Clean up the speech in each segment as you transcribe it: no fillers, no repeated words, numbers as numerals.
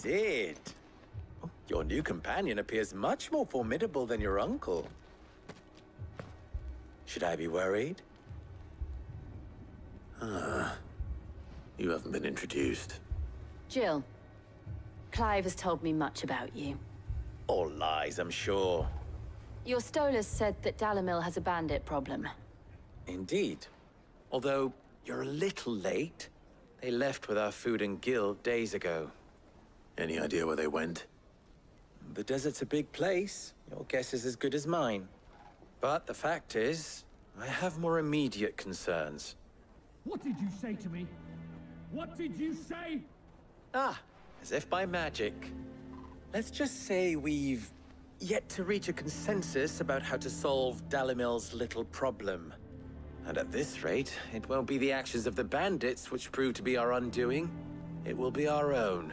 Sid! Oh, your new companion appears much more formidable than your uncle. Should I be worried? You haven't been introduced. Jill, Clive has told me much about you. All lies, I'm sure. Your Stolas said that Dalimil has a bandit problem. Indeed. Although, you're a little late. They left with our food and guild days ago. Any idea where they went? The desert's a big place. Your guess is as good as mine. But the fact is, I have more immediate concerns. What did you say to me? What did you say? Ah, as if by magic. Let's just say we've yet to reach a consensus about how to solve Dalimil's little problem. And at this rate, it won't be the actions of the bandits which prove to be our undoing. It will be our own.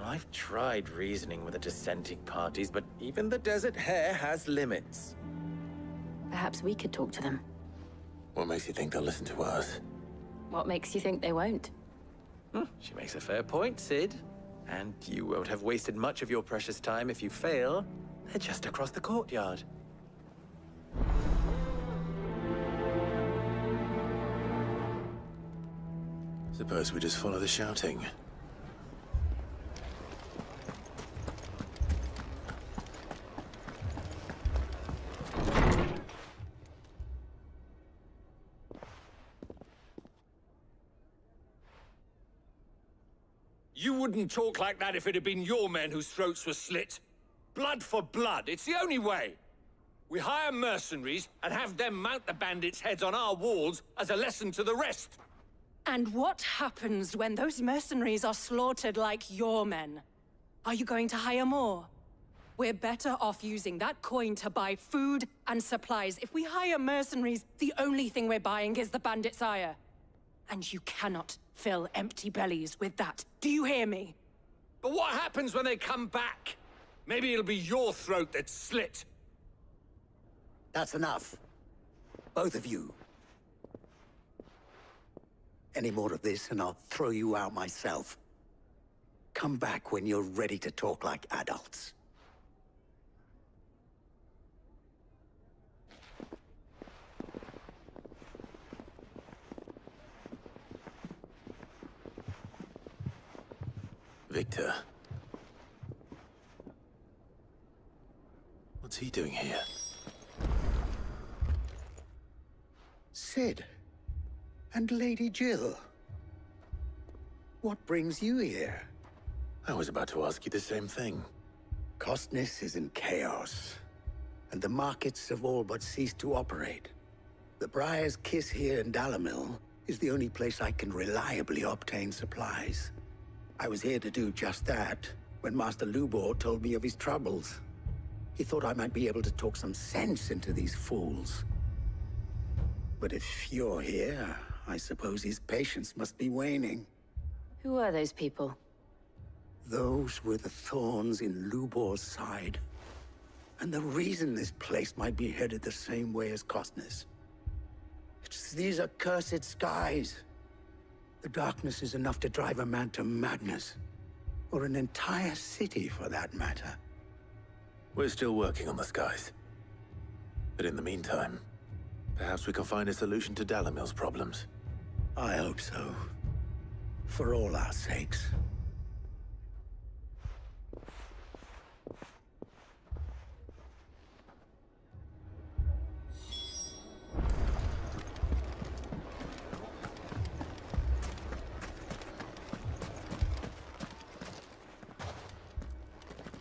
I've tried reasoning with the dissenting parties, but even the Desert Hare has limits. Perhaps we could talk to them. What makes you think they'll listen to us? What makes you think they won't? She makes a fair point, Sid. And you won't have wasted much of your precious time if you fail. They're just across the courtyard. Suppose we just follow the shouting. You wouldn't talk like that if it had been your men whose throats were slit. Blood for blood, it's the only way. We hire mercenaries and have them mount the bandits' heads on our walls as a lesson to the rest. And what happens when those mercenaries are slaughtered like your men? Are you going to hire more? We're better off using that coin to buy food and supplies. If we hire mercenaries, the only thing we're buying is the bandits' ire. And you cannot fill empty bellies with that. Do you hear me? But what happens when they come back? Maybe it'll be your throat that's slit. That's enough. Both of you. Any more of this and I'll throw you out myself. Come back when you're ready to talk like adults. Victor. What's he doing here? Sid. And Lady Jill. What brings you here? I was about to ask you the same thing. Costness is in chaos, and the markets have all but ceased to operate. The Briar's Kiss here in Dalimil is the only place I can reliably obtain supplies. I was here to do just that when Master Lubor told me of his troubles. He thought I might be able to talk some sense into these fools. But if you're here, I suppose his patience must be waning. Who are those people? Those were the thorns in Lubor's side. And the reason this place might be headed the same way as Costness. It's these accursed skies. The darkness is enough to drive a man to madness. Or an entire city, for that matter. We're still working on the skies. But in the meantime, perhaps we can find a solution to Dalimil's problems. I hope so. For all our sakes.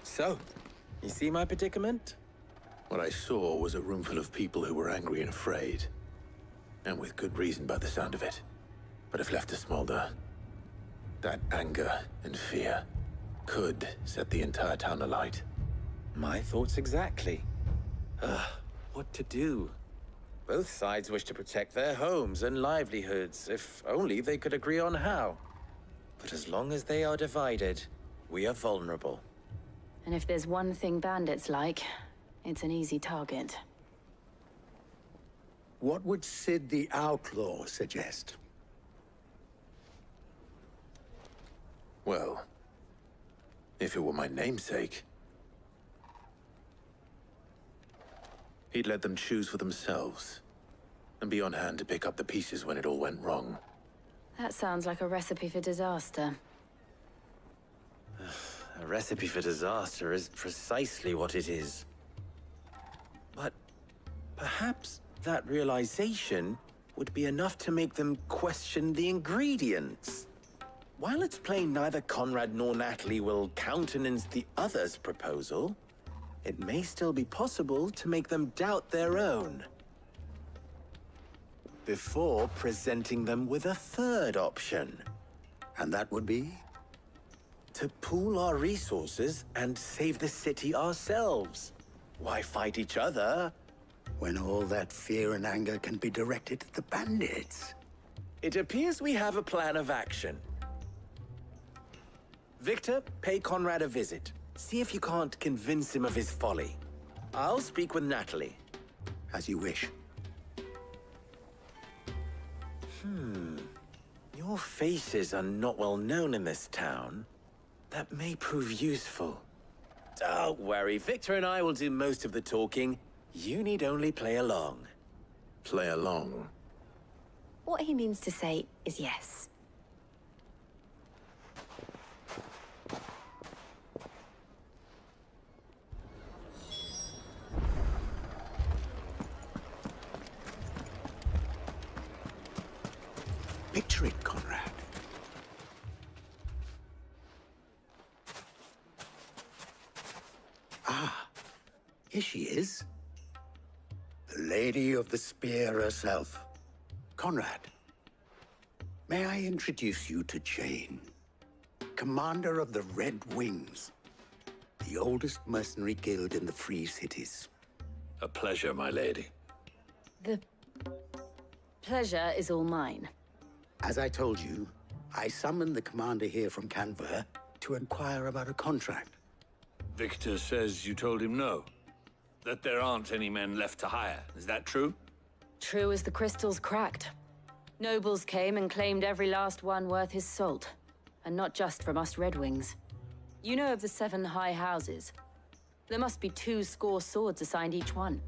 So, you see my predicament? What I saw was a room full of people who were angry and afraid. And with good reason by the sound of it. But if left to smolder, that anger and fear could set the entire town alight. My thoughts exactly. What to do? Both sides wish to protect their homes and livelihoods, if only they could agree on how. But as long as they are divided, we are vulnerable. And if there's one thing bandits like, it's an easy target. What would Sid the Outlaw suggest? Well, If it were my namesake, he'd let them choose for themselves, and be on hand to pick up the pieces when it all went wrong. That sounds like a recipe for disaster. A recipe for disaster is precisely what it is. But perhaps that realization would be enough to make them question the ingredients. While it's plain neither Conrad nor Natalie will countenance the other's proposal, it may still be possible to make them doubt their own, before presenting them with a third option. And that would be? To pool our resources and save the city ourselves. Why fight each other When all that fear and anger can be directed at the bandits? It appears we have a plan of action. Victor, pay Conrad a visit. See if you can't convince him of his folly. I'll speak with Natalie. As you wish. Your faces are not well known in this town. That may prove useful. Don't worry, Victor and I will do most of the talking. You need only play along. Play along. What he means to say is yes. Picture it, Conrad. Ah, here she is. The Lady of the Spear herself. Conrad, may I introduce you to Jane, commander of the Red Wings, the oldest mercenary guild in the Free Cities. A pleasure, my lady. The pleasure is all mine. As I told you, I summoned the commander here from Canver to inquire about a contract. Victor says you told him no. That there aren't any men left to hire. Is that true? True as the crystals cracked. Nobles came and claimed every last one worth his salt. And not just from us Red Wings. You know of the 7 high houses. There must be 2 swords assigned each one.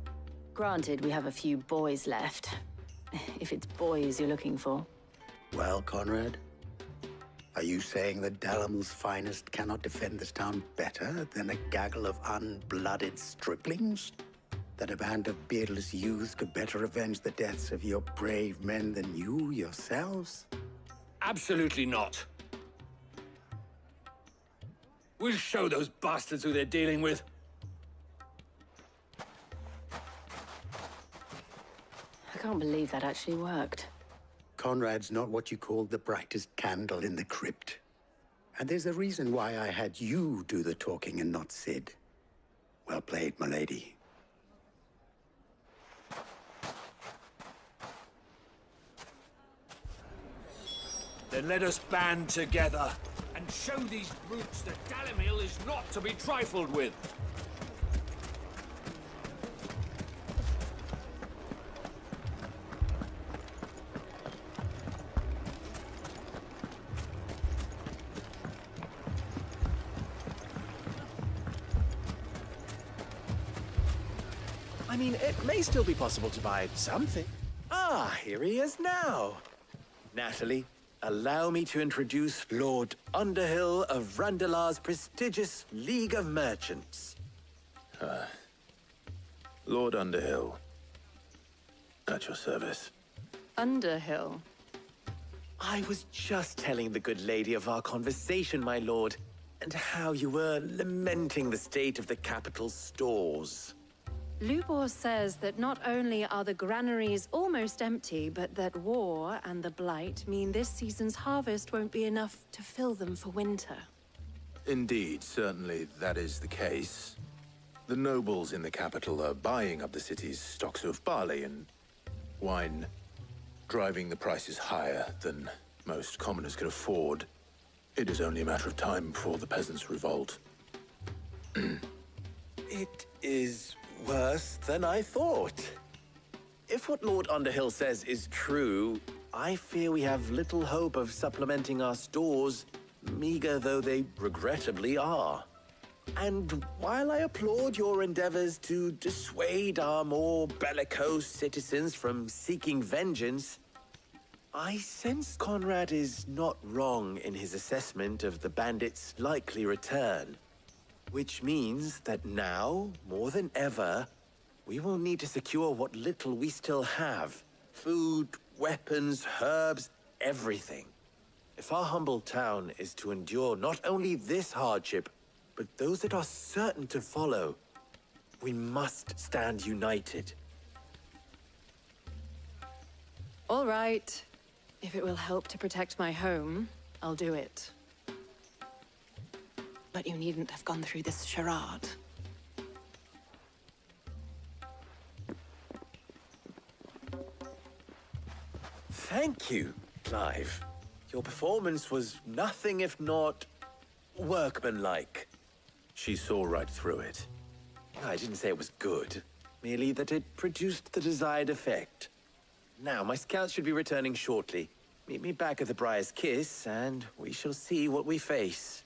Granted, we have a few boys left. If it's boys you're looking for. Well, Conrad, are you saying that Dalamel's finest cannot defend this town better than a gaggle of unblooded striplings? That a band of beardless youths could better avenge the deaths of your brave men than you yourselves? Absolutely not. We'll show those bastards who they're dealing with. I can't believe that actually worked. Conrad's not what you call the brightest candle in the crypt. And there's a reason why I had you do the talking and not Sid. Well played, my lady. Then let us band together and show these brutes that Dalimil is not to be trifled with. I mean, it may still be possible to buy something. Ah, here he is now. Natalie, allow me to introduce Lord Underhill of Randalar's prestigious League of Merchants. Lord Underhill. At your service. Underhill? I was just telling the good lady of our conversation, my lord, and how you were lamenting the state of the capital's stores. Lubor says that not only are the granaries almost empty, but that war and the Blight mean this season's harvest won't be enough to fill them for winter. Indeed, certainly that is the case. The nobles in the capital are buying up the city's stocks of barley and wine, driving the prices higher than most commoners can afford. It is only a matter of time before the peasants revolt. It is worse than I thought. If what Lord Underhill says is true, I fear we have little hope of supplementing our stores meager though they regrettably are. And while I applaud your endeavors to dissuade our more bellicose citizens from seeking vengeance, I sense Conrad is not wrong in his assessment of the bandits' likely return. Which means that now, more than ever, we will need to secure what little we still have. Food, weapons, herbs, everything. If our humble town is to endure not only this hardship, but those that are certain to follow, we must stand united. All right. If it will help to protect my home, I'll do it. But you needn't have gone through this charade. Thank you, Clive. Your performance was nothing if not workmanlike. She saw right through it. I didn't say it was good, merely that it produced the desired effect. Now, my scouts should be returning shortly. Meet me back at the Briar's Kiss, and we shall see what we face.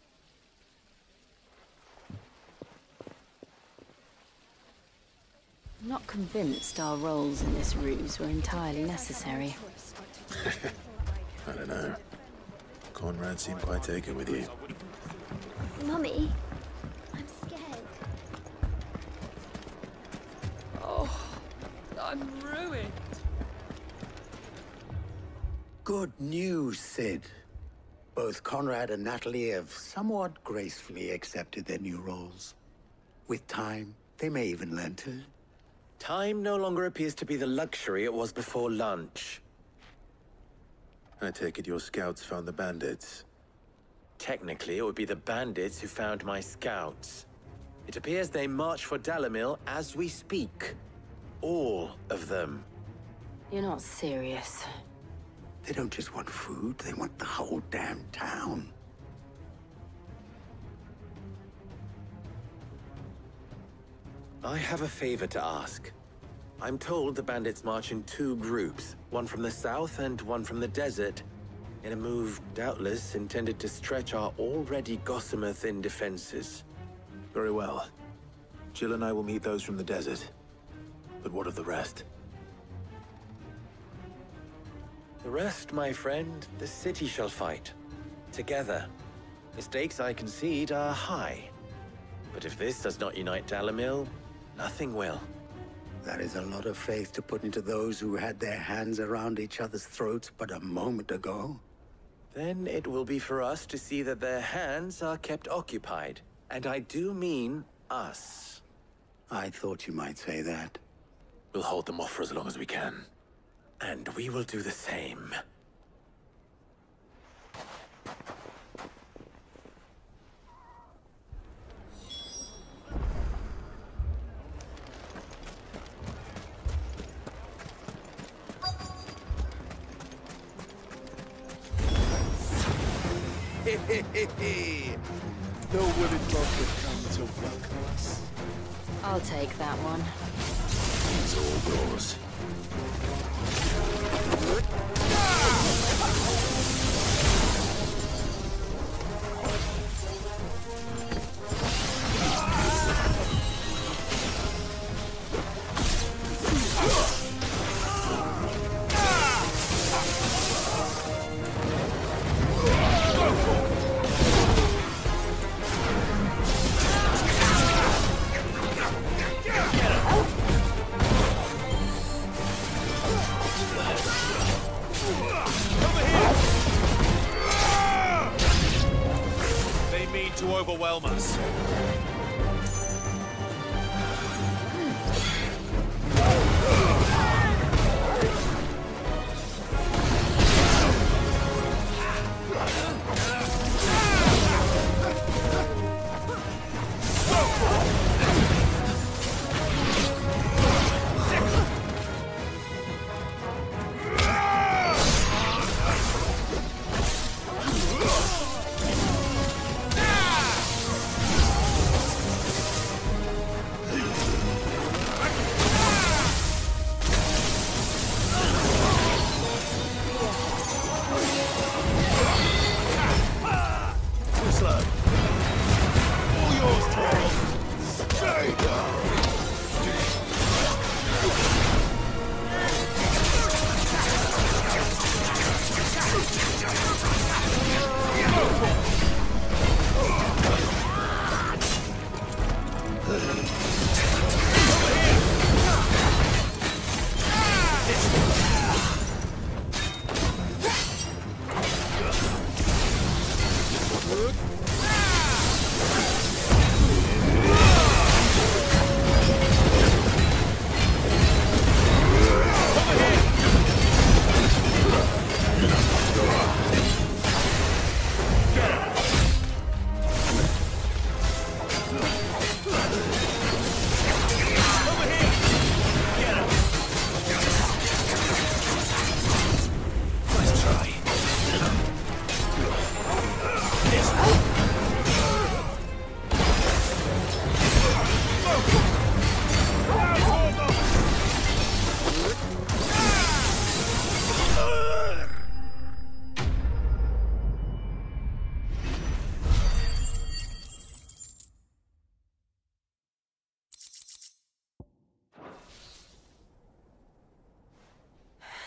I'm not convinced our roles in this ruse were entirely necessary. I don't know. Conrad seemed quite taken with you. Mummy, I'm scared. Oh, I'm ruined. Good news, Sid. Both Conrad and Natalie have somewhat gracefully accepted their new roles. With time, they may even learn to. Time no longer appears to be the luxury it was before lunch. I take it your scouts found the bandits. Technically, it would be the bandits who found my scouts. It appears they march for Dalimil as we speak. All of them. You're not serious. They don't just want food, they want the whole damn town. I have a favor to ask. I'm told the bandits march in two groups, one from the south and one from the desert, in a move doubtless intended to stretch our already gossamer-thin defenses. Very well. Jill and I will meet those from the desert. But what of the rest? The rest, my friend, the city shall fight. Together. The stakes, I concede, are high. But if this does not unite Dalimil, nothing will. That is a lot of faith to put into those who had their hands around each other's throats but a moment ago. Then it will be for us to see that their hands are kept occupied. And I do mean us. I thought you might say that. We'll hold them off for as long as we can. And we will do the same. No women love would come to welcome us. I'll take that one. It's all yours. Overwhelm us.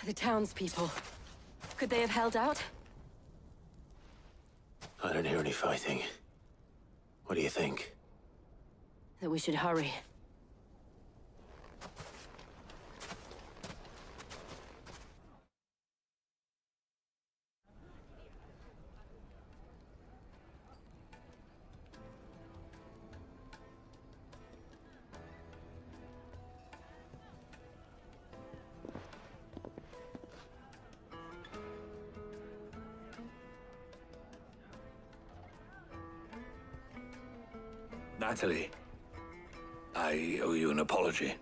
The townspeople. Could they have held out? I don't hear any fighting. What do you think? That we should hurry. Natalie, I owe you an apology.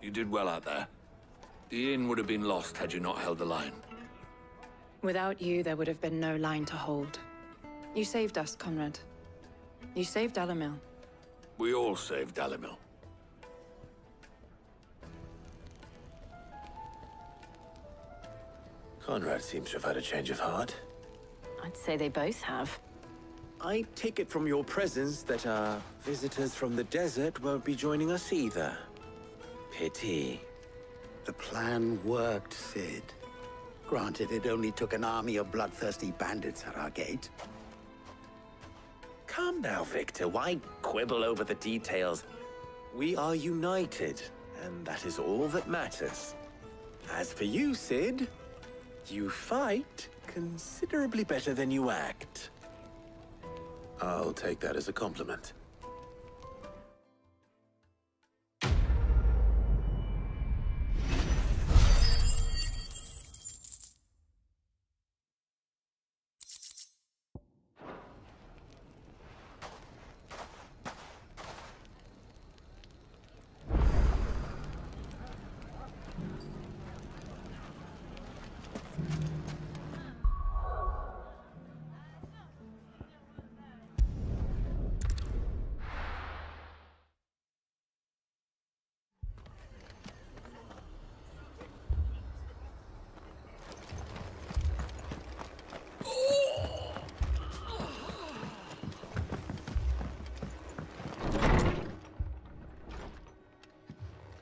You did well out there. The inn would have been lost had you not held the line. Without you, there would have been no line to hold. You saved us, Conrad. You saved Dalimil. We all saved Dalimil. Conrad seems to have had a change of heart. I'd say they both have. I take it from your presence that our visitors from the desert won't be joining us either. Pity. The plan worked, Sid. Granted, it only took an army of bloodthirsty bandits at our gate. Calm now, Victor. Why quibble over the details? We are united, and that is all that matters. As for you, Sid, you fight considerably better than you act. I'll take that as a compliment.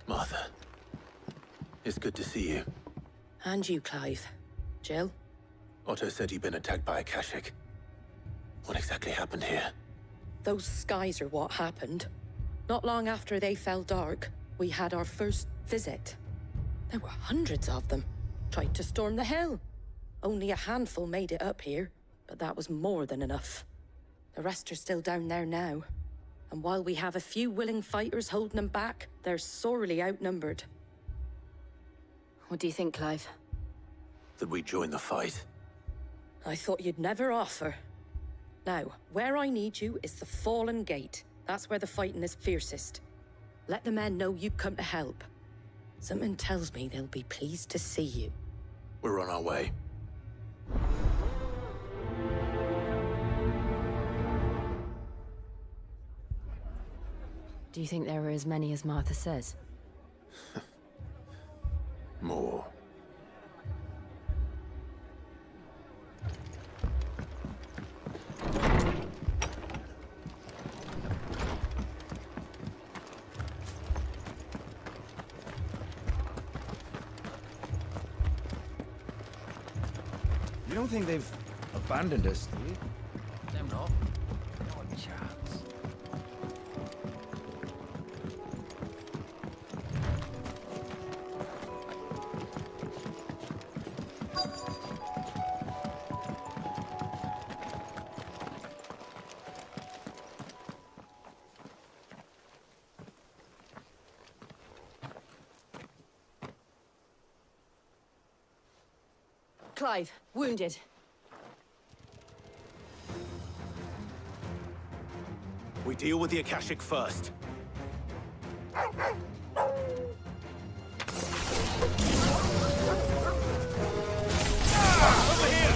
Martha, it's good to see you. And you, Clive. Jill? Otto said you'd been attacked by a Kashik. What exactly happened here? Those skies are what happened. Not long after they fell dark, we had our first visit. There were hundreds of them. Tried to storm the hill. Only a handful made it up here, but that was more than enough. The rest are still down there now. And while we have a few willing fighters holding them back, they're sorely outnumbered. What do you think, Clive? That we join the fight? I thought you'd never offer. Now, where I need you is the Fallen Gate. That's where the fighting is fiercest. Let the men know you've come to help. Something tells me they'll be pleased to see you. We're on our way. Do you think there are as many as Martha says? More. You don't think they've abandoned us, do you? Them not. No chance. Clive, wounded. We deal with the Akashic first. Over here!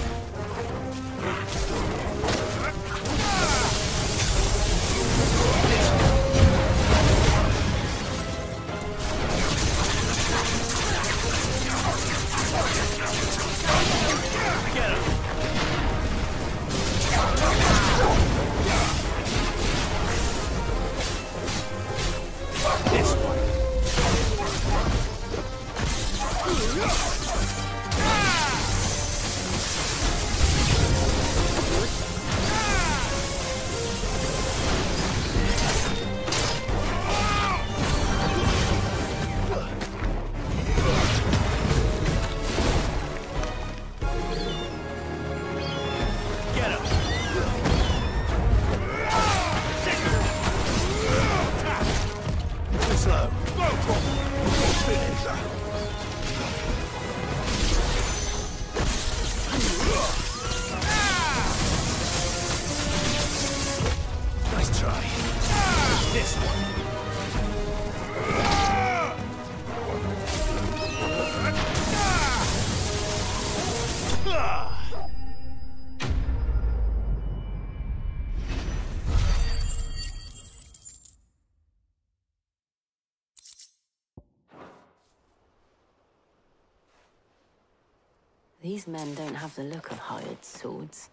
Get him! This one. Get him! Too slow. Finish. Nice try. This one. These men don't have the look of hired swords.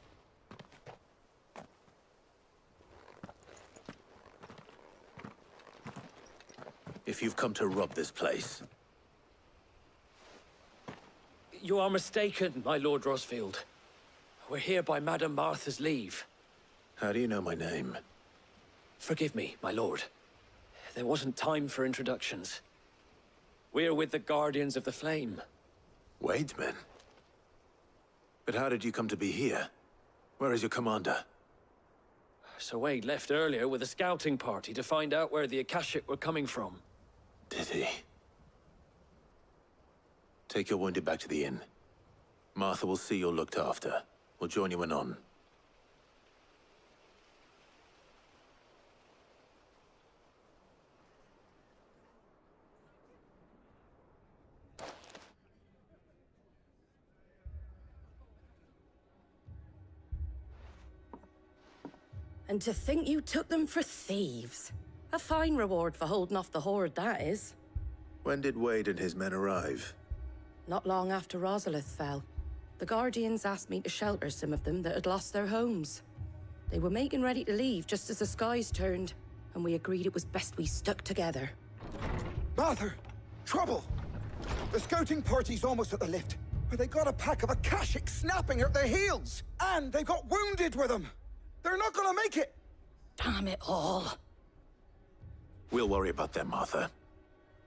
If you've come to rob this place, You are mistaken, my Lord Rosfield. We're here by Madame Martha's leave. how do you know my name? Forgive me, my lord. There wasn't time for introductions. We're with the Guardians of the Flame. Wade's men? But how did you come to be here? Where is your commander? Sir Wade left earlier with a scouting party to find out where the Akashic were coming from. Did he? Take your wounded back to the inn. Martha will see you're looked after. We'll join you anon. And to think you took them for thieves. A fine reward for holding off the horde, that is. When did Wade and his men arrive? Not long after Rosalith fell. The Guardians asked me to shelter some of them that had lost their homes. They were making ready to leave just as the skies turned, and we agreed it was best we stuck together. Martha! Trouble! The scouting party's almost at the lift, but they got a pack of Akashic snapping at their heels! And they got wounded with them! They're not gonna make it! Damn it all. We'll worry about them, Martha.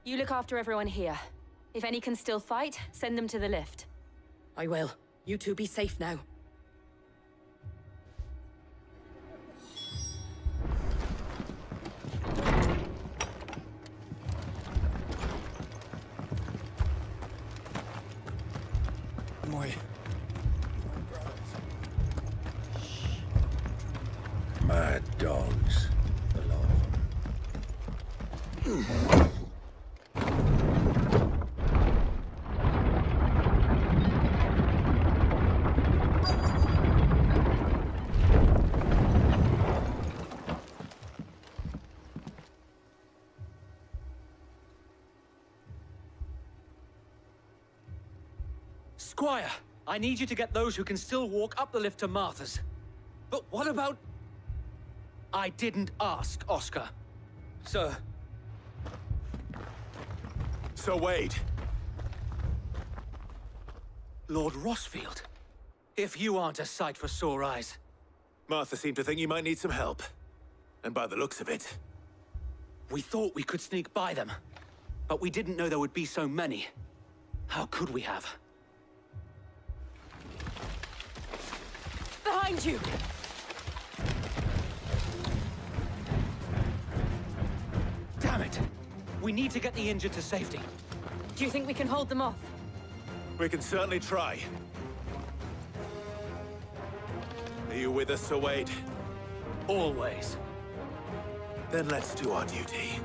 You look after everyone here. If any can still fight, send them to the lift. I will. You two be safe now. My Mad dogs. The lot of them. Squire, I need you to get those who can still walk up the lift to Martha's. But what about... I didn't ask, Oscar. Sir. Sir Wade. Lord Rosfield. If you aren't a sight for sore eyes. Martha seemed to think you might need some help. And by the looks of it... We thought we could sneak by them, but we didn't know there would be so many. How could we have? Behind you! Damn it! We need to get the injured to safety. Do you think we can hold them off? We can certainly try. Are you with us, Sir Wade? Always. Then let's do our duty.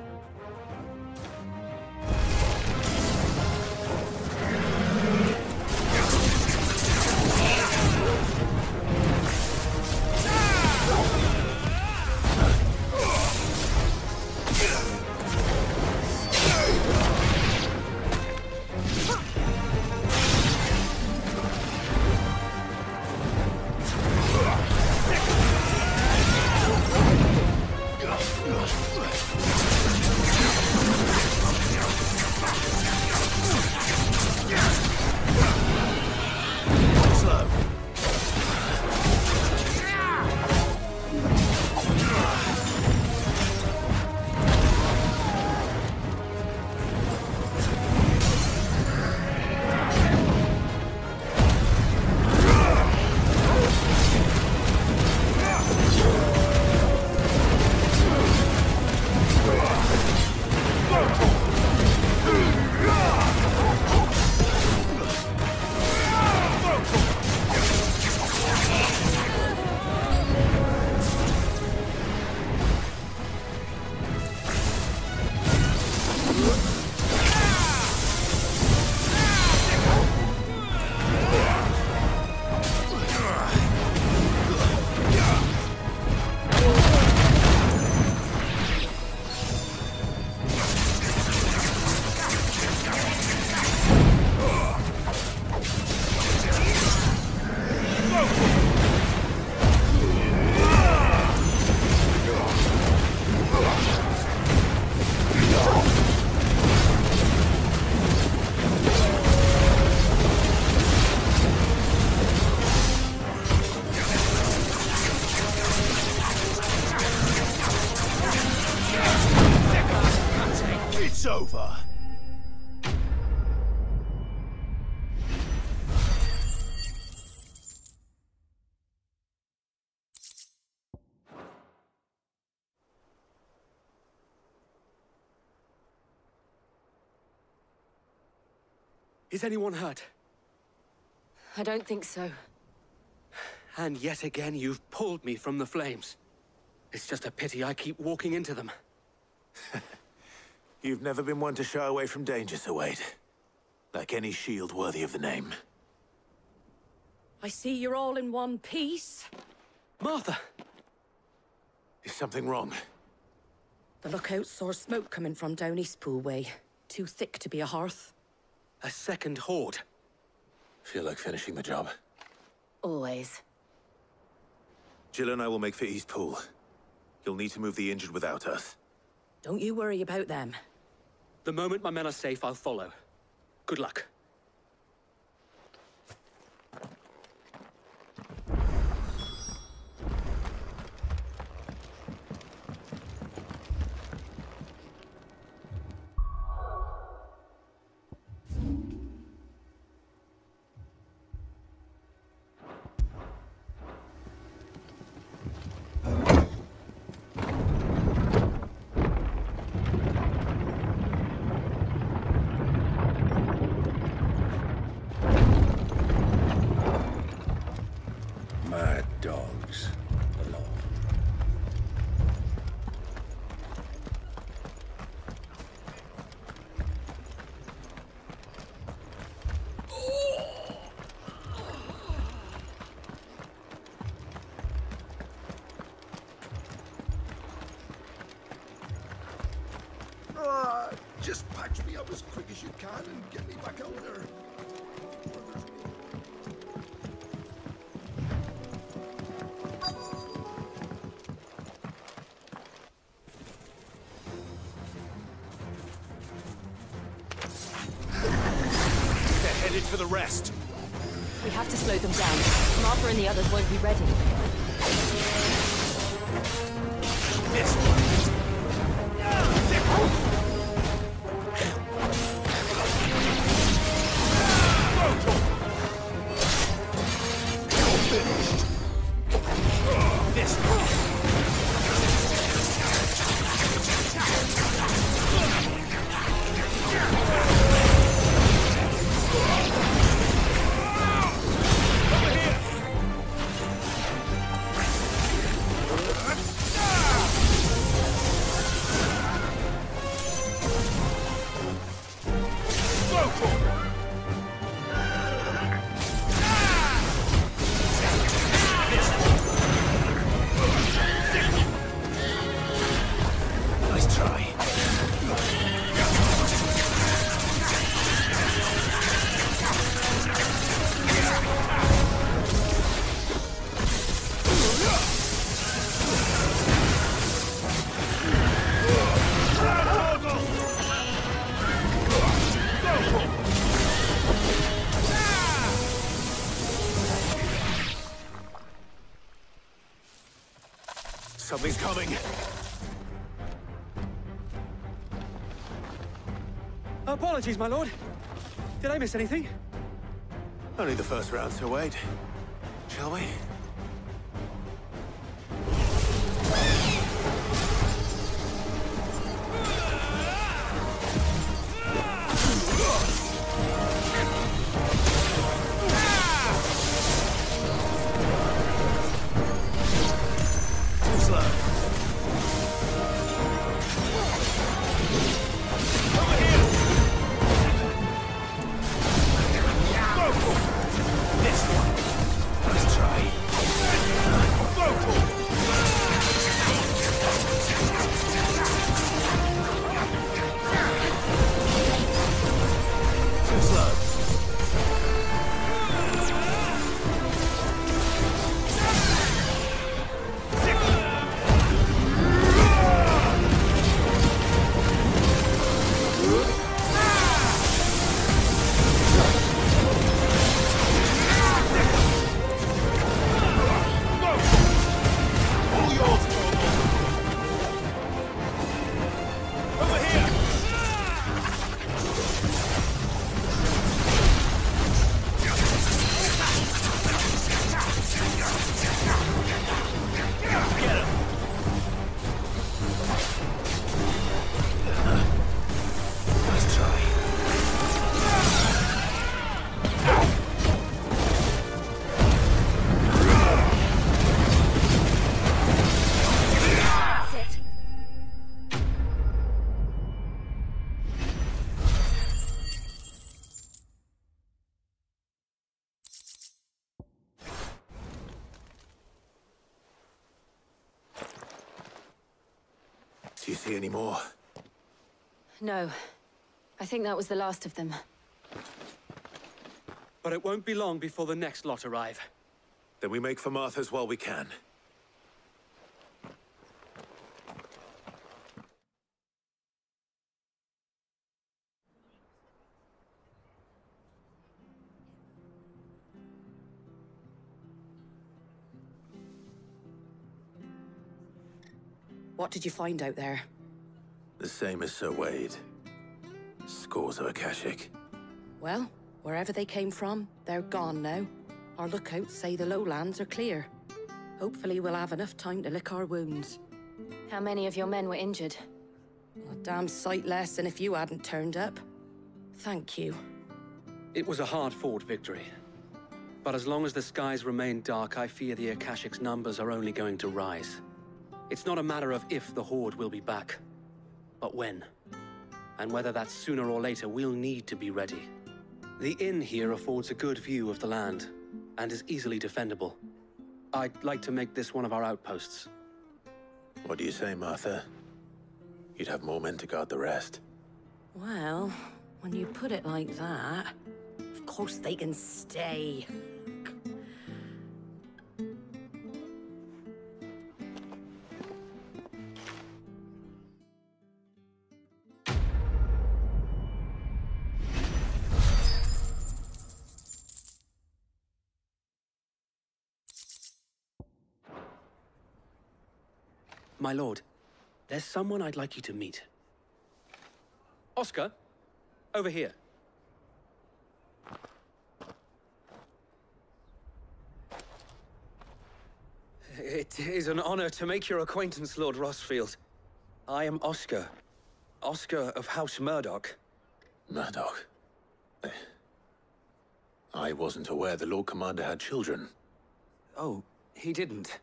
It's over. Is anyone hurt? I don't think so. And yet again, you've pulled me from the flames. It's just a pity I keep walking into them. You've never been one to shy away from danger, Sir Wade. Like any shield worthy of the name. I see you're all in one piece. Martha! Is something wrong? The lookout saw smoke coming from down Eastpool way. Too thick to be a hearth. A second horde. Feel like finishing the job? Always. Jill and I will make for Eastpool. You'll need to move the injured without us. Don't you worry about them. The moment my men are safe, I'll follow. Good luck. Just patch me up as quick as you can and get me back out there. They're headed for the rest. We have to slow them down. Martha and the others won't be ready. This one. This one. Something's coming. Apologies, my lord. Did I miss anything? Only the first round, so wait. Shall we? Do you see any more? No. I think that was the last of them. But it won't be long before the next lot arrive. Then we make for Martha's while we can. What did you find out there? The same as Sir Wade. Scores of Akashic. Well, wherever they came from, they're gone now. Our lookouts say the lowlands are clear. Hopefully we'll have enough time to lick our wounds. How many of your men were injured? A damn sight less than if you hadn't turned up. Thank you. It was a hard-fought victory. But as long as the skies remain dark, I fear the Akashic's numbers are only going to rise. It's not a matter of if the Horde will be back, but when. And whether that's sooner or later, we'll need to be ready. The inn here affords a good view of the land, and is easily defendable. I'd like to make this one of our outposts. What do you say, Martha? You'd have more men to guard the rest. Well, when you put it like that, of course they can stay. My lord, there's someone I'd like you to meet. Oscar, over here. It is an honor to make your acquaintance, Lord Rossfield. I am Oscar. Oscar of House Murdoch. Murdoch? I wasn't aware the Lord Commander had children. Oh, he didn't.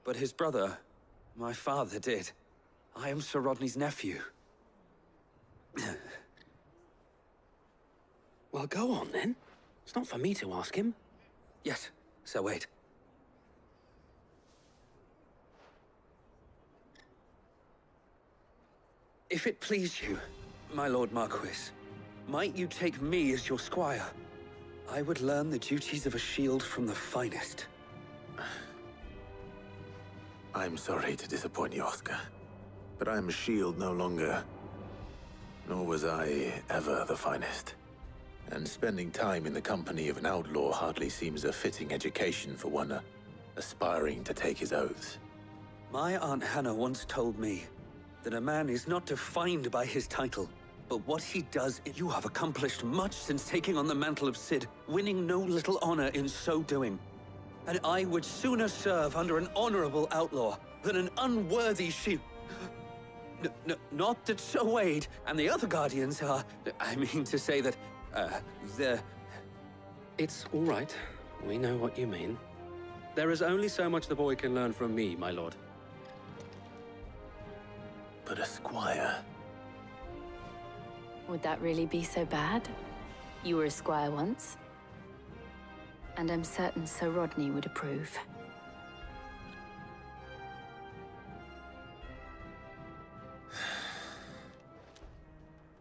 But his brother, my father, did. I am Sir Rodney's nephew. Well, go on, then. It's not for me to ask him. Yes, Sir Wade. If it please you, my Lord Marquis, might you take me as your squire? I would learn the duties of a shield from the finest. I'm sorry to disappoint you, Oscar, but I'm a shield no longer. Nor was I ever the finest. And spending time in the company of an outlaw hardly seems a fitting education for one aspiring to take his oaths. My Aunt Hannah once told me that a man is not defined by his title, but what he does. You have accomplished much since taking on the mantle of Cid, winning no little honor in so doing. And I would sooner serve under an honorable outlaw than an unworthy shield. Not that Sir Wade and the other guardians are... I mean to say that, they're... It's all right. We know what you mean. There is only so much the boy can learn from me, my lord. But a squire... Would that really be so bad? You were a squire once. And I'm certain Sir Rodney would approve.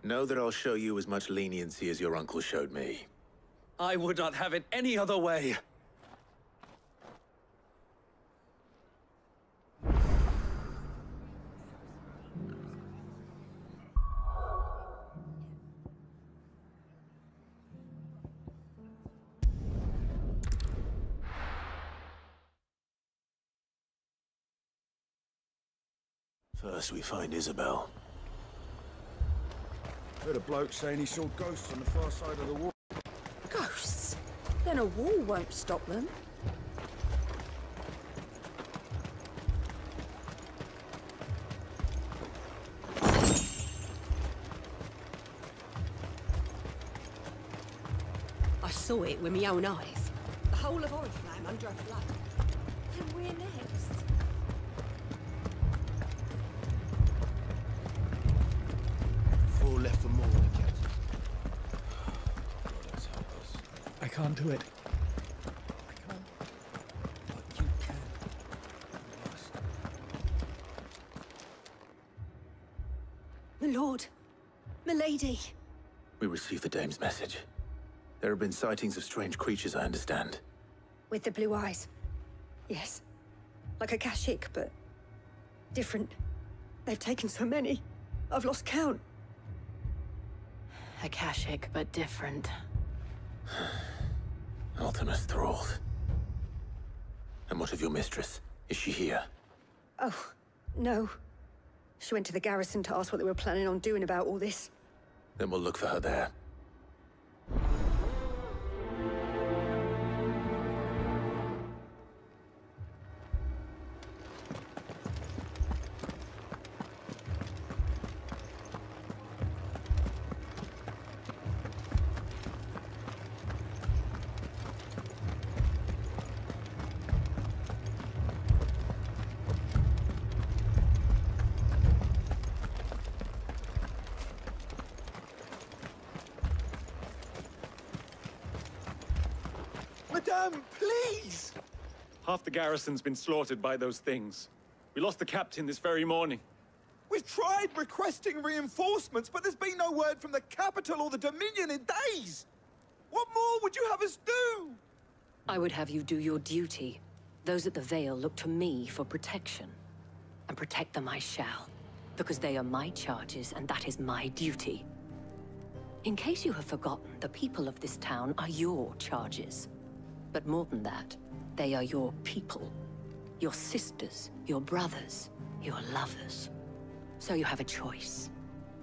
Know that I'll show you as much leniency as your uncle showed me. I would not have it any other way. First we find Isabel. Heard a bloke saying he saw ghosts on the far side of the wall. Ghosts? Then a wall won't stop them. I saw it with my own eyes. The whole of Oriflamme under a flood. And we're next. Four left for more, Captain. God, that's hopeless. I can't do it. I can't. But you can. You must. My lord. Milady. We received the dame's message. There have been sightings of strange creatures, I understand. With the blue eyes. Yes. Like a Kashik, but different. They've taken so many. I've lost count. Akashic, but different. Ultimus thralls. And what of your mistress? Is she here? Oh, no. She went to the garrison to ask what they were planning on doing about all this. Then we'll look for her there. Madame, please! Half the garrison's been slaughtered by those things. We lost the captain this very morning. We've tried requesting reinforcements, but there's been no word from the capital or the Dominion in days! What more would you have us do? I would have you do your duty. Those at the Vale look to me for protection. And protect them I shall. Because they are my charges, and that is my duty. In case you have forgotten, the people of this town are your charges. But more than that, they are your people. Your sisters, your brothers, You're lovers. So you have a choice.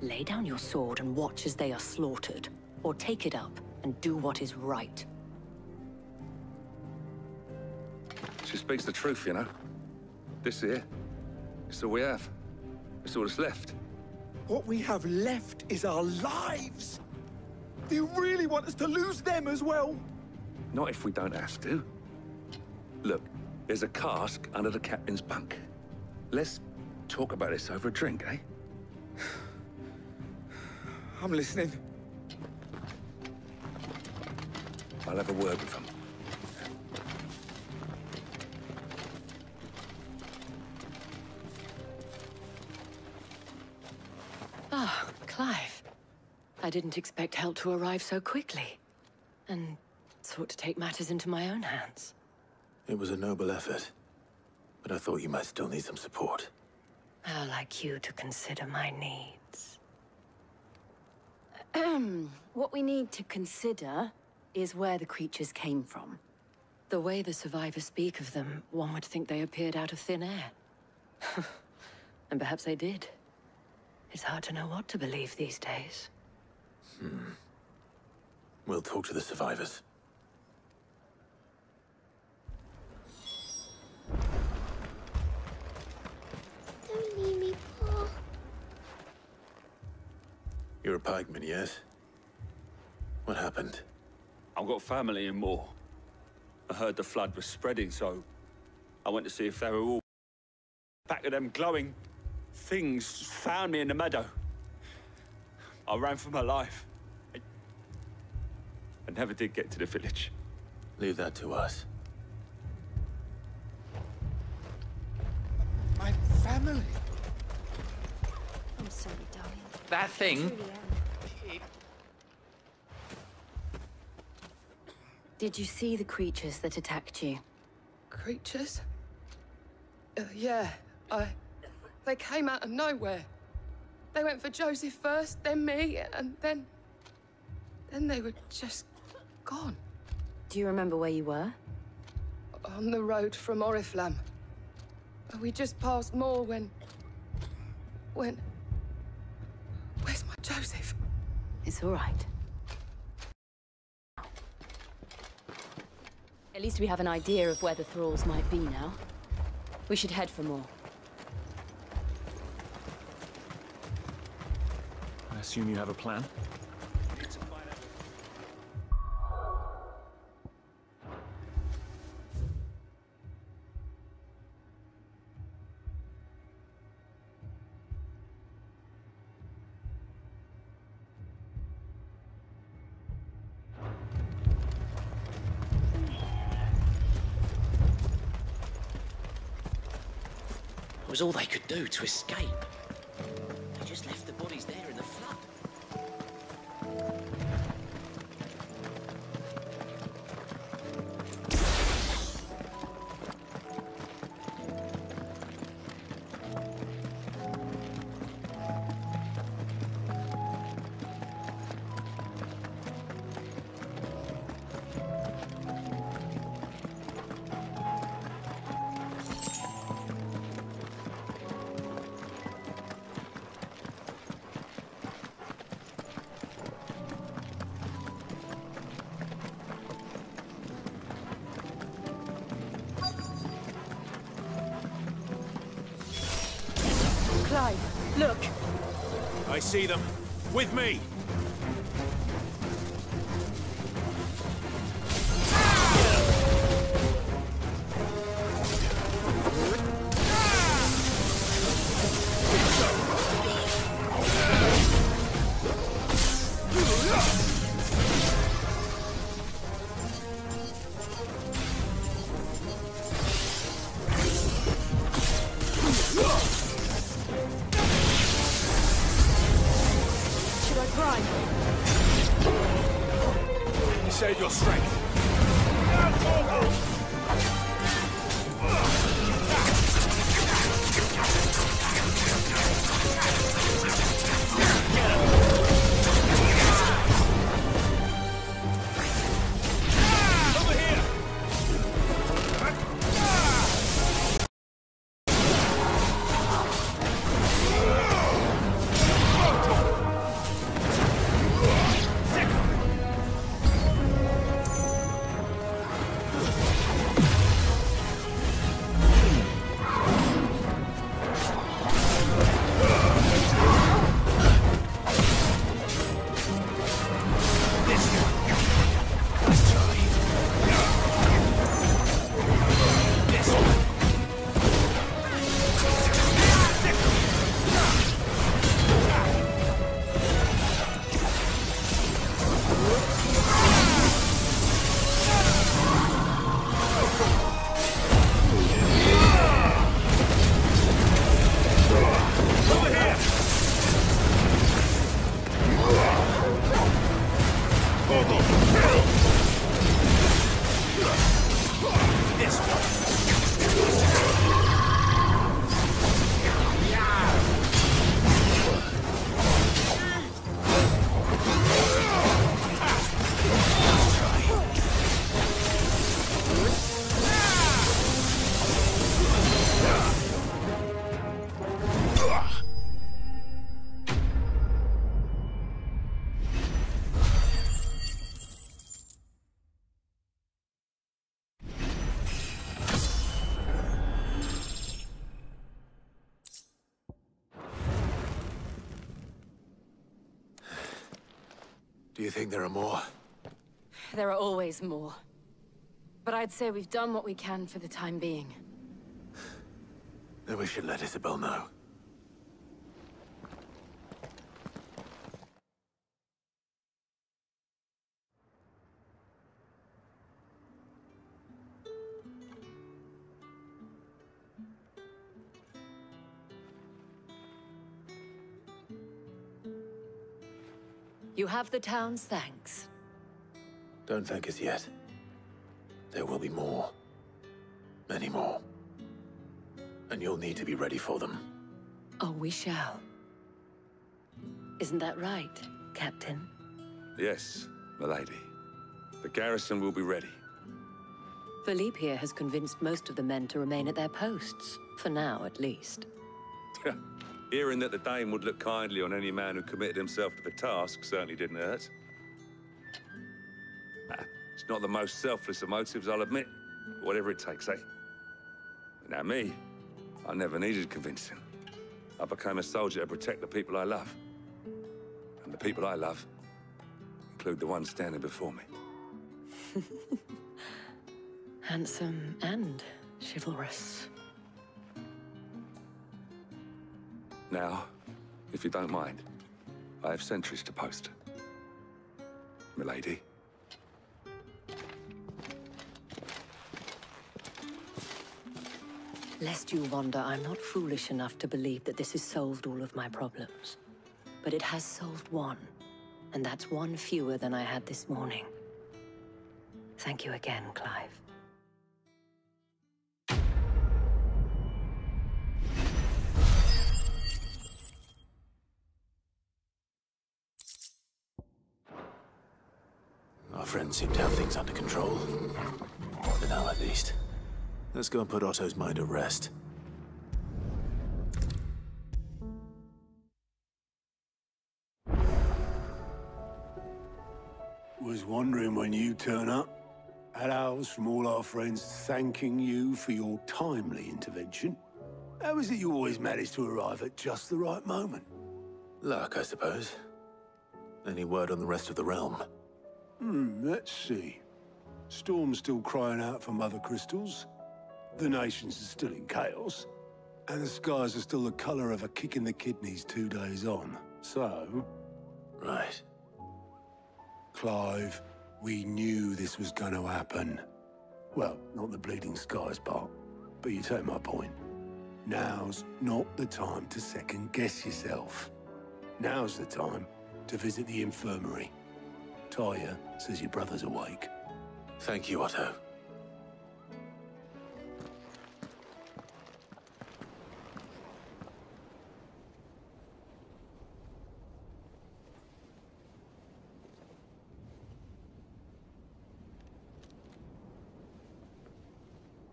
Lay down your sword and watch as they are slaughtered, or take it up and do what is right. She speaks the truth, you know. This here, it's all we have. It's all that's left. What we have left is our lives! Do you really want us to lose them as well? Not if we don't have to. Look, there's a cask under the captain's bunk. Let's talk about this over a drink, eh? I'm listening. I'll have a word with him. Ah, Clive. I didn't expect help to arrive so quickly. And sought to take matters into my own hands. It was a noble effort, but I thought you might still need some support. I'd like you to consider my needs. What we need to consider is where the creatures came from. The way the survivors speak of them, one would think they appeared out of thin air. And perhaps they did. It's hard to know what to believe these days. We'll talk to the survivors. Don't leave me, Pa. You're a pikeman, yes? What happened? I've got family in Moor. I heard the flood was spreading, so I went to see if they were all... Back of them glowing things found me in the meadow. I ran for my life. I never did get to the village. Leave that to us. My family. I'm sorry, darling. That thing? I truly am. Did you see the creatures that attacked you? Creatures? Yeah, They came out of nowhere. They went for Joseph first, then me, and then they were just gone. Do you remember where you were? On the road from Oriflamme. We just passed Moor when... Where's my Joseph? It's all right. At least we have an idea of where the thralls might be now. We should head for more. I assume you have a plan? It was all they could do to escape. They just left the bodies there in the flood. Clive, look! I see them. With me! Save your strength. Do you think there are more? There are always more. But I'd say we've done what we can for the time being. Then we should let Isabel know. You have the town's thanks. Don't thank us yet. There will be more. Many more. And you'll need to be ready for them. Oh, we shall. Isn't that right, Captain? Yes, milady. The garrison will be ready. Philippe here has convinced most of the men to remain at their posts. For now, at least. Hearing that the Dane would look kindly on any man who committed himself to the task certainly didn't hurt. It's not the most selfless of motives, I'll admit. But whatever it takes, eh? Now me, I never needed convincing. I became a soldier to protect the people I love. And the people I love include the ones standing before me. Handsome and chivalrous. Now, if you don't mind, I have sentries to post. Milady. Lest you wonder, I'm not foolish enough to believe that this has solved all of my problems. But it has solved one, and that's one fewer than I had this morning. Thank you again, Clive. Our friends seem to have things under control. For now, at least. Let's go and put Otto's mind at rest. Was wondering when you turn up. Had owls from all our friends thanking you for your timely intervention. How is it you always manage to arrive at just the right moment? Luck, I suppose. Any word on the rest of the realm? Let's see. Storm's still crying out for mother crystals. The nations are still in chaos. And the skies are still the color of a kick in the kidneys 2 days on. So... Right. Clive, we knew this was going to happen. Well, not the bleeding skies part, but you take my point. Now's not the time to second-guess yourself. Now's the time to visit the infirmary. Talia says your brother's awake. Thank you, Otto.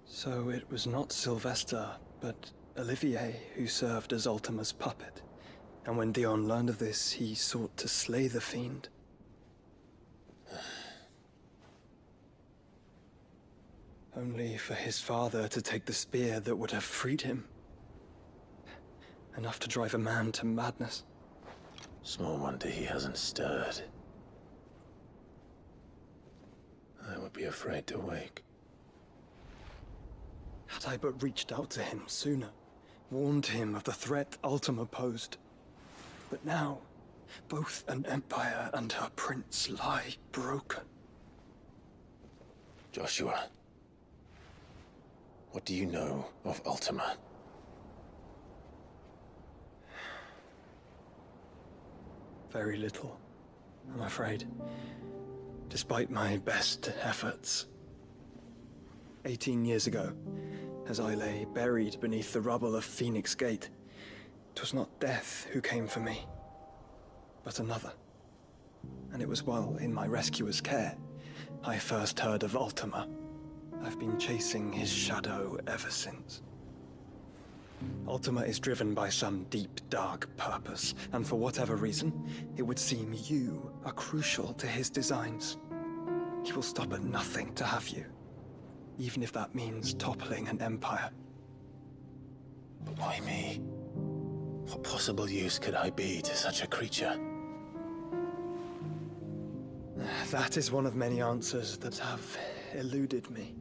So it was not Sylvester, but Olivier who served as Ultima's puppet. And when Dion learned of this, he sought to slay the fiend. Only for his father to take the spear that would have freed him. Enough to drive a man to madness. Small wonder he hasn't stirred. I would be afraid to wake. Had I but reached out to him sooner, warned him of the threat Ultima posed. But now, both an empire and her prince lie broken. Joshua, what do you know of Ultima? Very little, I'm afraid. Despite my best efforts. 18 years ago, as I lay buried beneath the rubble of Phoenix Gate, 'twas not death who came for me, but another. And it was while in my rescuer's care, I first heard of Ultima. I've been chasing his shadow ever since. Ultima is driven by some deep, dark purpose, and for whatever reason, it would seem you are crucial to his designs. He will stop at nothing to have you, even if that means toppling an empire. But why me? What possible use could I be to such a creature? That is one of many answers that have eluded me.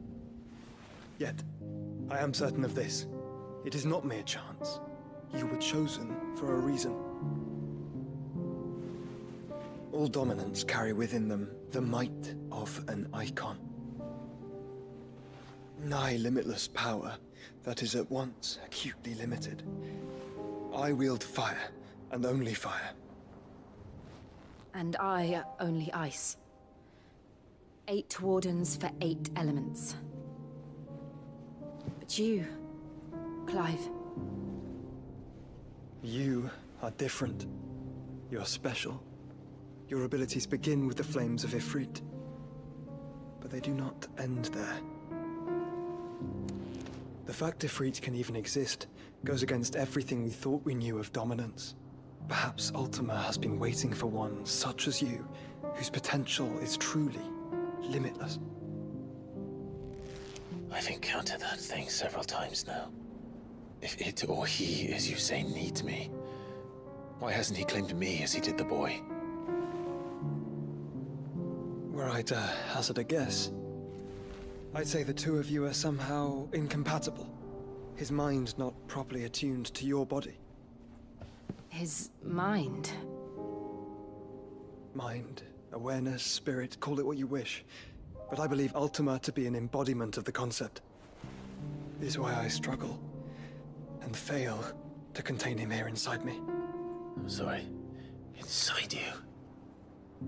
Yet, I am certain of this. It is not mere chance. You were chosen for a reason. All dominants carry within them the might of an icon. Nigh limitless power that is at once acutely limited. I wield fire, and only fire. And I only ice. 8 wardens for 8 elements. But you, Clive. You are different. You're special. Your abilities begin with the flames of Ifrit. But they do not end there. The fact Ifrit can even exist goes against everything we thought we knew of dominance. Perhaps Ultima has been waiting for one such as you, whose potential is truly limitless. I've encountered that thing several times now. If it or he, as you say, needs me, why hasn't he claimed me as he did the boy? Were I to hazard a guess, I'd say the two of you are somehow incompatible. His mind not properly attuned to your body. His mind? Mind, awareness, spirit, call it what you wish. But I believe Ultima to be an embodiment of the concept. This is why I struggle and fail to contain him here inside me. I'm sorry. Inside you?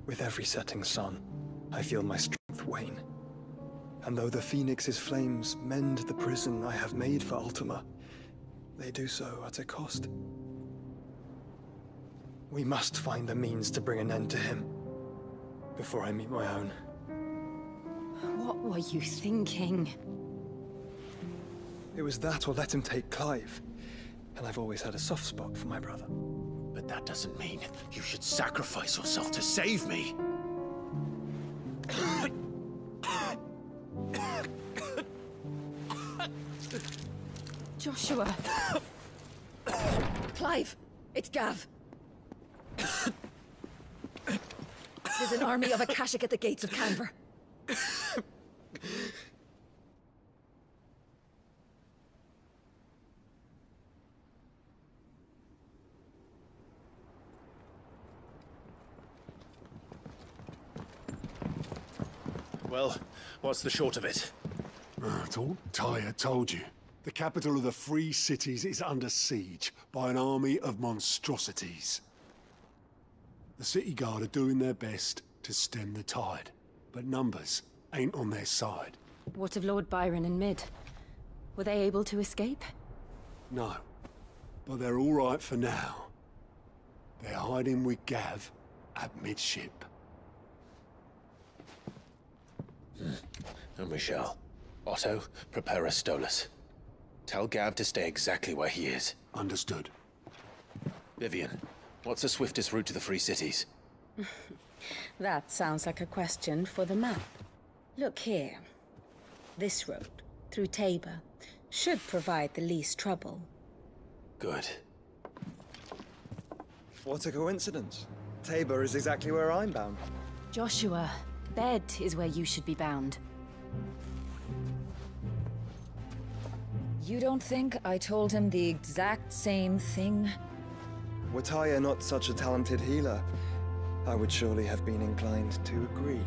With every setting sun, I feel my strength wane. And though the Phoenix's flames mend the prison I have made for Ultima, they do so at a cost. We must find a means to bring an end to him before I meet my own. What were you thinking? It was that or let him take Clive. And I've always had a soft spot for my brother. But that doesn't mean you should sacrifice yourself to save me. Joshua. Clive, it's Gav. There's an army of Akashic at the gates of Canver. Well, what's the short of it? Thought Tyre told you. The capital of the Free Cities is under siege by an army of monstrosities. The City Guard are doing their best to stem the tide, but numbers ain't on their side. What of Lord Byron and Mid? Were they able to escape? No, but they're all right for now. They're hiding with Gav at midship. And we shall. Otto, prepare a Stolas. Tell Gav to stay exactly where he is. Understood. Vivian, what's the swiftest route to the Free Cities? That sounds like a question for the map. Look here. This road, through Tabor, should provide the least trouble. Good. What a coincidence. Tabor is exactly where I'm bound. Joshua, bed is where you should be bound. You don't think I told him the exact same thing? Were Tyre not such a talented healer, I would surely have been inclined to agree.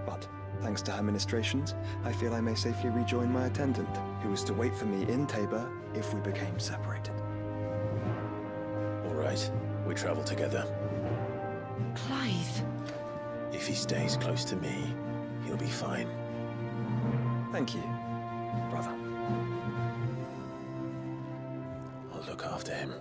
But, thanks to her ministrations, I feel I may safely rejoin my attendant, who is to wait for me in Tabor if we became separated. All right, we travel together. Clive. If he stays close to me, he'll be fine. Thank you, brother. I'll look after him.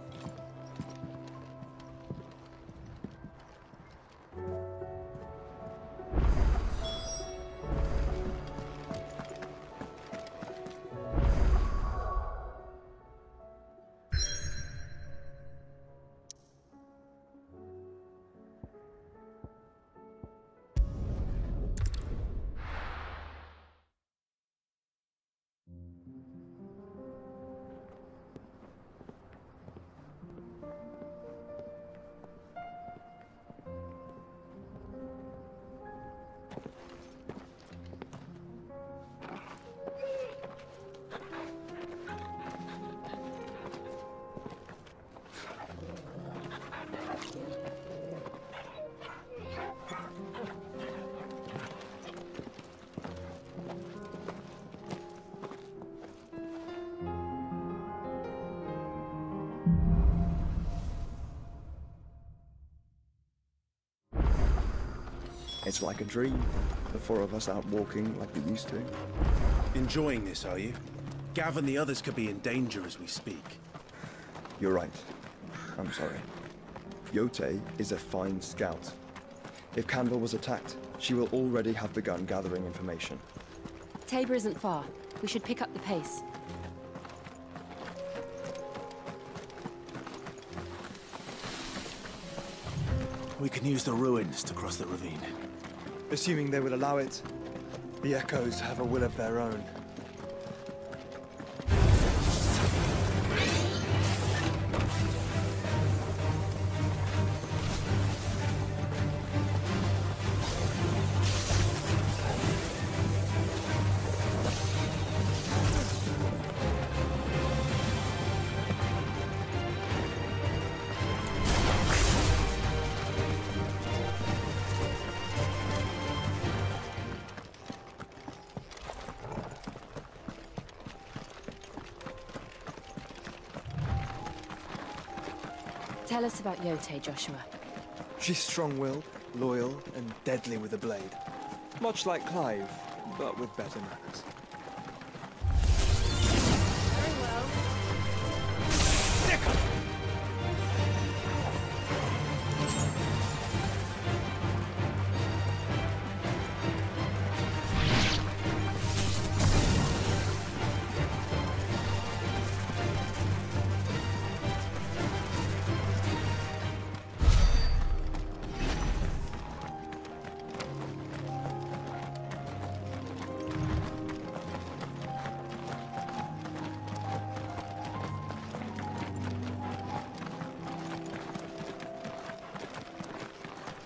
It's like a dream. The four of us out walking like we used to. Enjoying this, are you? Gav and the others could be in danger as we speak. You're right. I'm sorry. Yote is a fine scout. If Canville was attacked, she will already have begun gathering information. Tabor isn't far. We should pick up the pace. We can use the ruins to cross the ravine. Assuming they will allow it. The Echoes have a will of their own. Tell us about Yote, Joshua. She's strong-willed, loyal, and deadly with a blade. Much like Clive, but with better manners. Very well.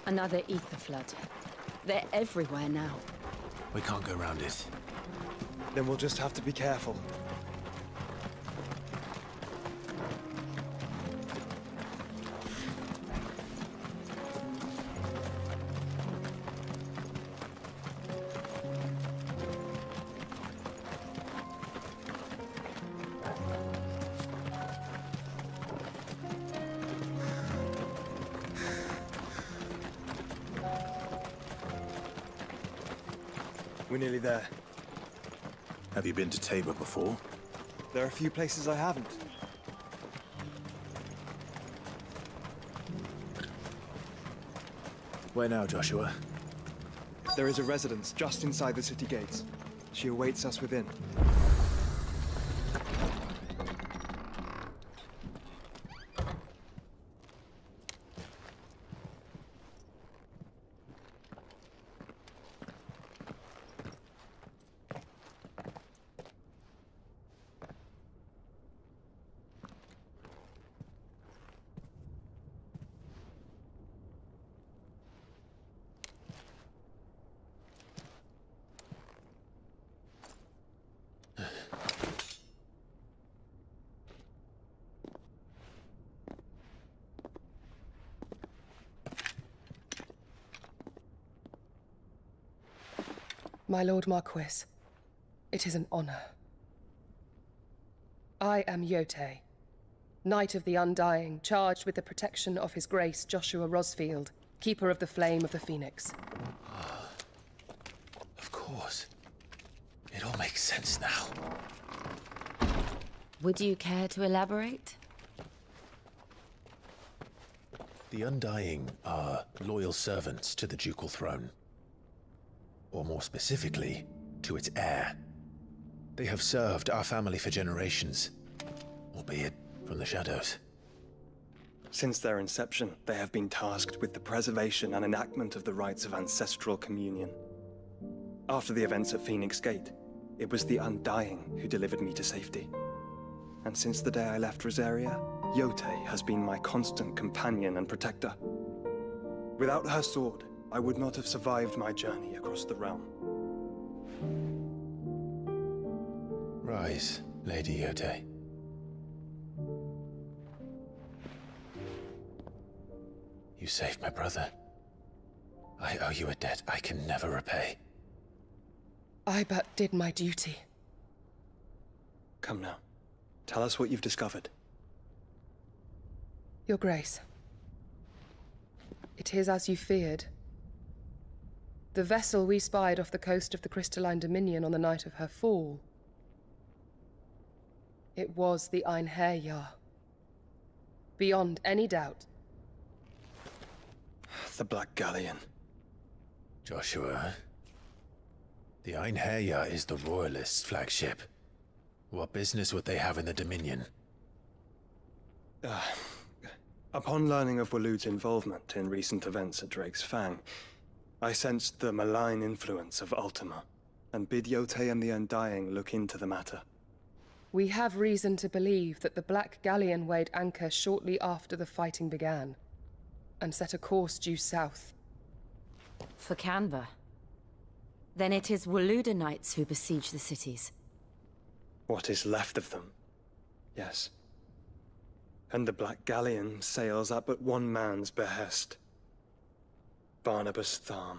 Another ether flood. They're everywhere now. We can't go around it. Then we'll just have to be careful. We're nearly there. Have you been to Tabor before? There are a few places I haven't. Where now, Joshua? There is a residence just inside the city gates. She awaits us within. My Lord Marquis, it is an honor. I am Yote, Knight of the Undying, charged with the protection of His Grace Joshua Rosfield, Keeper of the Flame of the Phoenix. Of course. It all makes sense now. Would you care to elaborate? The Undying are loyal servants to the ducal throne. Or more specifically, to its heir. They have served our family for generations, albeit from the shadows. Since their inception, they have been tasked with the preservation and enactment of the rites of ancestral communion. After the events at Phoenix Gate, it was the Undying who delivered me to safety. And since the day I left Rosaria, Yote has been my constant companion and protector. Without her sword, I would not have survived my journey across the realm. Rise, Lady Yote. You saved my brother. I owe you a debt I can never repay. I but did my duty. Come now. Tell us what you've discovered. Your Grace. It is as you feared. The vessel we spied off the coast of the Crystalline Dominion on the night of her fall. It was the Einherjar. Beyond any doubt. The Black Galleon. Joshua, the Einherjar is the Royalists' flagship. What business would they have in the Dominion? Upon learning of Waloed's involvement in recent events at Drake's Fang, I sensed the malign influence of Ultima, and bid Yotei and the Undying look into the matter. We have reason to believe that the Black Galleon weighed anchor shortly after the fighting began, and set a course due south. For Canva. Then it is Waloed knights who besiege the cities. What is left of them? Yes. And the Black Galleon sails at but one man's behest. Barnabas Tharm.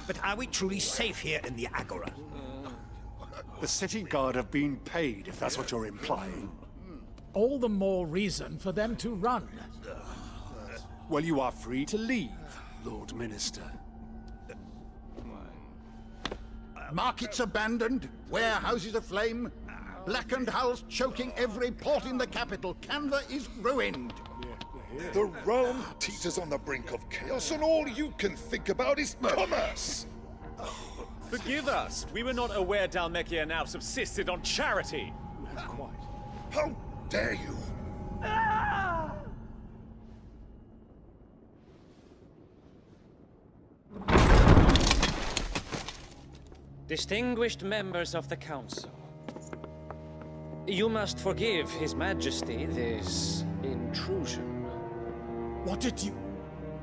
But are we truly safe here in the Agora? The city guard have been paid, if that's what you're implying. All the more reason for them to run. Well, you are free to leave, Lord Minister. Markets abandoned, warehouses aflame, blackened hulls choking every port in the capital. Canva is ruined. The realm teeters on the brink of chaos, and all you can think about is commerce! Forgive us! We were not aware Dhalmekia now subsisted on charity! Not quite. How dare you! Distinguished members of the Council, you must forgive His Majesty this intrusion.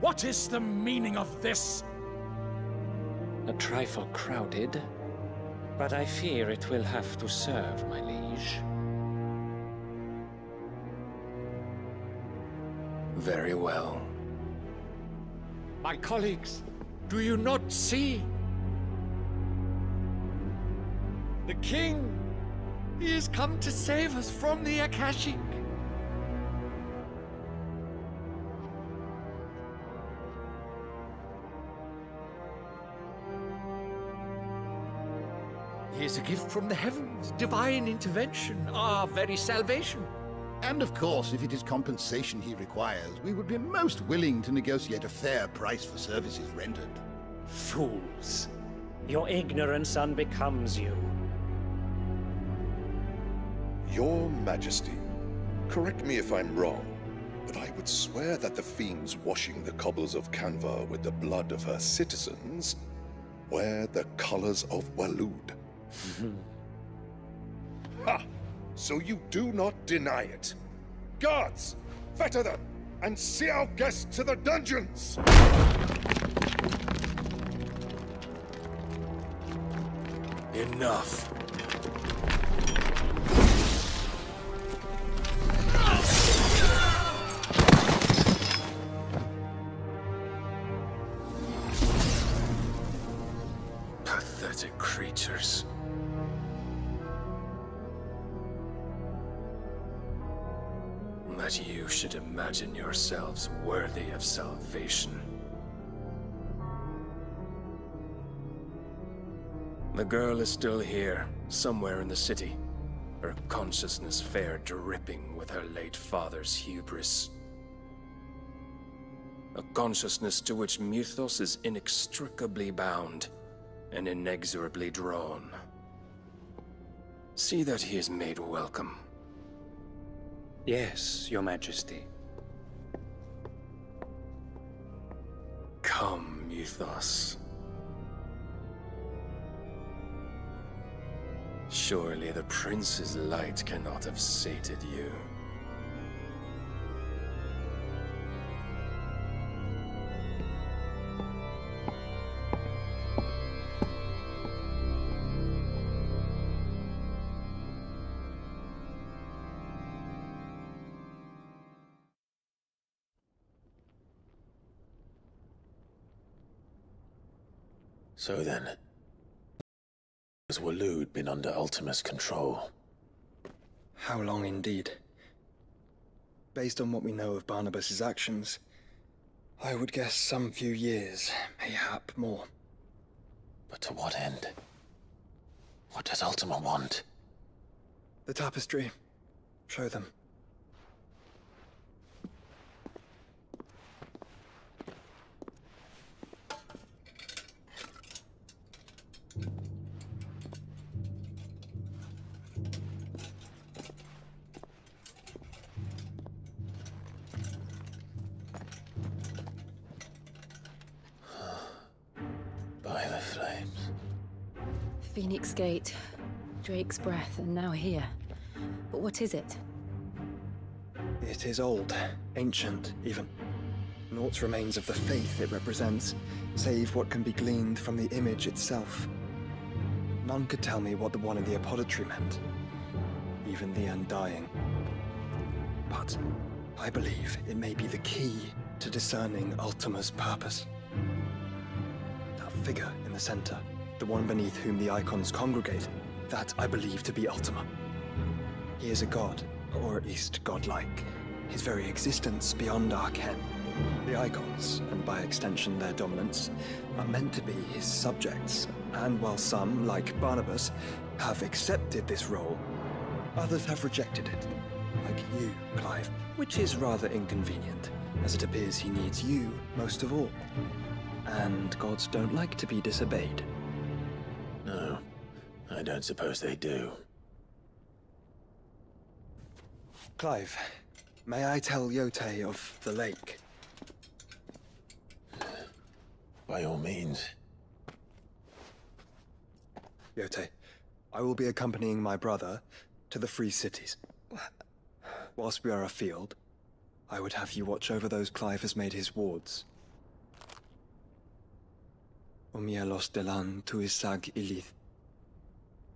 What is the meaning of this? A trifle crowded, but I fear it will have to serve, my liege. Very well. My colleagues, do you not see? The king! He has come to save us from the Akashic! He is a gift from the heavens, divine intervention, our very salvation. And of course, if it is compensation he requires, we would be most willing to negotiate a fair price for services rendered. Fools. Your ignorance unbecomes you. Your Majesty, correct me if I'm wrong, but I would swear that the fiends washing the cobbles of Canva with the blood of her citizens wear the colors of Waloed. Ha! So you do not deny it. Guards, fetter them, and see our guests to the dungeons! Enough. Pathetic creatures. That you should imagine yourselves worthy of salvation. The girl is still here, somewhere in the city. Her consciousness fair dripping with her late father's hubris. A consciousness to which Mythos is inextricably bound and inexorably drawn. See that he is made welcome. Yes, Your Majesty. Come, Mythos. Surely the prince's light cannot have sated you. So then, has Waloed been under Ultima's control? How long indeed? Based on what we know of Barnabas's actions, I would guess some few years, mayhap more. But to what end? What does Ultima want? The tapestry. Show them. By the flames. Phoenix Gate, Drake's Breath, and now here. But what is it? It is old, ancient, even. Naught remains of the faith it represents, save what can be gleaned from the image itself. None could tell me what the one in the apothecary meant, even the Undying. But I believe it may be the key to discerning Ultima's purpose. That figure in the center, the one beneath whom the icons congregate, that I believe to be Ultima. He is a god, or at least godlike. His very existence beyond our ken. The icons, and by extension their dominance, are meant to be his subjects, and while some, like Barnabas, have accepted this role, others have rejected it. Like you, Clive, which is rather inconvenient, as it appears he needs you most of all. And gods don't like to be disobeyed. No, I don't suppose they do. Clive, may I tell Yote of the lake? By all means. Yote, I will be accompanying my brother to the Free Cities. Whilst we are afield, I would have you watch over those Clive has made his wards. Umielos delan tuisag ilith.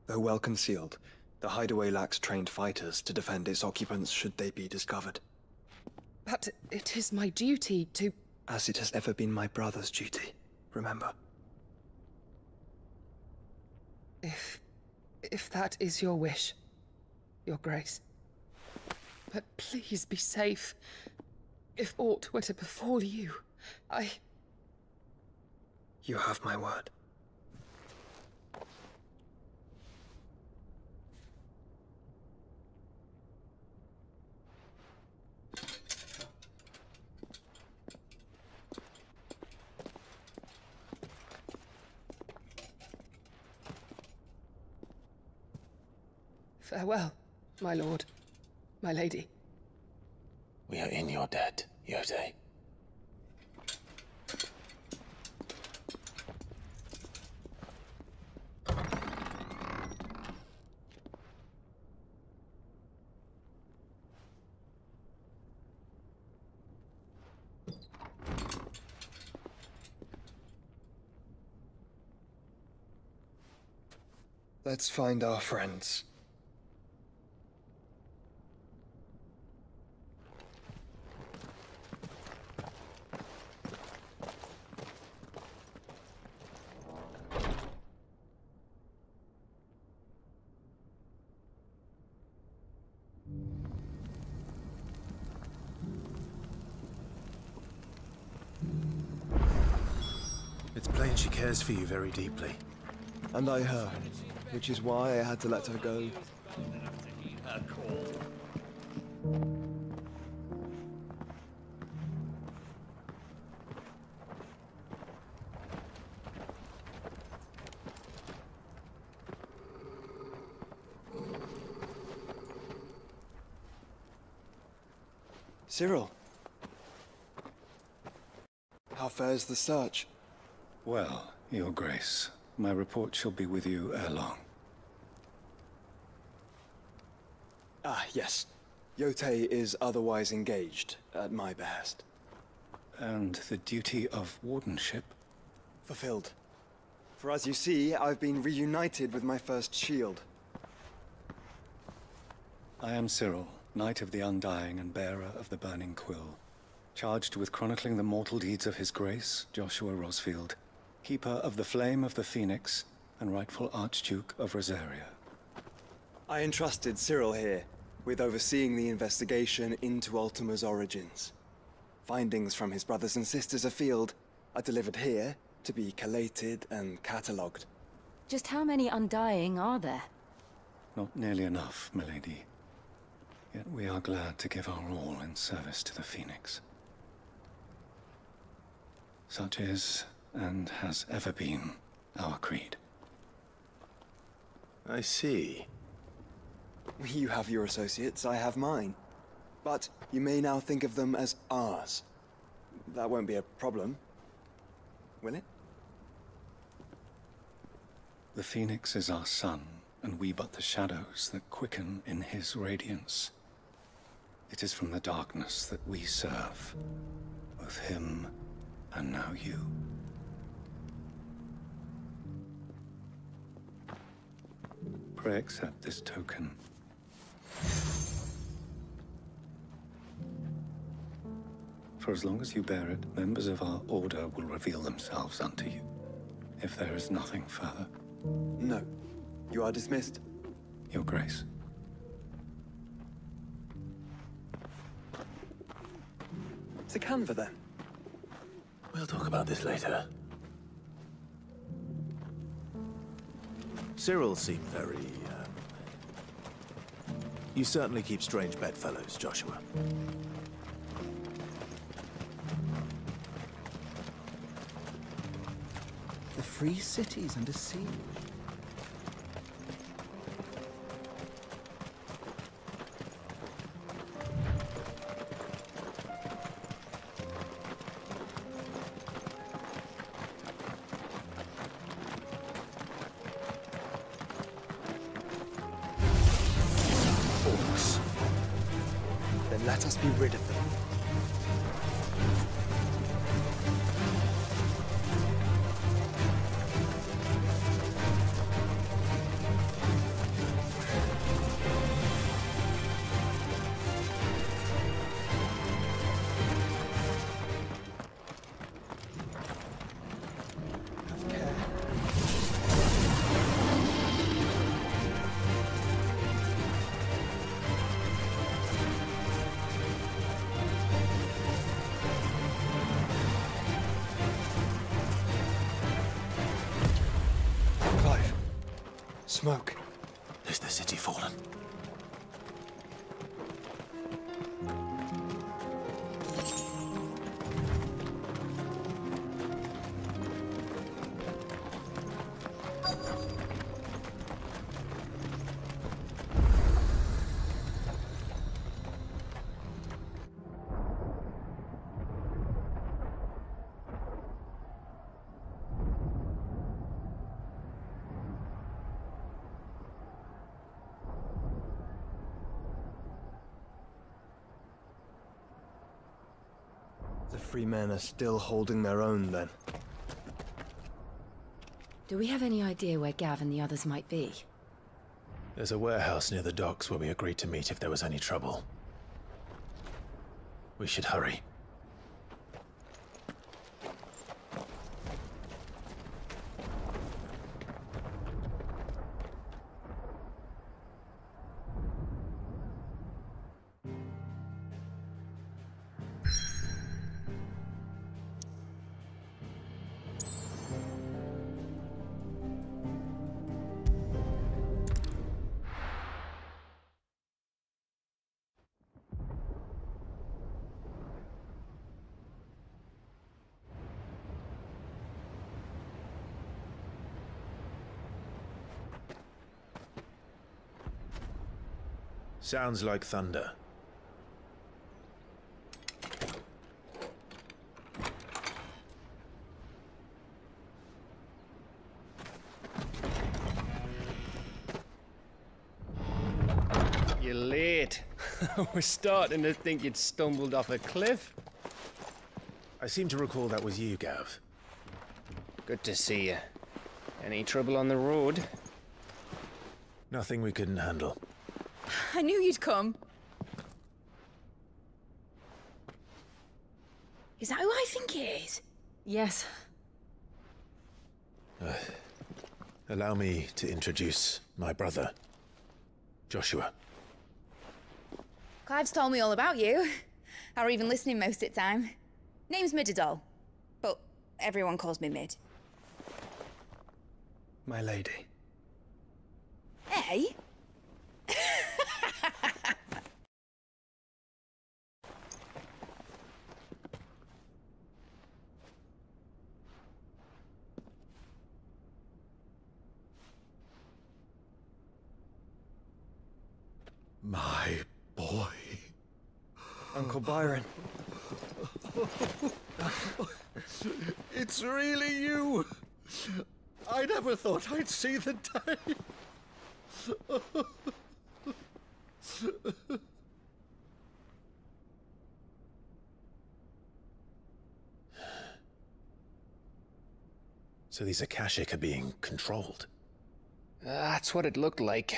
Though well concealed, the hideaway lacks trained fighters to defend its occupants should they be discovered. But it is my duty to... As it has ever been my brother's duty, remember. If that is your wish, Your Grace. But please be safe. If aught were to befall you, You have my word. Farewell, my lord, my lady. We are in your debt, Yote. Let's find our friends. It's plain she cares for you very deeply. And I her, which is why I had to let her go. Cyril. How fares the search? Well, Your Grace, my report shall be with you ere long. Ah, yes. Yote is otherwise engaged, at my behest. And the duty of wardenship? Fulfilled. For as you see, I've been reunited with my first shield. I am Cyril, Knight of the Undying and bearer of the Burning Quill, charged with chronicling the mortal deeds of His Grace, Joshua Rosfield, Keeper of the Flame of the Phoenix and rightful Archduke of Rosaria. I entrusted Cyril here with overseeing the investigation into Ultima's origins. Findings from his brothers and sisters afield are delivered here to be collated and catalogued. Just how many Undying are there? Not nearly enough, milady. Yet we are glad to give our all in service to the Phoenix. Such is, and has ever been, our creed. I see. You have your associates, I have mine. But you may now think of them as ours. That won't be a problem, will it? The Phoenix is our sun, and we but the shadows that quicken in his radiance. It is from the darkness that we serve, both him and now you. Pray accept this token. For as long as you bear it, members of our order will reveal themselves unto you. If there is nothing further. No. You are dismissed. Your Grace. To Canva, then. We'll talk about this later. Cyril seemed very, You certainly keep strange bedfellows, Joshua. The free cities under siege. Then let us be rid of them. Smoke. Is the city fallen? The free men are still holding their own, then. Do we have any idea where Gav and the others might be? There's a warehouse near the docks where we agreed to meet if there was any trouble. We should hurry. Sounds like thunder. You're late. We're starting to think you'd stumbled off a cliff. I seem to recall that was you, Gav. Good to see you. Any trouble on the road? Nothing we couldn't handle. I knew you'd come. Is that who I think it is? Yes. Allow me to introduce my brother, Joshua. Clive's told me all about you. Or even listening most of the time. Name's Midadol, but everyone calls me Mid. My lady. Hey? My boy. Uncle Byron. It's really you. I never thought I'd see the day. So these Akashic are being controlled? That's what it looked like.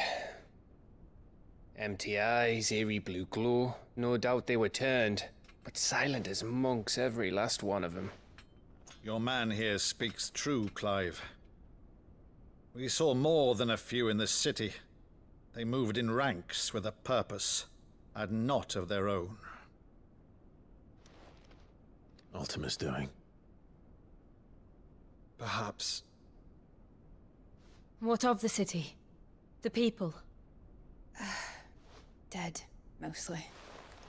Empty eyes, eerie blue glow. No doubt they were turned, but silent as monks, every last one of them. Your man here speaks true, Clive. We saw more than a few in this city. They moved in ranks with a purpose, and not of their own. Ultima's doing. Perhaps. What of the city? The people? Dead, mostly.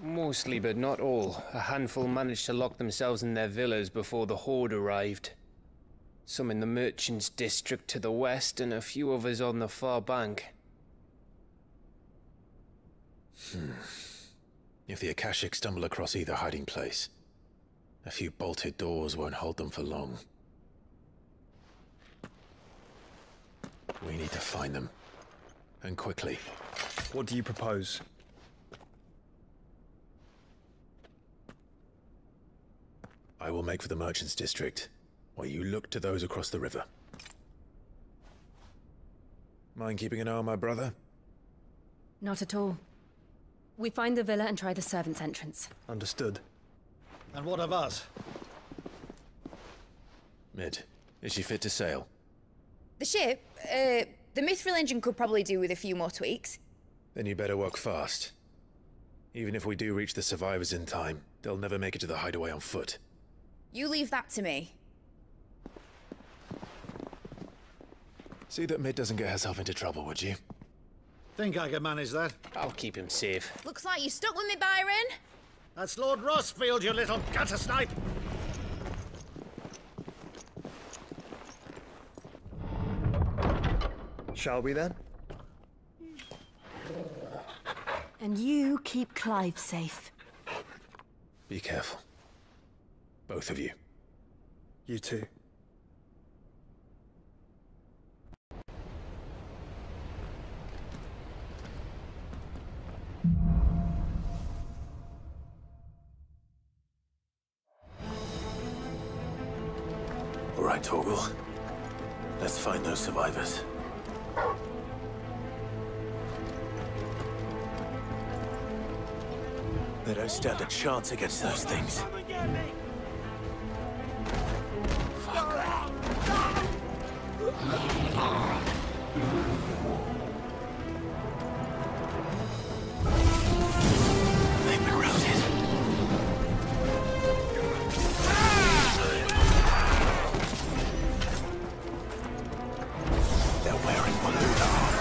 Mostly, but not all. A handful managed to lock themselves in their villas before the Horde arrived. Some in the Merchants' District to the west, and a few others on the far bank. If the Akashic stumble across either hiding place, a few bolted doors won't hold them for long. We need to find them. And quickly. What do you propose? I will make for the Merchants' District, while you look to those across the river. Mind keeping an eye on my brother? Not at all. We find the villa and try the servants' entrance. Understood. And what of us? Mid, is she fit to sail? The ship, the Mithril engine could probably do with a few more tweaks. Then you better work fast. Even if we do reach the survivors in time, they'll never make it to the hideaway on foot. You leave that to me. See that Mid doesn't get herself into trouble, would you? Think I can manage that? I'll keep him safe. Looks like you stuck with me, Byron. That's Lord Rossfield, you little gutter snipe! Shall we then? And you keep Clive safe. Be careful. Both of you. You too. All right, Torgal. Let's find those survivors. They don't stand a chance against those things. They've been routed. They're wearing balloon armor.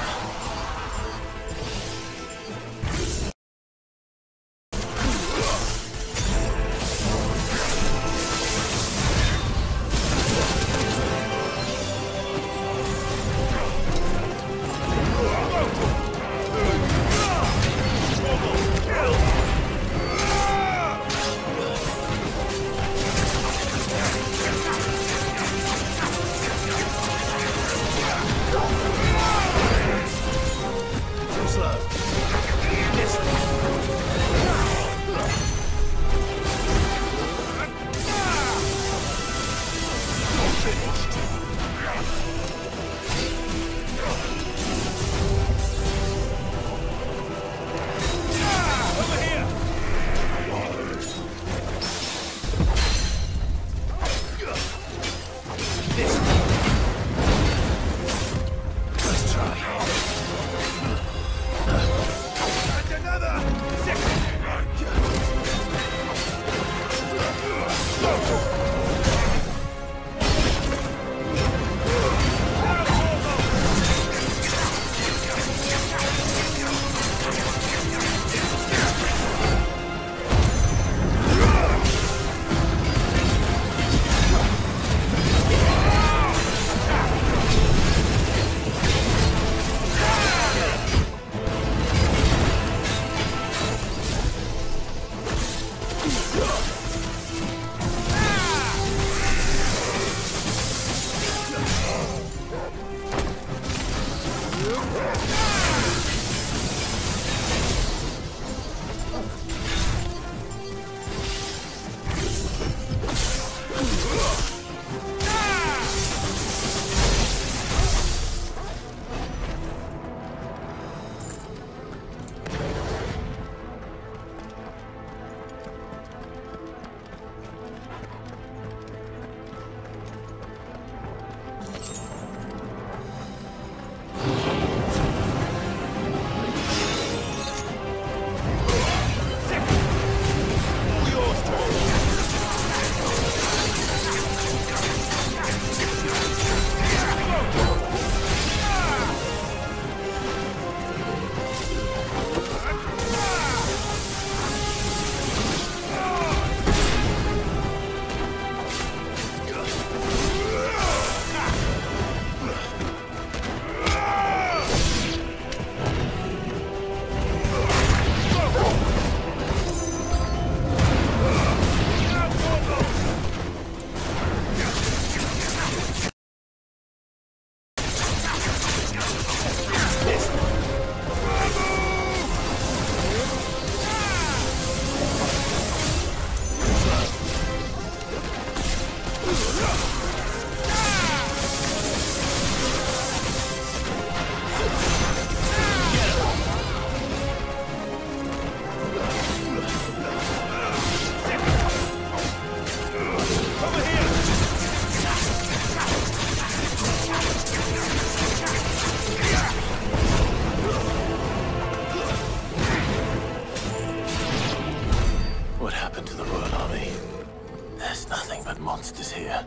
monsters here.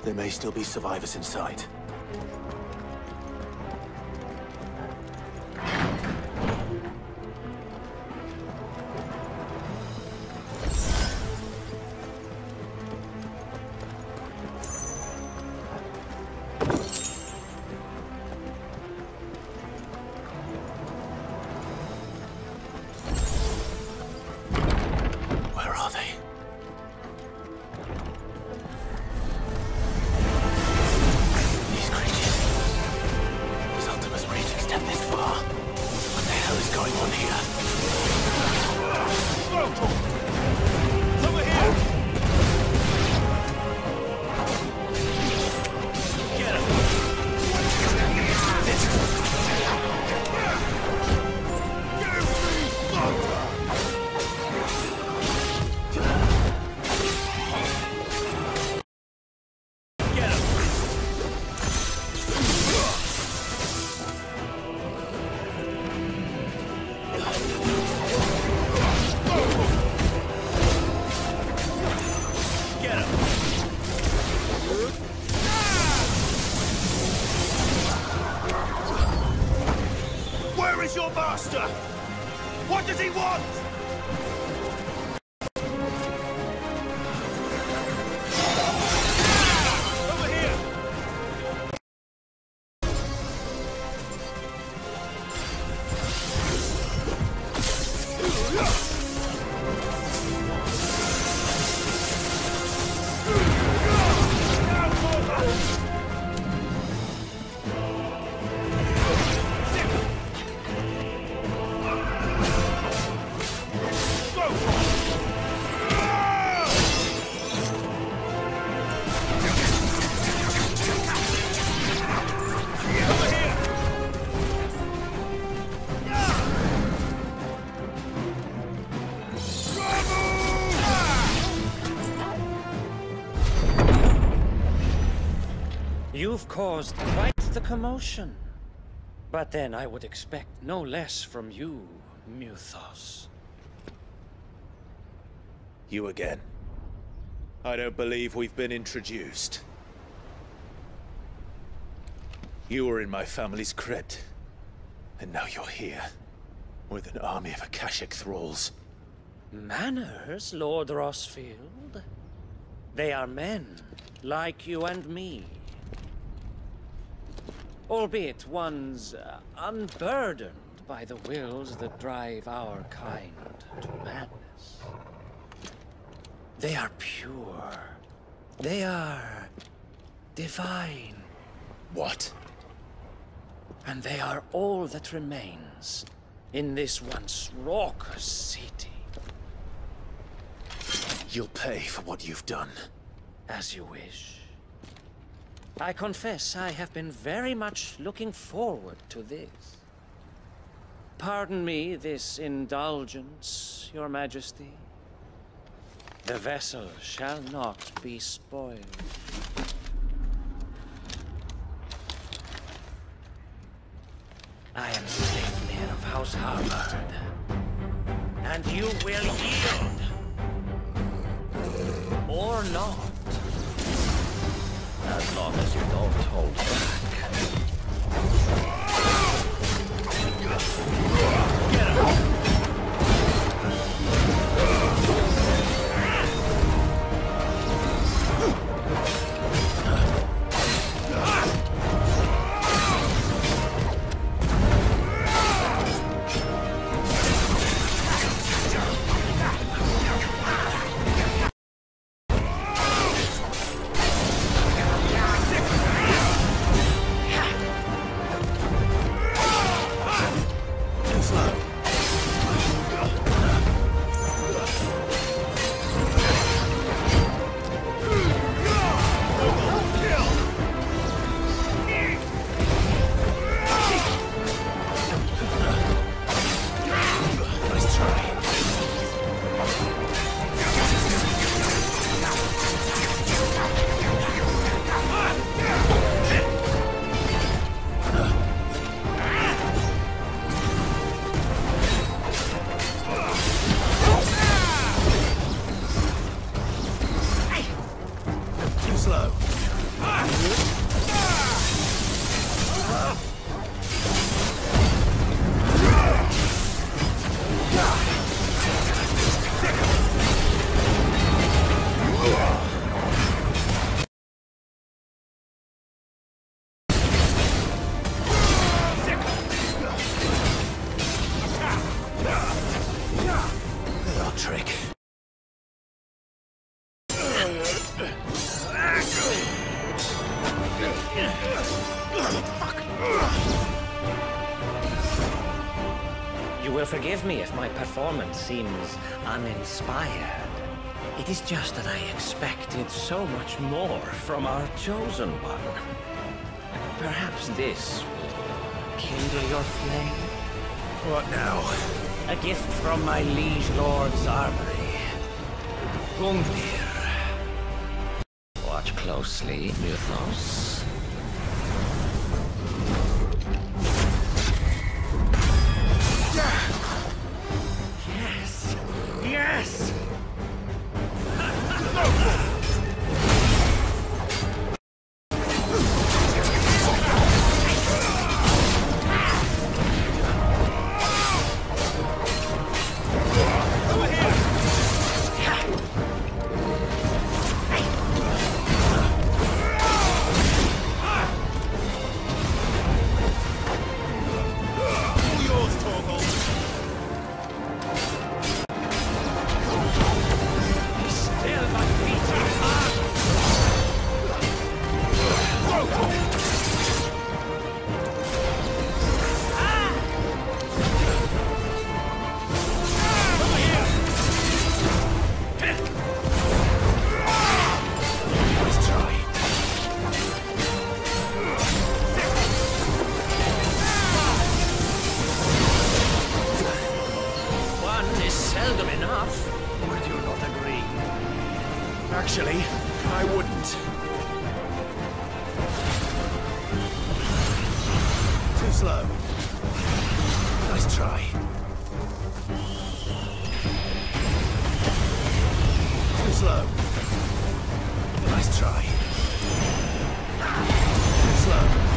There may still be survivors inside. You've caused quite the commotion. But then I would expect no less from you, Muthos. You again. I don't believe we've been introduced. You were in my family's crypt, and now you're here, with an army of Akashic thralls. Manners, Lord Rosfield? They are men, like you and me. Albeit ones unburdened by the wills that drive our kind to madness. They are pure. They are divine. What? And they are all that remains in this once raucous city. You'll pay for what you've done. As you wish. I confess I have been very much looking forward to this. Pardon me this indulgence, Your Majesty. The vessel shall not be spoiled. I am Sleipnir of House Harvard, and you will yield. Or not. As long as you don't hold back. Get him! You will forgive me if my performance seems uninspired. It is just that I expected so much more from our chosen one. Perhaps this will kindle your flame? What now? A gift from my liege lord's armory. Gungnir. Watch closely, Mythos. Yes! Yes! Actually, I wouldn't. Too slow. Nice try. Too slow. Nice try. Too slow.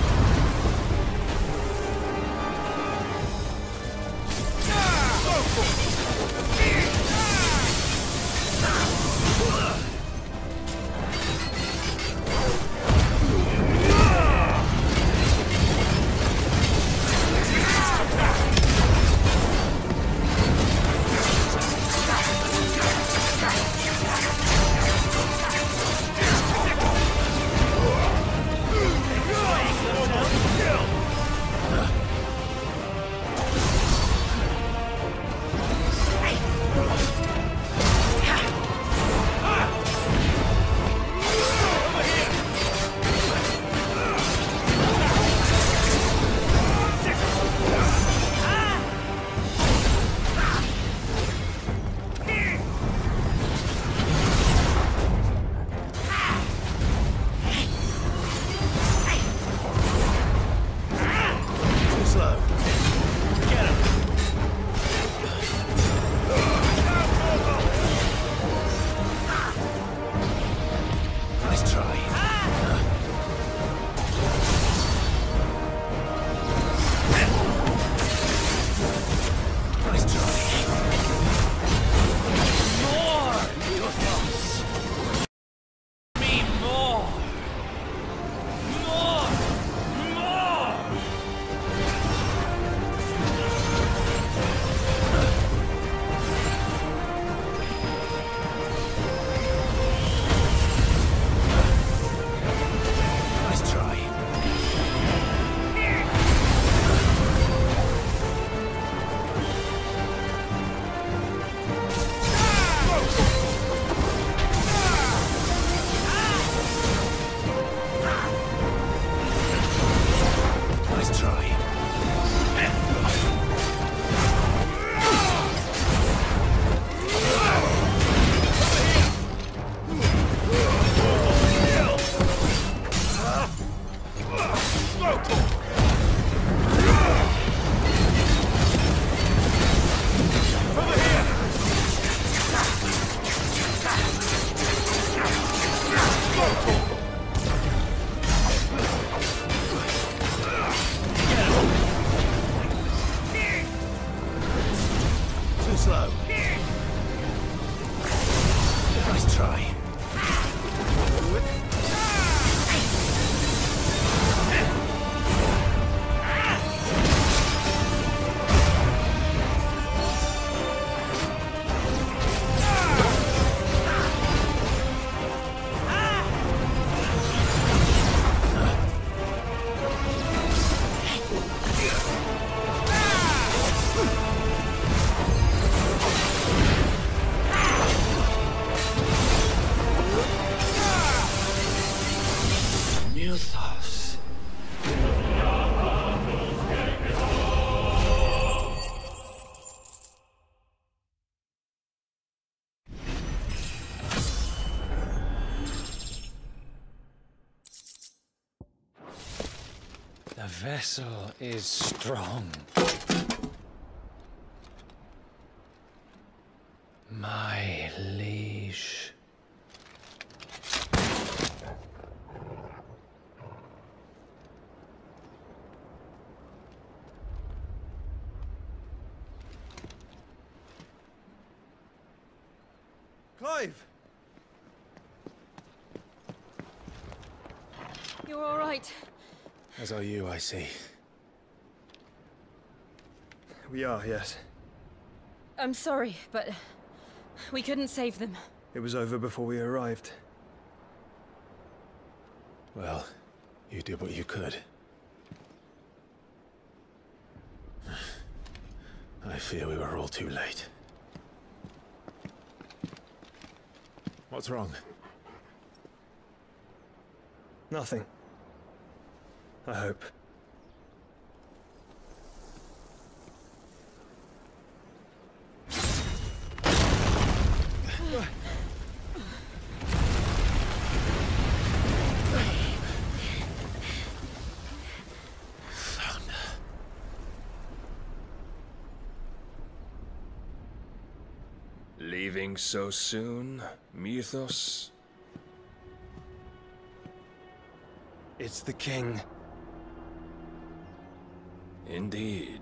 The vessel is strong. My liege. Clive! You're all right. As are you, I see. We are, yes. I'm sorry, but we couldn't save them. It was over before we arrived. Well, you did what you could. I fear we were all too late. What's wrong? Nothing. I hope. Leaving so soon, Mythos? It's the king. Indeed.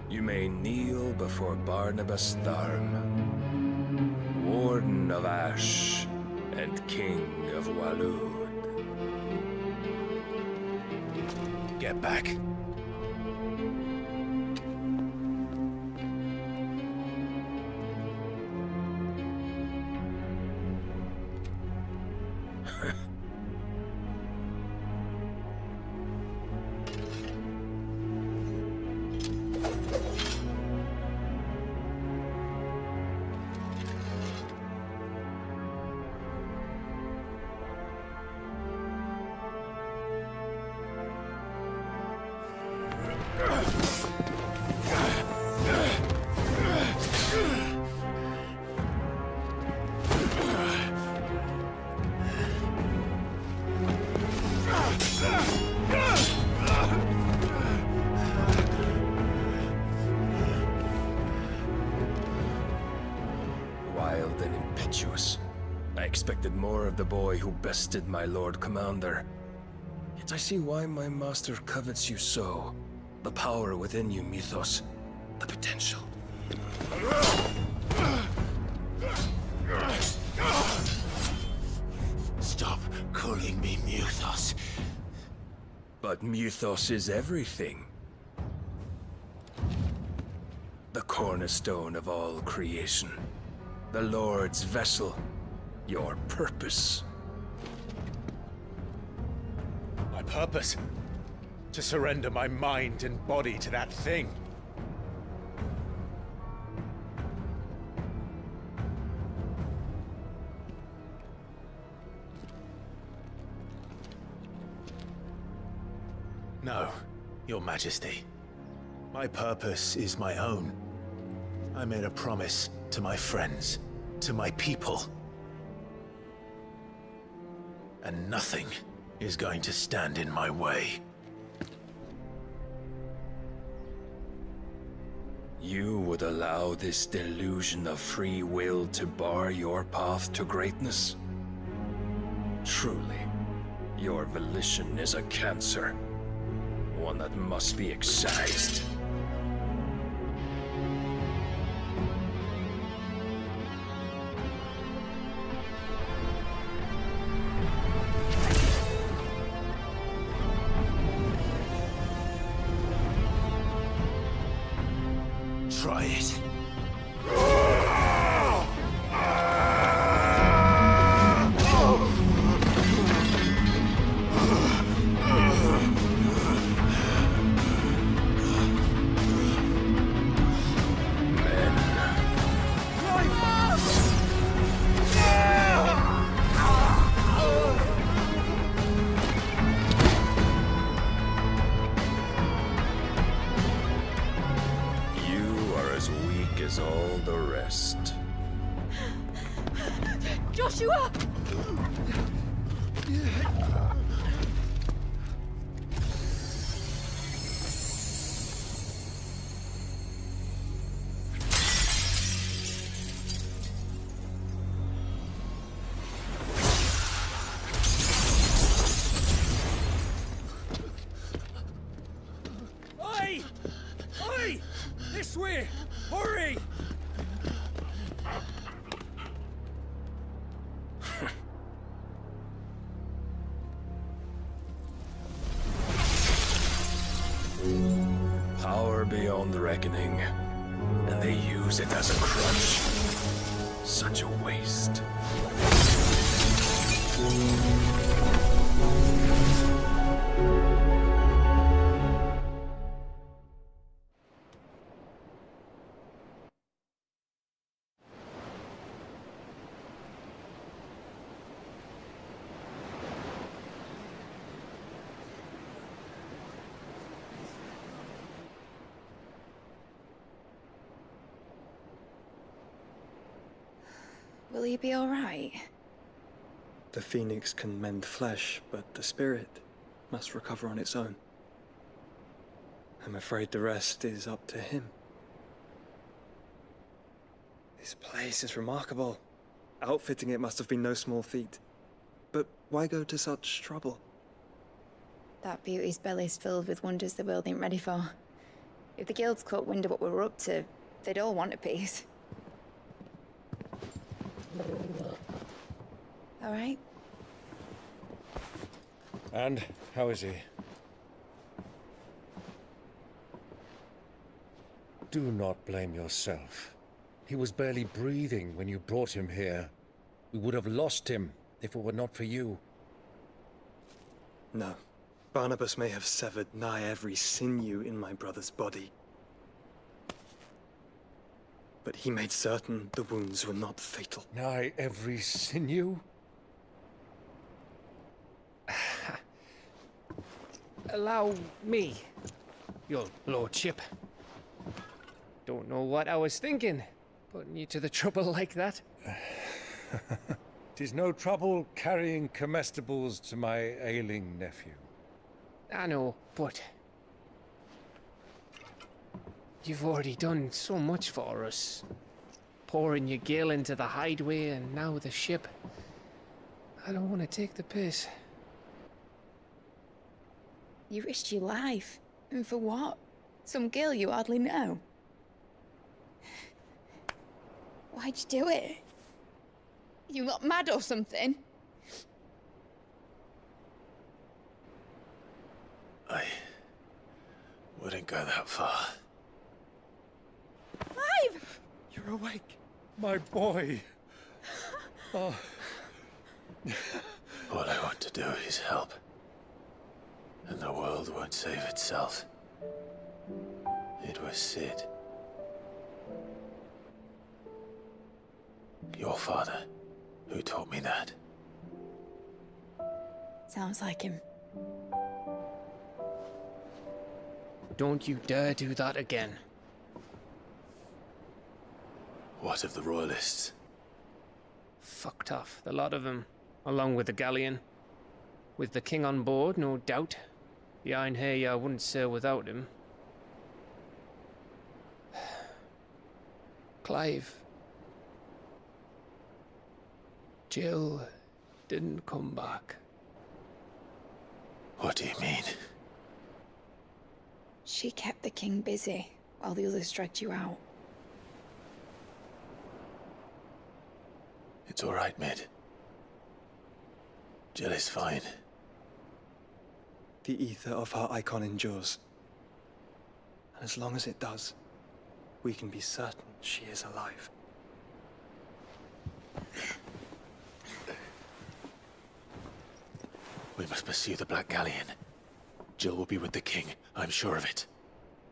You may kneel before Barnabas Tharm, Warden of Ash and King of Waloed. Get back. Wild and impetuous. I expected more of the boy who bested my Lord Commander. Yet I see why my master covets you so. The power within you, Mythos. The potential. Stop calling me Mythos. But Mythos is everything. The cornerstone of all creation. The Lord's vessel. Your purpose. My purpose? To surrender my mind and body to that thing. No, Your Majesty. My purpose is my own. I made a promise to my friends, to my people. And nothing is going to stand in my way. You would allow this delusion of free will to bar your path to greatness? Truly, your volition is a cancer. One that must be excised. Try it. All the rest. Joshua! This way! Hurry! Power beyond reckoning, and they use it as a crutch. Such a waste. Will he be all right? The phoenix can mend flesh, but the spirit must recover on its own. I'm afraid the rest is up to him. This place is remarkable. Outfitting it must have been no small feat. But why go to such trouble? That beauty's belly's filled with wonders the world ain't ready for. If the guilds caught wind of what we were up to, they'd all want a piece. All right. And how is he? Do not blame yourself. He was barely breathing when you brought him here. We would have lost him if it were not for you. No. Barnabas may have severed nigh every sinew in my brother's body. But he made certain the wounds were not fatal. Nigh every sinew? Allow me, your lordship. Don't know what I was thinking, putting you to the trouble like that. 'Tis no trouble carrying comestibles to my ailing nephew. I know, but you've already done so much for us. Pouring your gil into the hideaway and now the ship. I don't want to take the piss. You risked your life. And for what? Some girl you hardly know. Why'd you do it? You not mad or something? I wouldn't go that far. Clive! You're awake, my boy. Oh. All I want to do is help. And the world won't save itself. It was Sid. Your father, who taught me that. Sounds like him. Don't you dare do that again. What of the royalists? Fucked off, the lot of them, along with the galleon. With the king on board, no doubt. Behind here, I wouldn't sail without him. Clive. Jill didn't come back. What do you mean? She kept the king busy while the others dragged you out. It's all right, Mid. Jill is fine. The ether of her icon endures. And as long as it does, we can be certain she is alive. We must pursue the Black Galleon. Jill will be with the king, I'm sure of it.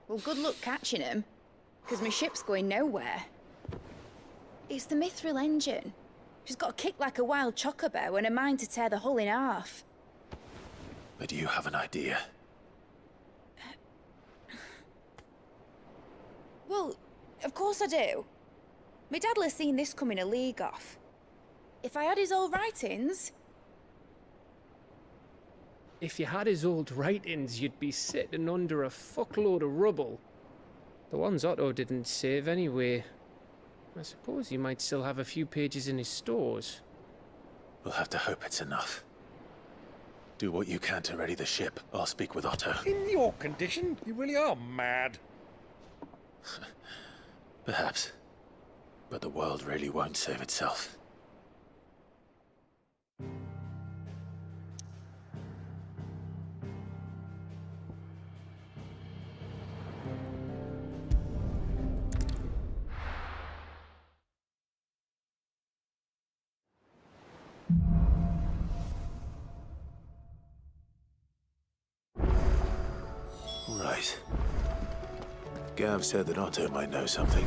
Well, good luck catching him, because my ship's going nowhere. It's the Mithril engine. She's got a kick like a wild chocobo and a mind to tear the hull in half. But you have an idea. Well, of course I do. My dad'll have seen this coming a league off. If I had his old writings... If you had his old writings, you'd be sitting under a fuckload of rubble. The ones Otto didn't save anyway. I suppose he might still have a few pages in his stores. We'll have to hope it's enough. Do what you can to ready the ship. I'll speak with Otto. In your condition, you really are mad. Perhaps. But the world really won't save itself. Right. Gav said that Otto might know something.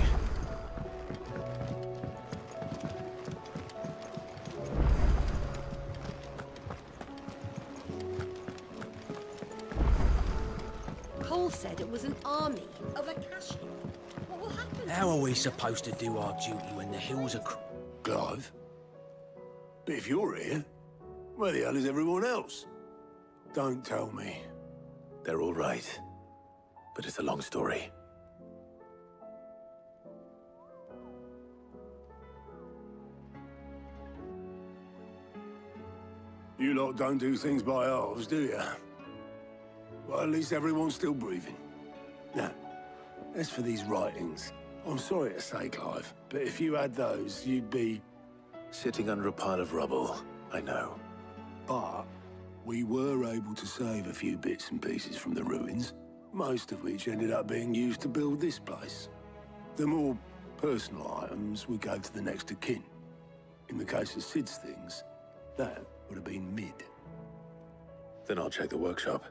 Cole said it was an army of Akashi. What will happen? How are we supposed to do our duty when the hills are... Clive? But if you're here, where the hell is everyone else? Don't tell me. They're all right. But it's a long story. You lot don't do things by halves, do you? Well, at least everyone's still breathing. Now, as for these writings, I'm sorry to say, Clive, but if you had those, you'd be... Sitting under a pile of rubble, I know. But we were able to save a few bits and pieces from the ruins, most of which ended up being used to build this place. The more personal items would go to the next of kin. In the case of Sid's things, that would have been mid. Then I'll check the workshop.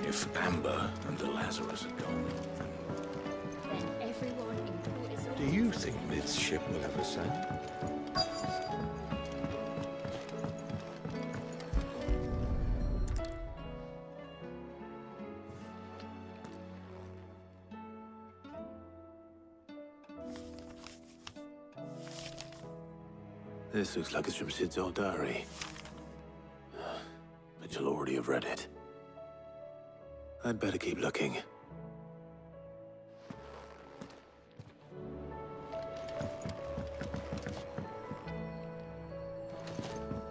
If Amber and the Lazarus are gone, Then everyone in port is... do you think Mid's ship will ever sail? This looks like it's from Sid's old diary. But you'll already have read it. I'd better keep looking.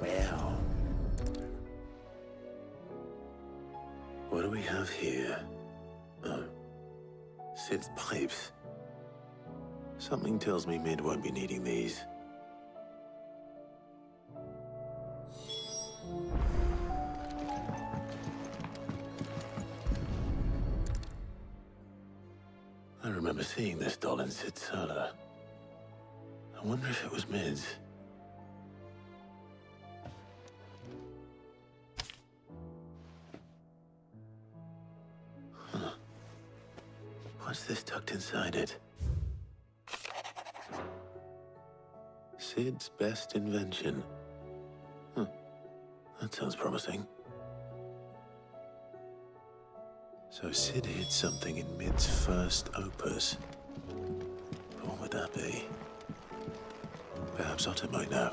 Well... What do we have here? Oh. Sid's pipes. Something tells me Mid won't be needing these. I remember seeing this doll in Sid's cellar. I wonder if it was Mid's. Huh. What's this tucked inside it? Sid's best invention. Huh. That sounds promising. So Sid hid something in Mid's first opus. But what would that be? Perhaps Otto might know.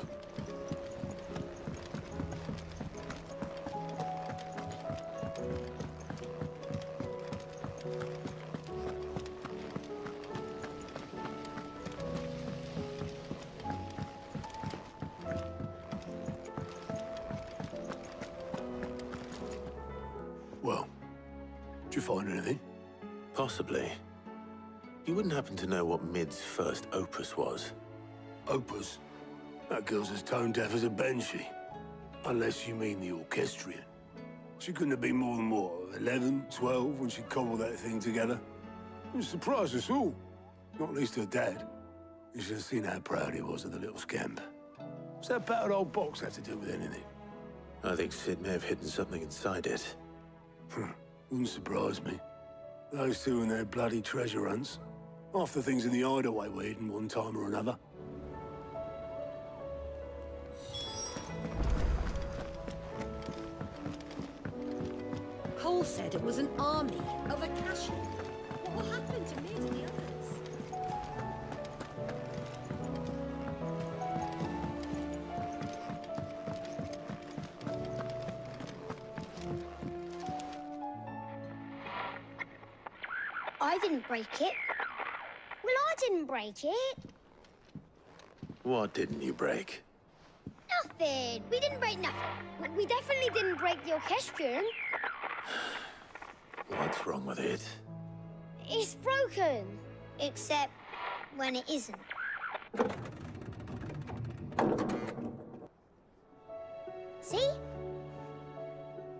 Well, did you find anything? Possibly. You wouldn't happen to know what Mid's first opus was? Opus? That girl's as tone deaf as a banshee. Unless you mean the orchestrion. She couldn't have been more than, what, 11, 12 when she cobbled that thing together? It surprised us all. Not least her dad. You should have seen how proud he was of the little scamp. What's that battered old box have to do with anything? I think Sid may have hidden something inside it. Wouldn't surprise me. Those two and their bloody treasure hunts. Half the things in the hideaway were hidden one time or another. Cole said it was an army of Akashi. What happened to me and the others? I didn't break it. Well, I didn't break it. What didn't you break? Nothing. We didn't break nothing. We definitely didn't break the orchestrion. What's wrong with it? It's broken. Except when it isn't. See?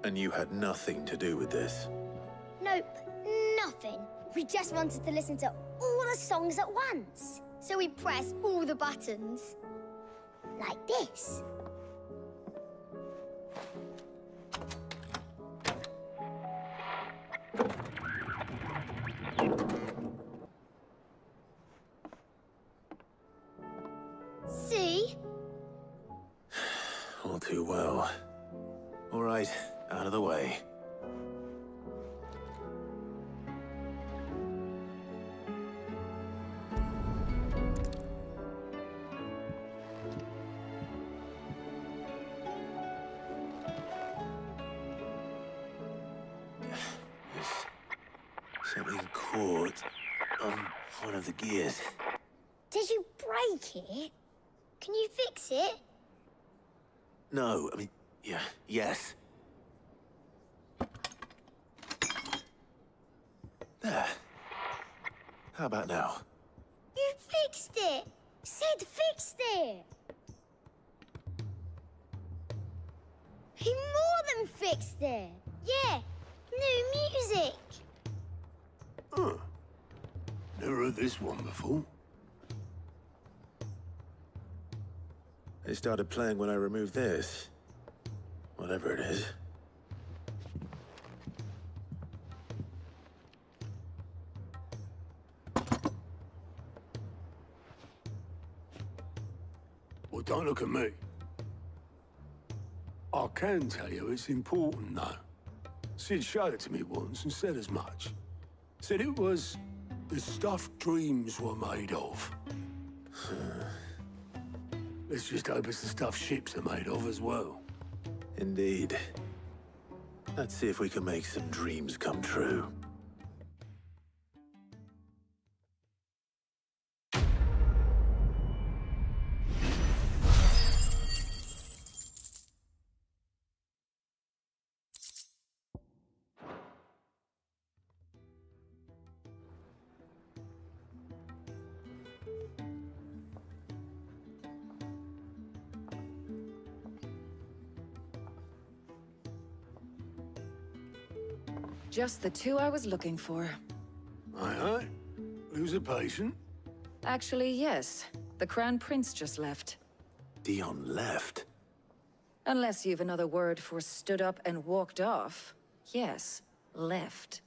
And you had nothing to do with this? Nope, nothing. We just wanted to listen to all the songs at once. So we pressed all the buttons. Like this. See? All too well. All right, out of the way. Something caught on one of the gears. Did you break it? Can you fix it? No, I mean, yeah, yes. There. How about now? You fixed it! Sid fixed it! He more than fixed it! Yeah, new music! Huh. Never heard this one before. It started playing when I removed this. Whatever it is. Well, don't look at me. I can tell you it's important, though. Sid showed it to me once and said as much. Said it was the stuff dreams were made of. Let's just hope it's the stuff ships are made of as well. Indeed. Let's see if we can make some dreams come true. Just the two I was looking for. Aye, aye. Who's a patient? Actually, yes. The Crown Prince just left. Dion left? Unless you've another word for stood up and walked off. Yes, left.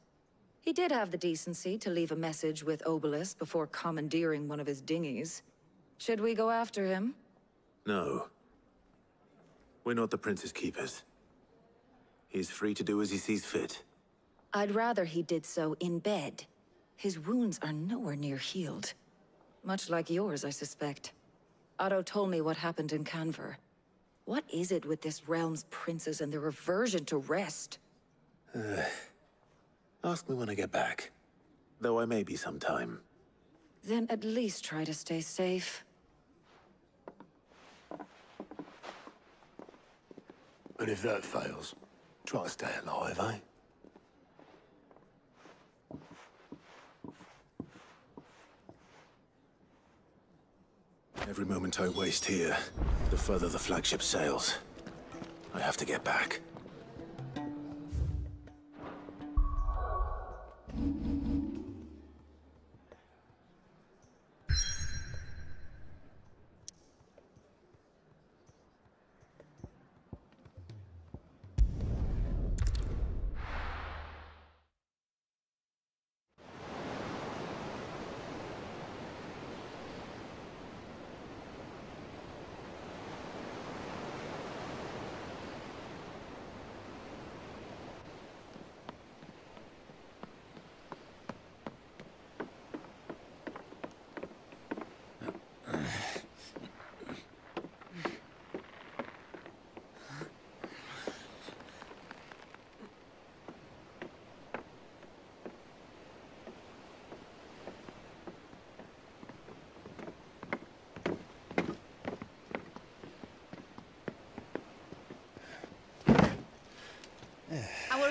He did have the decency to leave a message with Obelisk before commandeering one of his dinghies. Should we go after him? No. We're not the Prince's keepers. He's free to do as he sees fit. I'd rather he did so in bed. His wounds are nowhere near healed. Much like yours, I suspect. Otto told me what happened in Canver. What is it with this realm's princes and their aversion to rest? Ask me when I get back. Though I may be sometime. Then at least try to stay safe. And if that fails, try to stay alive, eh? Every moment I waste here, the further the flagship sails. I have to get back.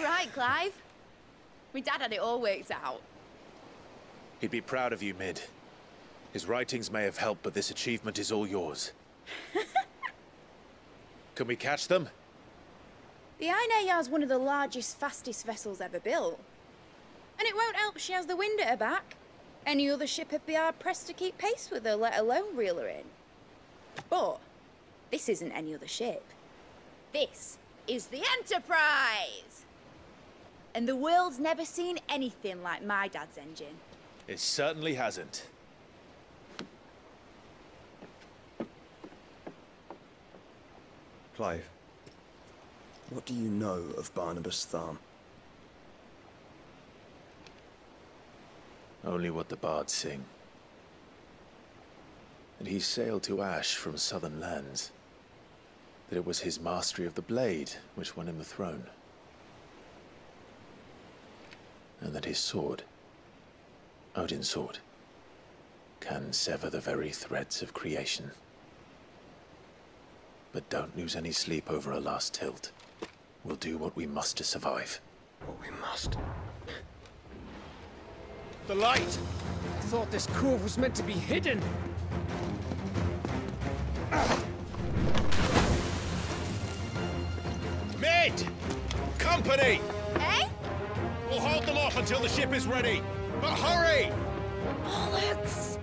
right, Clive. My dad had it all worked out. He'd be proud of you, Mid. His writings may have helped, but this achievement is all yours. Can we catch them? The Ainayar's one of the largest, fastest vessels ever built. And it won't help she has the wind at her back. Any other ship would be hard-pressed to keep pace with her, let alone reel her in. But this isn't any other ship. This is the Enterprise! And the world's never seen anything like my dad's engine. It certainly hasn't. Clive, what do you know of Barnabas Tharm? Only what the bards sing. And he sailed to Ash from southern lands. That it was his mastery of the blade which won him the throne. And that his sword, Odin's sword, can sever the very threads of creation. But don't lose any sleep over a last tilt. We'll do what we must to survive. What we must? The light! I thought this cove was meant to be hidden. Mid! Company! Eh? We'll hold them off until the ship is ready. But hurry! Bollocks!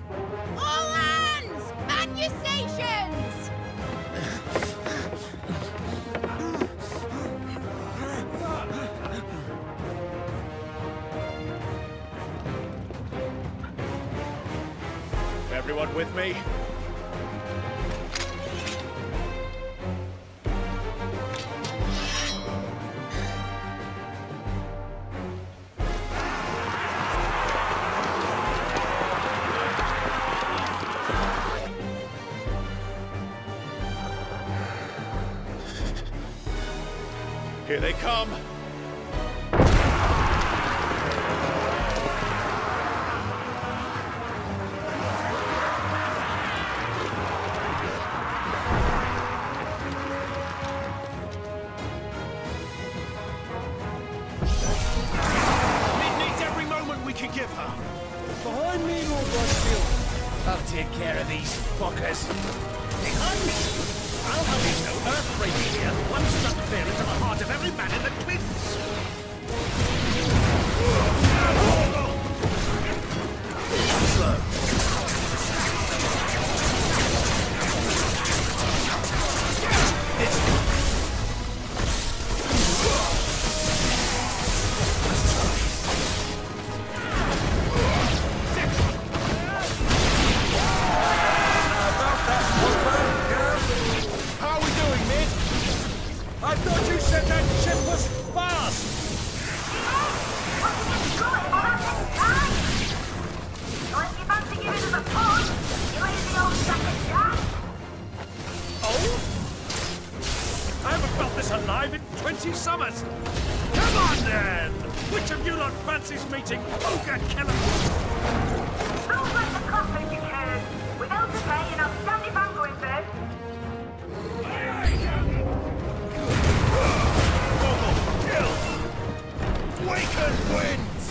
All hands! Man your stations! Everyone with me? Here they come. Behind me, Lord Westfield. I'll take care of these fuckers. Behind me. I'll have you know Avermedia once struck fear into the heart of every man in the twins. I thought you said that ship was fast! Oh? I haven't felt this alive in 20 summers! Come on then! Which of you lot fancies meeting Ogre Killer? Sounds like the conference you heard. Without the pay, and I'll stand if I'm going first. Waken winds!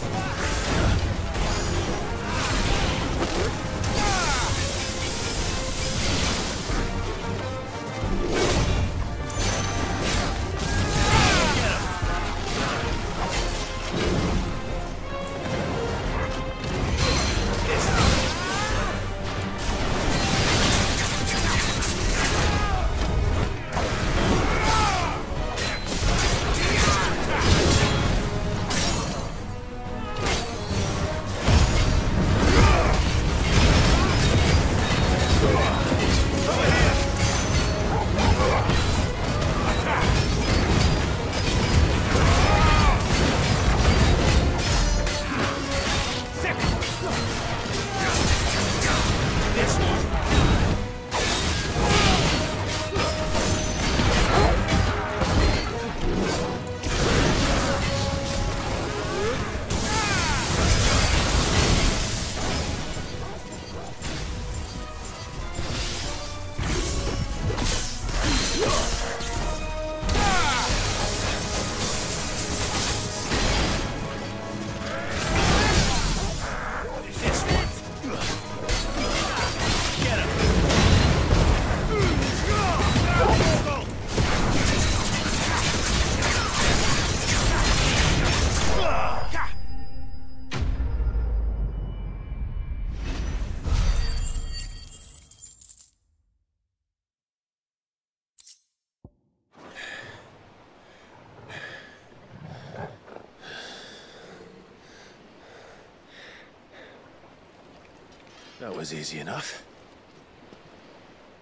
That was easy enough.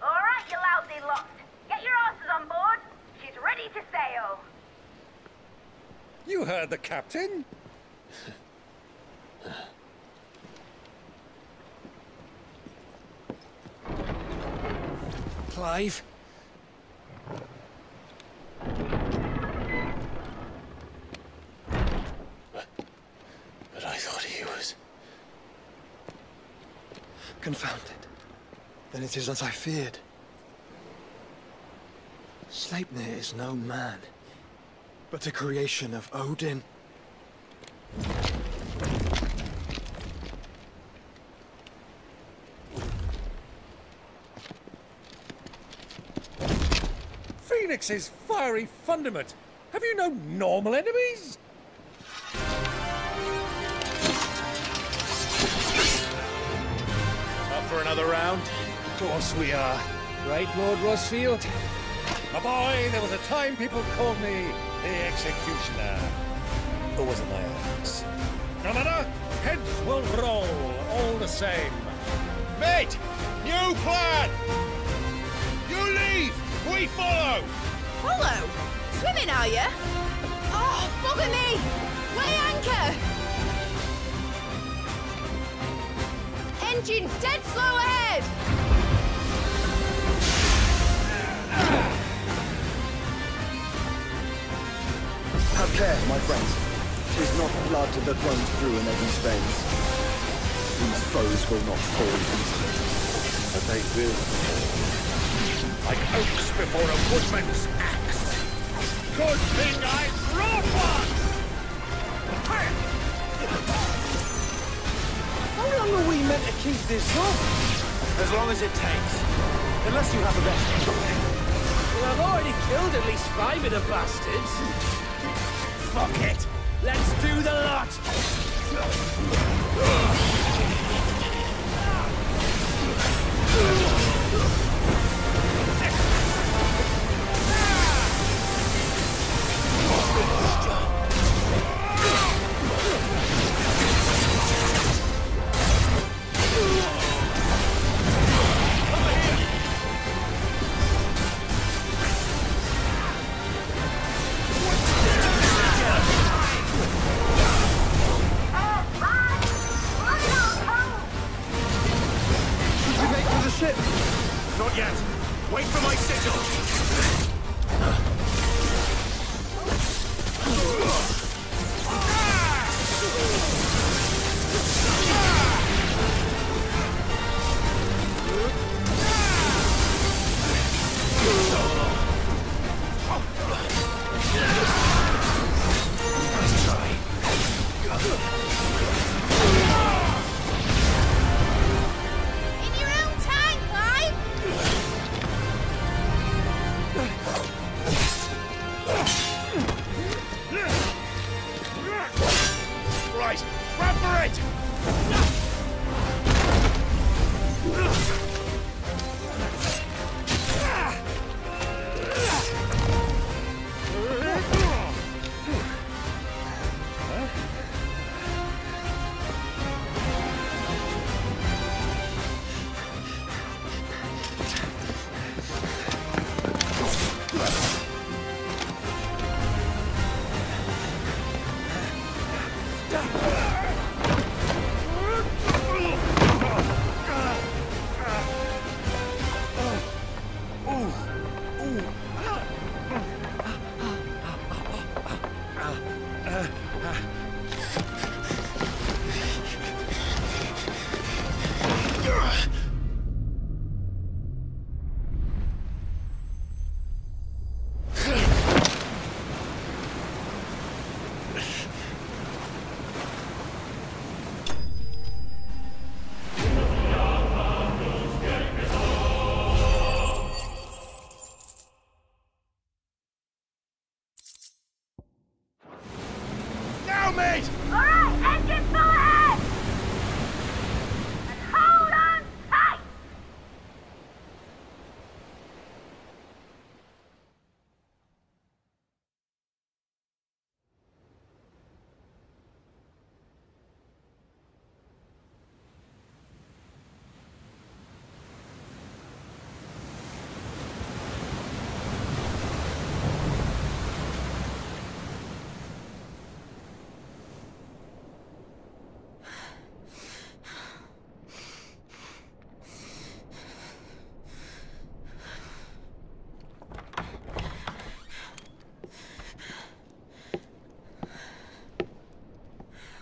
All right, you lousy lot. Get your asses on board. She's ready to sail. You heard the captain. Clive? But I thought he was... Confounded. Then it is as I feared. Sleipnir is no man, but a creation of Odin. Phoenix's fiery fundament. Have you no normal enemies? Up for another round? Of course we are. Right, Lord Rosfield? My boy, there was a time people called me the Executioner. Or was it my axe? No matter, heads will roll all the same. Mate! New plan! You leave! We follow! Follow? Swimming, are you? Oh, bugger me! Weigh anchor! Engines dead slow ahead! Have care, my friends. 'Tis not blood that runs through an Eddie's veins. These foes will not fall easily. But they will. Like oaks before a woodman's axe. Good thing I brought one! How long are we meant to keep this up? As long as it takes. Unless you have a better. Well, I've already killed at least 5 of the bastards. Fuck it! Let's do the lot! Not yet. Wait for my signal.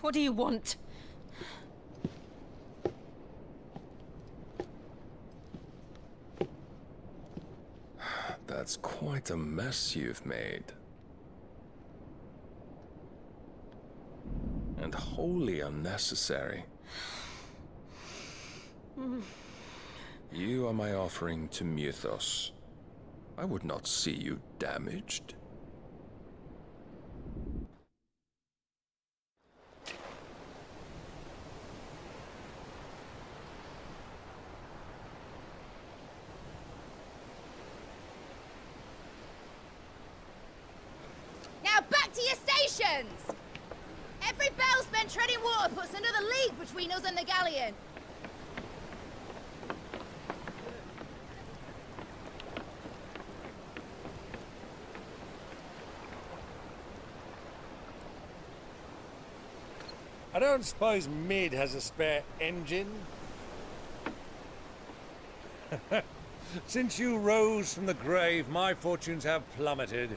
What do you want? That's quite a mess you've made. And wholly unnecessary. You are my offering to Mythos. I would not see you damaged. Now back to your stations! Every bell spent treading water puts another league between us and the galleon. I don't suppose Mid has a spare engine? Since you rose from the grave, my fortunes have plummeted.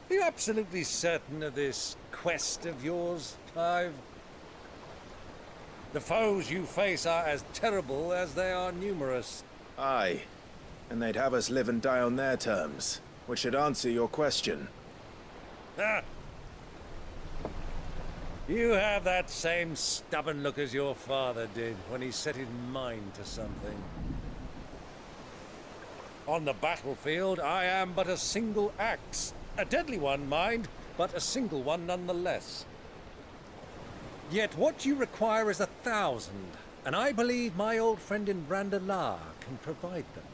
Are you absolutely certain of this quest of yours, Clive? The foes you face are as terrible as they are numerous. Aye, and they'd have us live and die on their terms, which should answer your question. Ah! You have that same stubborn look as your father did when he set his mind to something. On the battlefield, I am but a single axe. A deadly one, mind, but a single one nonetheless. Yet what you require is 1,000, and I believe my old friend in Brandalar can provide them.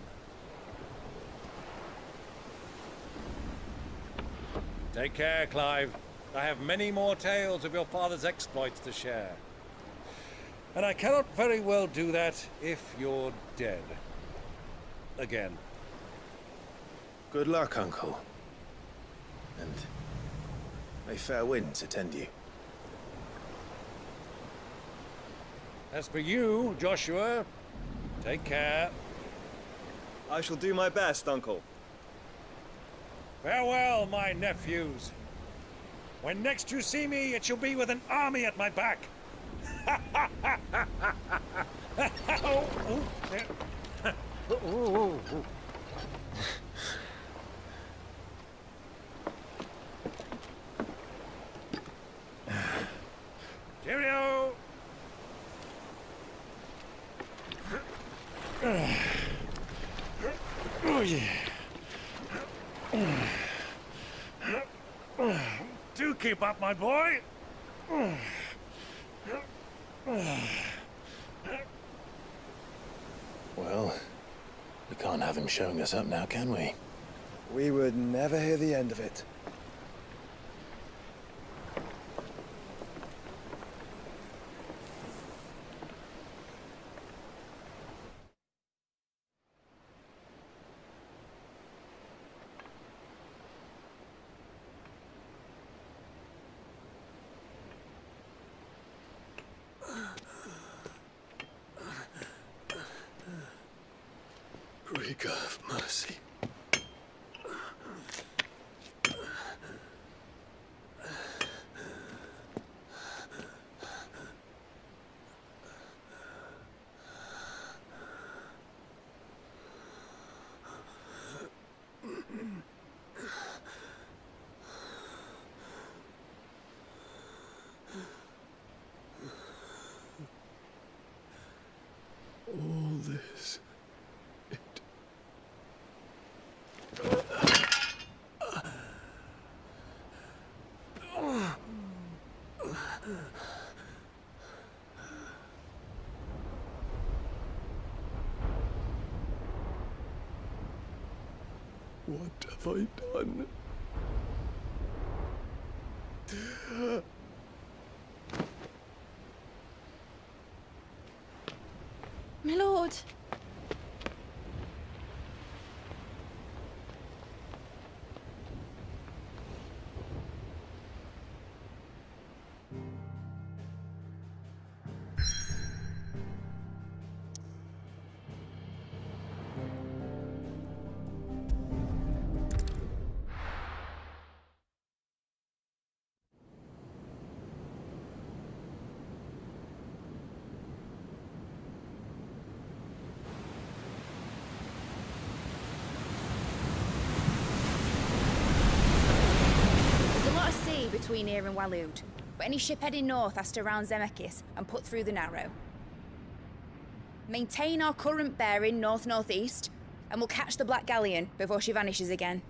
Take care, Clive. I have many more tales of your father's exploits to share. And I cannot very well do that if you're dead. Again. Good luck, Uncle. And may fair winds attend you. As for you, Joshua, take care. I shall do my best, Uncle. Farewell, my nephews. When next you see me, it shall be with an army at my back. Cheerio! Oh, yeah. Do keep up, my boy. Well, we can't have him showing us up now, can we? We would never hear the end of it. Greek of mercy. All this. What have I done? My lord. between here and Waloed, but any ship heading north has to round Zemeckis and put through the Narrow. Maintain our current bearing north-northeast, and we'll catch the Black Galleon before she vanishes again.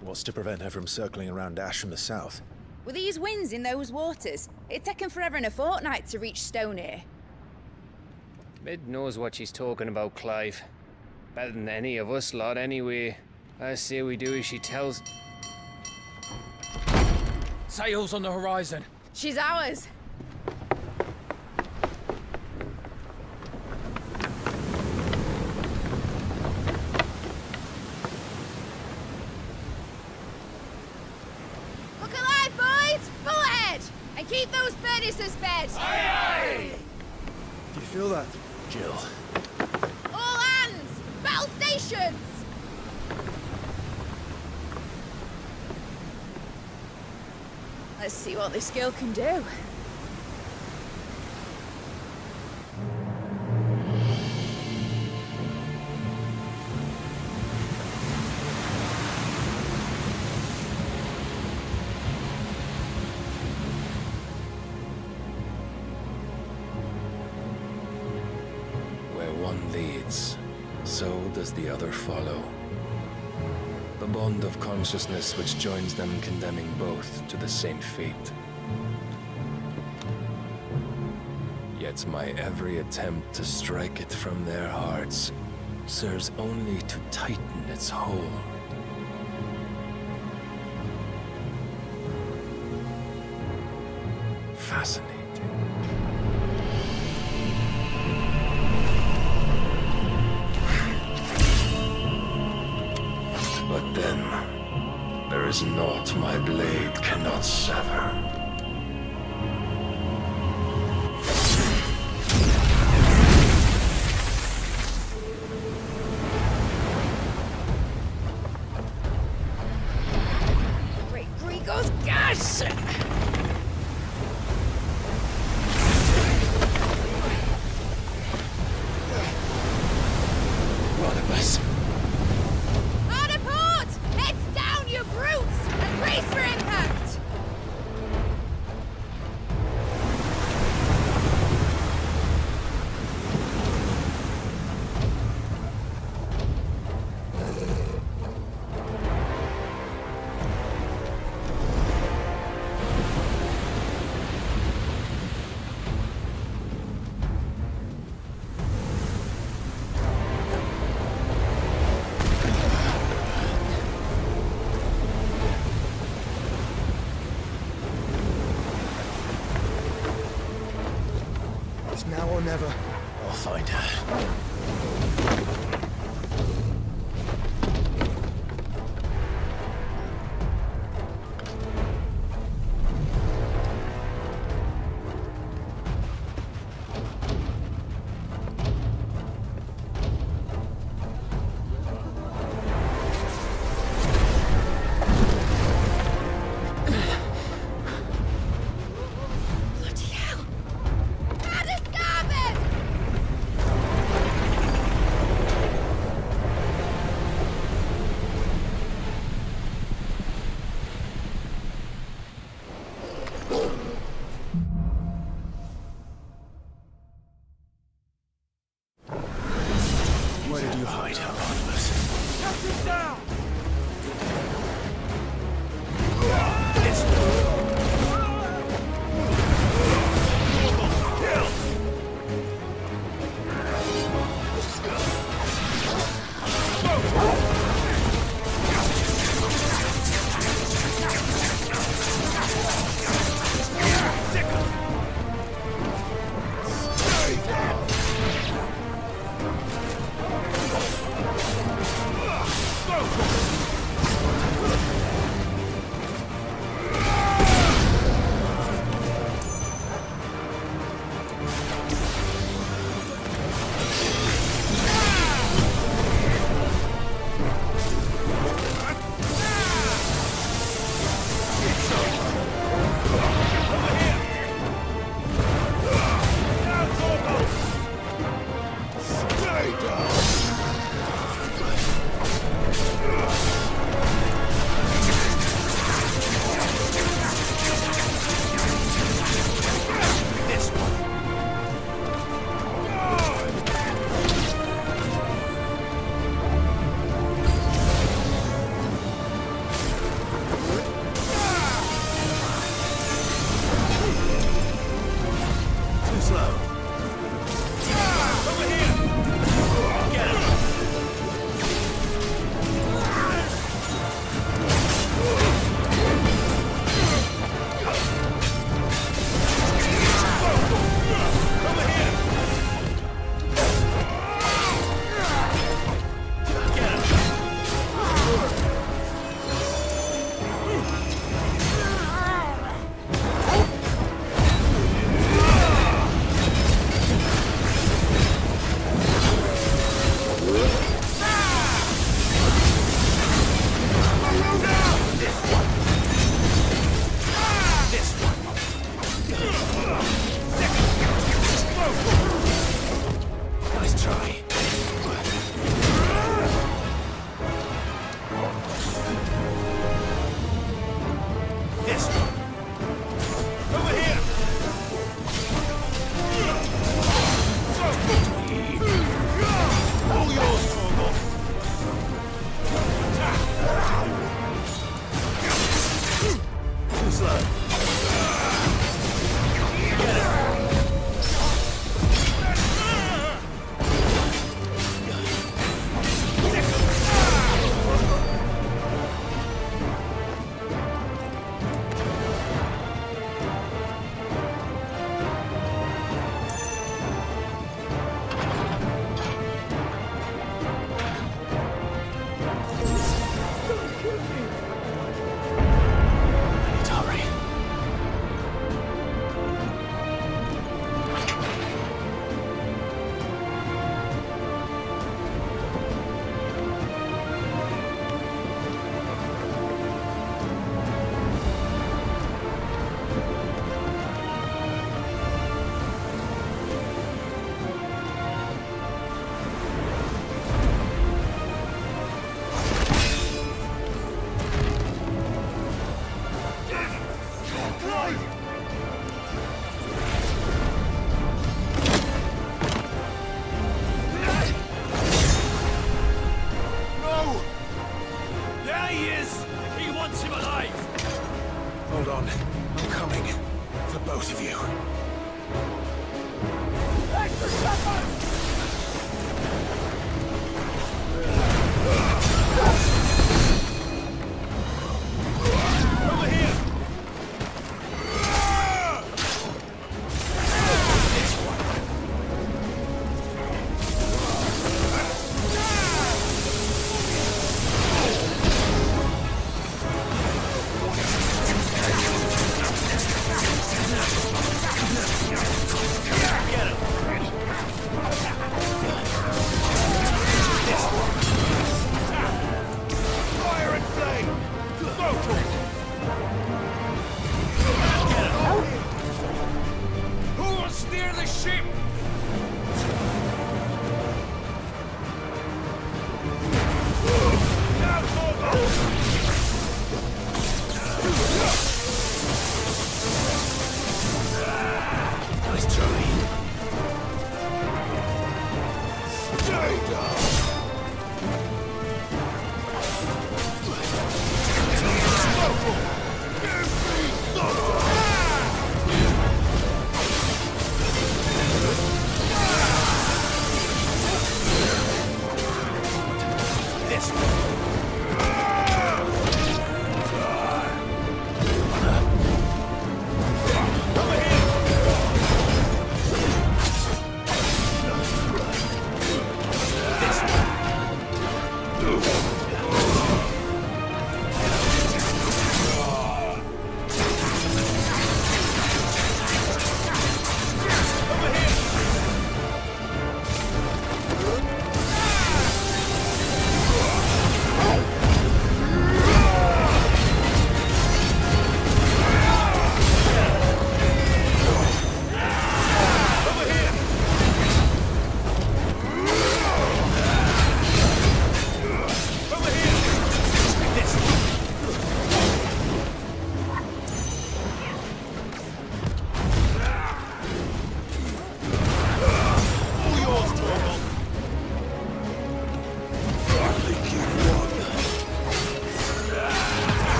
What's to prevent her from circling around Ash from the south? With these winds in those waters, it'd taken forever and a fortnight to reach Stonehenge. Mid knows what she's talking about, Clive. Better than any of us lot, anyway. I say we do as she tells. Sails on the horizon. She's ours. Look alive, boys! Full ahead! And keep those furnaces fed! Aye, aye! Do you feel that? Jill. All hands! Battle stations! Let's see what this girl can do. Where one leads, so does the other follow. The bond of consciousness which joins them condemning both to the same fate. Yet my every attempt to strike it from their hearts serves only to tighten its hold. Fascinating. But then, there is naught my blade cannot sever. Great Grigor's gas! One of us. Brace for impact! Now or never. I'll find her. Pixlr!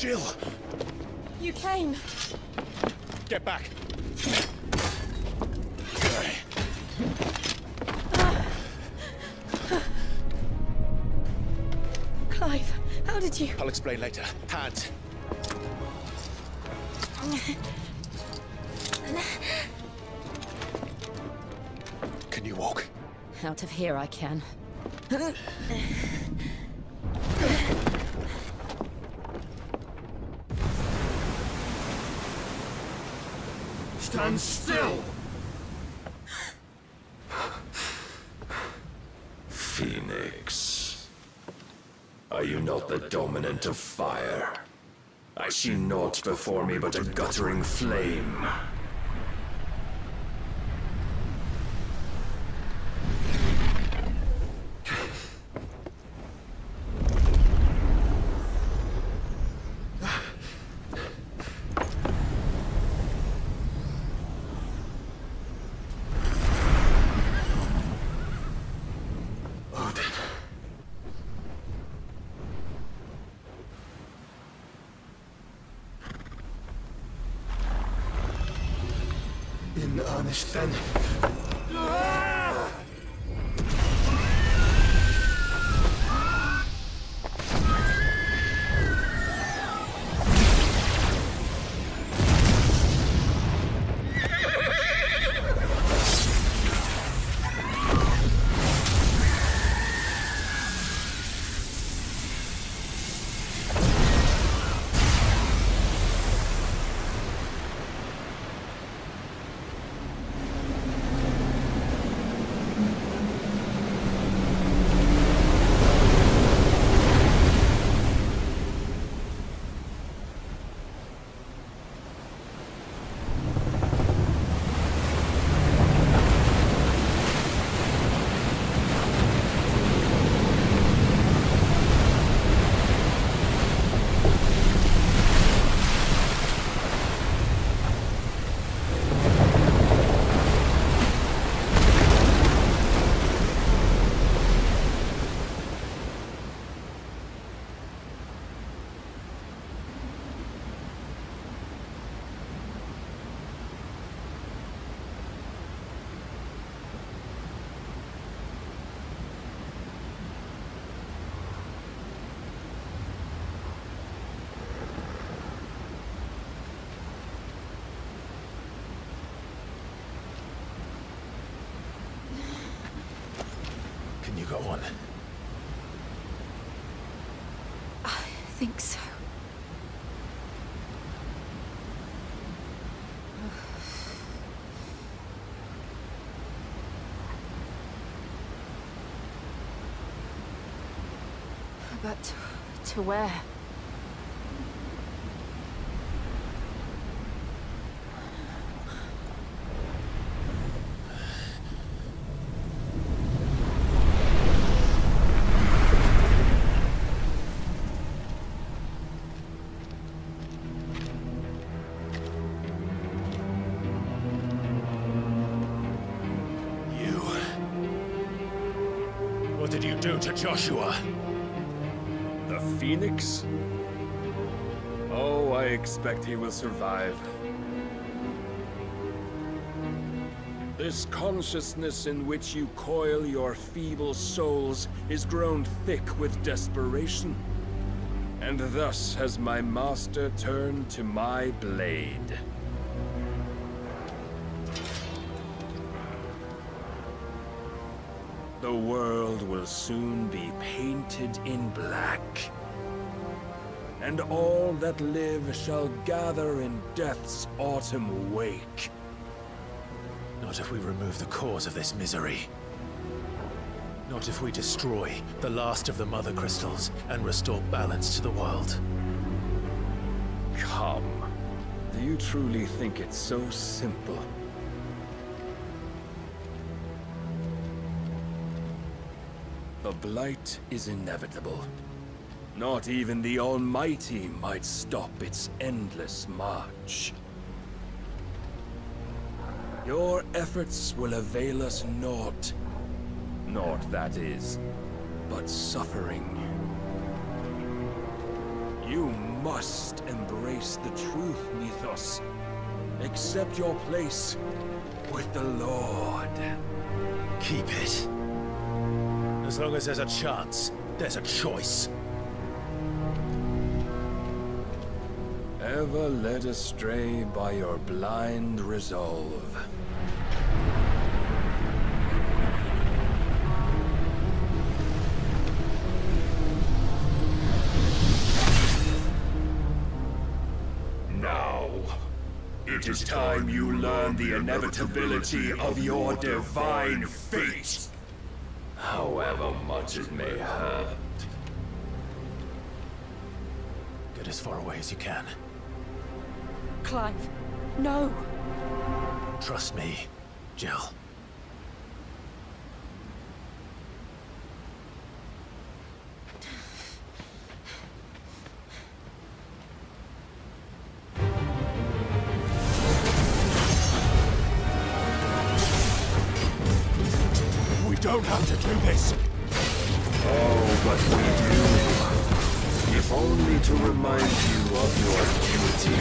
Jill! You came. Get back! Clive, how did you... I'll explain later. Hands. Can you walk? Out of here I can. Stand still! Phoenix. Are you not the dominant of fire? I see naught before me but a guttering flame. In earnest, then. Can you go on? I think so. But to where? What did you do to Joshua? The Phoenix? Oh, I expect he will survive. This consciousness in which you coil your feeble souls is grown thick with desperation. And thus has my master turned to my blade. The world will soon be painted in black. And all that live shall gather in death's autumn wake. Not if we remove the cause of this misery. Not if we destroy the last of the mother crystals and restore balance to the world. Come. Do you truly think it's so simple? The blight is inevitable. Not even the Almighty might stop its endless march. Your efforts will avail us naught. Naught, that is, but suffering. You must embrace the truth, Mythos. Accept your place with the Lord. Keep it. As long as there's a chance, there's a choice. Ever led astray by your blind resolve. Now, it is time you learn the inevitability of your divine fate, however much it may hurt. Get as far away as you can. Clive, no! Trust me, Jill. We don't have to do this. Oh, but we do. If only to remind you of your duty.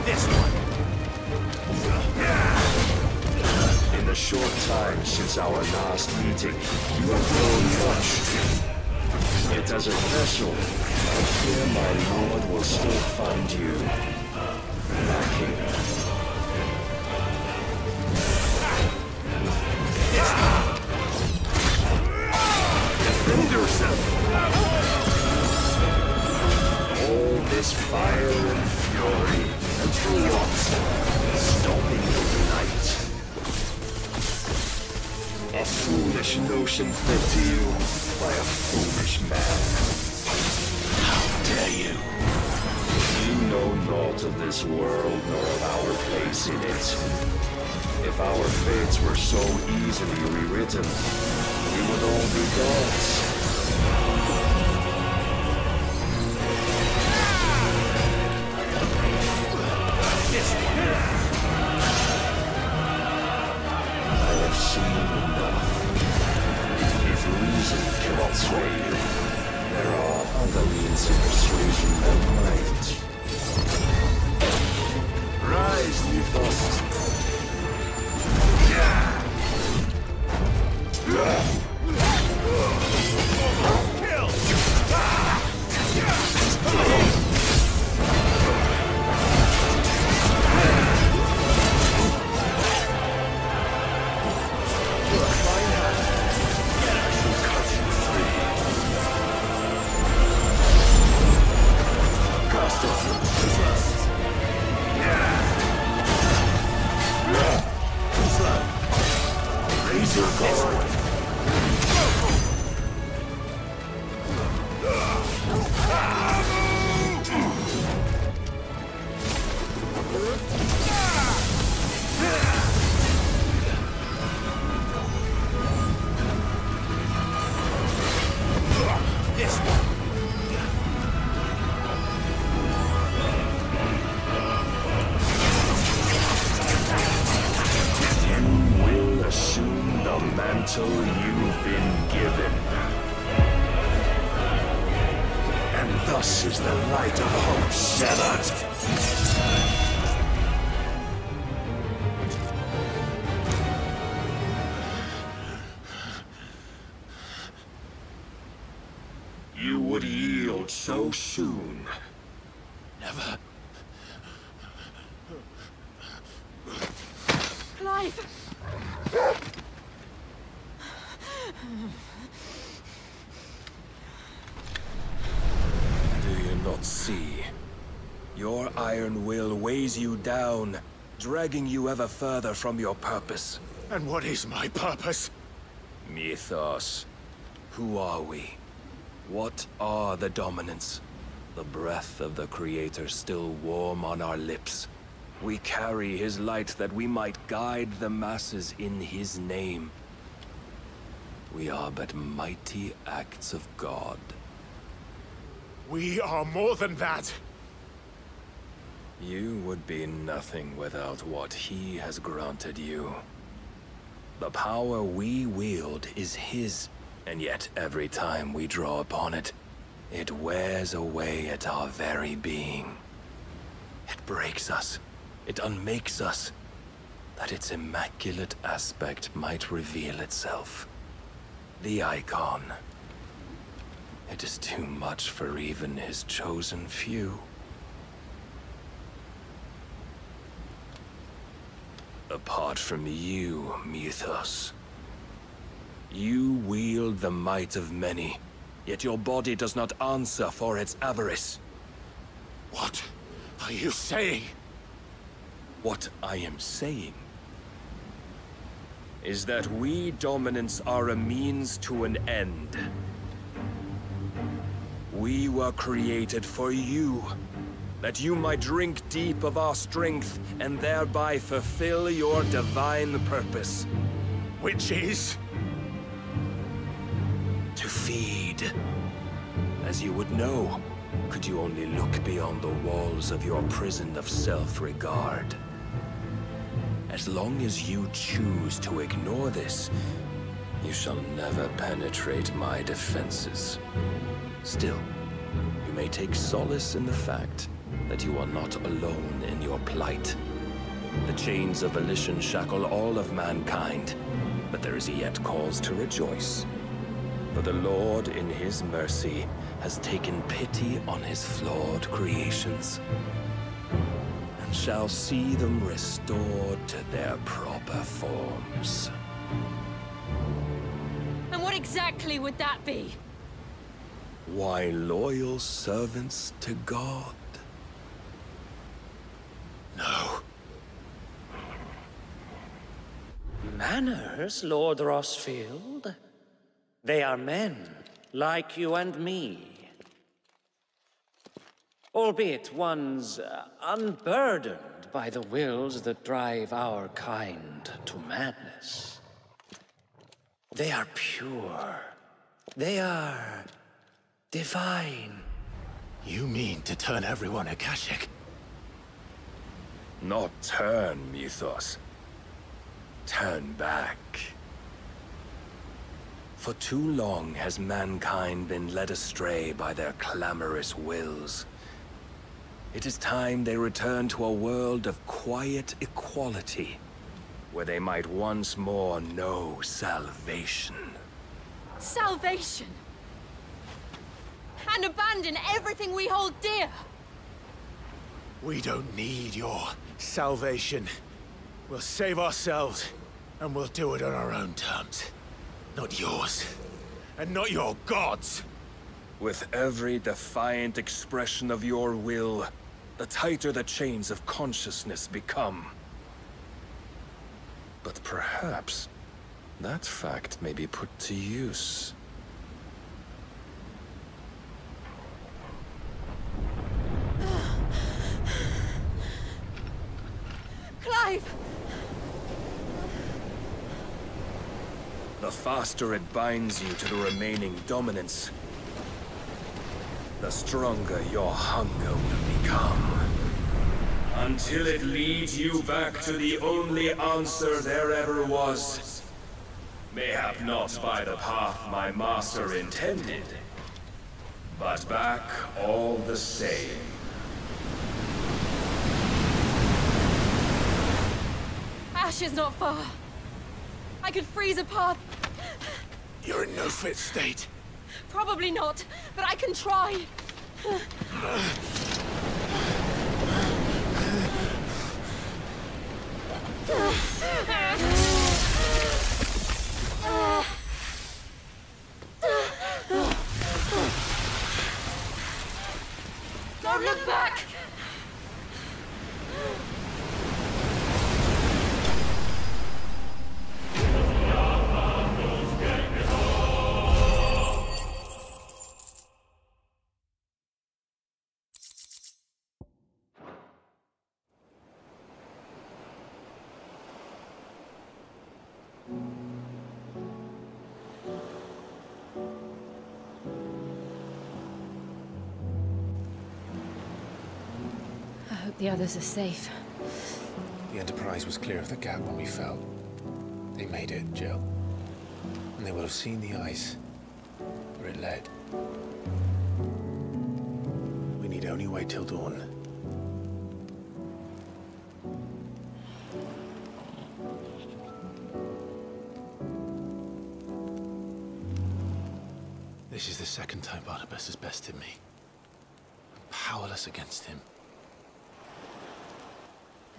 This one. In the short time since our last meeting, you have grown much. Yet as a vessel, I fear my lord will still find you lacking. Defend yourself! All this fire and fury, and for what? Stopping the night. A foolish notion fed to you by a foolish man. How dare you? You know naught of this world nor of our place in it. If our fates were so easily rewritten, we would all be gods. I have seen enough. If reason cannot sway you, there are other means of persuasion that might. Rise, Mythos. Raise your guard. You've been given. And thus is the light of hope severed. You would yield so soon. Never. Clive! Do you not see? Your iron will weighs you down, dragging you ever further from your purpose. And what is my purpose? Mythos. Who are we? What are the dominants? The breath of the Creator still warm on our lips. We carry his light that we might guide the masses in his name. We are but mighty acts of God. We are more than that. You would be nothing without what he has granted you. The power we wield is his, and yet every time we draw upon it, it wears away at our very being. It breaks us, it unmakes us, that its immaculate aspect might reveal itself. The icon. It is too much for even his chosen few. Apart from you, Mythos. You wield the might of many, yet your body does not answer for its avarice. What are you saying? What I am saying is that we dominants are a means to an end. We were created for you, that you might drink deep of our strength and thereby fulfill your divine purpose. Which is? To feed. As you would know, could you only look beyond the walls of your prison of self-regard. As long as you choose to ignore this, you shall never penetrate my defenses. Still, you may take solace in the fact that you are not alone in your plight. The chains of volition shackle all of mankind, but there is yet cause to rejoice. For the Lord, in his mercy, has taken pity on his flawed creations, and shall see them restored to their proper forms. And what exactly would that be? Why, loyal servants to God. No. Manners, Lord Rossfield? They are men, like you and me. Albeit ones unburdened by the wills that drive our kind to madness. They are pure. They are divine. You mean to turn everyone Akashic? Not turn, Mythos. Turn back. For too long has mankind been led astray by their clamorous wills. It is time they return to a world of quiet equality, where they might once more know salvation. Salvation? And abandon everything we hold dear? We don't need your salvation. We'll save ourselves, and we'll do it on our own terms. Not yours, and not your gods. With every defiant expression of your will, the tighter the chains of consciousness become. But perhaps that fact may be put to use. Clive! The faster it binds you to the remaining dominance, the stronger your hunger will become. Until it leads you back to the only answer there ever was. Mayhap not by the path my master intended, but back all the same. Ash is not far. I could freeze a path. You're in no fit state. Probably not, but I can try. Don't look back! The others are safe. The Enterprise was clear of the gap when we fell. They made it, Jill. And they will have seen the ice where it led. We need only wait till dawn. This is the second time Barnabas has bested me. I'm powerless against him.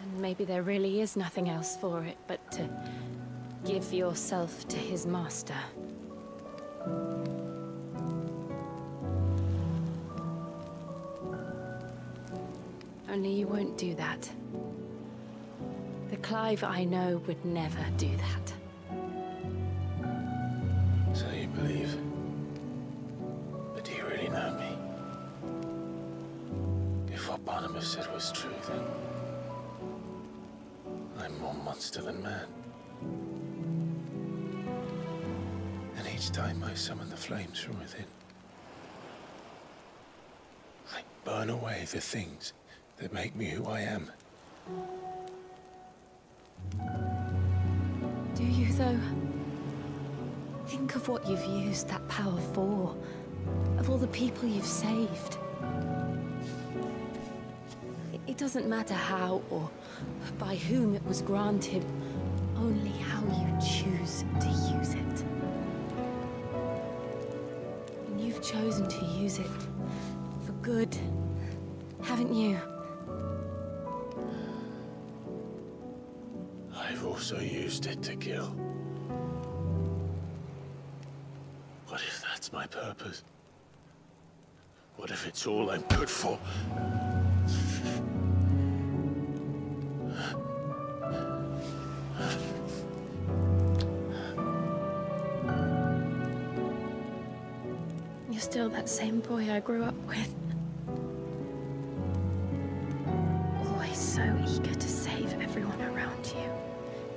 And maybe there really is nothing else for it but to give yourself to his master. Only you won't do that. The Clive I know would never do that. So you believe? But do you really know me? If what Barnabas said was true, then I'm more monster than man. And each time I summon the flames from within, I burn away the things that make me who I am. Do you, though? Think of what you've used that power for. Of all the people you've saved. It doesn't matter how or by whom it was granted, only how you choose to use it. And you've chosen to use it for good, haven't you? I've also used it to kill. What if that's my purpose? What if it's all I'm good for? You're still that same boy I grew up with. Always so eager to save everyone around you,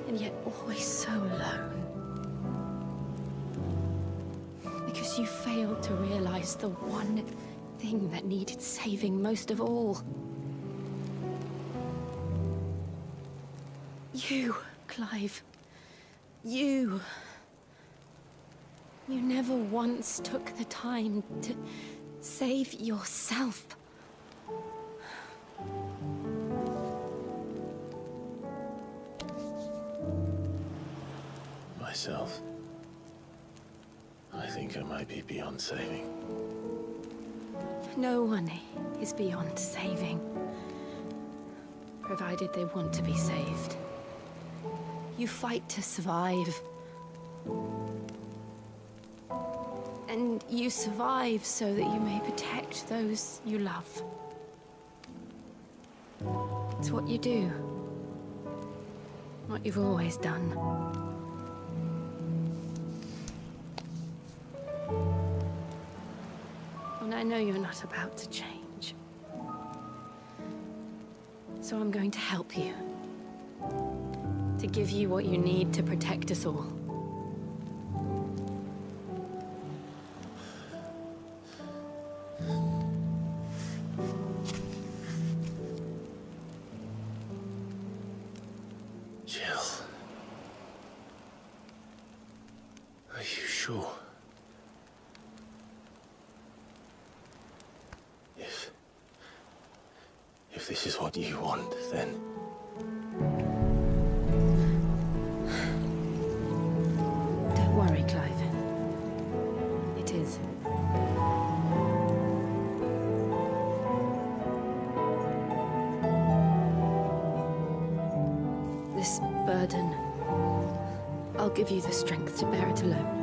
and yet always so alone. Because you failed to realize the one thing that needed saving most of all. You, Clive. You. You never once took the time to save yourself. Myself? I think I might be beyond saving. No one is beyond saving, provided they want to be saved. You fight to survive. And you survive so that you may protect those you love. It's what you do. What you've always done. And I know you're not about to change. So I'm going to help you. To give you what you need to protect us all. Jill. Are you sure? If this is what you want, then... Don't worry, Clive. It is. This burden, I'll give you the strength to bear it alone.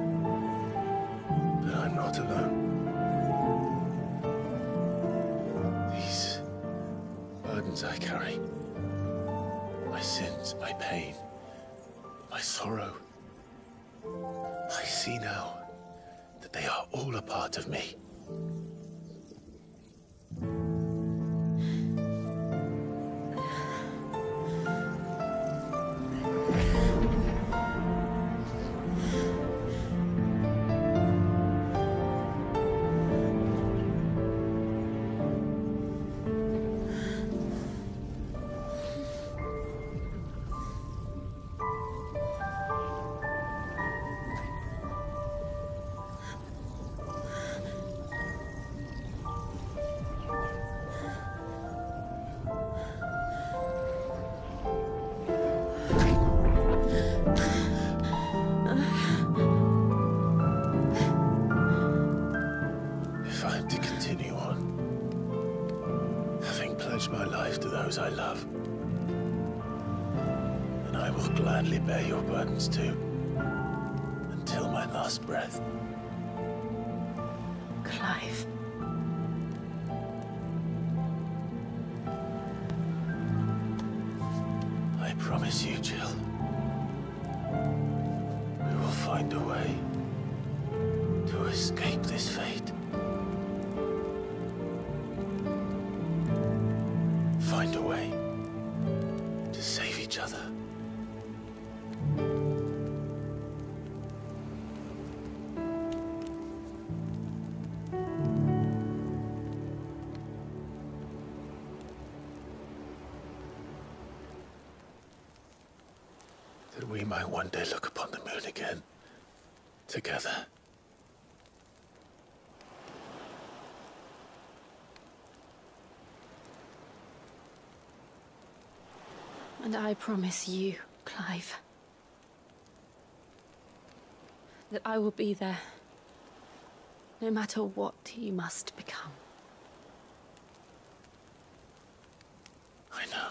But I'm not alone. These burdens I carry, my sins, my pain, my sorrow, I see now that they are all a part of me. those I love. And I will gladly bear your burdens too, until my last breath. Clive. I promise you, Jill. We will find a way to escape this fate. Find a way to save each other. That we might one day look upon the moon again, together. And I promise you, Clive, that I will be there, no matter what you must become. I know.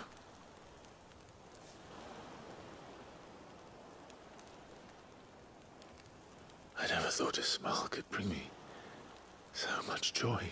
I never thought a smile could bring me so much joy.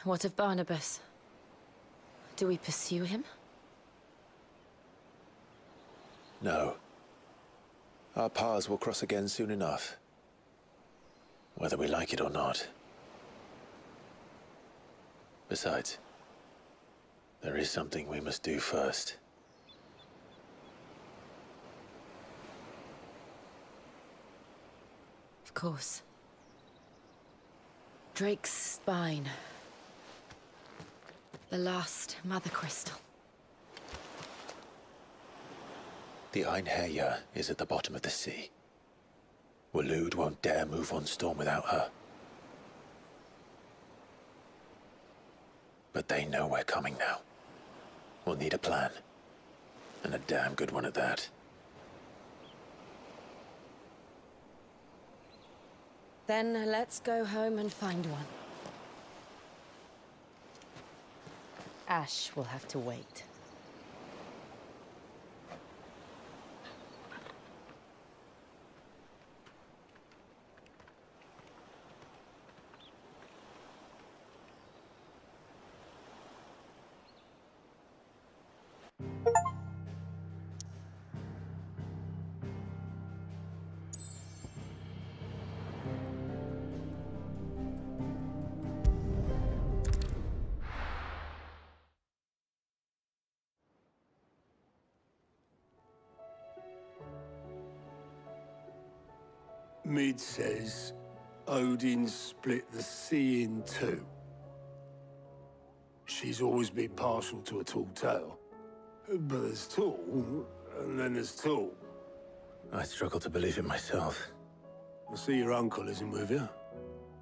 What of Barnabas? Do we pursue him? No. Our paths will cross again soon enough. Whether we like it or not. Besides, there is something we must do first. Of course. Drake's spine. The last mother crystal. The aetheru is at the bottom of the sea. Waloed won't dare move on storm without her. But they know we're coming now. We'll need a plan. And a damn good one at that. Then let's go home and find one. Ash will have to wait. Mid says Odin split the sea in two. She's always been partial to a tall tale. But there's tall, and then there's tall. I struggle to believe it myself. I see your uncle isn't with you.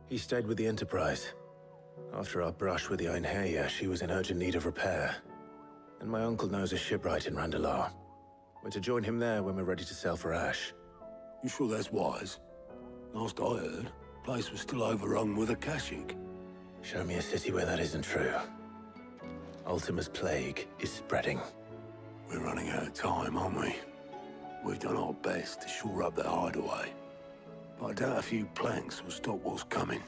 He stayed with the Enterprise. After our brush with the aetheru, she was in urgent need of repair. And my uncle knows a shipwright in Randalar. We're to join him there when we're ready to sail for Ash. You sure that's wise? Last I heard, the place was still overrun with Akashic. Show me a city where that isn't true. Ultima's plague is spreading. We're running out of time, aren't we? We've done our best to shore up the hideaway. But I doubt a few planks will stop what's coming.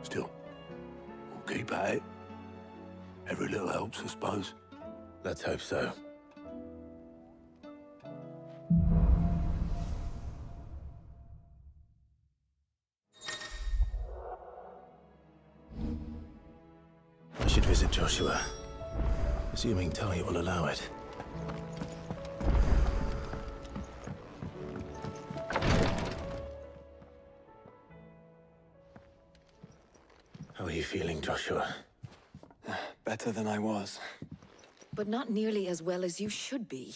Still, we'll keep at it. Every little helps, I suppose. Let's hope so. I should visit Joshua, assuming Talia will allow it. How are you feeling, Joshua? Better than I was. But not nearly as well as you should be.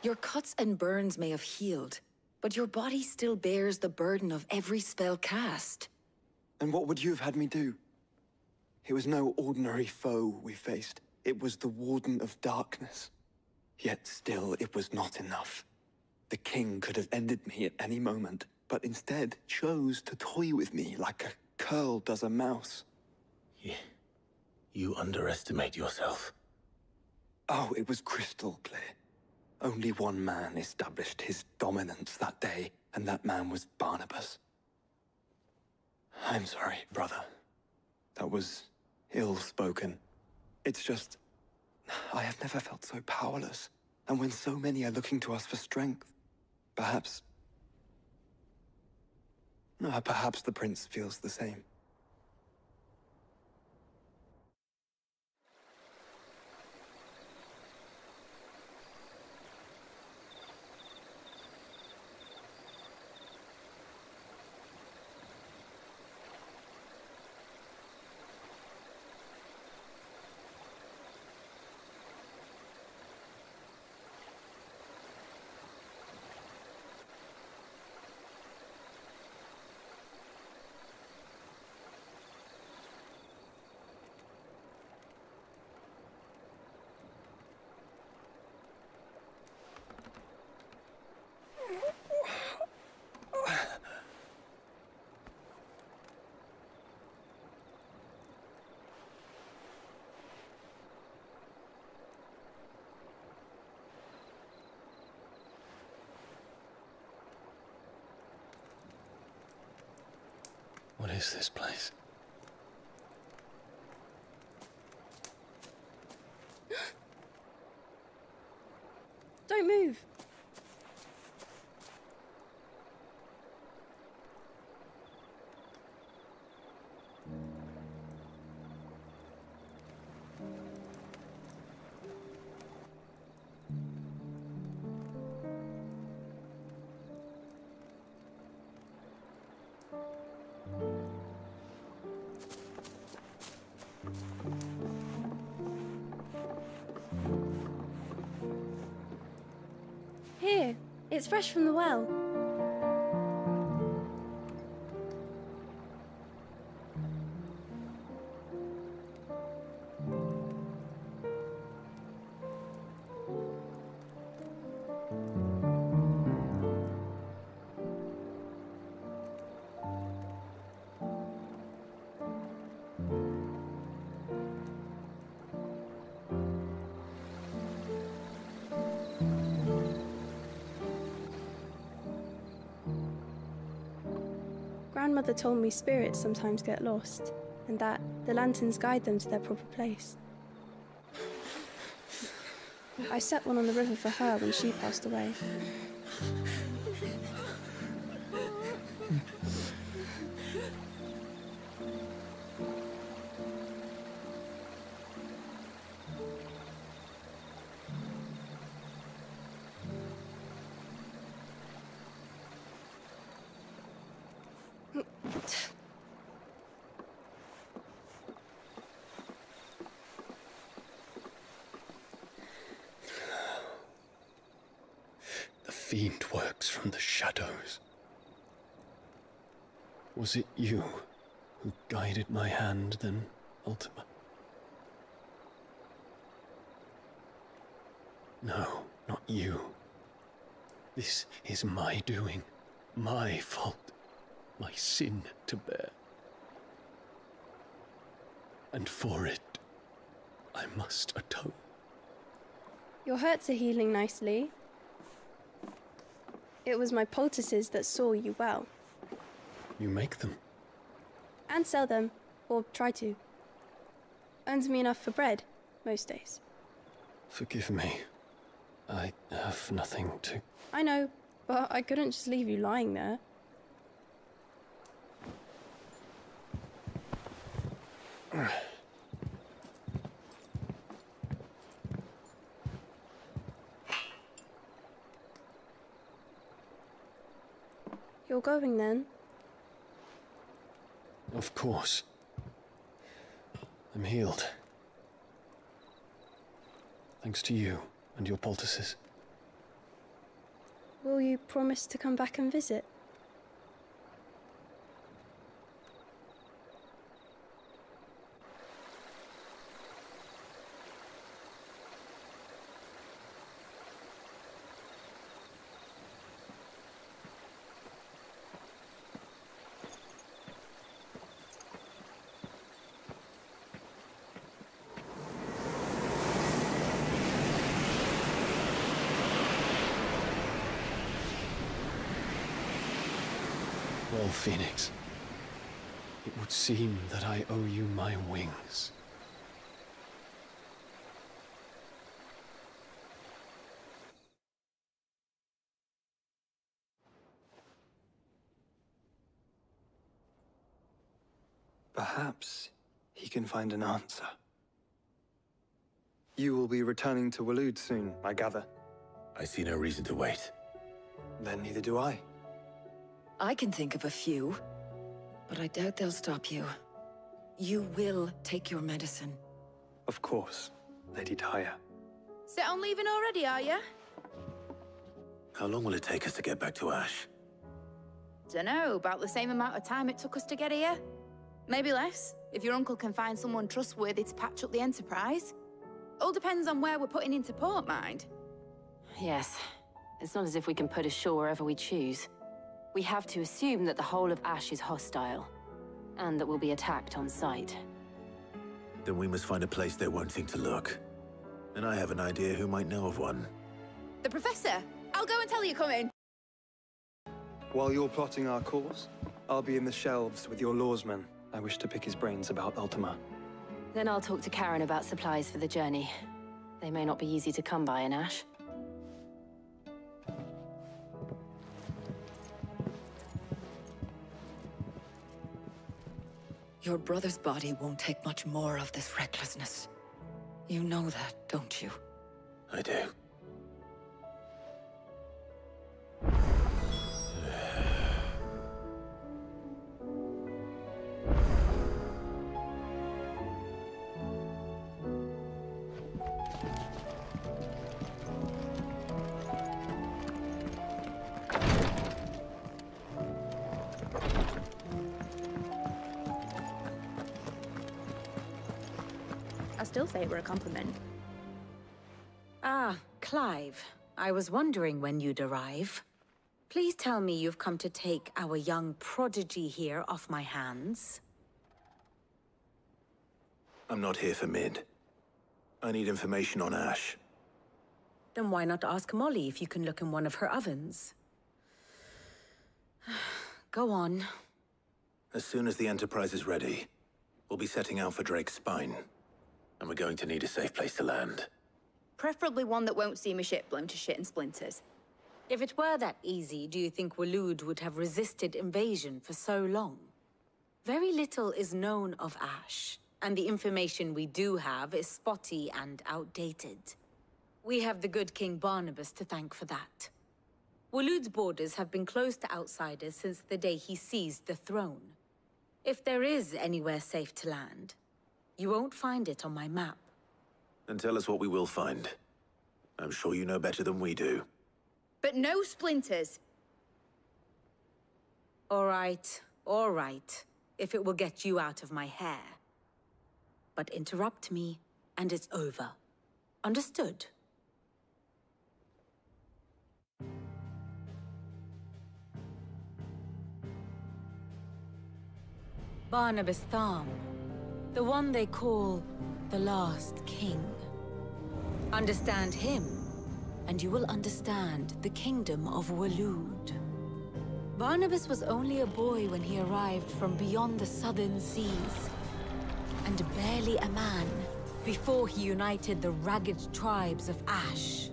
Your cuts and burns may have healed, but your body still bears the burden of every spell cast. And what would you have had me do? It was no ordinary foe we faced. It was the Warden of Darkness. Yet still, it was not enough. The king could have ended me at any moment, but instead chose to toy with me like a curl does a mouse. You underestimate yourself. Oh, it was crystal clear. Only one man established his dominance that day, and that man was Barnabas. I'm sorry, brother. That was ill-spoken. It's just, I have never felt so powerless. And when so many are looking to us for strength, perhaps the prince feels the same. What is this place? Don't move. Here, it's fresh from the well. Grandmother told me spirits sometimes get lost, and that the lanterns guide them to their proper place. I set one on the river for her when she passed away. The fiend works from the shadows. Was it you who guided my hand then, Ultima? No, not you. This is my doing, my fault, my sin to bear. And for it, I must atone. Your hurts are healing nicely. It was my poultices that saw you well. You make them? And sell them, or try to. Earns me enough for bread, most days. Forgive me. I have nothing to... I know, but I couldn't just leave you lying there. You're going then? Of course. I'm healed. Thanks to you and your poultices. Will you promise to come back and visit? Well, Phoenix, it would seem that I owe you my wings. Perhaps he can find an answer. You will be returning to Waloed soon, I gather. I see no reason to wait. Then neither do I. I can think of a few, but I doubt they'll stop you. You will take your medicine. Of course, Lady Daya. Set on leaving already, are you? How long will it take us to get back to Ash? Dunno, about the same amount of time it took us to get here. Maybe less, if your uncle can find someone trustworthy to patch up the Enterprise. All depends on where we're putting into port, mind. Yes. It's not as if we can put ashore wherever we choose. We have to assume that the whole of Ash is hostile, and that we'll be attacked on sight. Then we must find a place they won't think to look. And I have an idea who might know of one. The Professor! I'll go and tell you coming! While you're plotting our course, I'll be in the shelves with your lawsman. I wish to pick his brains about Ultima. Then I'll talk to Karen about supplies for the journey. They may not be easy to come by in Ash. Your brother's body won't take much more of this recklessness. You know that, don't you? I do. I still say it were a compliment. Ah, Clive. I was wondering when you'd arrive. Please tell me you've come to take our young prodigy here off my hands. I'm not here for Mid. I need information on Ash. Then why not ask Molly if you can look in one of her ovens? Go on. As soon as the Enterprise is ready, we'll be setting out for Drake's Spine. And we're going to need a safe place to land. Preferably one that won't see my ship blown to shit and splinters. If it were that easy, do you think Waloed would have resisted invasion for so long? Very little is known of Ash, and the information we do have is spotty and outdated. We have the good King Barnabas to thank for that. Waloed's borders have been closed to outsiders since the day he seized the throne. If there is anywhere safe to land, you won't find it on my map. Then tell us what we will find. I'm sure you know better than we do. But no splinters. All right, if it will get you out of my hair. But interrupt me, and it's over. Understood? Barnabas Tharm, the one they call the Last King. Understand him, and you will understand the kingdom of Waloed. Barnabas was only a boy when he arrived from beyond the southern seas, and barely a man before he united the ragged tribes of Ash.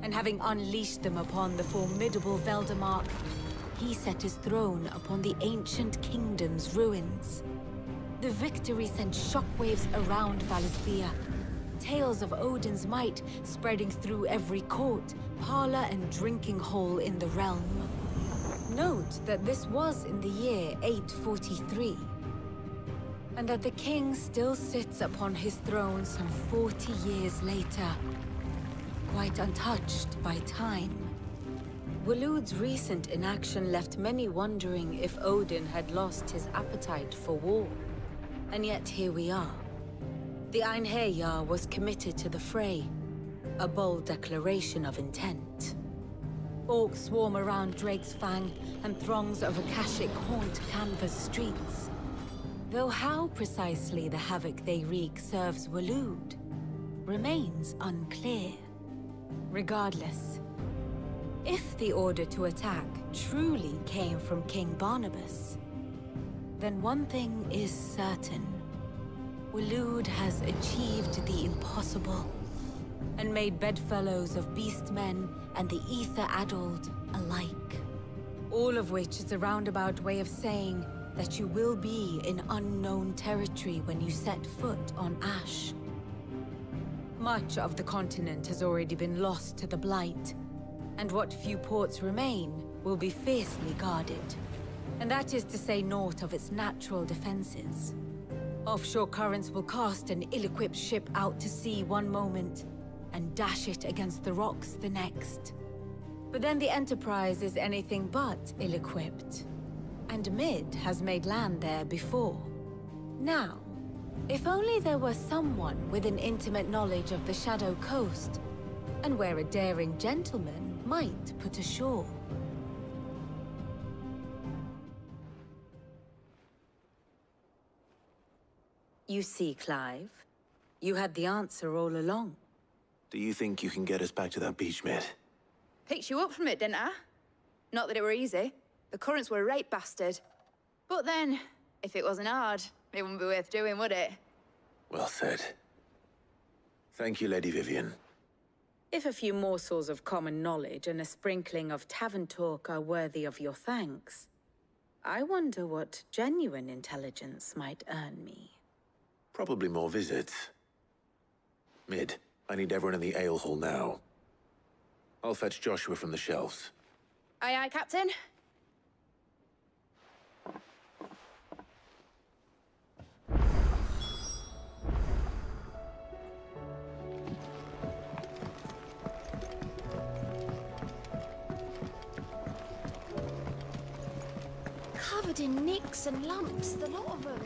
And having unleashed them upon the formidable Veldemark, he set his throne upon the ancient kingdom's ruins. The victory sent shockwaves around Valisthea, tales of Odin's might spreading through every court, parlor, and drinking hole in the realm. Note that this was in the year 843, and that the king still sits upon his throne some 40 years later, quite untouched by time. Waloed's recent inaction left many wondering if Odin had lost his appetite for war. And yet here we are. The Einherjar was committed to the fray, a bold declaration of intent. Orcs swarm around Drake's Fang, and throngs of Akashic haunt Canva's streets. Though how precisely the havoc they wreak serves Waloed remains unclear. Regardless, if the order to attack truly came from King Barnabas, then one thing is certain. Waloed has achieved the impossible, and made bedfellows of beastmen and the ether-addled alike. All of which is a roundabout way of saying that you will be in unknown territory when you set foot on Ash. Much of the continent has already been lost to the Blight, and what few ports remain will be fiercely guarded. And that is to say naught of its natural defenses. Offshore currents will cast an ill-equipped ship out to sea one moment, and dash it against the rocks the next. But then the Enterprise is anything but ill-equipped, and Mid has made land there before. Now, if only there were someone with an intimate knowledge of the Shadow Coast, and where a daring gentleman might put ashore. You see, Clive, you had the answer all along. Do you think you can get us back to that beach, Mid? Picked you up from it, didn't I? Not that it were easy. The currents were a right bastard. But then, if it wasn't hard, it wouldn't be worth doing, would it? Well said. Thank you, Lady Vivian. If a few morsels of common knowledge and a sprinkling of tavern talk are worthy of your thanks, I wonder what genuine intelligence might earn me. Probably more visits. Mid, I need everyone in the ale hall now. I'll fetch Joshua from the shelves. Aye, aye, Captain. Covered in nicks and lumps, the lot of them.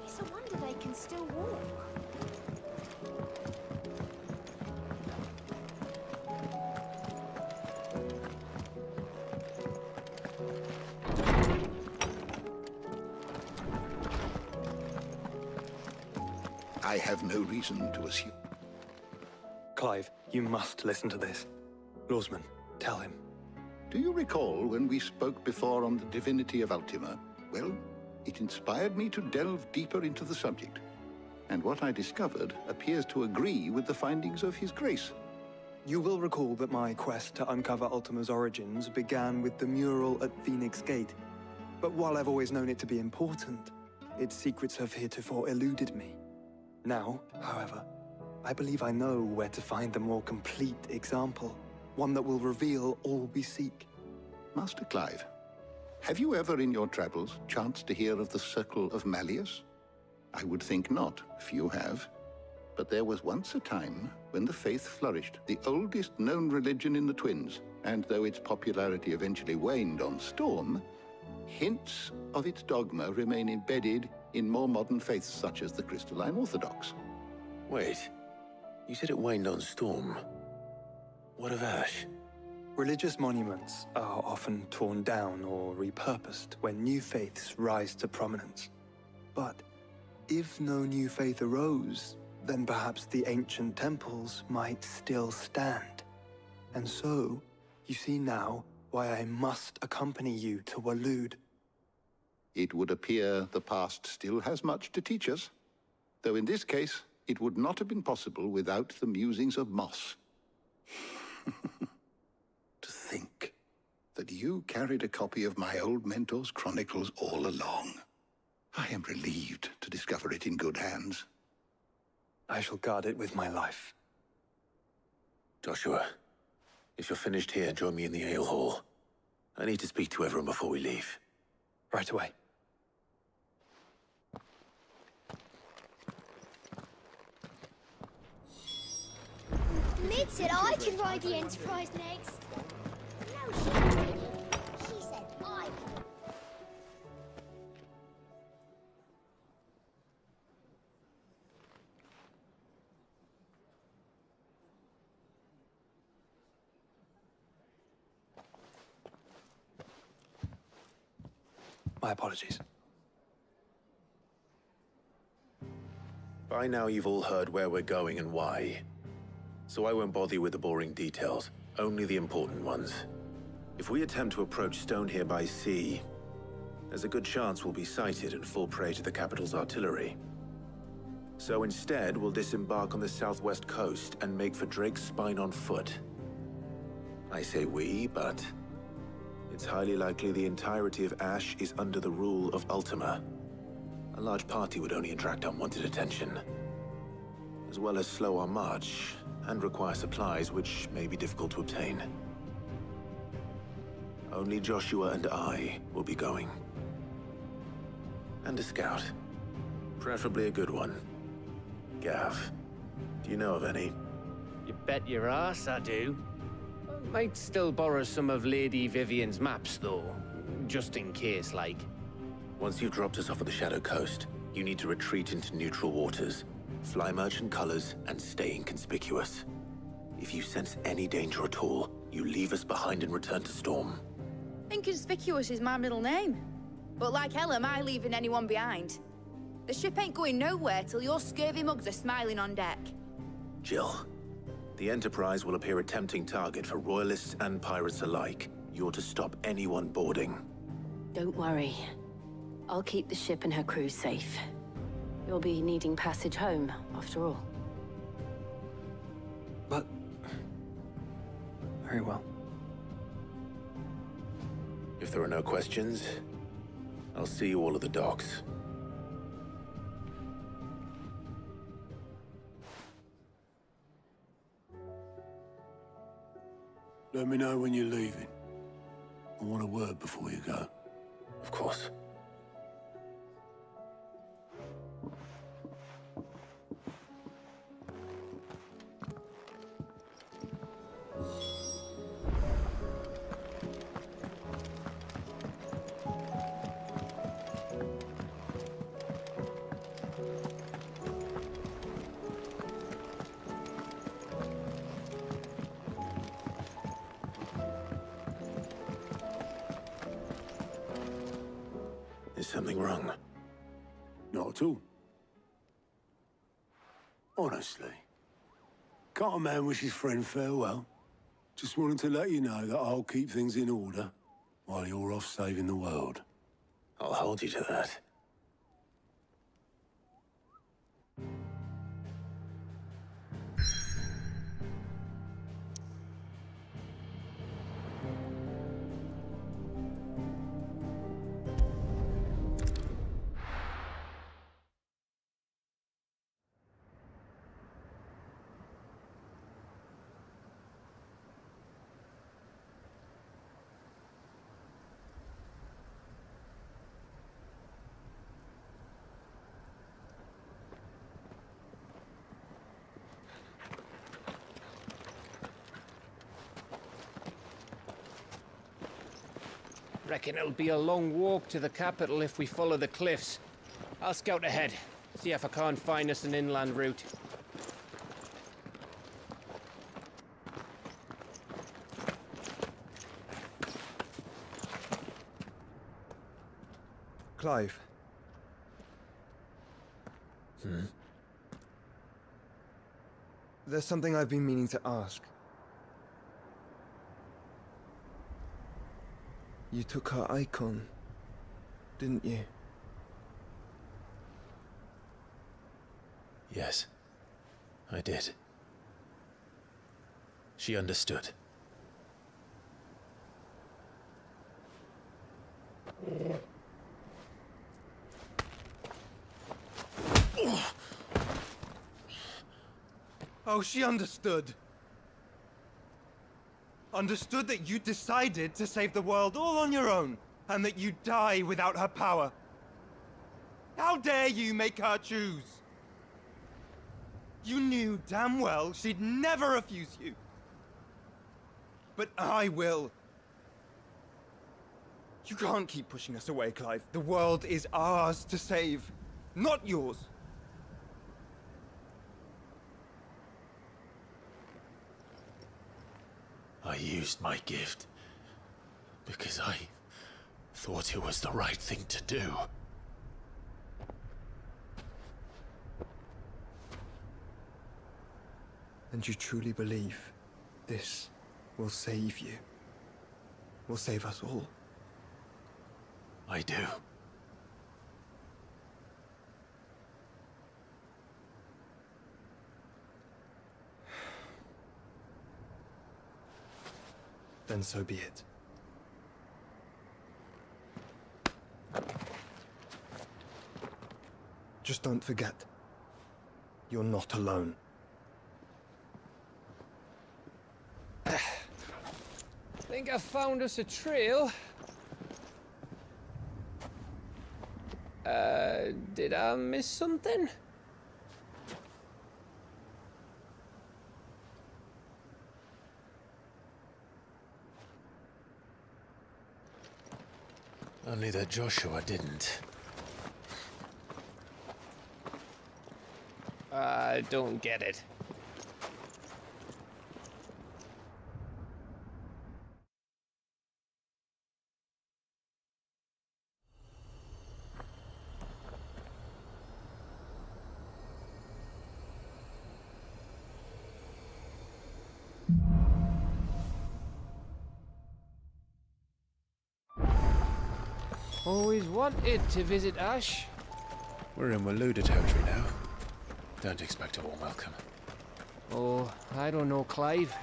It's a wonder they can still walk. I have no reason to assume. Clive, you must listen to this. Lawsman, tell him. Do you recall when we spoke before on the divinity of Ultima? Well, it inspired me to delve deeper into the subject. And what I discovered appears to agree with the findings of His Grace. You will recall that my quest to uncover Ultima's origins began with the mural at Phoenix Gate. But while I've always known it to be important, its secrets have heretofore eluded me. Now, however, I believe I know where to find the more complete example. One that will reveal all we seek. Master Clive, have you ever in your travels chanced to hear of the Circle of Malleus? I would think not, if you have. But there was once a time when the faith flourished, the oldest known religion in the Twins, and though its popularity eventually waned on Storm, hints of its dogma remain embedded in more modern faiths such as the Crystalline Orthodox. Wait, you said it waned on Storm. What of Ash? Religious monuments are often torn down or repurposed when new faiths rise to prominence. But if no new faith arose, then perhaps the ancient temples might still stand. And so, you see now why I must accompany you to Waloed. It would appear the past still has much to teach us, though in this case, it would not have been possible without the musings of Moss. To think that you carried a copy of my old mentor's chronicles all along. I am relieved to discover it in good hands. I shall guard it with my life. Joshua, if you're finished here, join me in the ale hall. I need to speak to everyone before we leave. Right away. Mid said I could ride the Enterprise next. No, she didn't. She said I could. My apologies. By now you've all heard where we're going and why. So I won't bother you with the boring details, only the important ones. If we attempt to approach Stone here by sea, there's a good chance we'll be sighted and fall prey to the capital's artillery. So instead, we'll disembark on the southwest coast and make for Drake's Spine on foot. I say we, but it's highly likely the entirety of Ash is under the rule of Ultima. A large party would only attract unwanted attention, as well as slow our march and require supplies which may be difficult to obtain. Only Joshua and I will be going. And a scout. Preferably a good one. Gav, do you know of any? You bet your ass I do. Might still borrow some of Lady Vivian's maps, though. Just in case, like. Once you've dropped us off at the Shadow Coast, you need to retreat into neutral waters, fly merchant colors, and stay inconspicuous. If you sense any danger at all, you leave us behind and return to Storm. Inconspicuous is my middle name. But like hell am I leaving anyone behind. The ship ain't going nowhere till your scurvy mugs are smiling on deck. Jill, the Enterprise will appear a tempting target for royalists and pirates alike. You're to stop anyone boarding. Don't worry. I'll keep the ship and her crew safe. You'll be needing passage home, after all. But... very well. If there are no questions, I'll see you all at the docks. Let me know when you're leaving. I want a word before you go. Of course. Is something wrong? Not at all. Honestly. Can't a man wish his friend farewell? Just wanted to let you know that I'll keep things in order while you're off saving the world. I'll hold you to that. Reckon it'll be a long walk to the capital if we follow the cliffs. I'll scout ahead, see if I can't find us an inland route. Clive. There's something I've been meaning to ask. You took her icon, didn't you? Yes, I did. She understood. Oh, she understood. Understood that you decided to save the world all on your own, and that you'd die without her power. How dare you make her choose? You knew damn well she'd never refuse you. But I will. You can't keep pushing us away, Clive. The world is ours to save, not yours. I used my gift because I thought it was the right thing to do. And you truly believe this will save you? Will save us all? I do. Then so be it. Just don't forget, you're not alone. Think I found us a trail. Did I miss something? Only that Joshua didn't. I don't get it. Always wanted to visit Ash. We're in Waluda territory now. Don't expect a warm welcome. Oh, I don't know, Clive.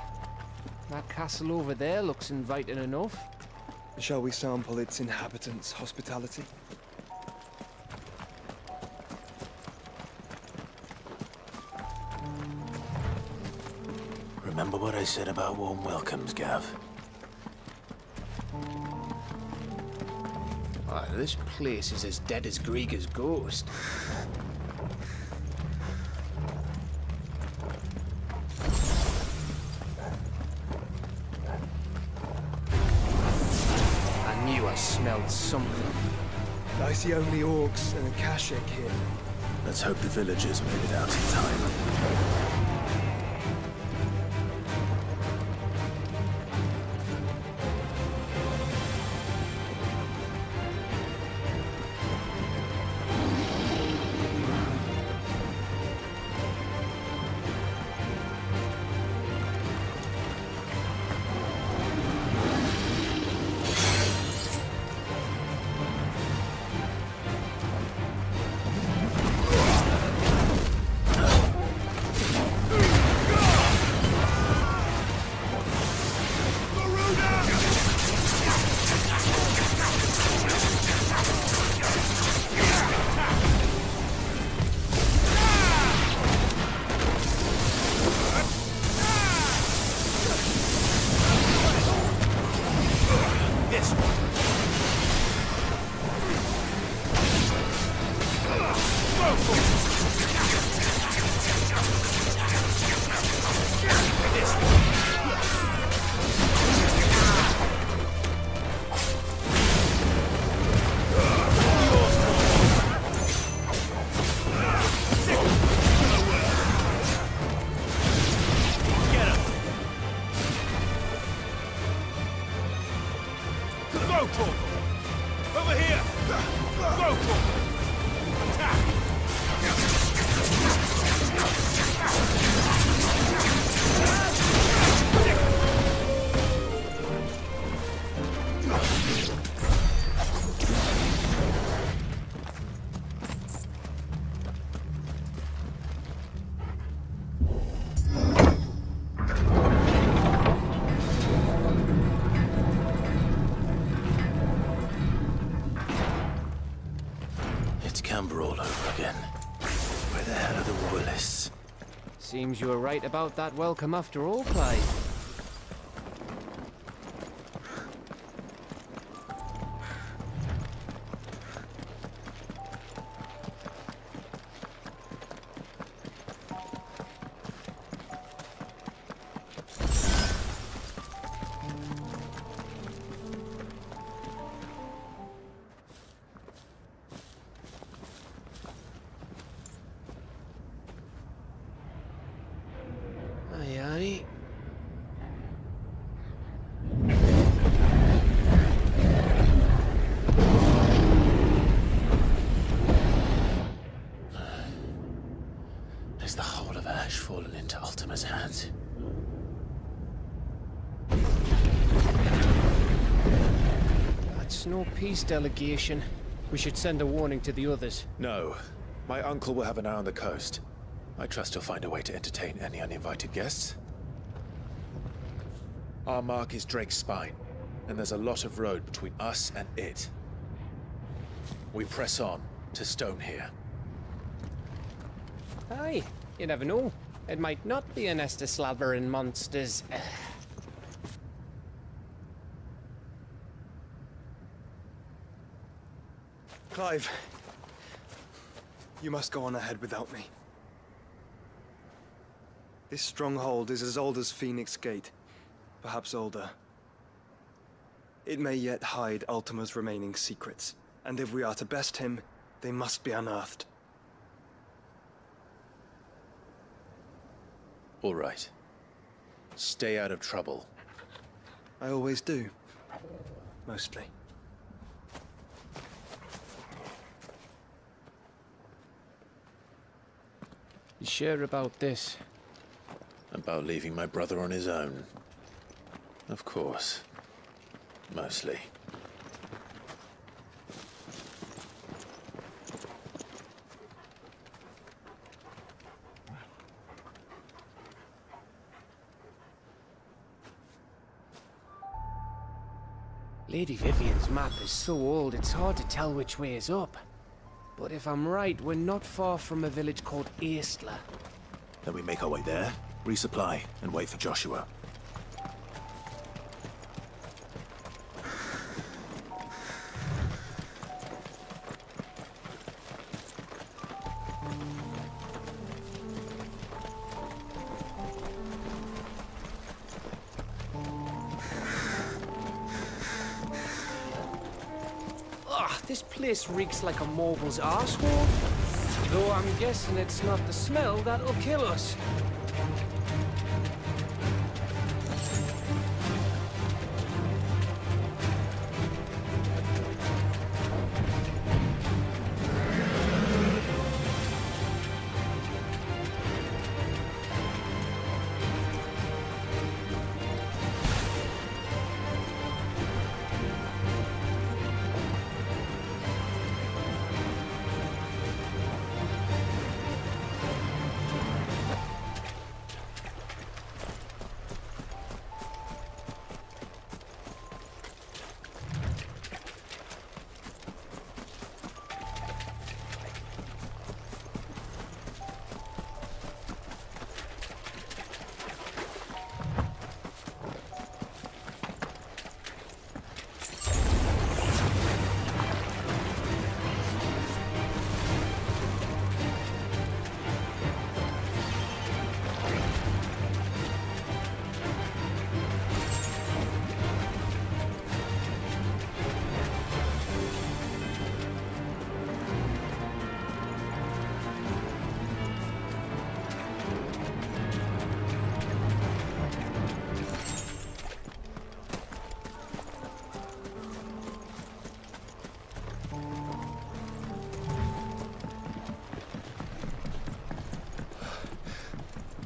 That castle over there looks inviting enough. Shall we sample its inhabitants' hospitality? Remember what I said about warm welcomes, Gav? Oh, this place is as dead as Grieger's ghost. I knew I smelled something. I see only orcs and a Kashik here. Let's hope the villagers made it out in time. Over here! Go! Attack! Camber all over again. Where the hell are the royalists? Seems you were right about that welcome after all, Clive. Is the whole of Ash fallen into Ultima's hands? That's no peace delegation. We should send a warning to the others. No. My uncle will have an eye on the coast. I trust he'll find a way to entertain any uninvited guests. Our mark is Drake's Spine, and there's a lot of road between us and it. We press on to Stone here. Aye, you never know. It might not be a nest of slavering monsters. Clive, you must go on ahead without me. This stronghold is as old as Phoenix Gate, perhaps older. It may yet hide Ultima's remaining secrets, and if we are to best him, they must be unearthed. All right. Stay out of trouble. I always do. Mostly. You sure about this? About leaving my brother on his own? Of course. Mostly. Lady Vivian's map is so old it's hard to tell which way is up. But if I'm right, we're not far from a village called Aestla. Then we make our way there, resupply, and wait for Joshua. This place reeks like a mogul's arsehole. Though I'm guessing it's not the smell that'll kill us.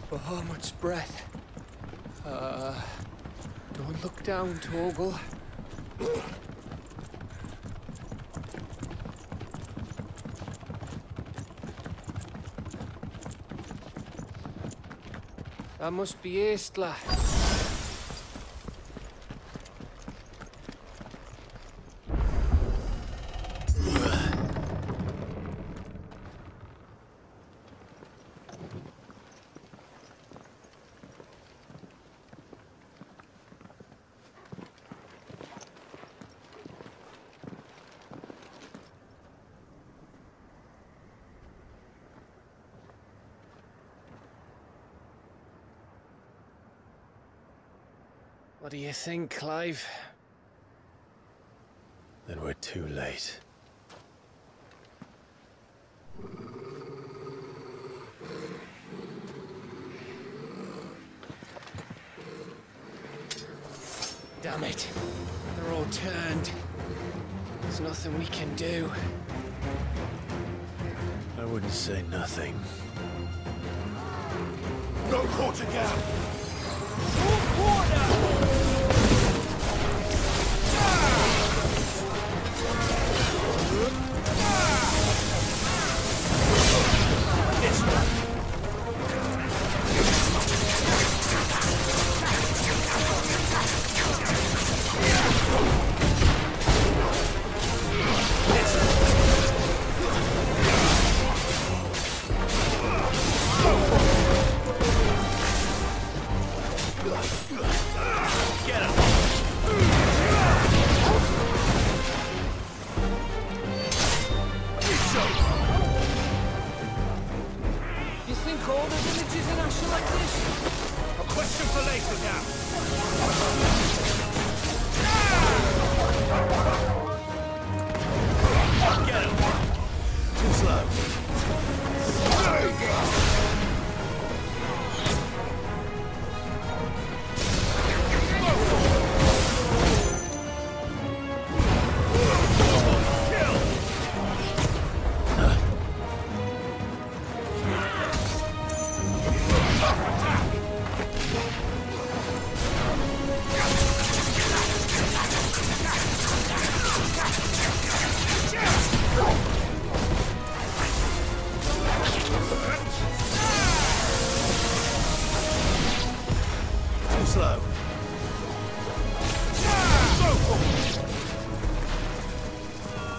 Bahamut's breath. Don't look down, Torgal. That must be Aestla. What do you think, Clive? Then we're too late. Damn it. They're all turned. There's nothing we can do. I wouldn't say nothing. Go quarter gap!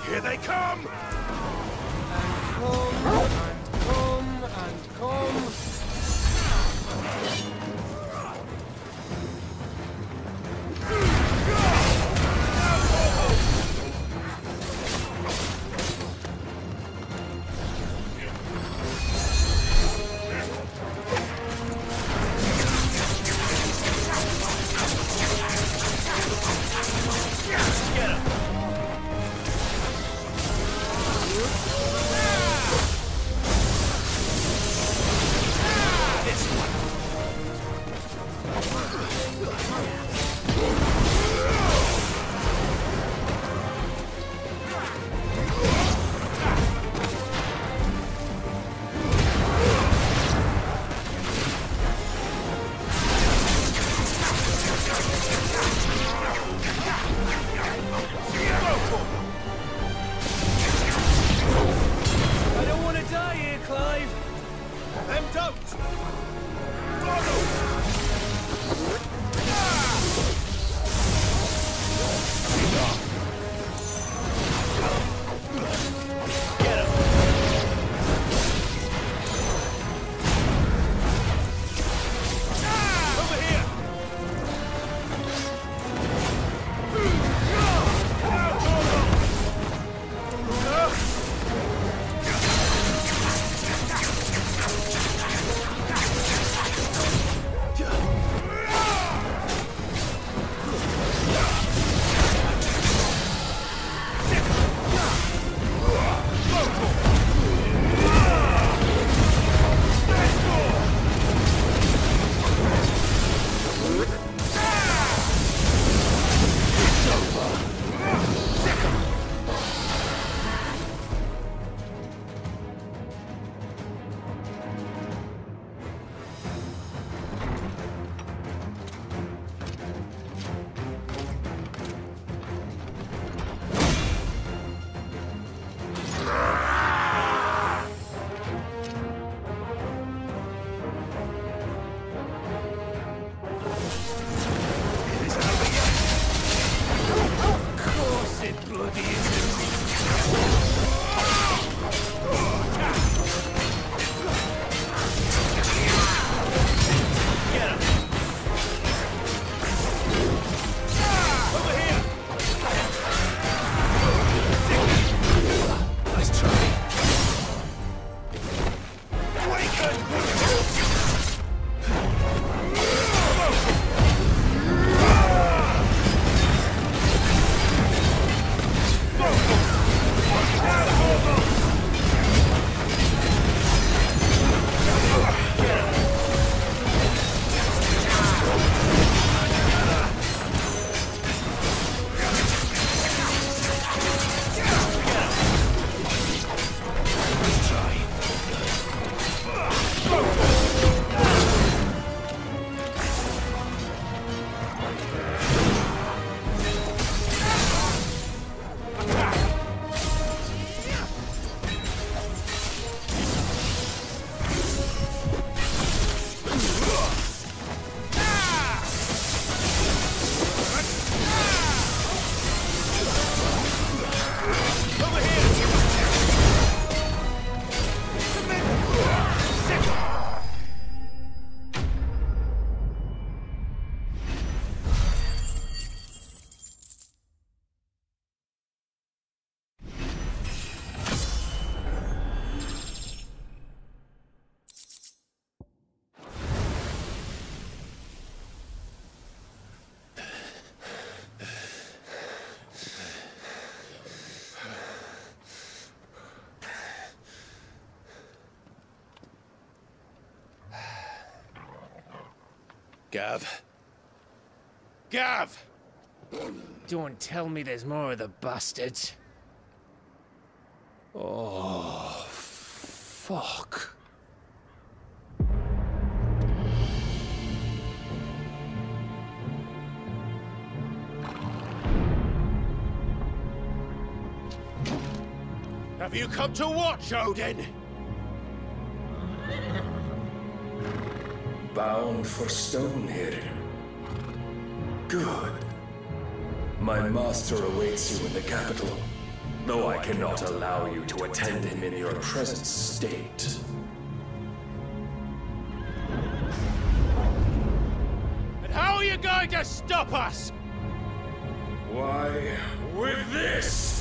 Here they come! Gav. Gav! Don't tell me there's more of the bastards. Oh, fuck. Have you come to watch, Odin? Bound for Stonehill. Good. My master awaits you in the capital, though I cannot allow you to attend him in your present state. And how are you going to stop us? Why, with this!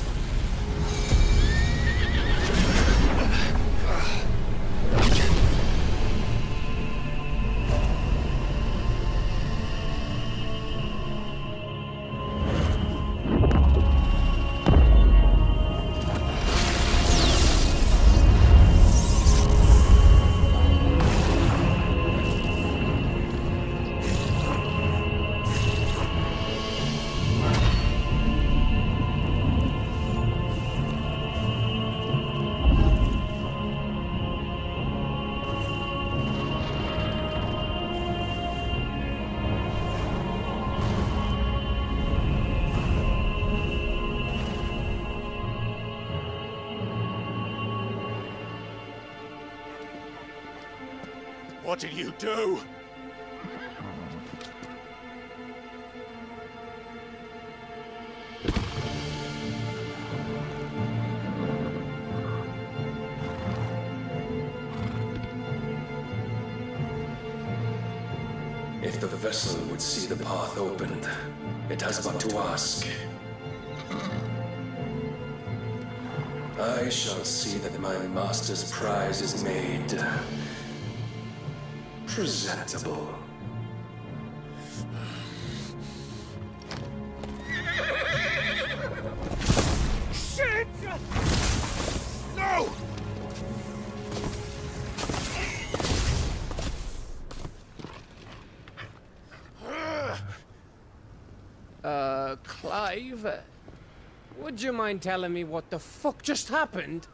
What did you do? If the vessel would see the path opened, it has but to ask. I shall see that my master's prize is made presentable. Shit! No! Clive, would you mind telling me what the fuck just happened?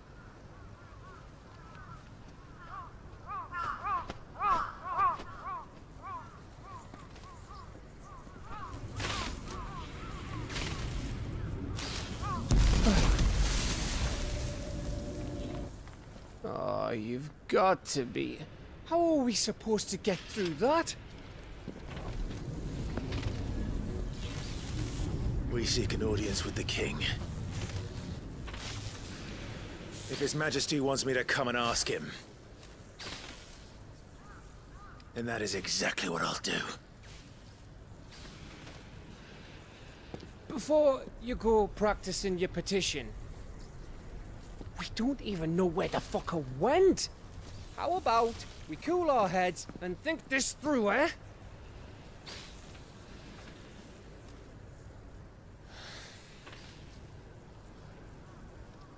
Oh, you've got to be. How are we supposed to get through that? We seek an audience with the king. If His Majesty wants me to come and ask him, then that is exactly what I'll do. Before you go practicing your petition, we don't even know where the fucker went. How about we cool our heads and think this through, eh?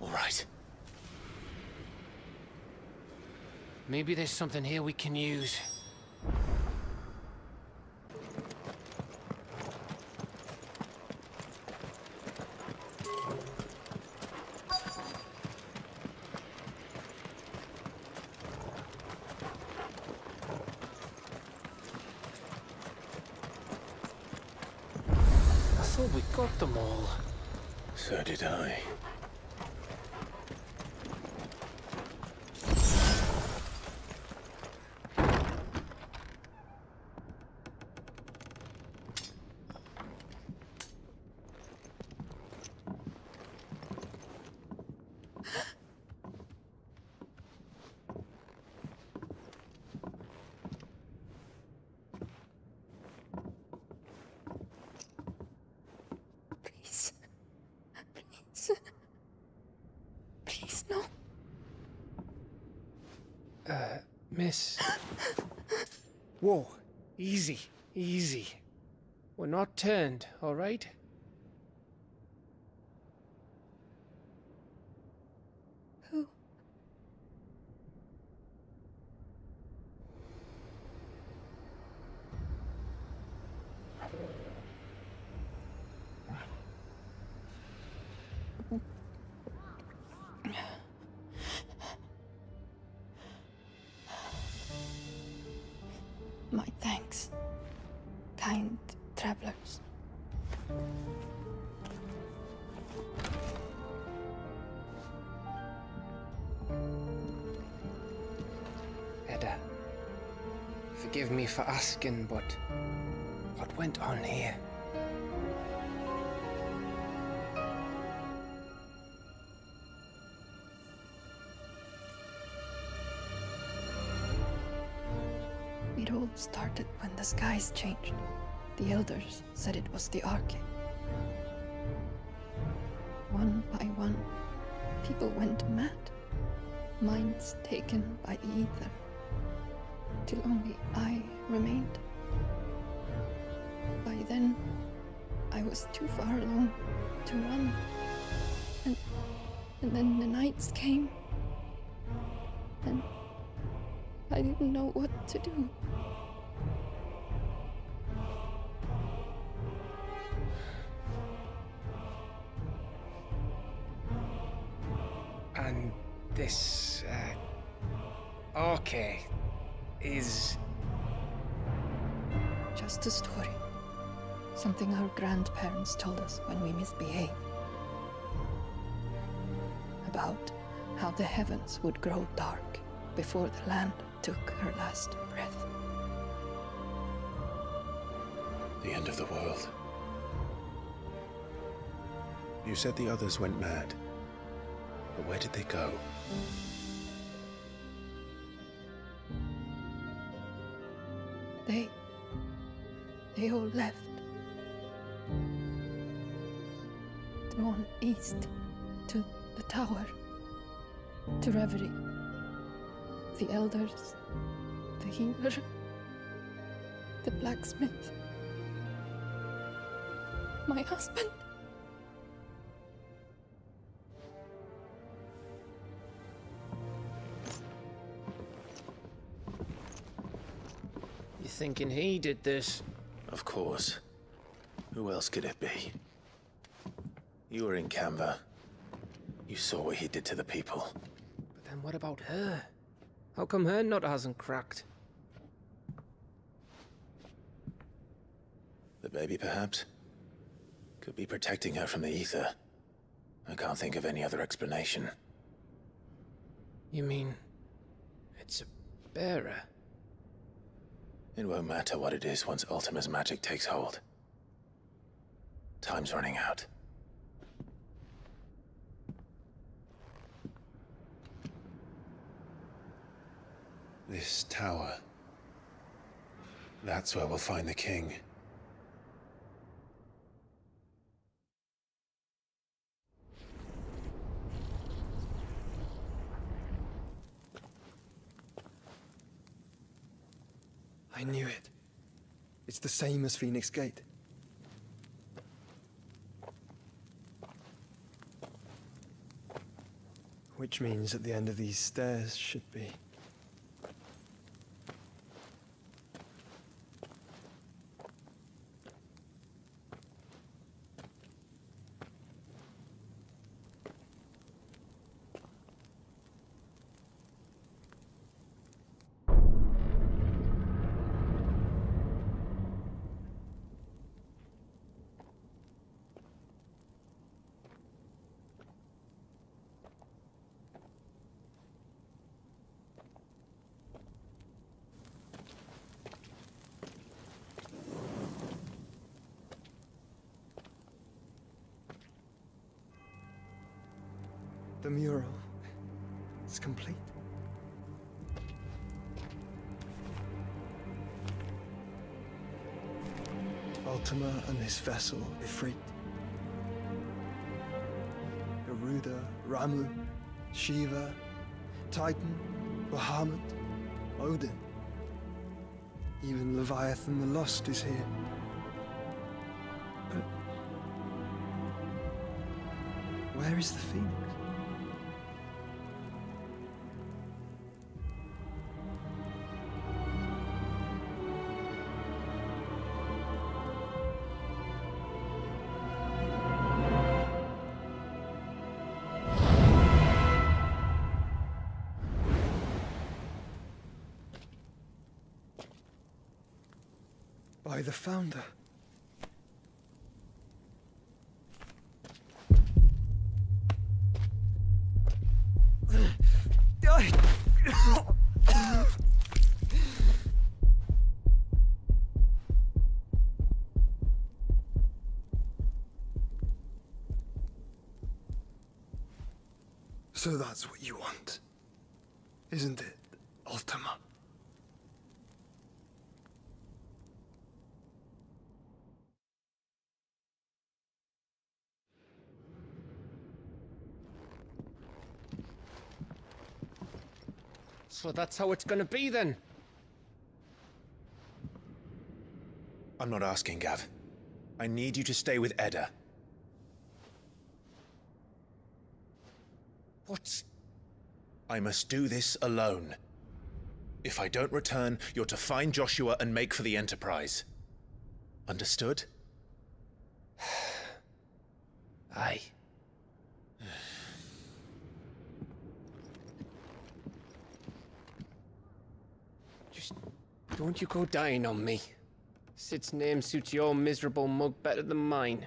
All right. Maybe there's something here we can use. I thought we got them all. So did I. Miss. Whoa. Easy. Easy. We're not turned, all right? Who? My thanks, kind travelers. Edda, forgive me for asking, but what went on here? It all started when the skies changed. The elders said it was the Arche. One by one, people went mad. Minds taken by the ether. Till only I remained. By then, I was too far along to run. And then the nights came. And I didn't know what to do. And this, Arche is... Just a story. Something our grandparents told us when we misbehaved. About how the heavens would grow dark before the land took her last breath. The end of the world. You said the others went mad. But where did they go? They all left. Drawn east to the tower, to reverie. The elders, the healer, the blacksmith, my husband. You thinking he did this? Of course. Who else could it be? You were in Canva. You saw what he did to the people. But then what about her? How come her nut hasn't cracked? The baby, perhaps? Could be protecting her from the ether. I can't think of any other explanation. You mean... it's a bearer? It won't matter what it is once Ultima's magic takes hold. Time's running out. This tower. That's where we'll find the king. I knew it. It's the same as Phoenix Gate. Which means at the end of these stairs should be... The mural is complete. Ultima and his vessel, Ifrit. Garuda, Ramu, Shiva, Titan, Bahamut, Odin. Even Leviathan the Lost is here. But where is the Phoenix? by the Founder. So that's what you want, isn't it, Ultima? So that's how it's gonna be then? I'm not asking, Gav. I need you to stay with Edda. What? I must do this alone. If I don't return, you're to find Joshua and make for the Enterprise. Understood? Aye. Just don't you go dying on me. Sid's name suits your miserable mug better than mine.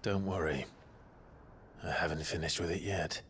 Don't worry. I haven't finished with it yet.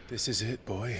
This is it, boy.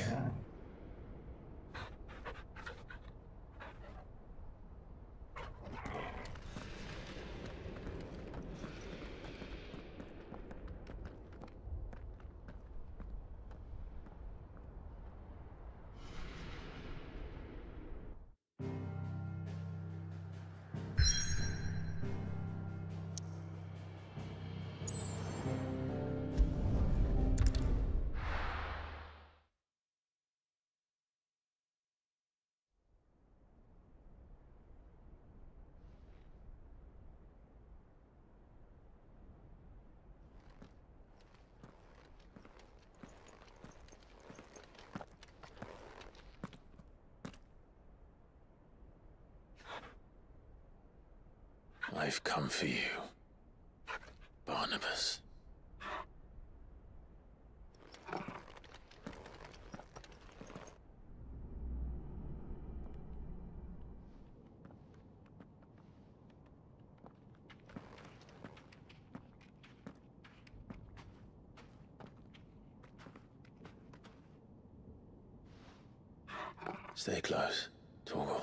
I've come for you, Barnabas. Stay close, Torgal.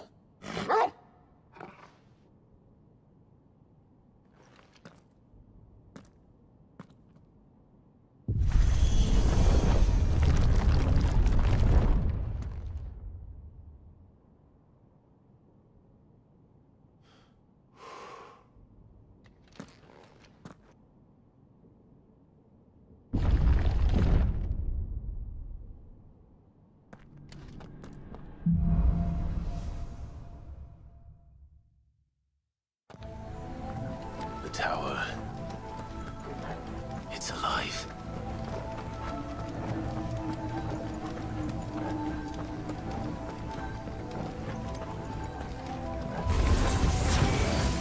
The tower. It's alive.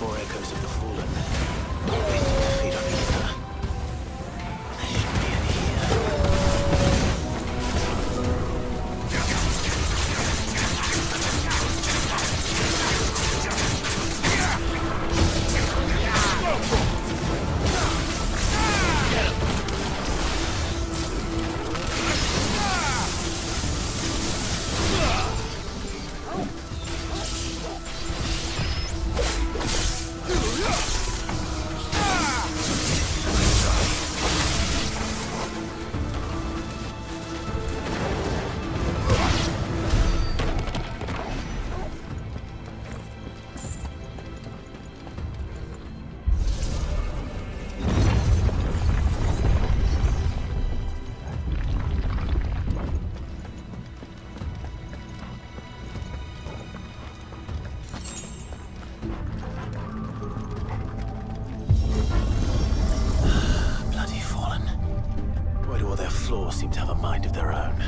More echoes of the fallen. Racing to feed on ether. There should be any seem to have a mind of their own.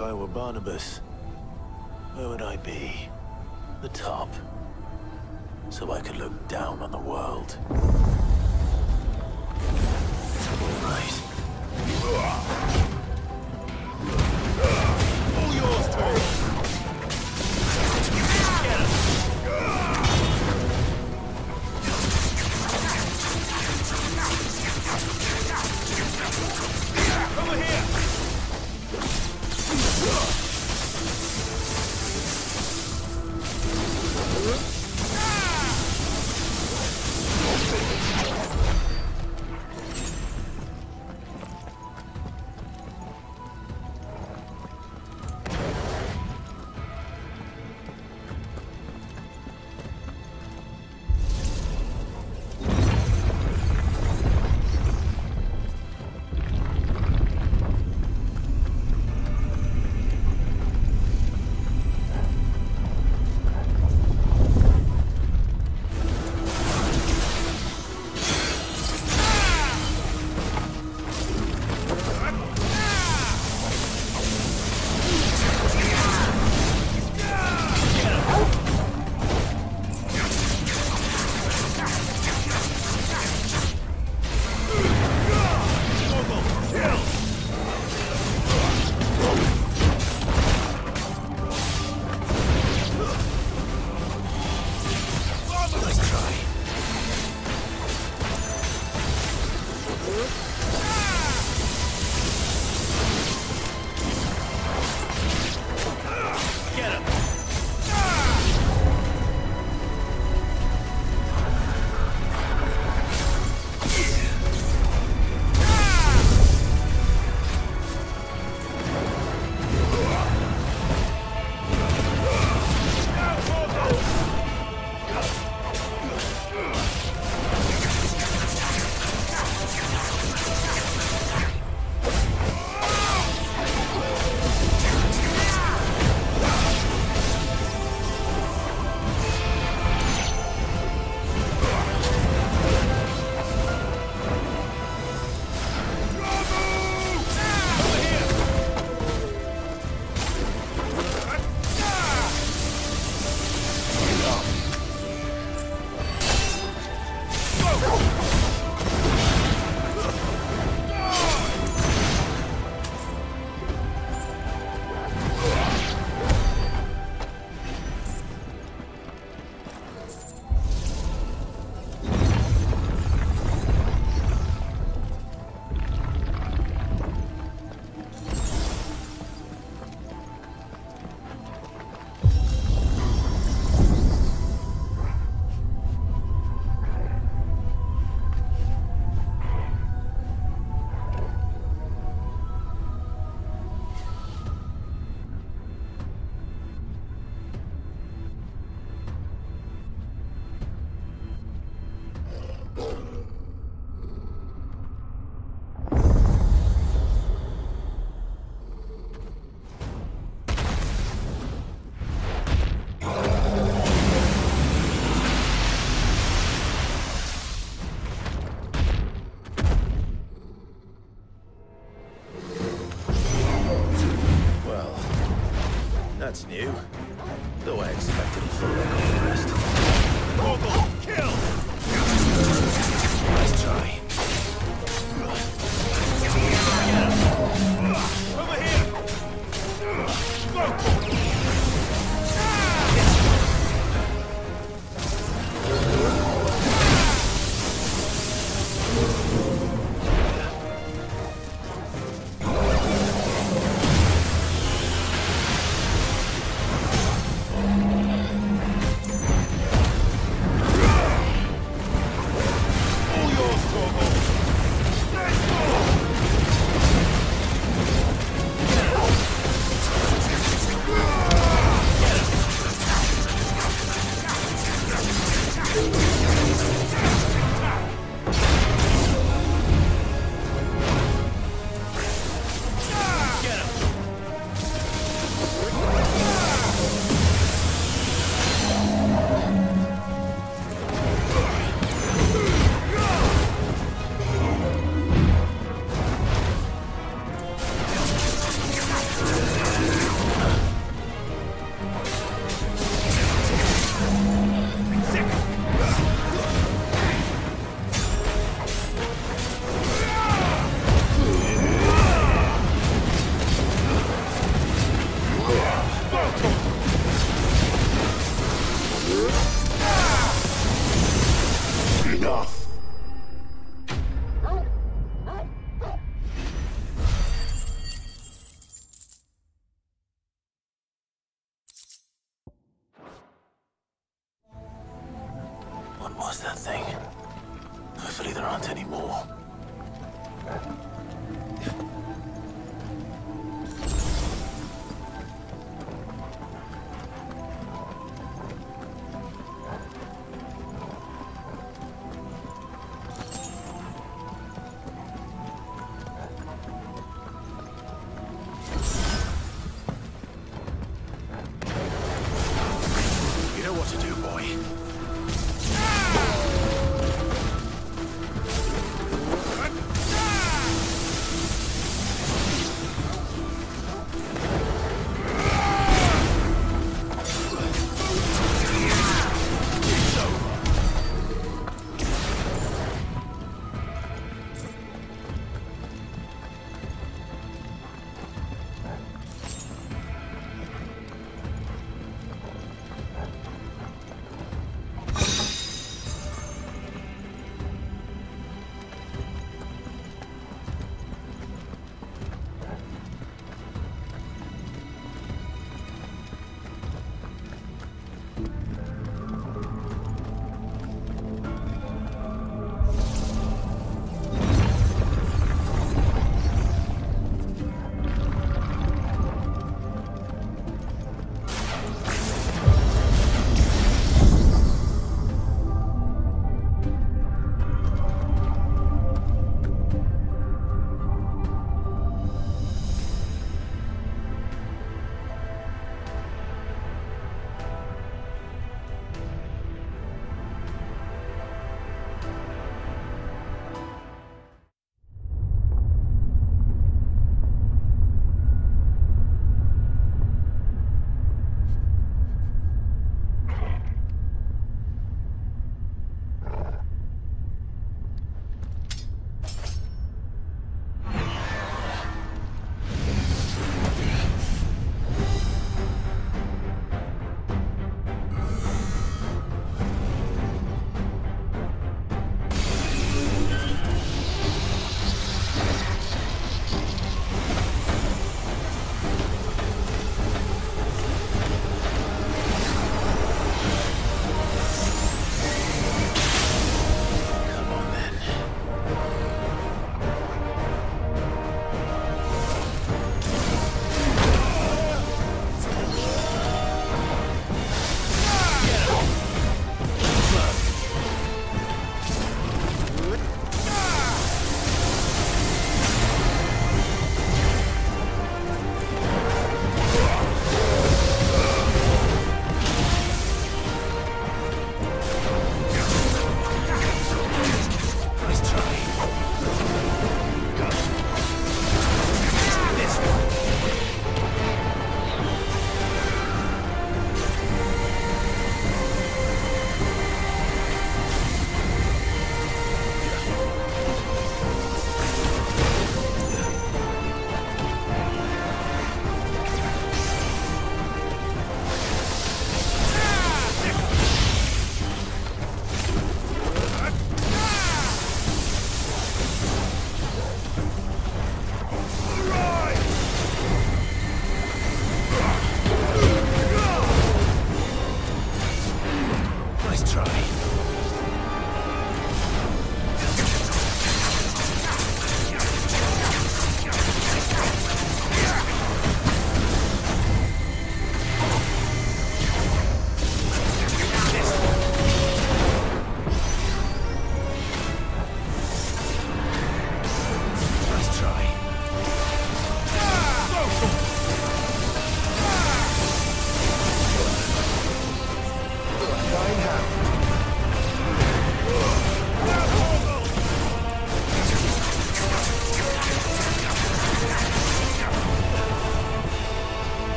If I were Barnabas, where would I be? The top. So I could look down on the world. All right. All yours, Tom! Over here! That's new. Though I expected a full record of the rest. Morgul, kill! Nice try. Over here! Go! was that thing? Hopefully there aren't any more.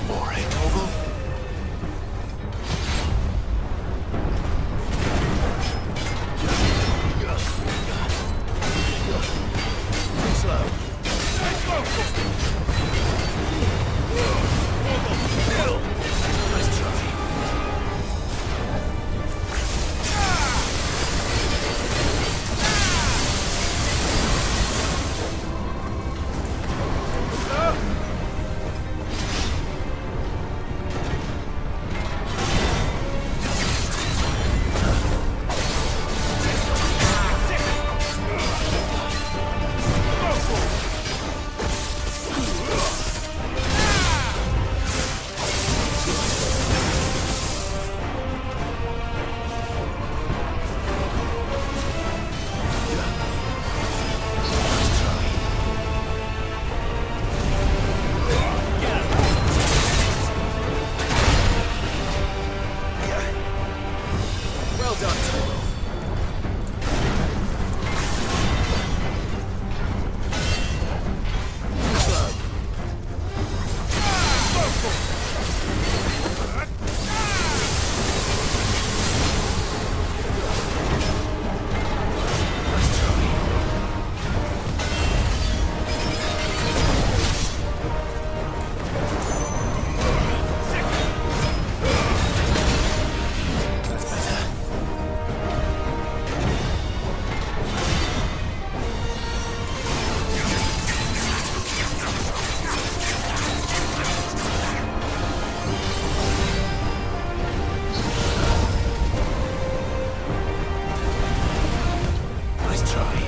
more, eh, Noble? Slow. Nice try.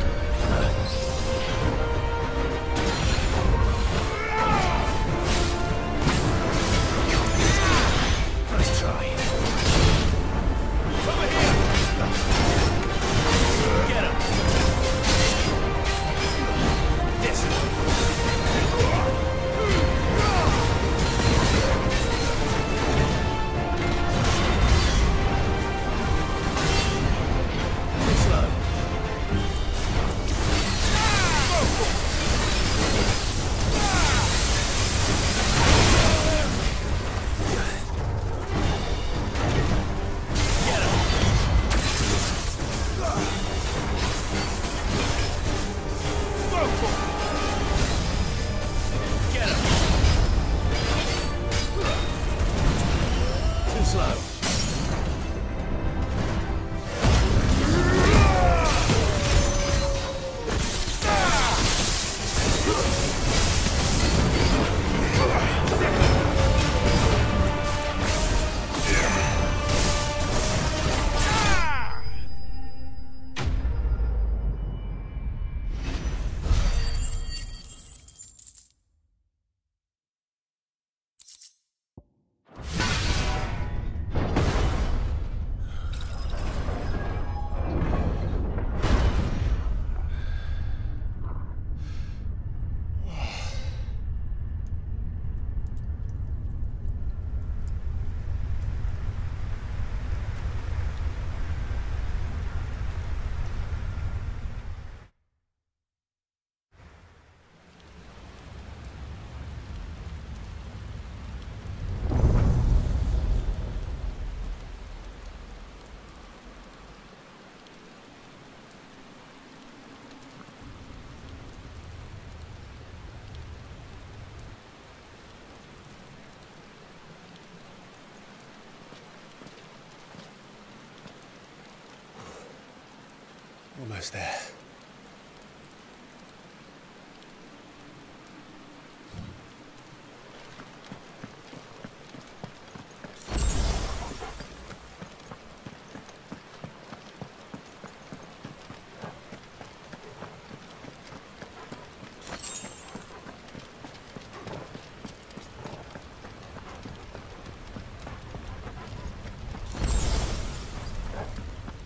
Almost there.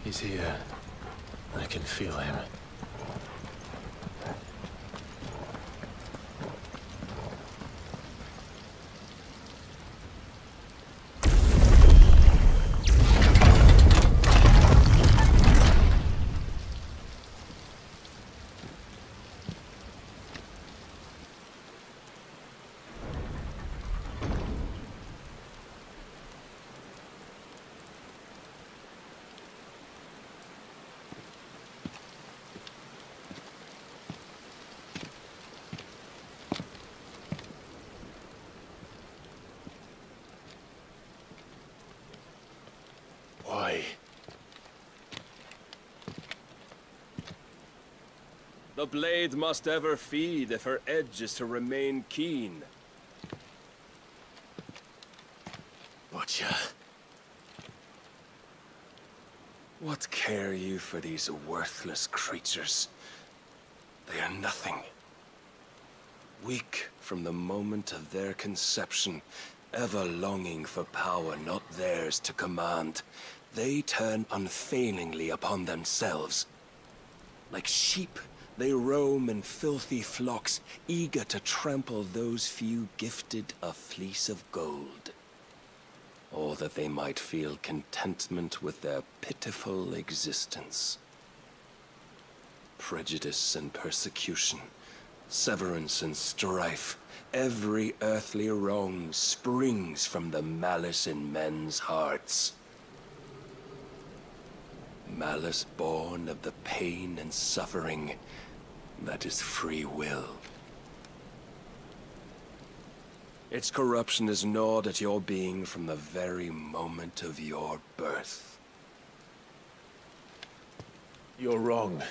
He's here. I can feel him. Why? The blade must ever feed if her edge is to remain keen. Butcher. What care you for these worthless creatures? They are nothing. Weak from the moment of their conception, ever longing for power not theirs to command, they turn unfailingly upon themselves. Like sheep, they roam in filthy flocks, eager to trample those few gifted a fleece of gold. Or that they might feel contentment with their pitiful existence. Prejudice and persecution, severance and strife, every earthly wrong springs from the malice in men's hearts. Malice born of the pain and suffering that is free will. Its corruption is gnawed at your being from the very moment of your birth. You're wrong.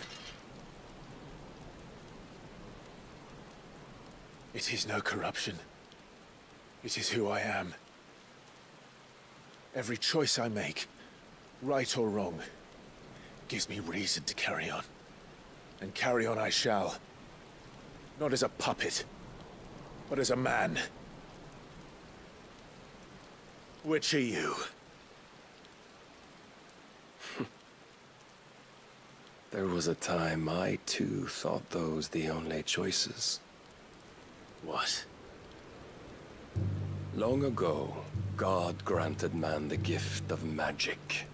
It is no corruption. It is who I am. Every choice I make, right or wrong, gives me reason to carry on. And carry on I shall. Not as a puppet, but as a man. Which are you? There was a time I too thought those the only choices. What? Long ago, God granted man the gift of magic.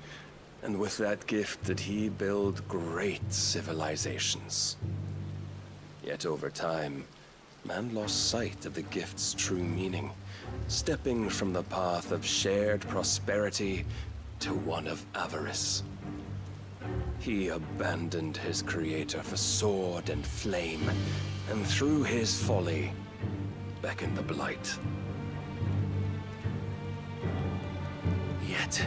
And with that gift did he build great civilizations. Yet over time, man lost sight of the gift's true meaning, stepping from the path of shared prosperity to one of avarice. He abandoned his creator for sword and flame, and through his folly, beckoned the blight. Yet,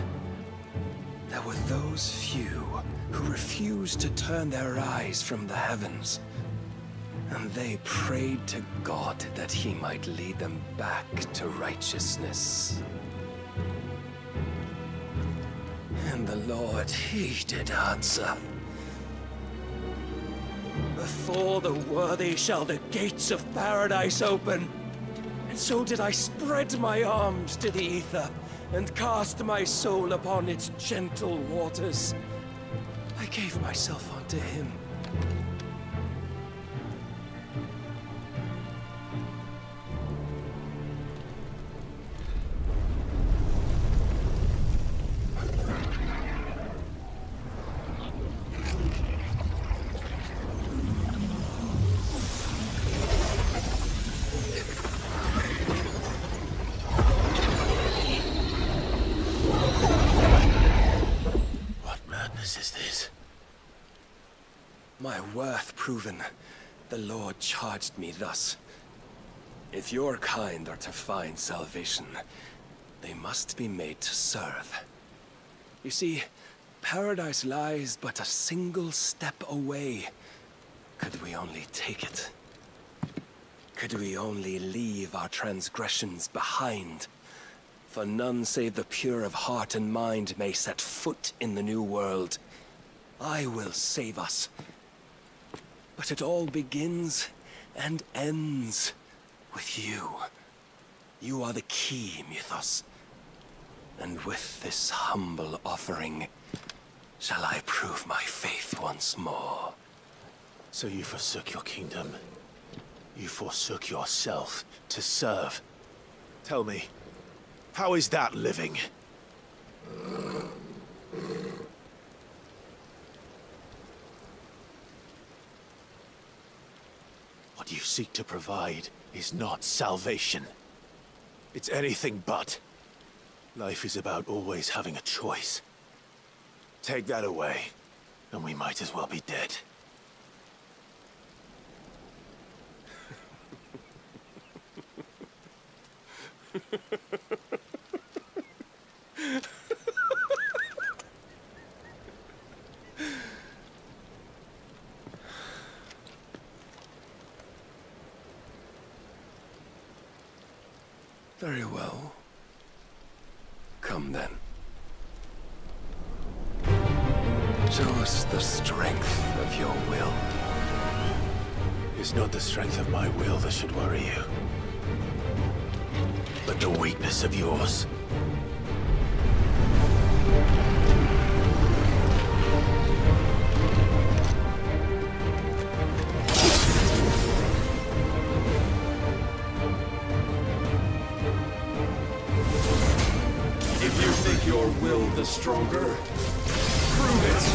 there were those few who refused to turn their eyes from the heavens, and they prayed to God that he might lead them back to righteousness. And the Lord, he did answer. Before the worthy shall the gates of paradise open. And so did I spread my arms to the ether, and cast my soul upon its gentle waters. I gave myself unto him. My worth proven, the Lord charged me thus. If your kind are to find salvation, they must be made to serve. You see, paradise lies but a single step away. Could we only take it? Could we only leave our transgressions behind? For none save the pure of heart and mind may set foot in the new world. I will save us. But it all begins and ends with you. You are the key, Mythos. And with this humble offering, shall I prove my faith once more. So you forsook your kingdom. You forsook yourself to serve. Tell me, how is that living? What you seek to provide is not salvation. It's anything but. Life is about always having a choice. Take that away, and we might as well be dead. Come then. Show us the strength of your will. It's not the strength of my will that should worry you, but the weakness of yours. If you think your will the stronger, prove it!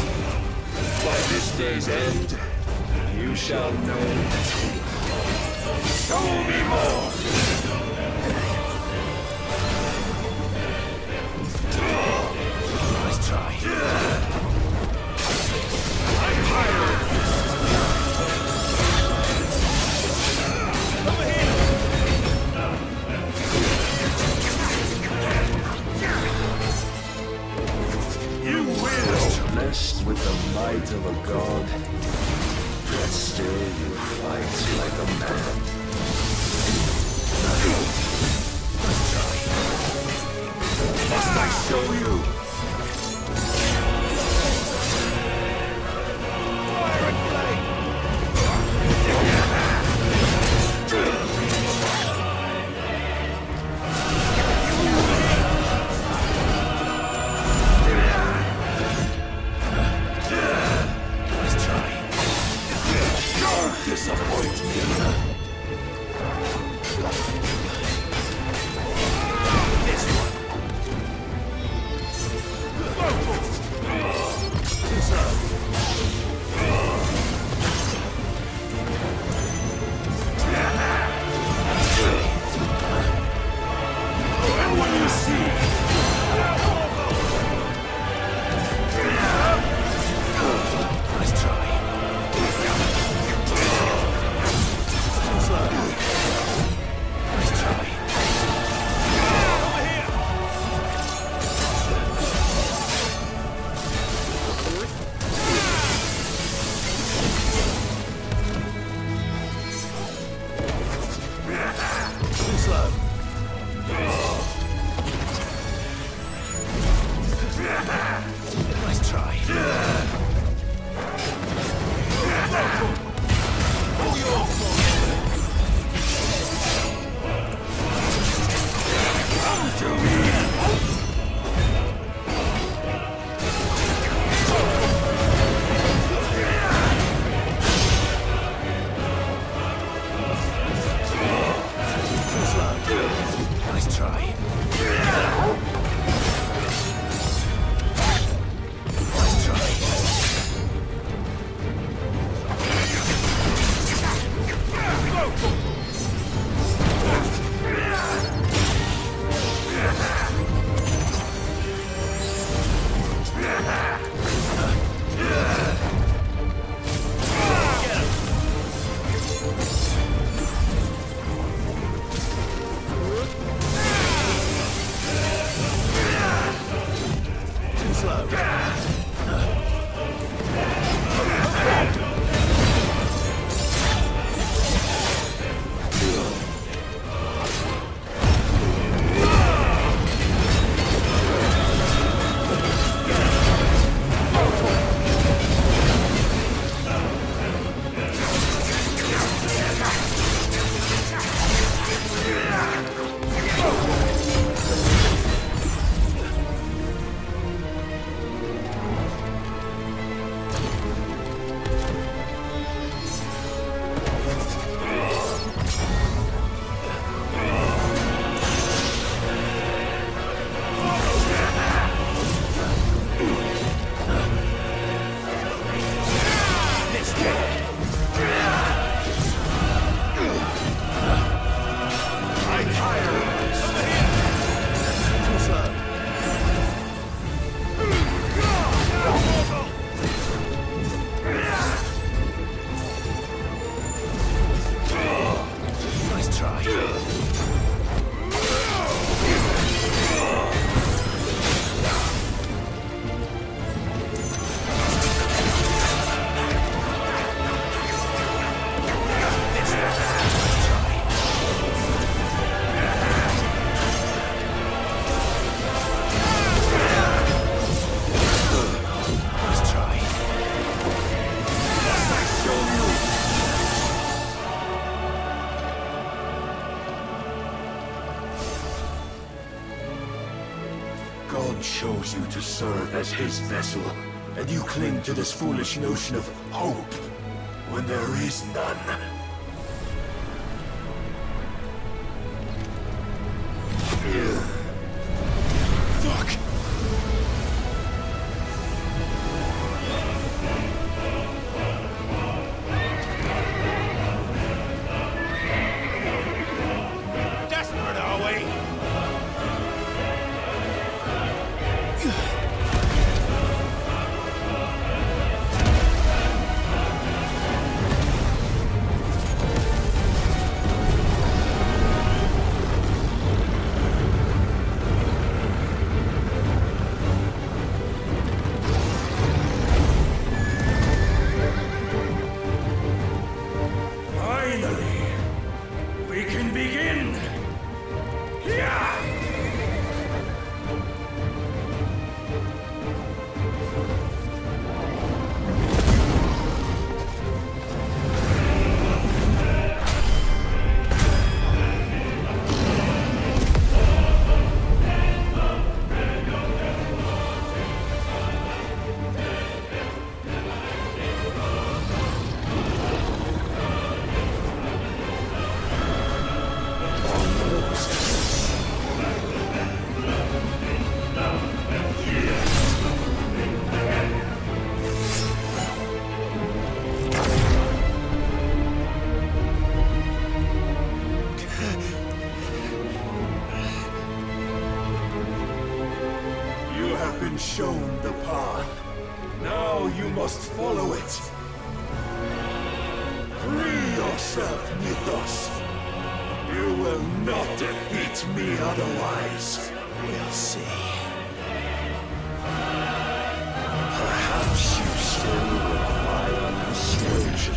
By this day's end, you shall know. Show me more! Nice try. I'm higher! Over here! You will! Blessed with the might of a god, yet still you fight like a man. Must I show you? Fire and flame! Nice try. Don't disappoint me. This one. And when you see, nice try. Nice try. over here. Too slow. God chose you to serve as his vessel, and you cling to this foolish notion of hope when there is none. Fuck! Desperate, are we? Finally, we can begin! Yeah! You have been shown the path. Now you must follow it. Free yourself, Mythos. You will not defeat me otherwise. We'll see. Perhaps you still require persuasion.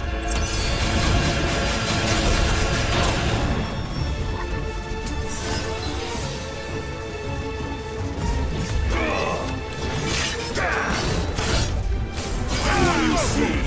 You see.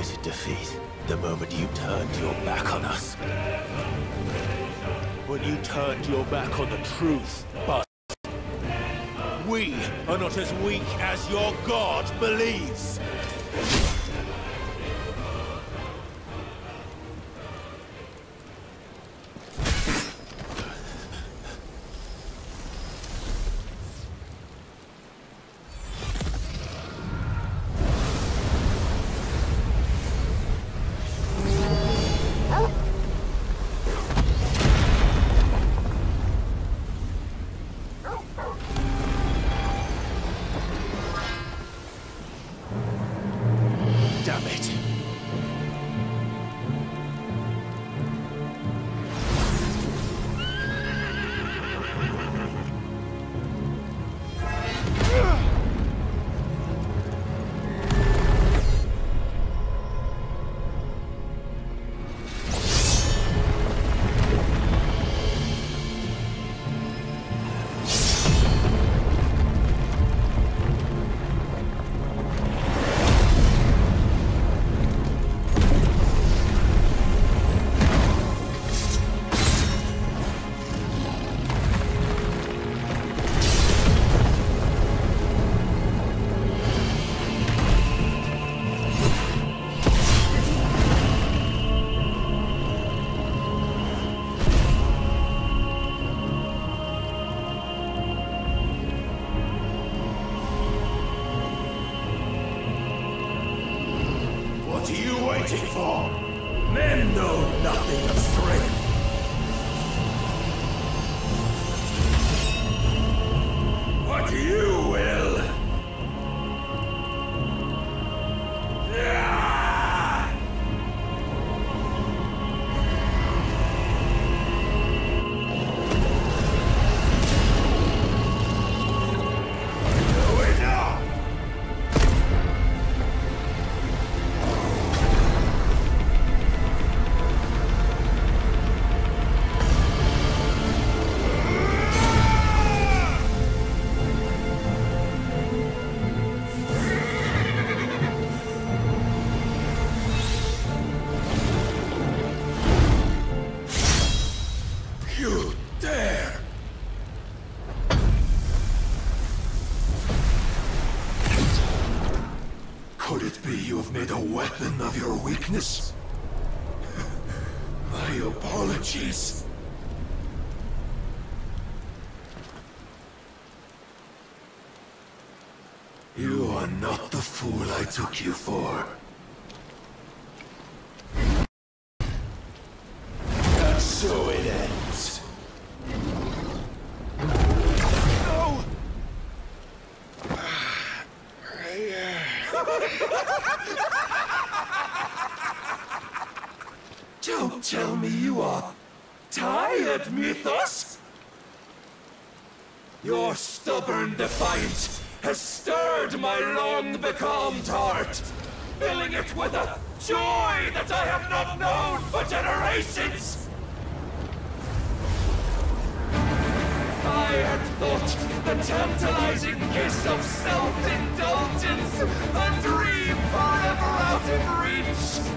admitted defeat the moment you turned your back on us. When you turned your back on the truth, but we are not as weak as your god believes. Men know nothing of strength. But you will. Of your weakness? My apologies. You are not the fool I took you for. And so it ends. No! Don't tell me you are tired, Mythos! Your stubborn defiance has stirred my long-becalmed heart, filling it with a joy that I have not known for generations! I had thought the tantalizing kiss of self-indulgence a dream forever out of reach.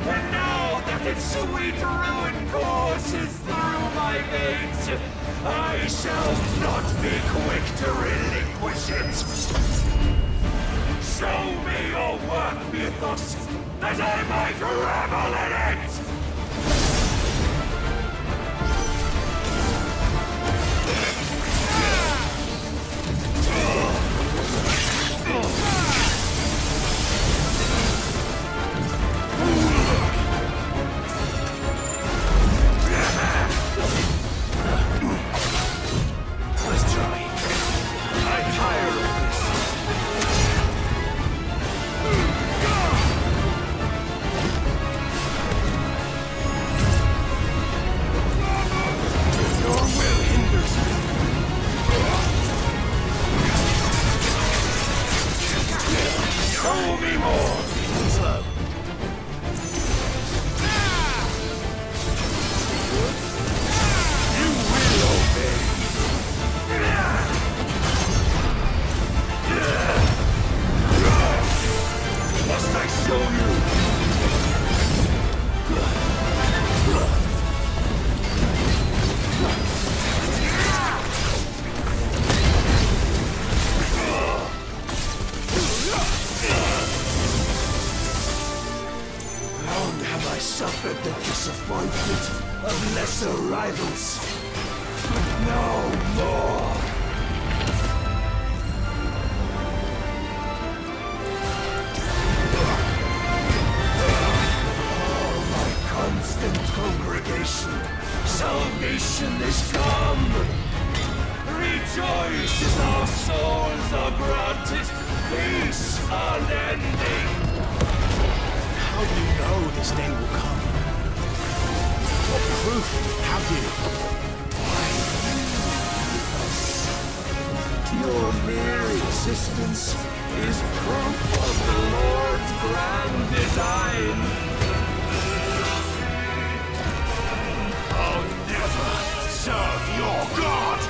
And now that its sweet ruin courses through my veins, I shall not be quick to relinquish it. Show me your work, Mythos, that I might revel in it! mortals. No more. Constant congregation, salvation is come. Rejoice as our souls are granted peace unending. How do you know this day will come? What proof have you? Your mere existence is proof of the Lord's grand design. I'll never serve your God!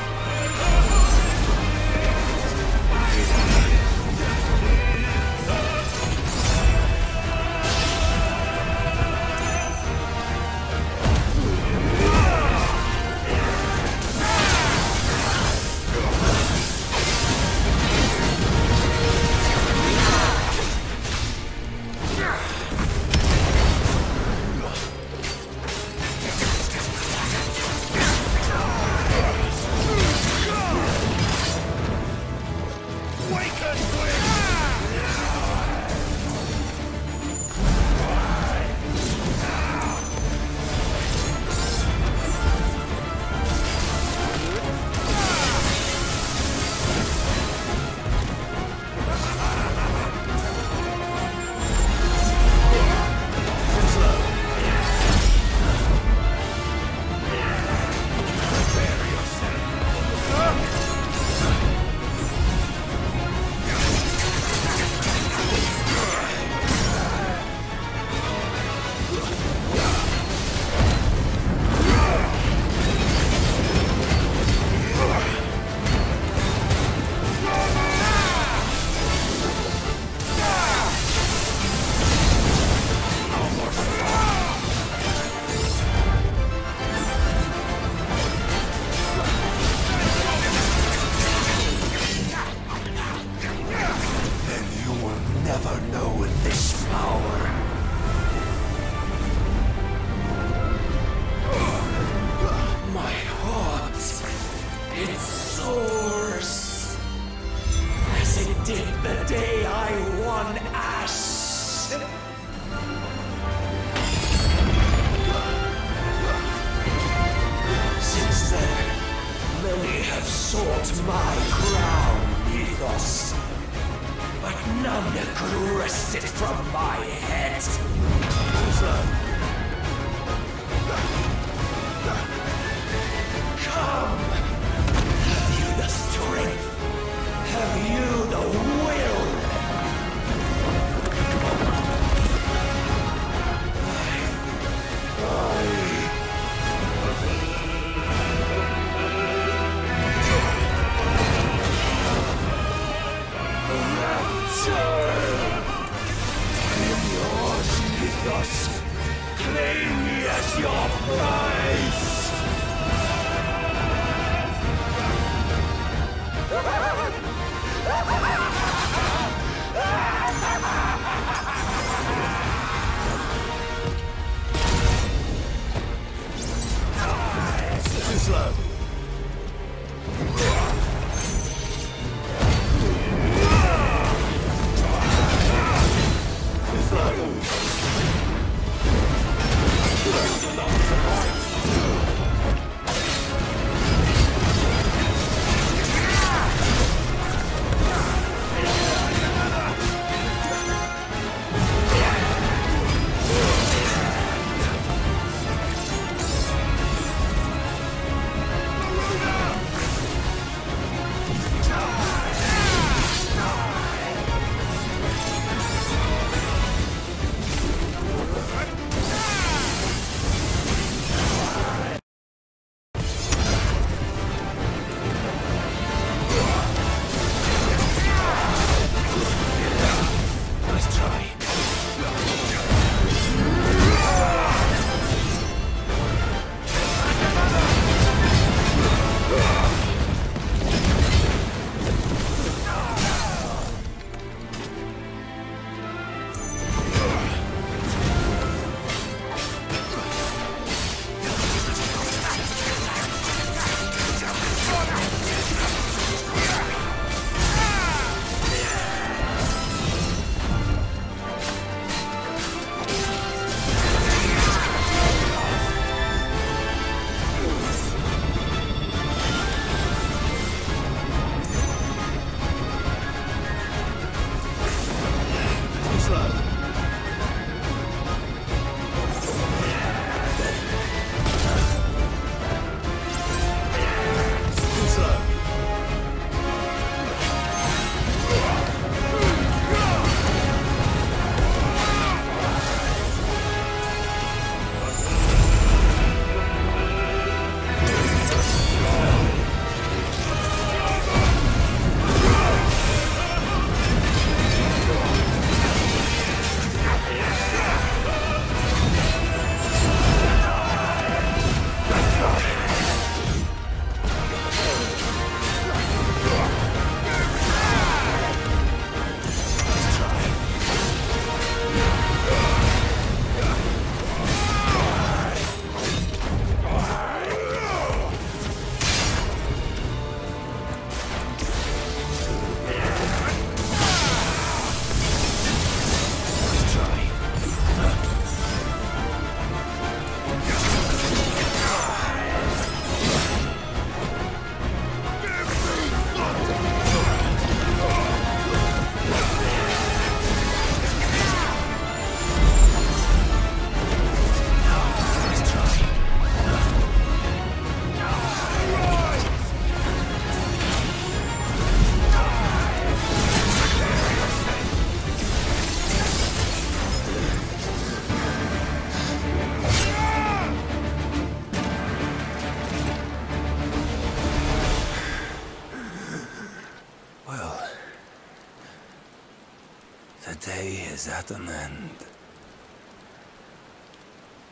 day is at an end.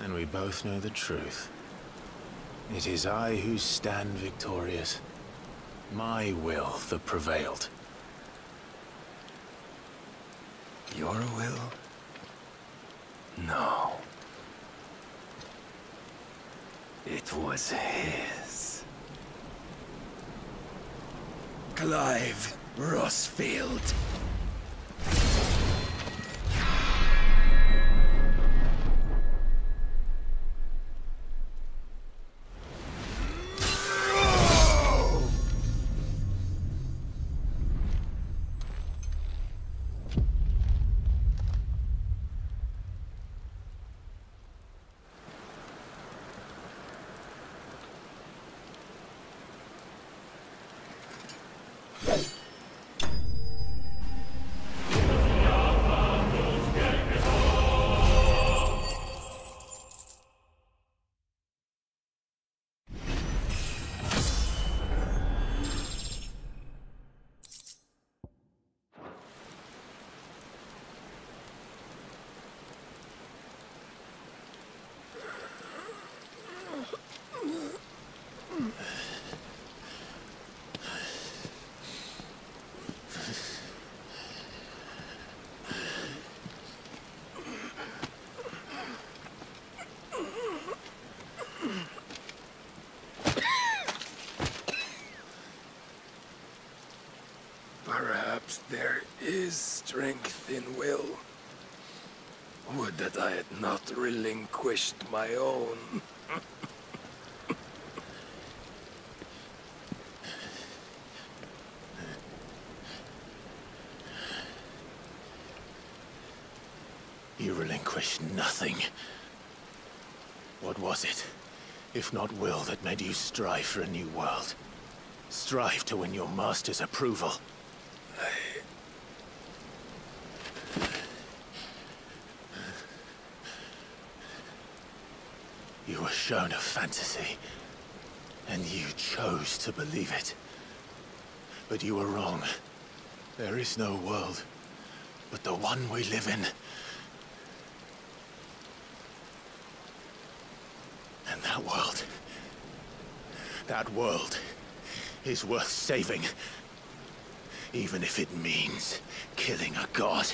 And we both know the truth. It is I who stand victorious. My will that prevailed. Your will? No. It was his. Clive Rossfield. Perhaps there is strength in will. Would that I had not relinquished my own. You relinquished nothing. What was it, if not will, that made you strive for a new world? Strive to win your master's approval? You were shown a fantasy, and you chose to believe it. But you were wrong. There is no world, but the one we live in. And that world is worth saving, even if it means killing a god.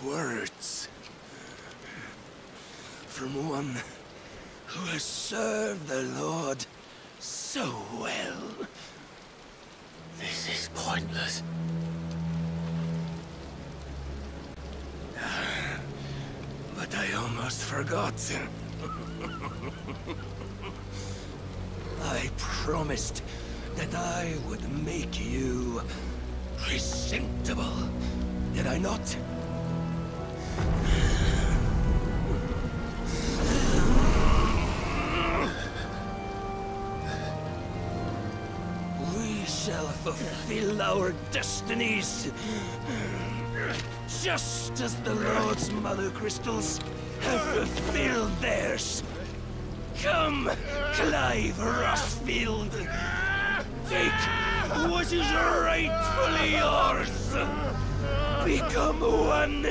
Words from one who has served the Lord so well. This is pointless. But I almost forgot. I promised that I would make you presentable. Did I not? We shall fulfill our destinies, just as the Lord's mother crystals have fulfilled theirs. Come, Clive Rossfield. Take what is rightfully yours. Become one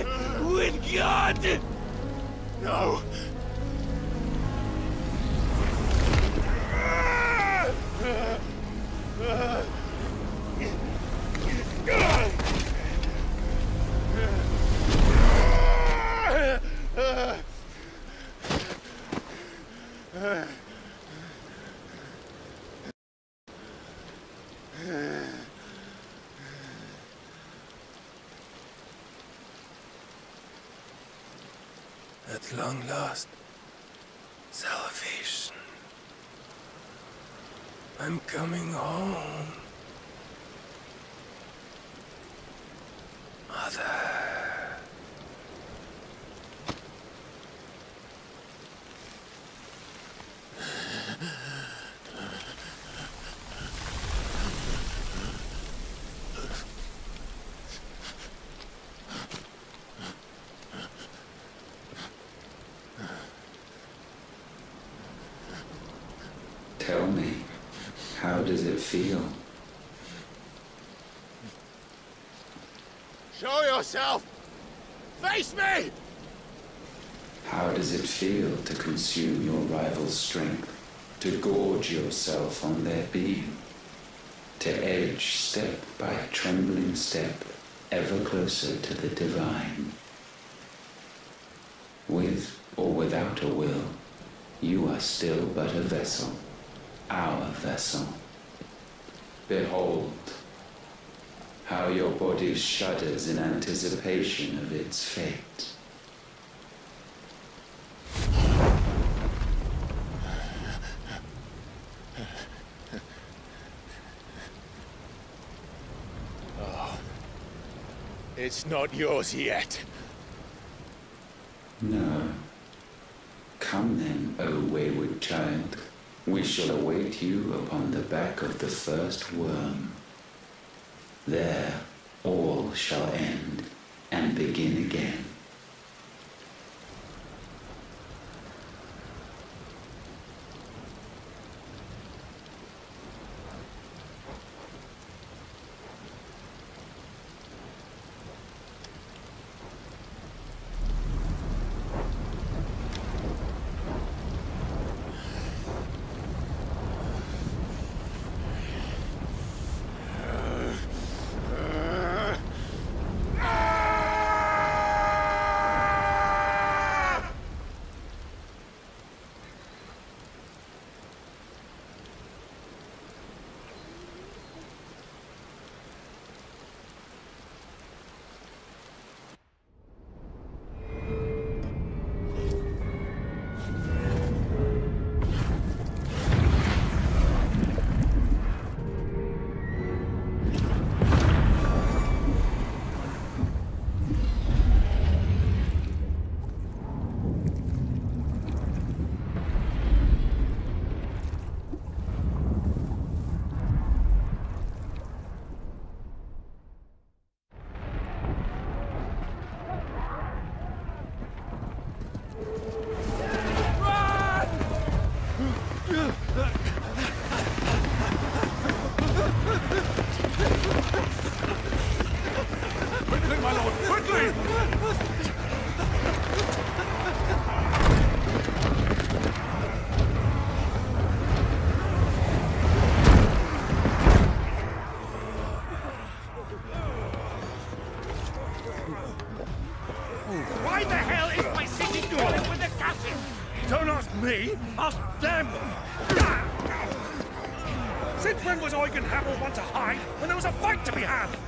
with God! No! At long last, salvation. I'm coming home. Mother. Tell me, how does it feel? Show yourself! Face me! How does it feel to consume your rival's strength? To gorge yourself on their beam? To edge step by trembling step ever closer to the divine? With or without a will, you are still but a vessel, our vessel. Behold, how your body shudders in anticipation of its fate. Oh, it's not yours yet. No. Come then, O wayward child. We shall await you upon the back of the first worm. There, all shall end and begin again.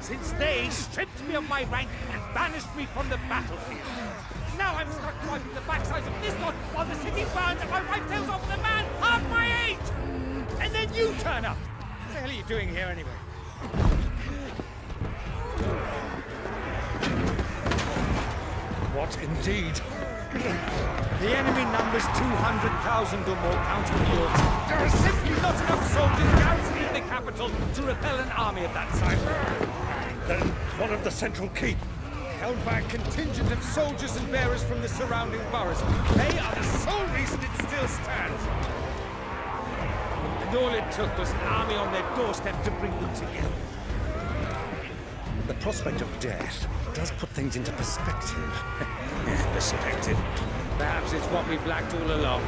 Since they stripped me of my rank and banished me from the battlefield. Now I'm stuck wiping the backsides of this lot while the city burns and my wife tells off with a man half my age! And then you turn up! What the hell are you doing here anyway? What indeed? The enemy numbers 200,000 or more counting the orcs. There are simply not enough soldiers garrisoning the capital to repel an army of that size. Then one of the central keep, held by a contingent of soldiers and bearers from the surrounding boroughs. They are the sole reason it still stands. And all it took was an army on their doorstep to bring them together. The prospect of death does put things into perspective. Perspective. Perhaps it's what we've lacked all along.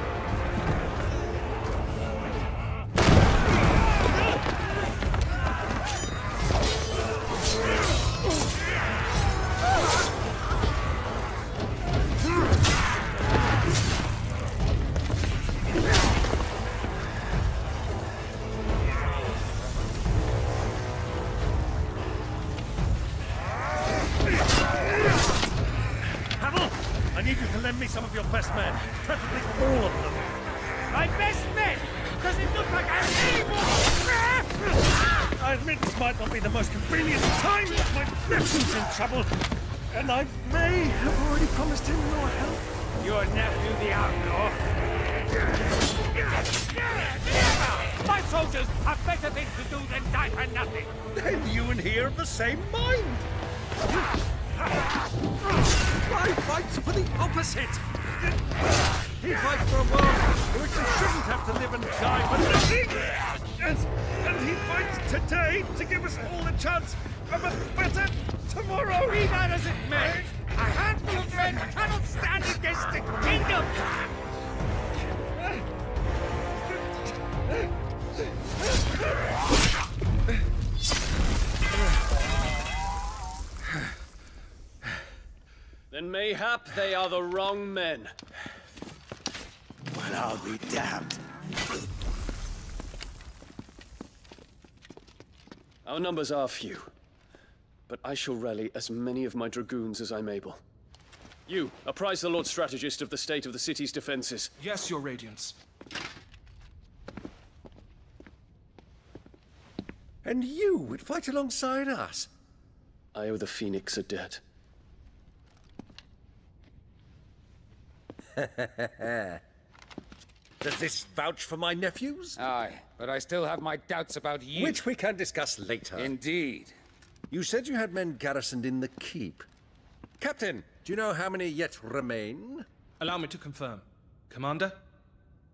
Some of your best men, preferably all of them. My best men? Does it look like I'm able? I admit this might not be the most convenient time, but my nephew's in trouble, and I may have already promised him your help. Your nephew, the outlaw? My soldiers have better things to do than die for nothing. Then you and he are of the same mind. I fight for the opposite. He fights for a world in which you shouldn't have to live and die for nothing. fight today to give us all a chance of a better tomorrow. Be that as it may, a handful of men cannot stand against a kingdom! Then mayhap they are the wrong men. Well, I'll be damned. Our numbers are few, but I shall rally as many of my dragoons as I'm able. You, apprise the Lord Strategist of the state of the city's defenses. Yes, Your Radiance. And you would fight alongside us? I owe the Phoenix a debt. Does this vouch for my nephews? Aye, but I still have my doubts about you. Which we can discuss later. Indeed. You said you had men garrisoned in the keep. Captain, do you know how many yet remain? Allow me to confirm. Commander?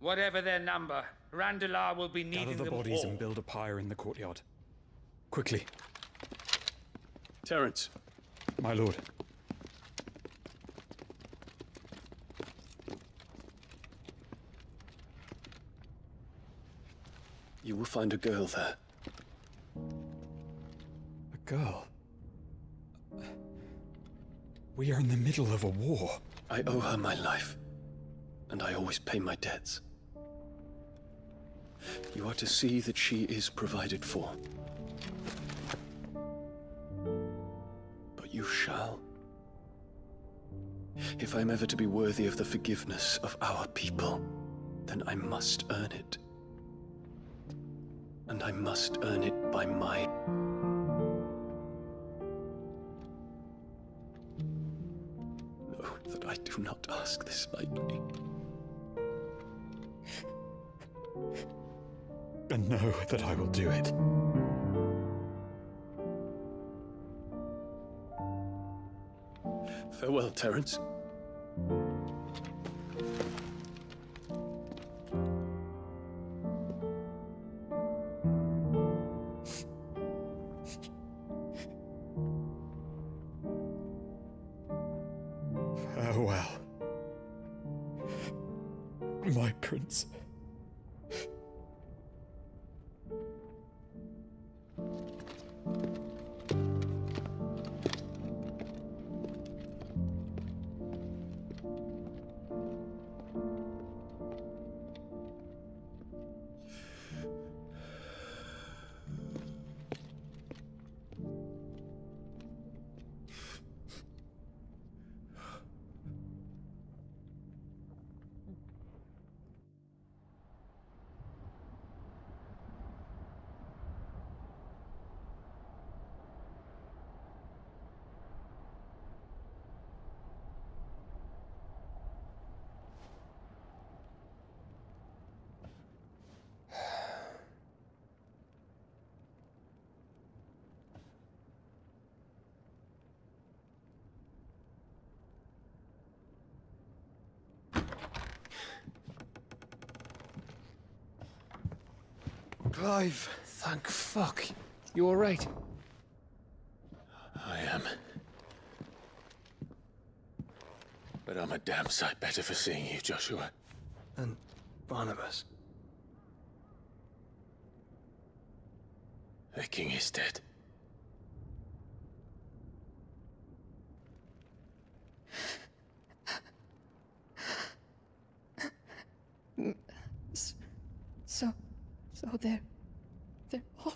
Whatever their number, Randalar will be needing Gather the them bodies all. and build a pyre in the courtyard. Quickly. Terence. My lord. You will find a girl there. A girl? We are in the middle of a war. I owe her my life, and I always pay my debts. You are to see that she is provided for. But you shall. If I'm ever to be worthy of the forgiveness of our people, then I must earn it. And I must earn it by my... Know that I do not ask this lightly. And know that I will do it. Farewell, Terence. Farewell, my prince. Clive. Thank fuck. You alright? I am. But I'm a damn sight better for seeing you, Joshua. And Barnabas. The king is dead. So they're all...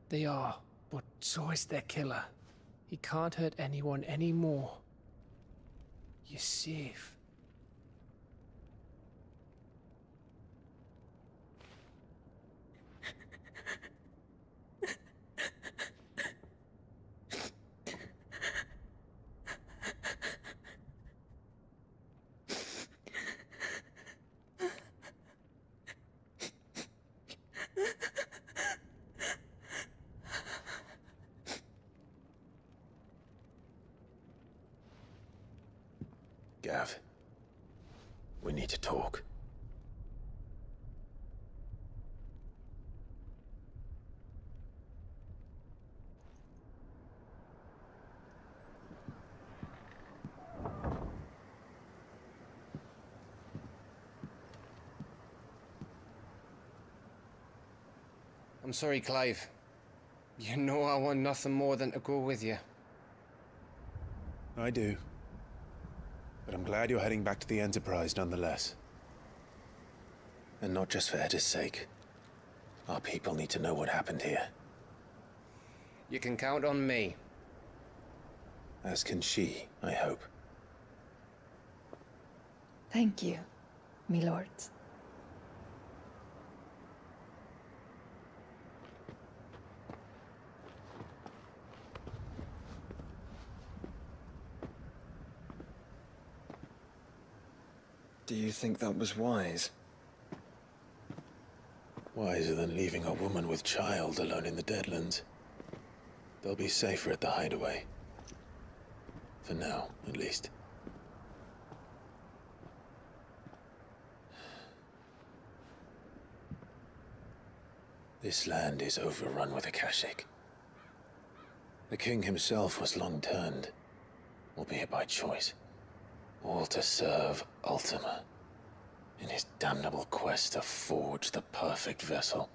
They are, but so is their killer. He can't hurt anyone anymore. You're safe. Gav, we need to talk. I'm sorry, Clive. You know I want nothing more than to go with you. I do. But I'm glad you're heading back to the Enterprise nonetheless. And not just for Edda's sake. Our people need to know what happened here. You can count on me. As can she, I hope. Thank you, my lords. Do you think that was wise? Wiser than leaving a woman with child alone in the Deadlands. They'll be safer at the hideaway. For now, at least. This land is overrun with Akashic. The king himself was long turned, albeit by choice. All to serve Ultima, in his damnable quest to forge the perfect vessel.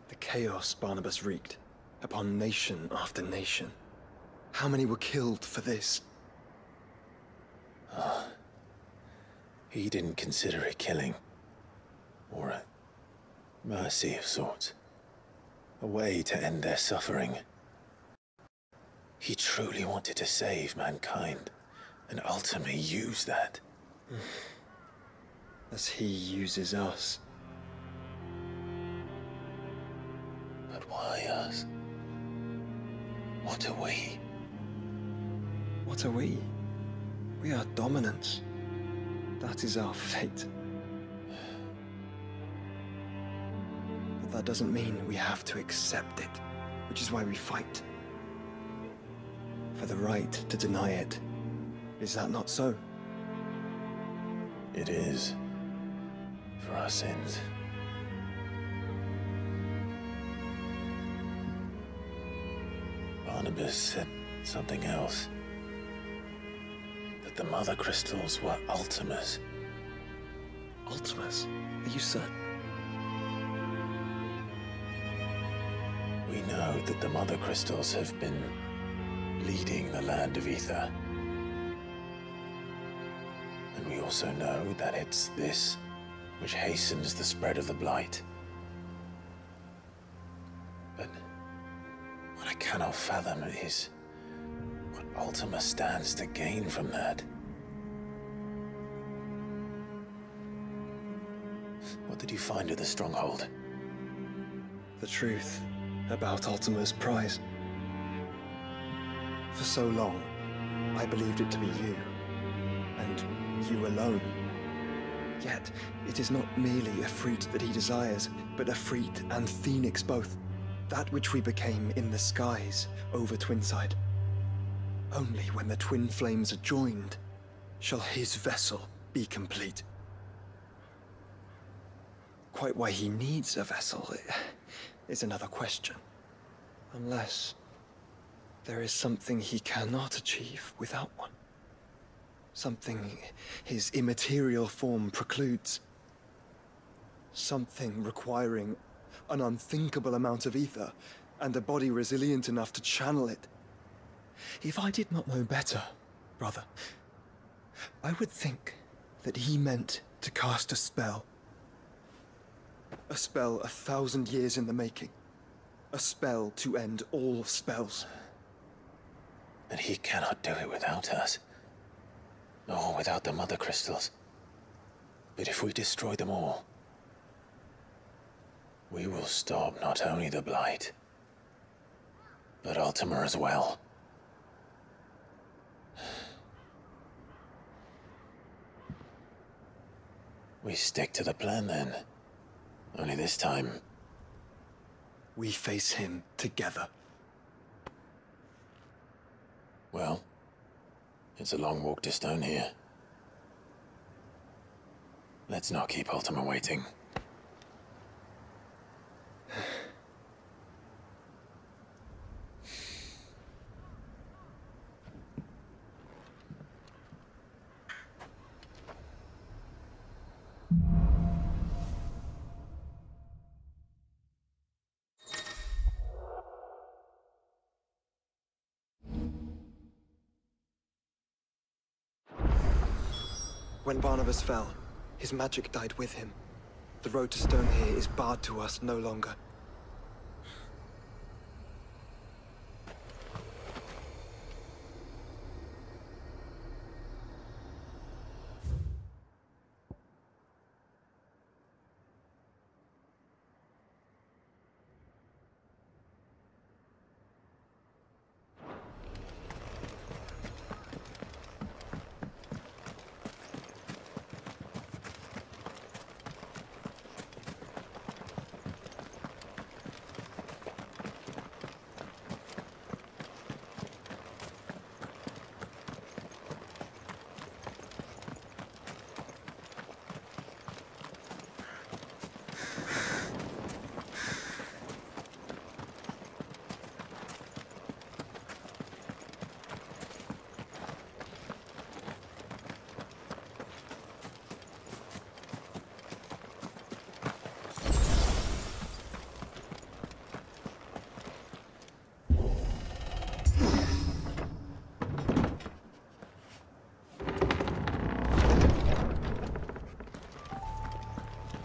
The chaos Barnabas wreaked upon nation after nation. How many were killed for this? He didn't consider it killing. Or a mercy of sorts. A way to end their suffering. He truly wanted to save mankind, and ultimately used that. As he uses us. But why us? What are we? What are we? We are dominance. That is our fate. But that doesn't mean we have to accept it, which is why we fight. For the right to deny it. Is that not so? It is. For our sins. Barnabas said something else. That the mother crystals were Ultimas. Ultimas? Are you certain? We know that the mother crystals have been leading the land of ether. And we also know that it's this which hastens the spread of the blight. But what I cannot fathom is what Ultima stands to gain from that. What did you find at the stronghold? The truth about Ultima's prize. For so long, I believed it to be you, and you alone. Yet, it is not merely a fruit that he desires, but a fruit and phoenix both. That which we became in the skies over Twinside. Only when the twin flames are joined, shall his vessel be complete. Quite why he needs a vessel is another question. Unless there is something he cannot achieve without one. Something his immaterial form precludes. Something requiring an unthinkable amount of ether and a body resilient enough to channel it. If I did not know better, brother, I would think that he meant to cast a spell. A spell 1,000 years in the making. A spell to end all spells. And he cannot do it without us. Nor without the mother crystals. But if we destroy them all, we will stop not only the blight, but Ultima as well. We stick to the plan then. Only this time, we face him together. Well, It's a long walk to Stone here. Let's not keep Ultima waiting. When Barnabas fell, his magic died with him. The road to Stone here is barred to us no longer.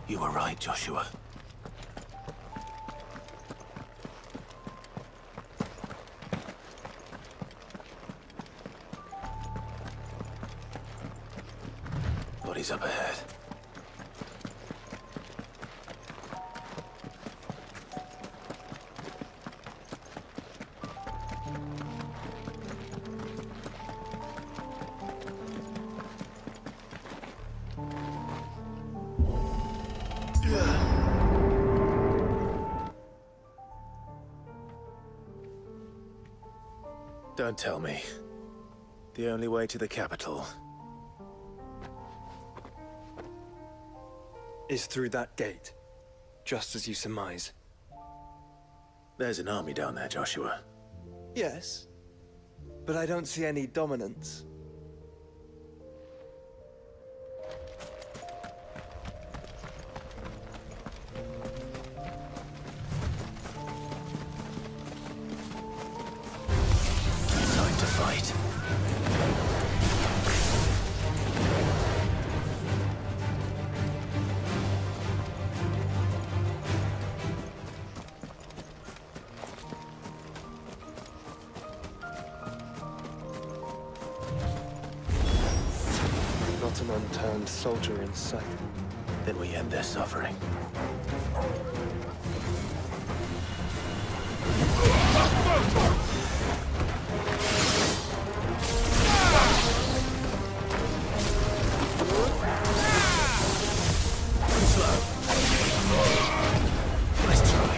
You were right, Joshua. Bodies up ahead. Don't tell me. The only way to the capital is through that gate, just as you surmise. There's an army down there, Joshua. Yes, but I don't see any dominance. An unturned soldier in sight. Then we end their suffering. Nice try.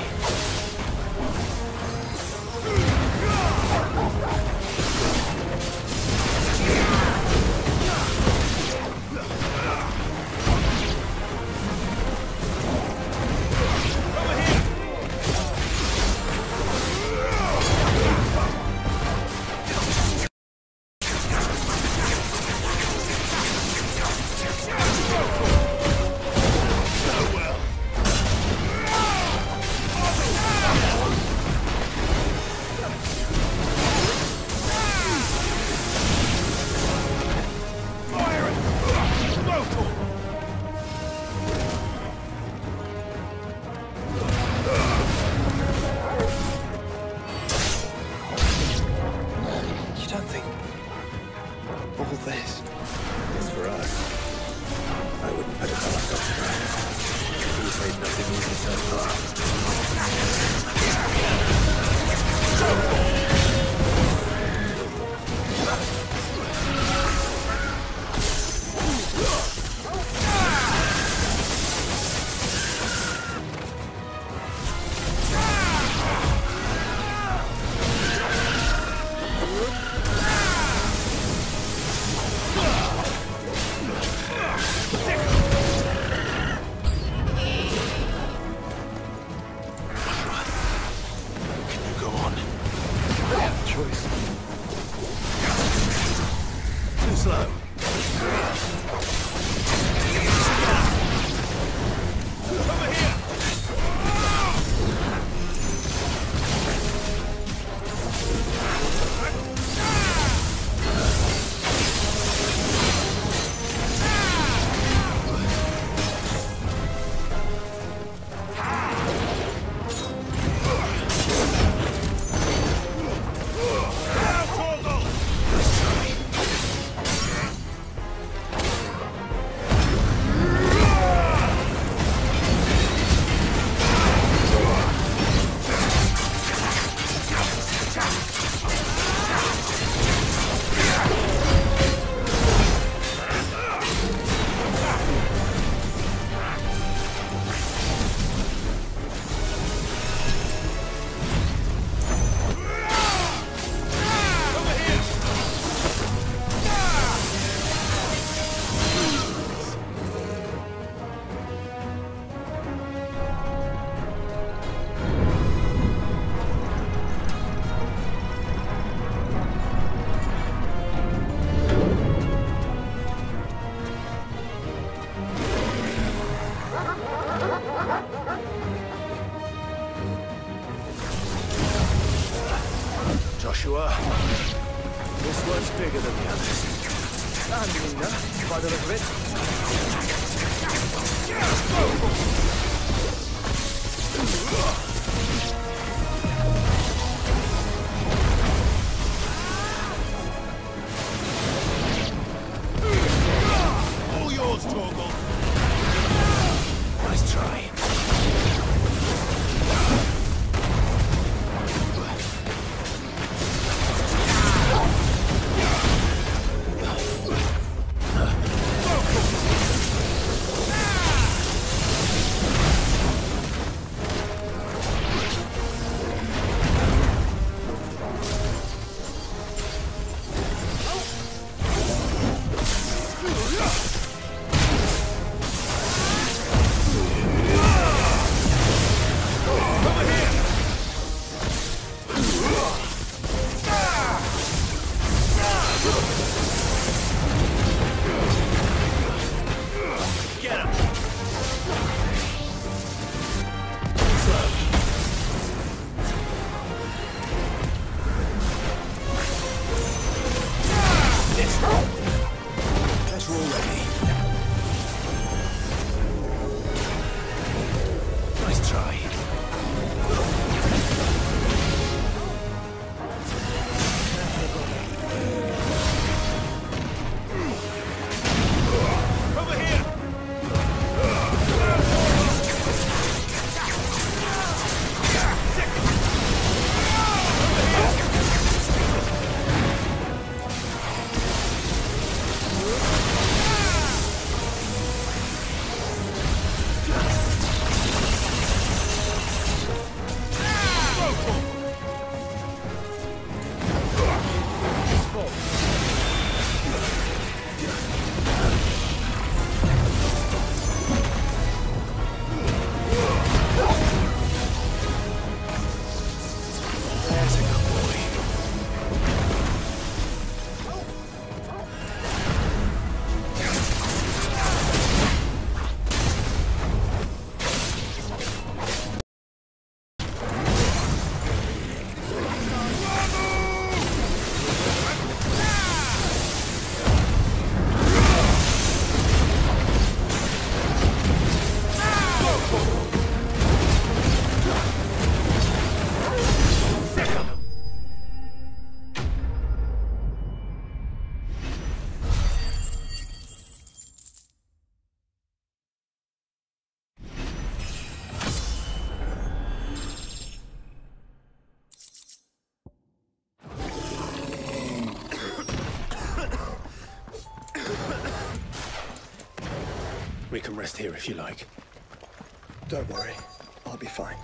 slow. Over here! Joshua, this one's bigger than the others. And Nina, by the look of it. All yours, Torgal. Nice try. We can rest here if you like. Don't worry, I'll be fine.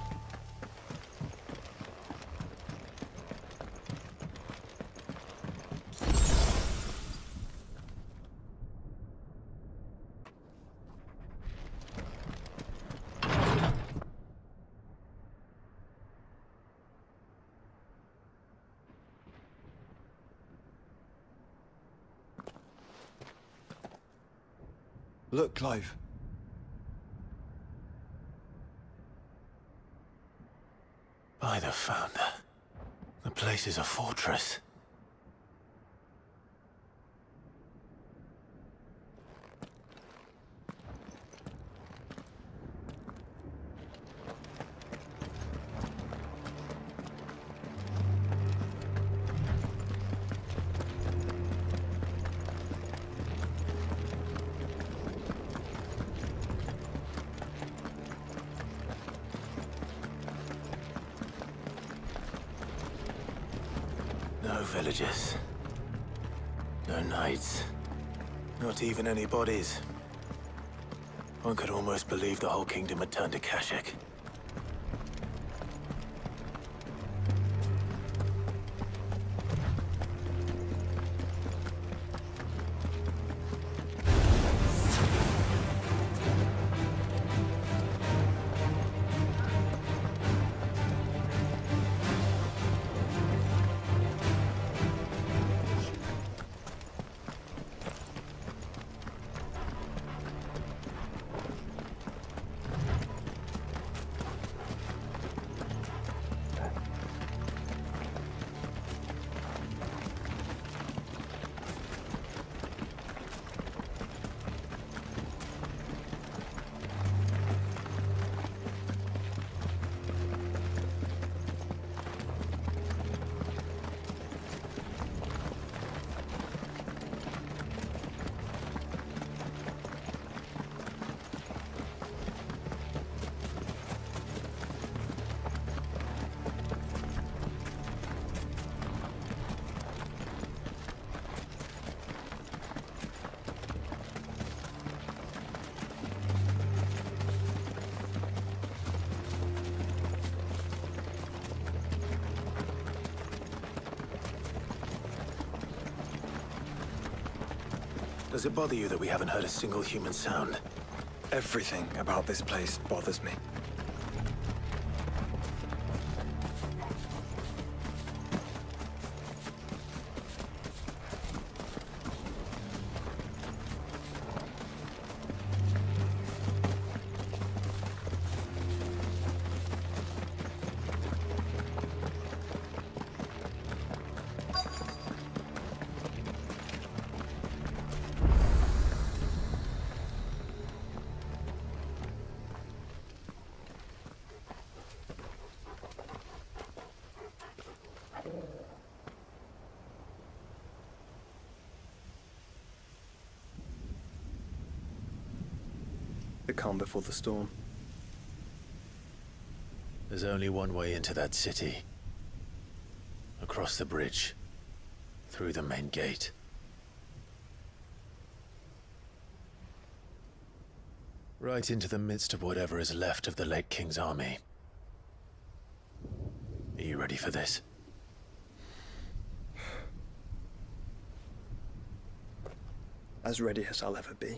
Look, Clive. By the Founder. The place is a fortress. No villages. No knights. Not even any bodies. One could almost believe the whole kingdom had turned to Kashyyyk. Does it bother you that we haven't heard a single human sound? Everything about this place bothers me. The calm before the storm. There's only one way into that city. Across the bridge. Through the main gate. Right into the midst of whatever is left of the late King's army. Are you ready for this? As ready as I'll ever be.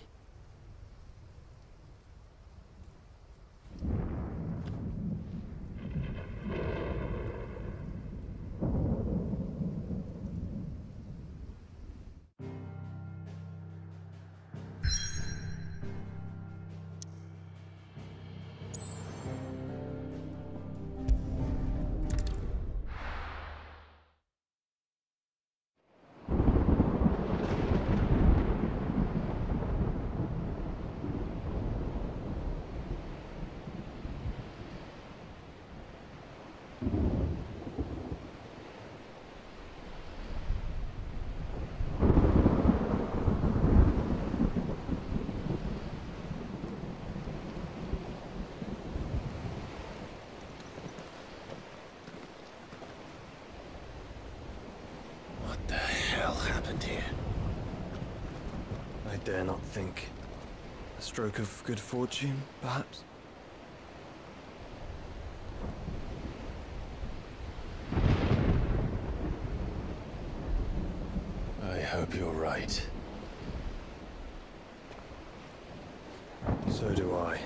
I dare not think. A stroke of good fortune, perhaps? I hope you're right. So do I.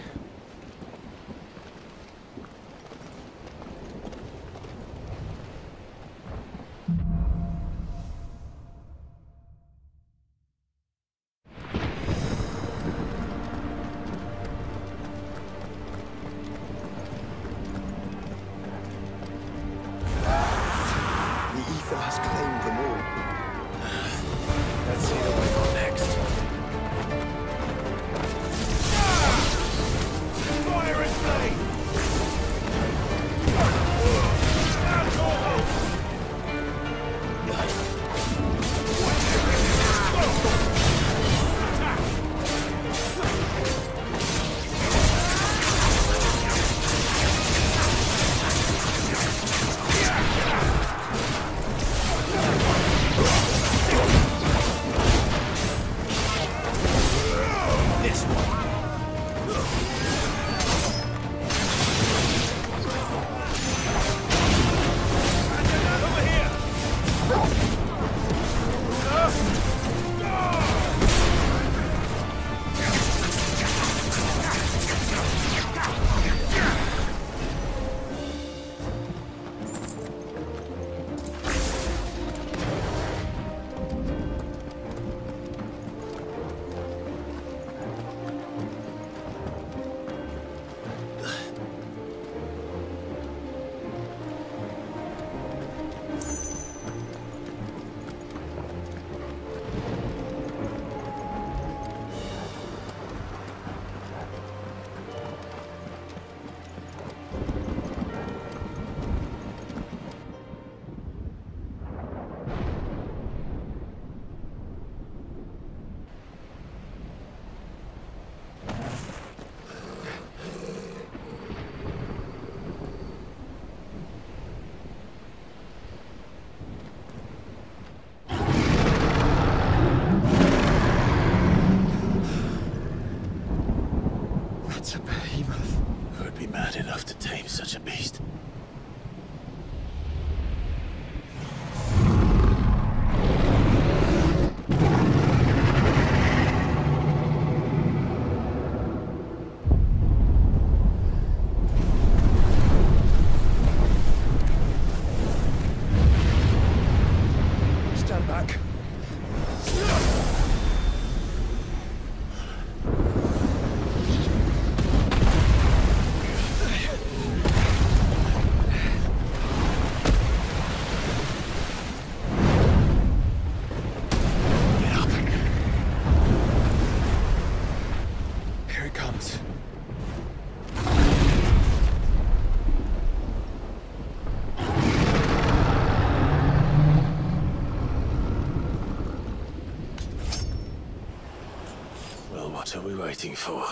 What are we waiting for?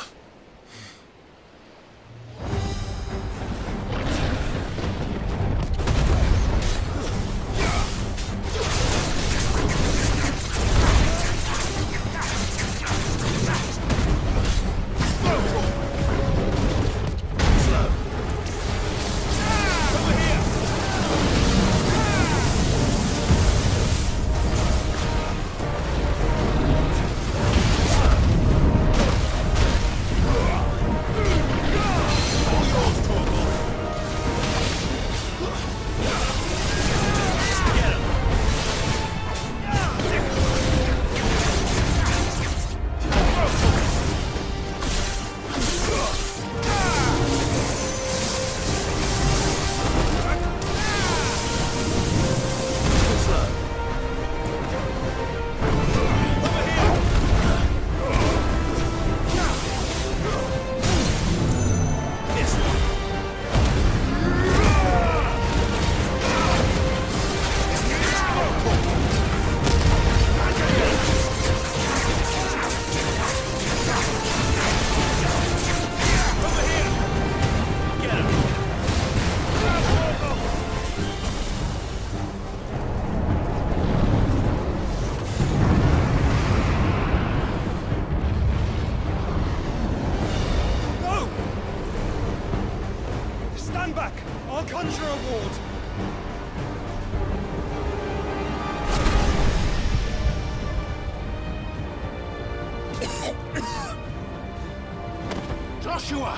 Joshua!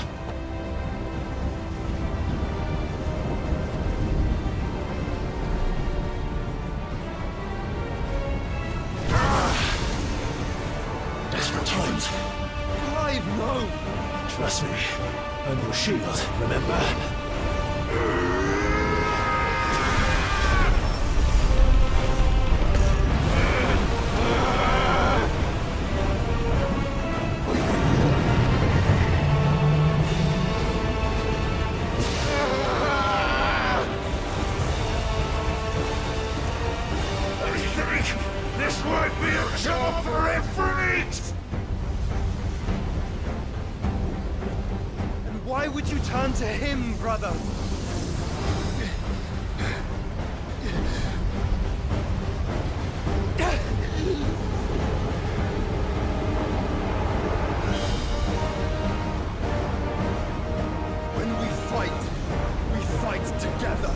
Desperate times. Clive, no! Trust me. I'm your shield, remember? This won't be a job for Ifrit! And why would you turn to him, brother? When we fight together.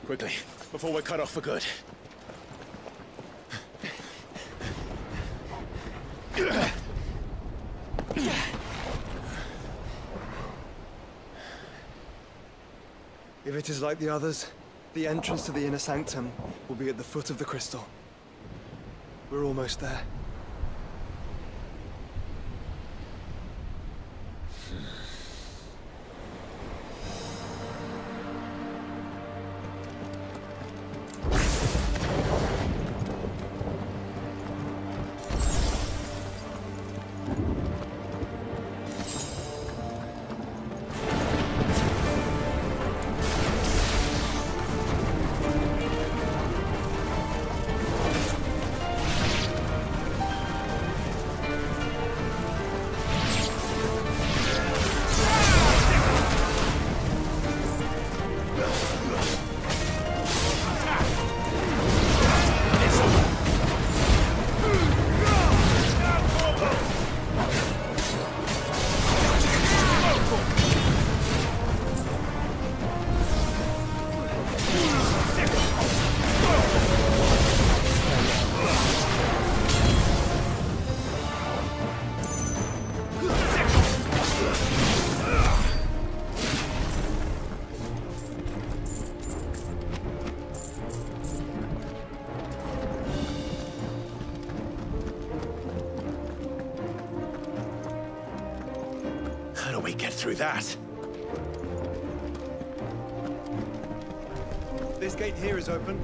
Quickly, before we're cut off for good. If it is like the others, the entrance to the inner sanctum will be at the foot of the crystal. We're almost there. Through that. This gate here is open.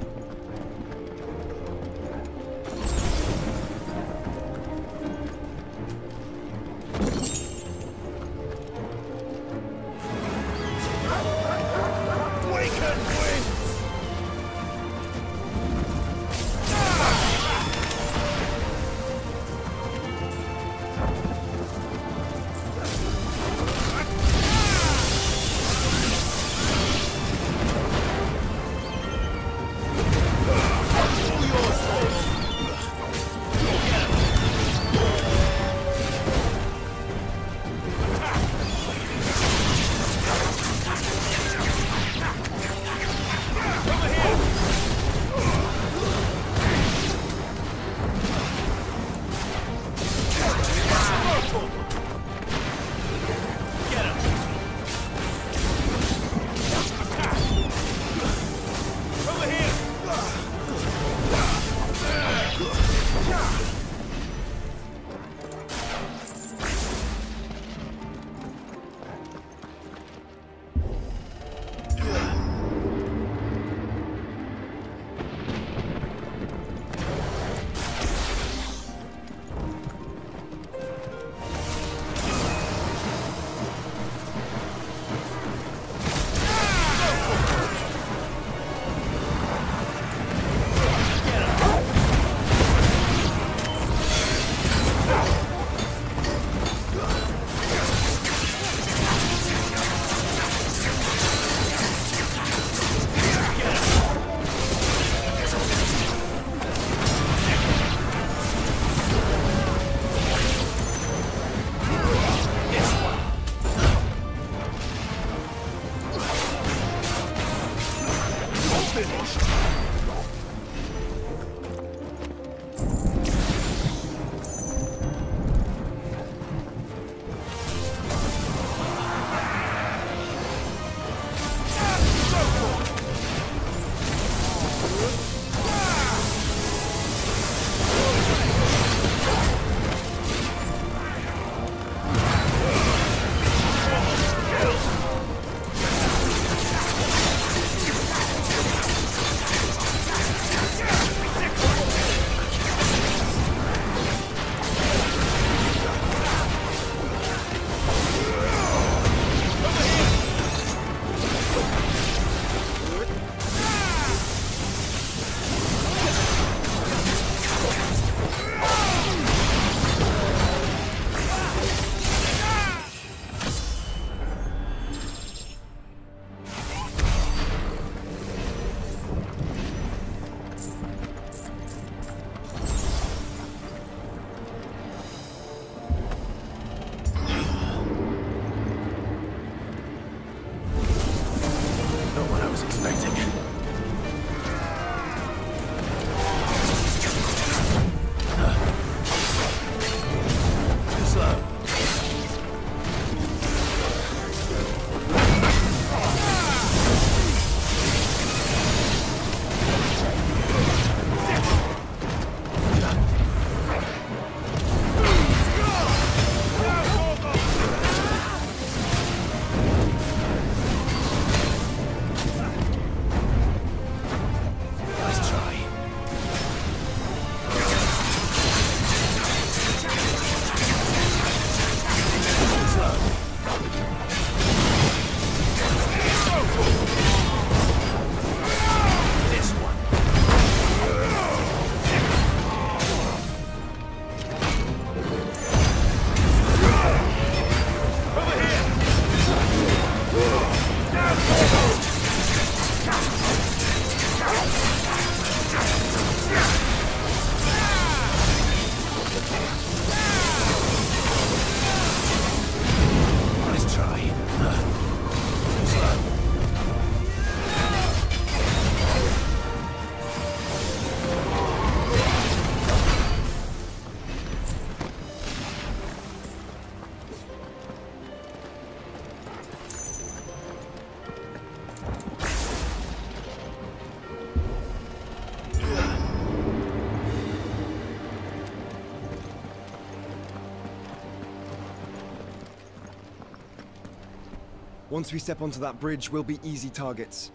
Once we step onto that bridge, we'll be easy targets.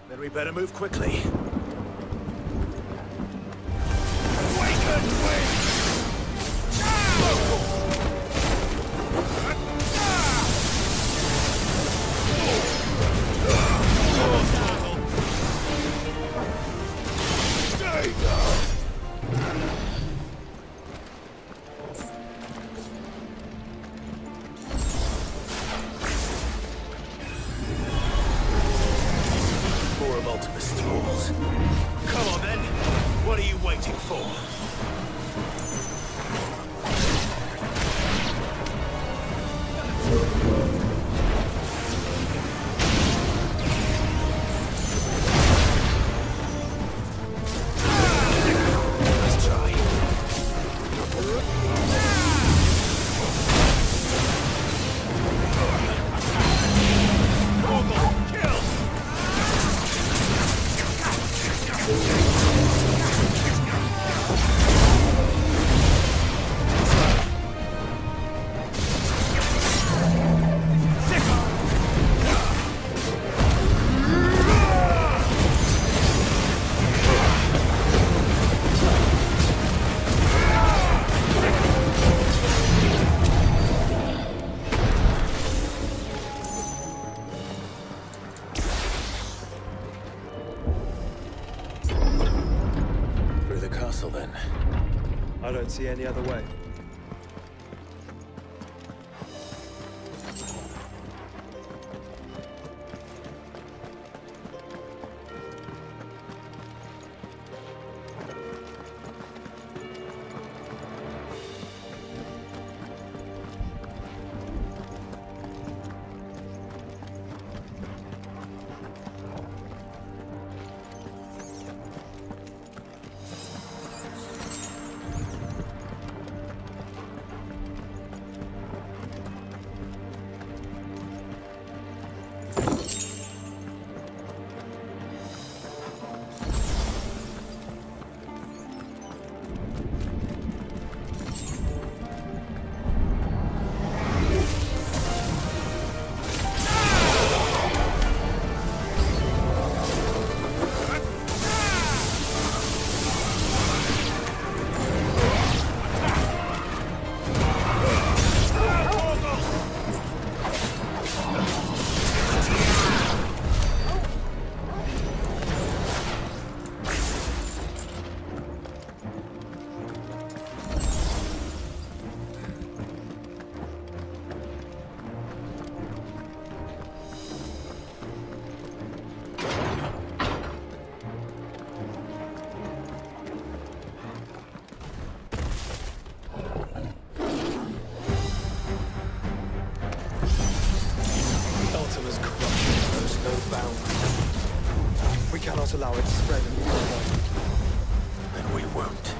Then we better move quickly. I don't see any other way. Allow it to spread any further. Then we won't.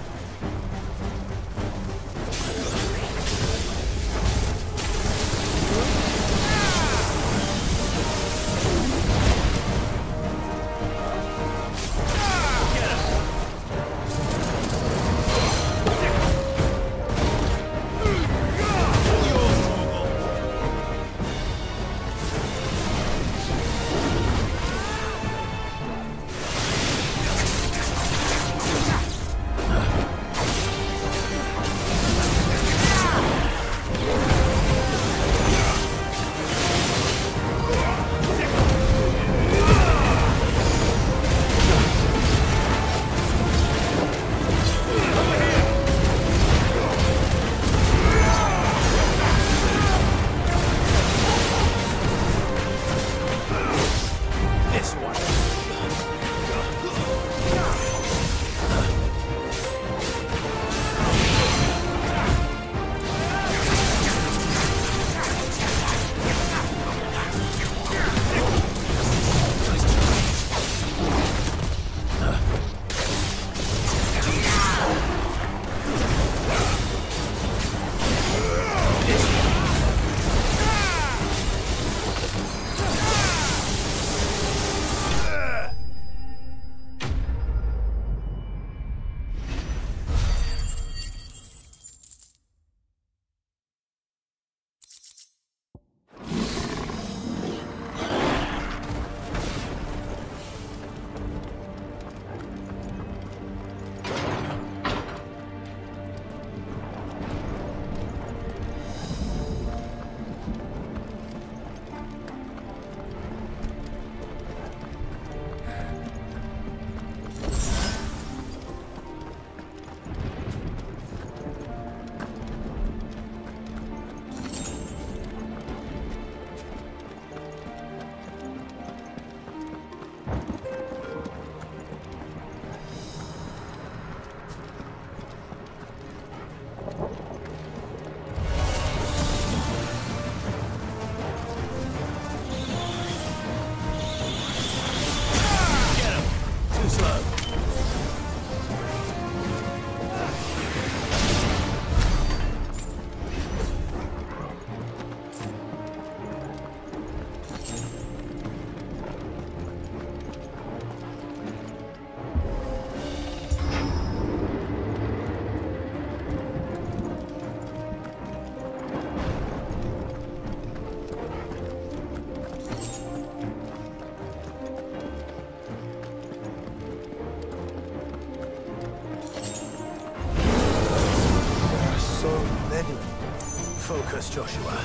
Focus, Joshua.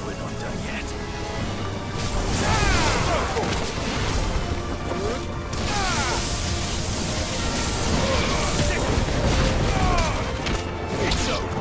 We're not done yet. It's over.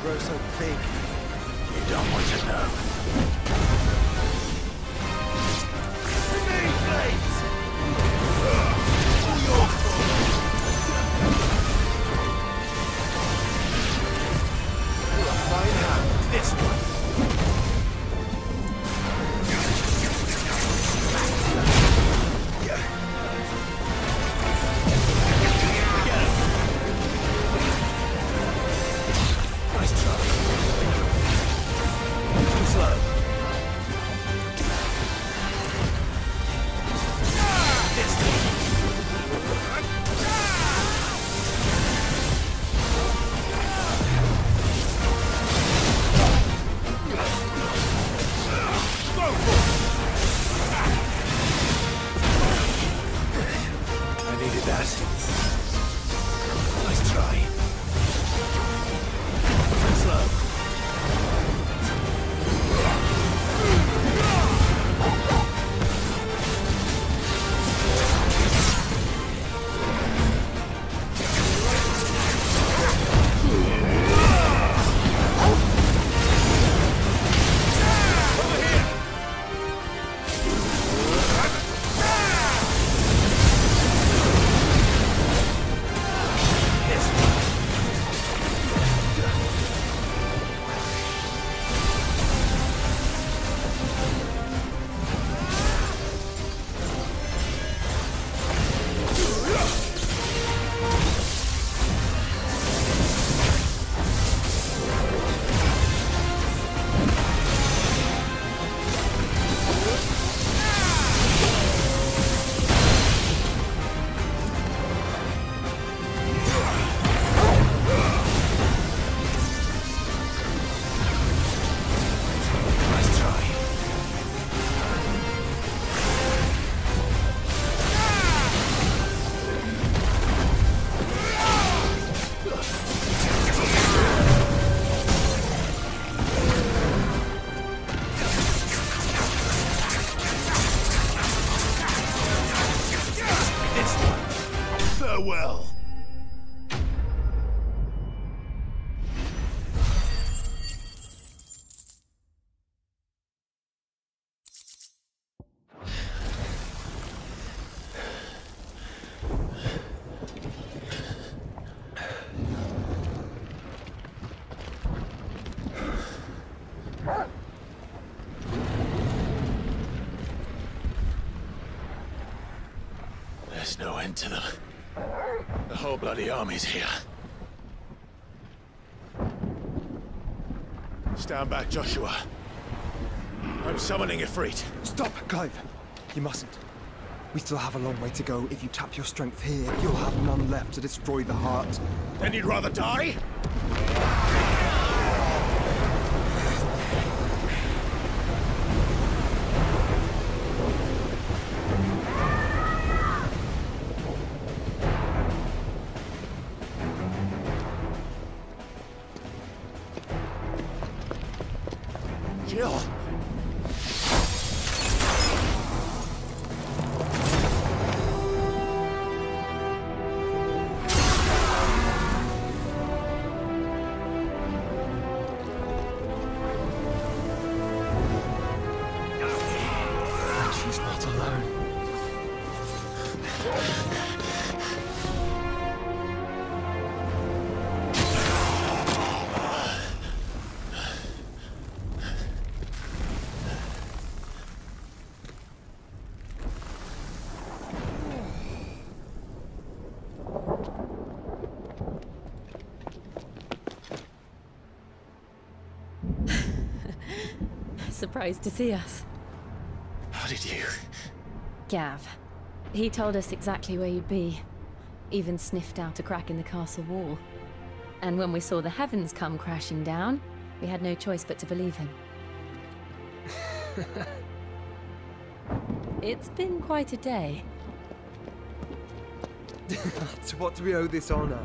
grow so big? You don't want to know. to them. The whole bloody army's here. Stand back, Joshua. I'm summoning Ifrit. Stop, Clive. You mustn't. We still have a long way to go. If you tap your strength here, you'll have none left to destroy the heart. Then you'd rather die? Jill! She's not alone. Surprised to see us. How did you? Gav. He told us exactly where you'd be. Even sniffed out a crack in the castle wall. And when we saw the heavens come crashing down, we had no choice but to believe him. It's been quite a day. To what do we owe this honor?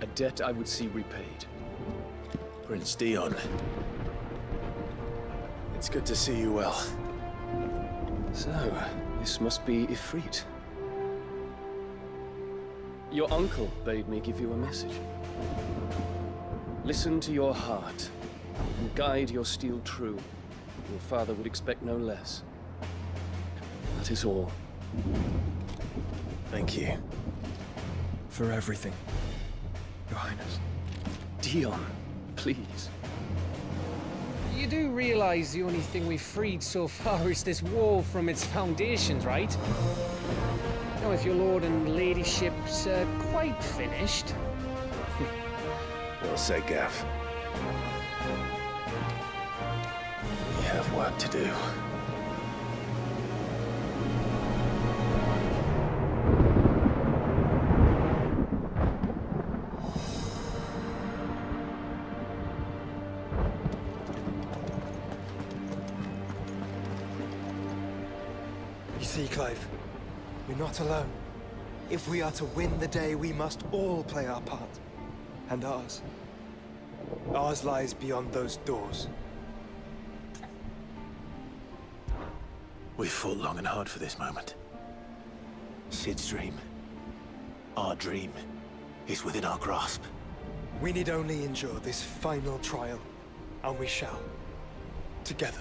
A debt I would see repaid. Prince Dion. It's good to see you well. So, this must be Ifrit. Your uncle bade me give you a message. Listen to your heart, and guide your steel true. Your father would expect no less. That is all. Thank you. For everything, Your Highness. Dion, please. You do realize the only thing we've freed so far is this wall from its foundations, right? Now, if your lord and ladyship's quite finished. Well said, Gav. We have work to do. See, Clive, we're not alone. If we are to win the day, we must all play our part. And ours. Ours lies beyond those doors. We've fought long and hard for this moment. Sid's dream, our dream, is within our grasp. We need only endure this final trial, and we shall. Together.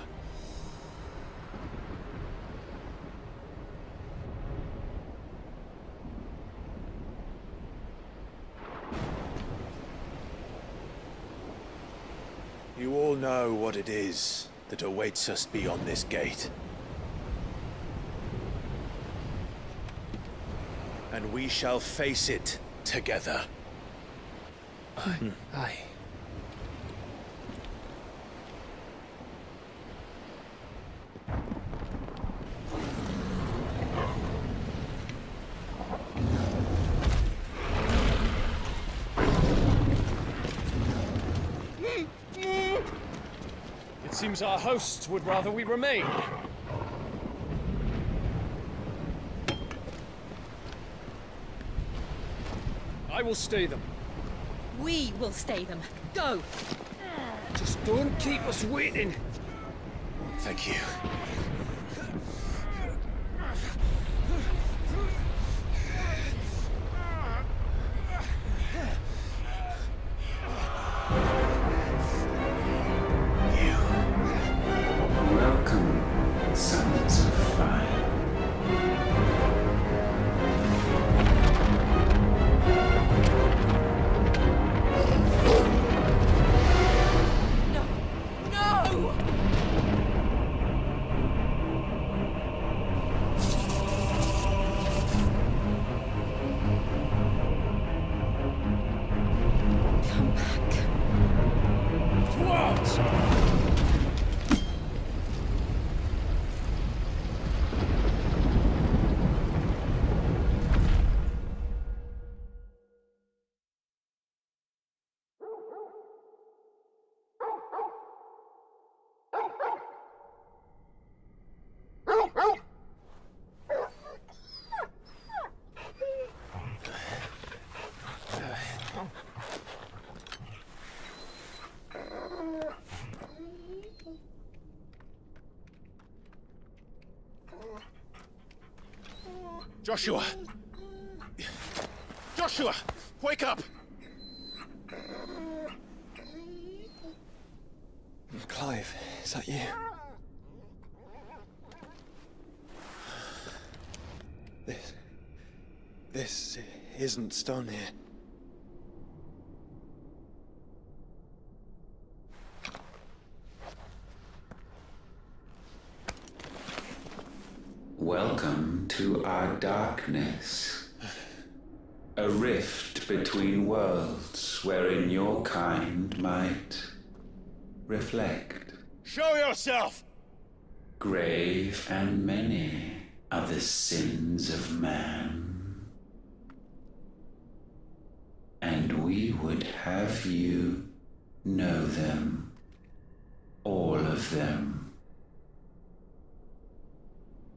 You all know what it is that awaits us beyond this gate. And we shall face it together. Aye. It seems our hosts would rather we remain. I will stay them. We will stay them. Go! Just don't keep us waiting. Thank you. Welcome, sons of fire. Joshua! Joshua! Wake up! Clive, is that you? This isn't stone here. Welcome to our darkness. A rift between worlds wherein your kind might reflect. Show yourself! Grave and many are the sins of man. And we would have you know them, all of them.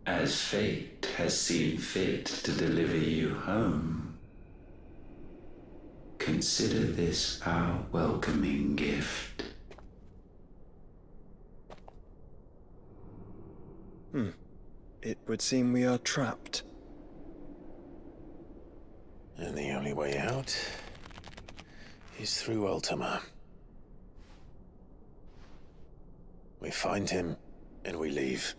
As fate has seen fit to deliver you home, consider this our welcoming gift. It would seem we are trapped. And the only way out is through Ultima. We find him, and we leave.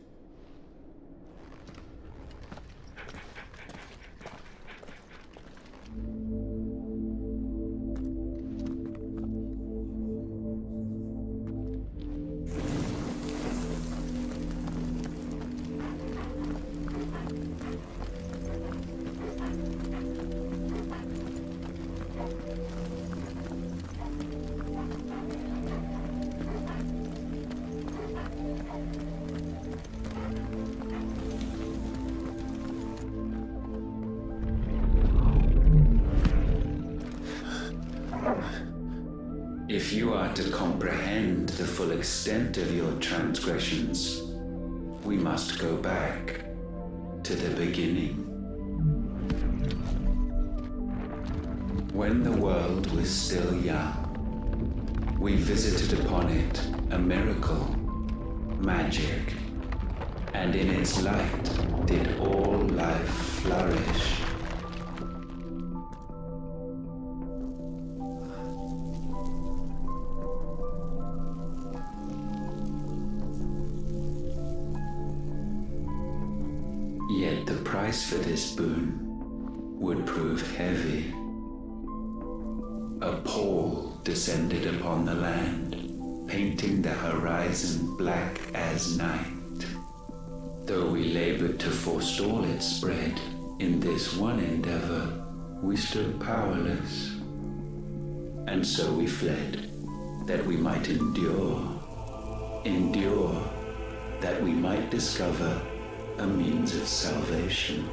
If you are to comprehend the full extent of your transgressions, we must go back to the beginning. When the world was still young, we visited upon it a miracle, magic, and in its light did all life flourish. Yet the price for this boon would prove heavy. A pall descended upon the land, painting the horizon black as night. Though we labored to forestall its spread, in this one endeavor we stood powerless. And so we fled, that we might endure, that we might discover a means of salvation.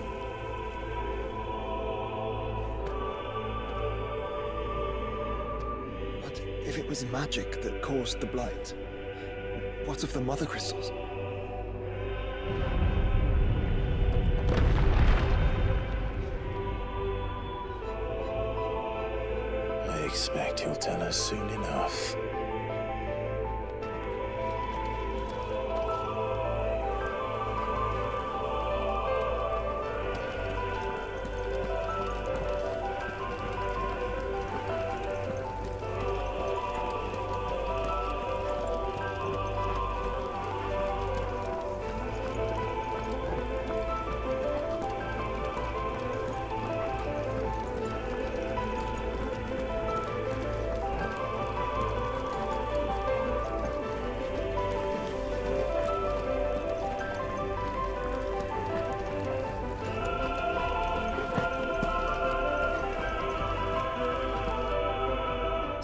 But if it was magic that caused the blight, what of the mother crystals? I expect you'll tell us soon enough.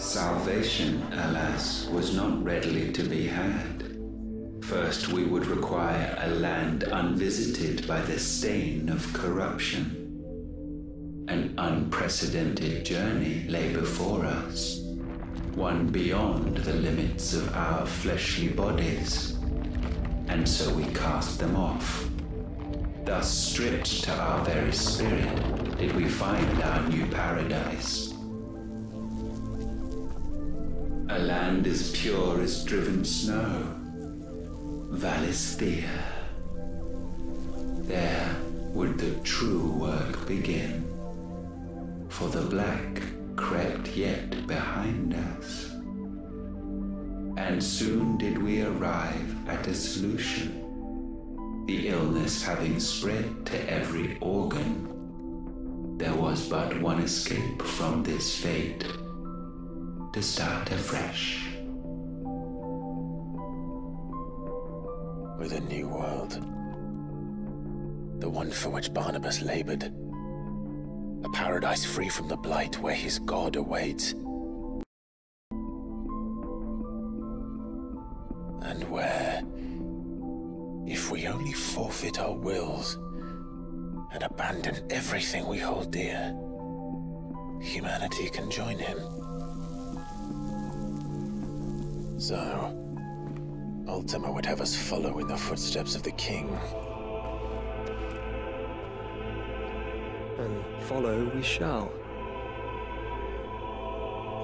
Salvation, alas, was not readily to be had. First, we would require a land unvisited by the stain of corruption. An unprecedented journey lay before us, one beyond the limits of our fleshly bodies. And so we cast them off. Thus, stripped to our very spirit, did we find our new paradise. A land as pure as driven snow. Valisthea. There, would the true work begin. For the black crept yet behind us. And soon did we arrive at a solution. The illness having spread to every organ, there was but one escape from this fate, to start afresh. With a new world. The one for which Barnabas labored. A paradise free from the blight where his God awaits. And where, if we only forfeit our wills and abandon everything we hold dear, humanity can join him. So, Ultima would have us follow in the footsteps of the king. And follow we shall.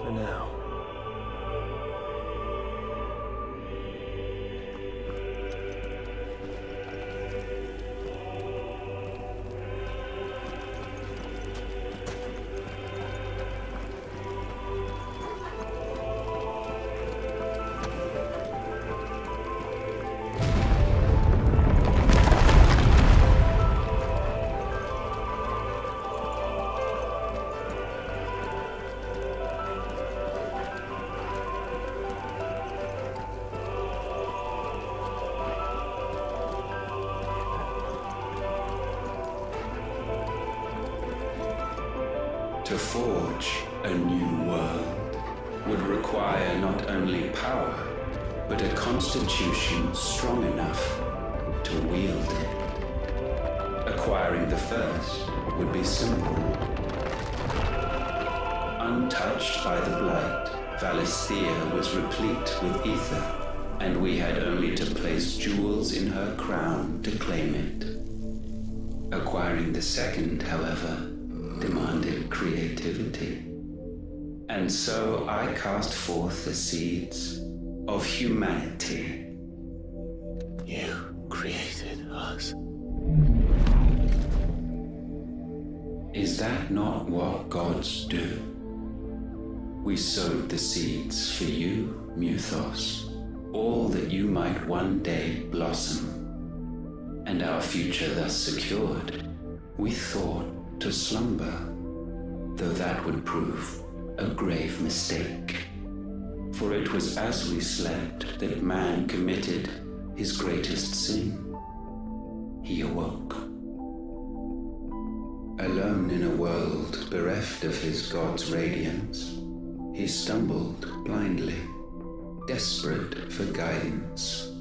For now. To forge a new world would require not only power, but a constitution strong enough to wield it. Acquiring the first would be simple. Untouched by the blight, Valisthea was replete with ether, and we had only to place jewels in her crown to claim it. Acquiring the second, however, demanded creativity. And so I cast forth the seeds of humanity. You created us. Is that not what gods do? We sowed the seeds for you, Muthos, all that you might one day blossom. And our future thus secured, we thought to slumber, though that would prove a grave mistake. For it was as we slept that man committed his greatest sin. He awoke. Alone in a world bereft of his God's radiance, he stumbled blindly, desperate for guidance.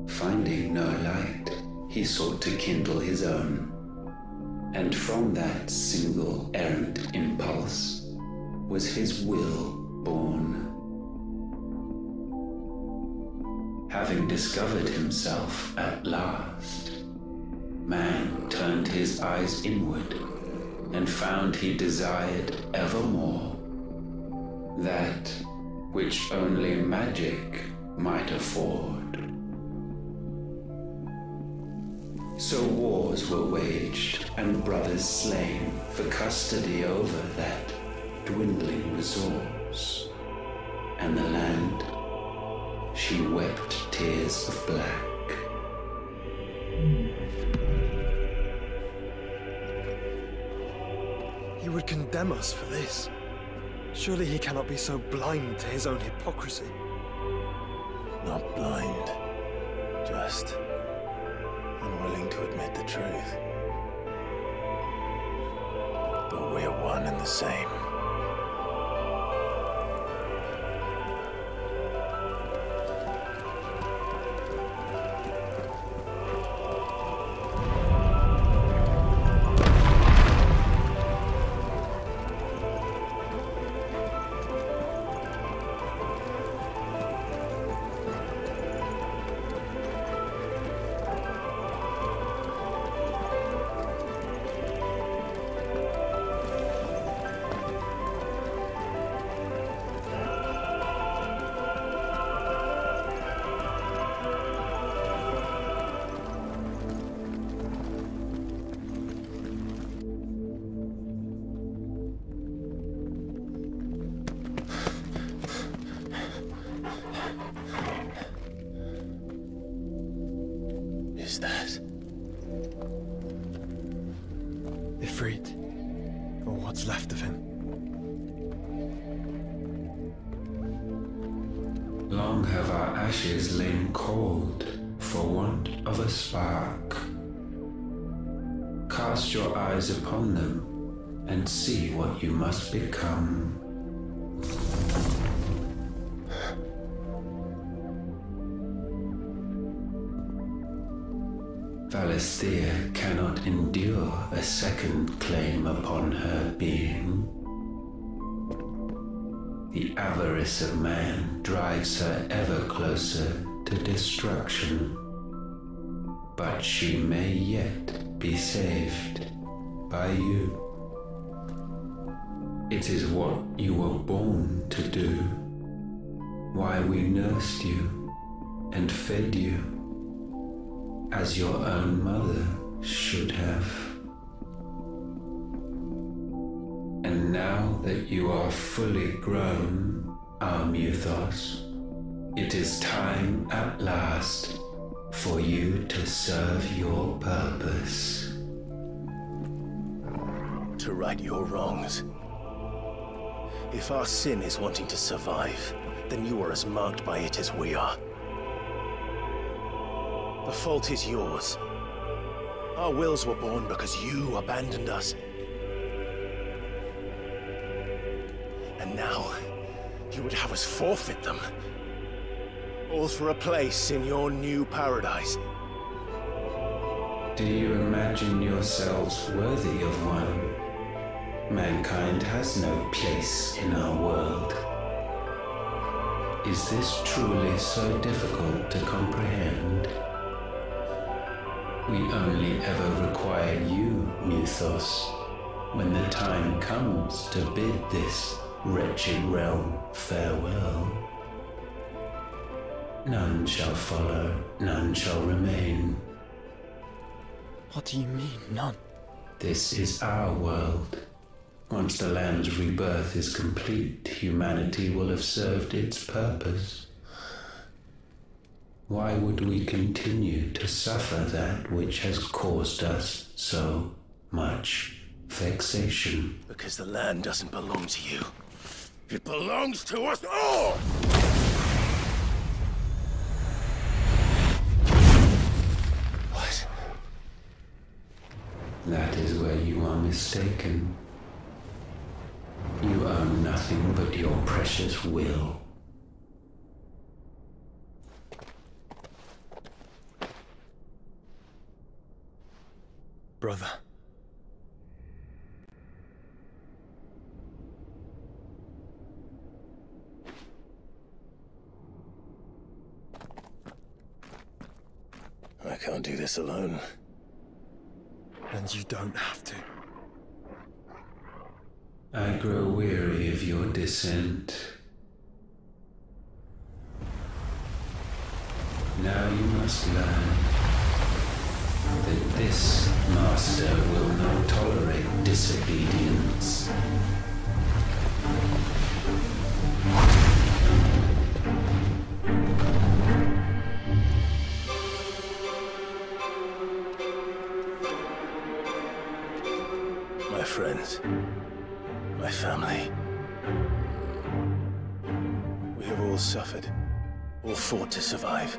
Finding no light, he sought to kindle his own. And from that single errant impulse was his will born. Having discovered himself at last, man turned his eyes inward and found he desired evermore that which only magic might afford. So wars were waged and brothers slain for custody over that dwindling resource. And the land, she wept tears of black. He would condemn us for this. Surely he cannot be so blind to his own hypocrisy. Not blind, just unwilling to admit the truth. But we're one and the same. Is that? Ifrit. Or what's left of him. Long have our ashes lain cold for want of a spark. Cast your eyes upon them and see what you must become. Valisthea cannot endure a second claim upon her being. The avarice of man drives her ever closer to destruction. But she may yet be saved by you. It is what you were born to do, why we nursed you and fed you, as your own mother should have. And now that you are fully grown, our Muthos, it is time at last for you to serve your purpose. To right your wrongs. If our sin is wanting to survive, then you are as marked by it as we are. The fault is yours. Our wills were born because you abandoned us. And now, you would have us forfeit them. All for a place in your new paradise. Do you imagine yourselves worthy of one? Mankind has no place in our world. Is this truly so difficult to comprehend? We only ever require you, Muthos, when the time comes to bid this wretched realm farewell. None shall follow, none shall remain. What do you mean, none? This is our world. Once the land's rebirth is complete, humanity will have served its purpose. Why would we continue to suffer that which has caused us so much vexation? Because the land doesn't belong to you. It belongs to us all! What? That is where you are mistaken. You own nothing but your precious will. Brother. I can't do this alone. And you don't have to. I grow weary of your dissent. Now you must learn that this master will not tolerate disobedience. My friends, my family. We have all suffered, all fought to survive.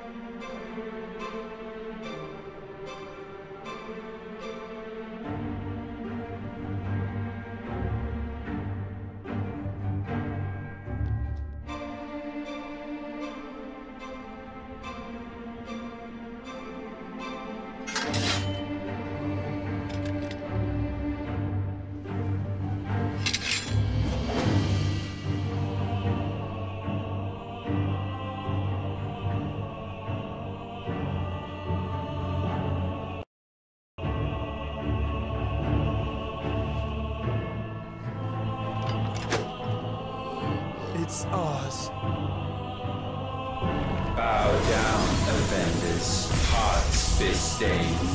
It's ours. Bow down, offenders, hearts disdained.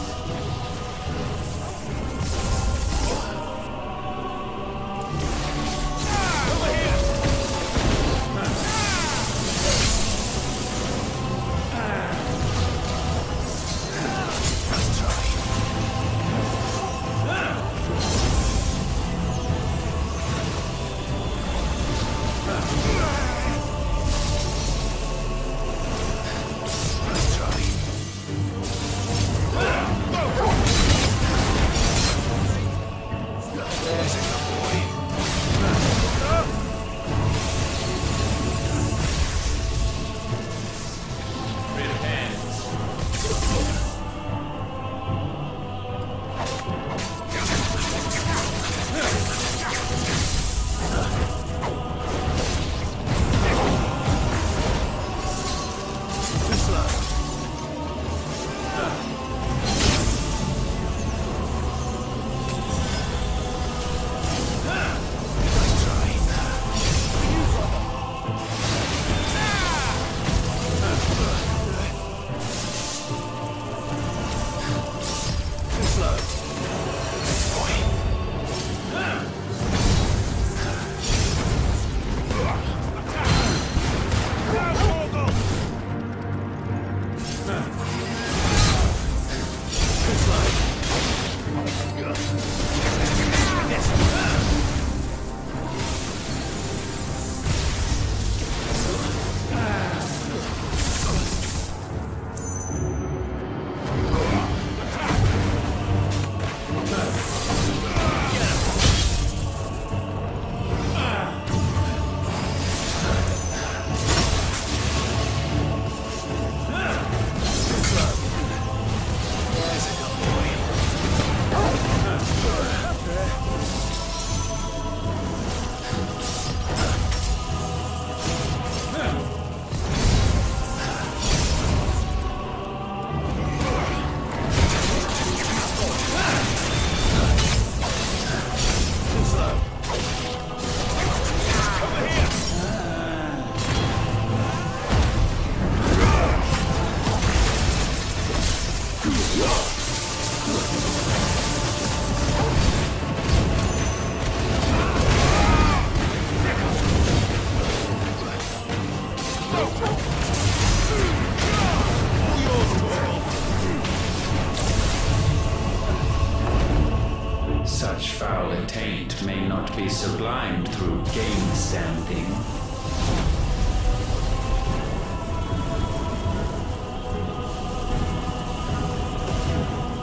learned through game standing.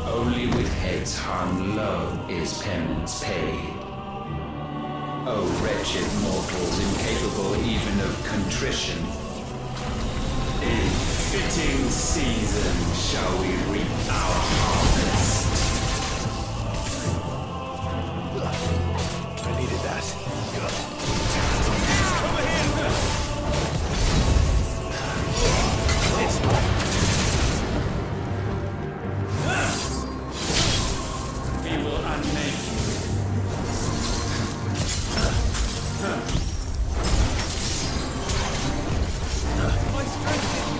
Only with heads hung low is penance paid. O wretched mortals, incapable even of contrition, in fitting season shall we reap our harvest. I needed that. Over here! We will unmake you. My strength is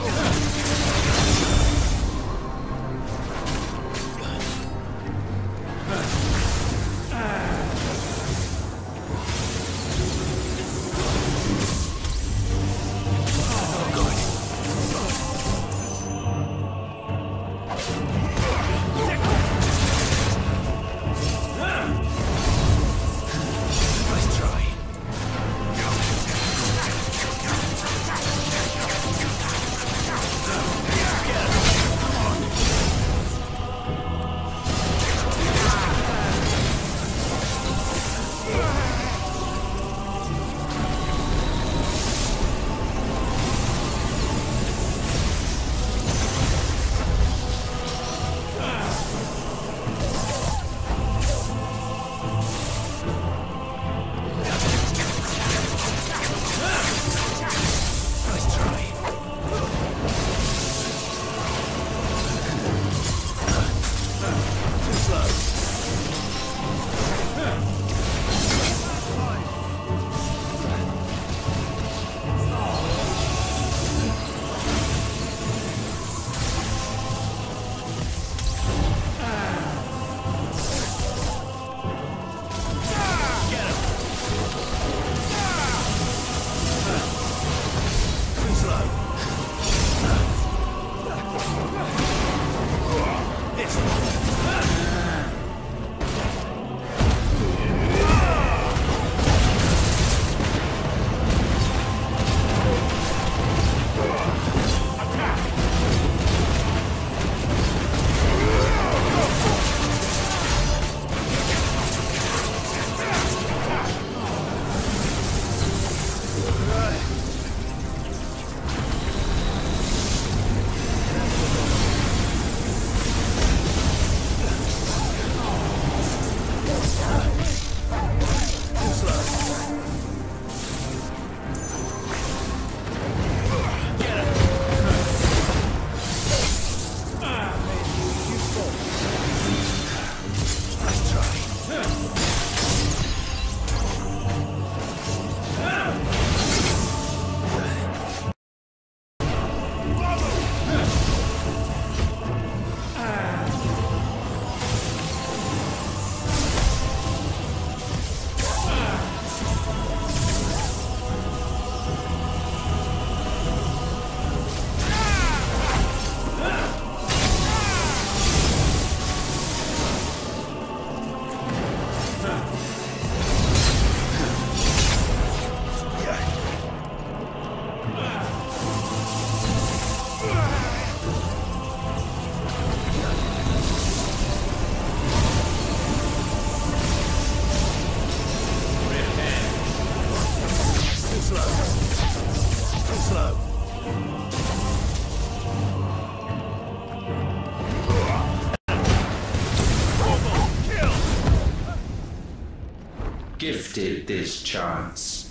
Gifted this chance,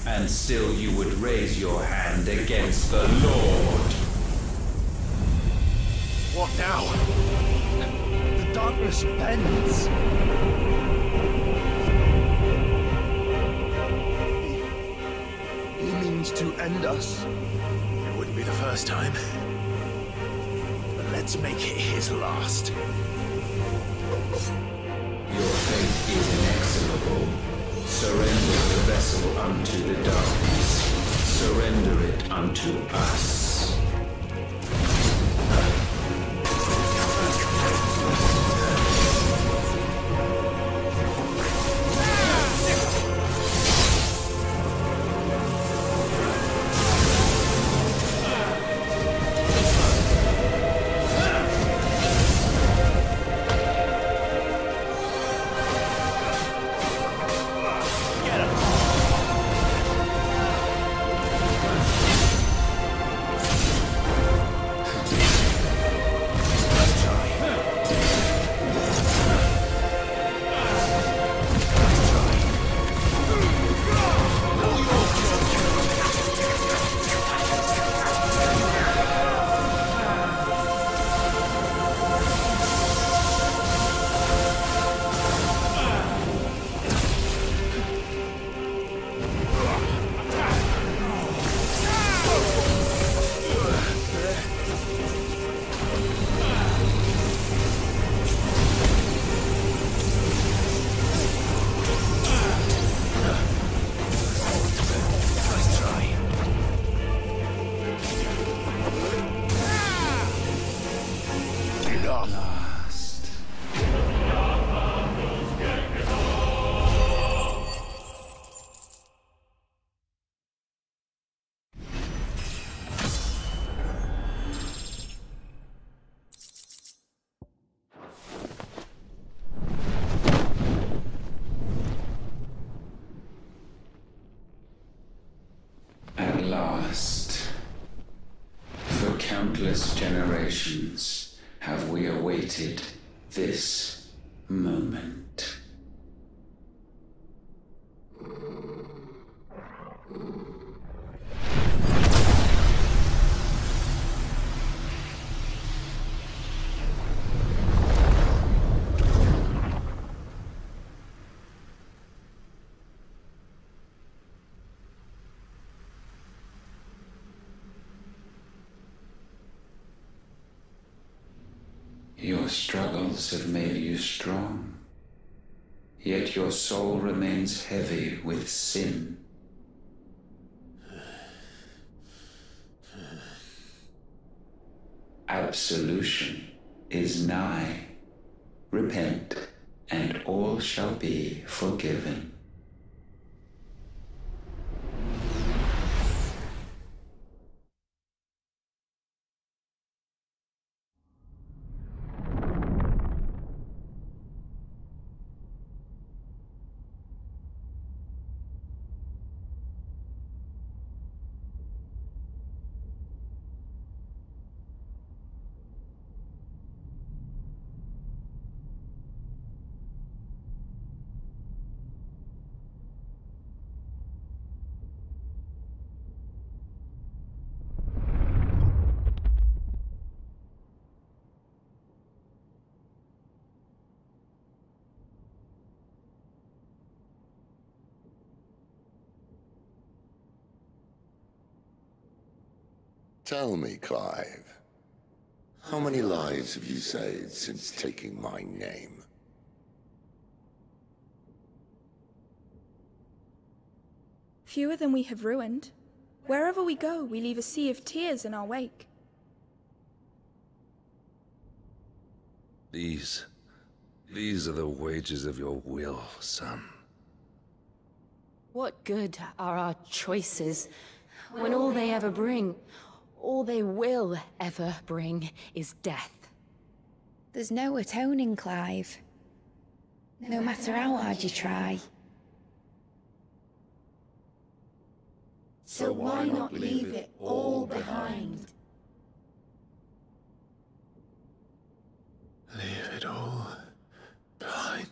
and still you would raise your hand against the Lord. What now? The darkness bends. He means to end us. It wouldn't be the first time. But let's make it his last. Your fate is inexorable. Surrender the vessel unto the darkness. Surrender it unto us. countless generations have we awaited this moment. Your struggles have made you strong, yet your soul remains heavy with sin. Absolution is nigh. Repent, and all shall be forgiven. Tell me, Clive, how many lives have you saved since taking my name? Fewer than we have ruined. Wherever we go, we leave a sea of tears in our wake. These are the wages of your will, son. What good are our choices when all they ever bring, all they will ever bring, is death? There's no atoning, Clive. No matter how hard you try. So why not leave it all behind? Leave it all behind.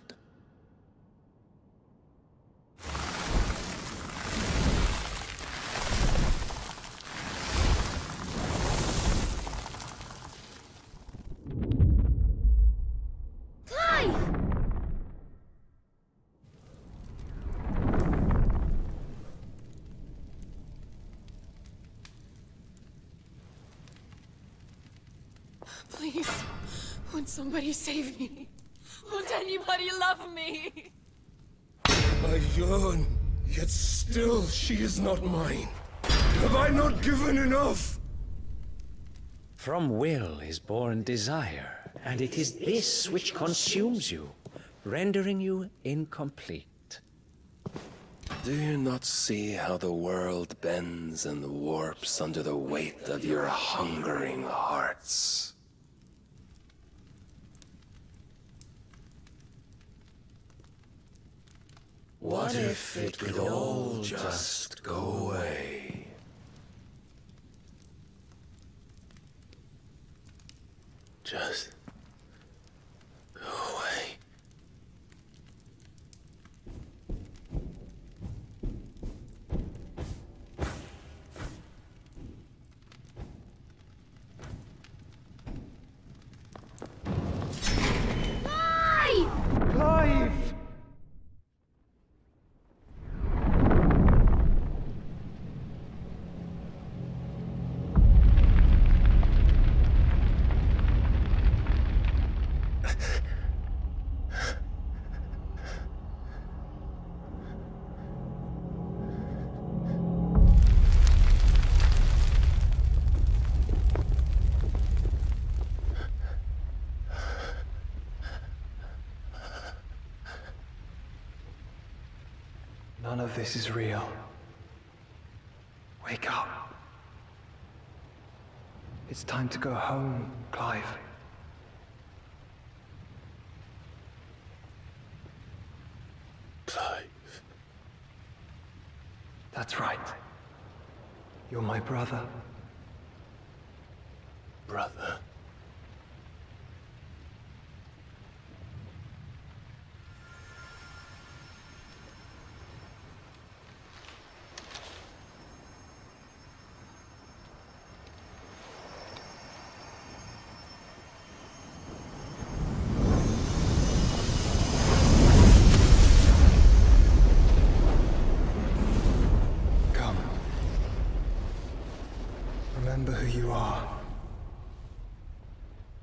Please, won't somebody save me? Won't anybody love me? I yearn, yet still she is not mine. Have I not given enough? From will is born desire, and it is this which consumes you, rendering you incomplete. Do you not see how the world bends and warps under the weight of your hungering hearts? What if it could all just go away? Just go away. Clive! None of this is real. Wake up. It's time to go home, Clive. Clive. That's right. You're my brother. brother. Remember who you are.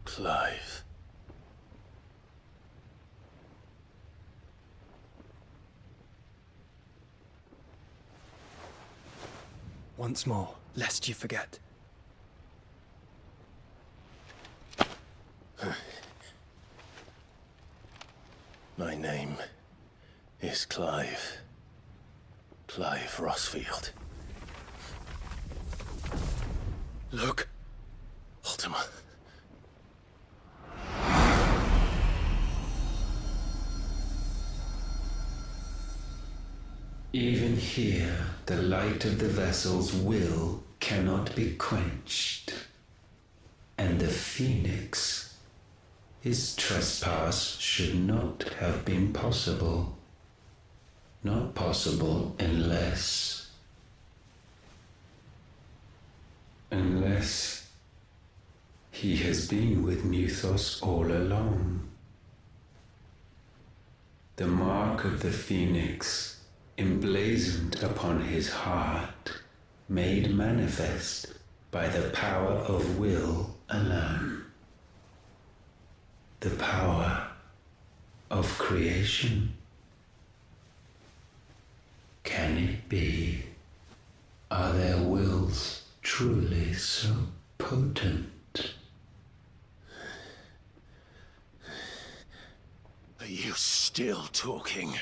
Clive. Once more, lest you forget. My name is Clive. Clive Rossfield. Look, Ultima. Even here, the light of the vessel's will cannot be quenched. And the Phoenix, his trespass should not have been possible. Not possible unless he has been with Mythos all along. The mark of the Phoenix, emblazoned upon his heart, made manifest by the power of will alone. The power of creation. Can it be? Are their wills truly so potent? Are you still talking?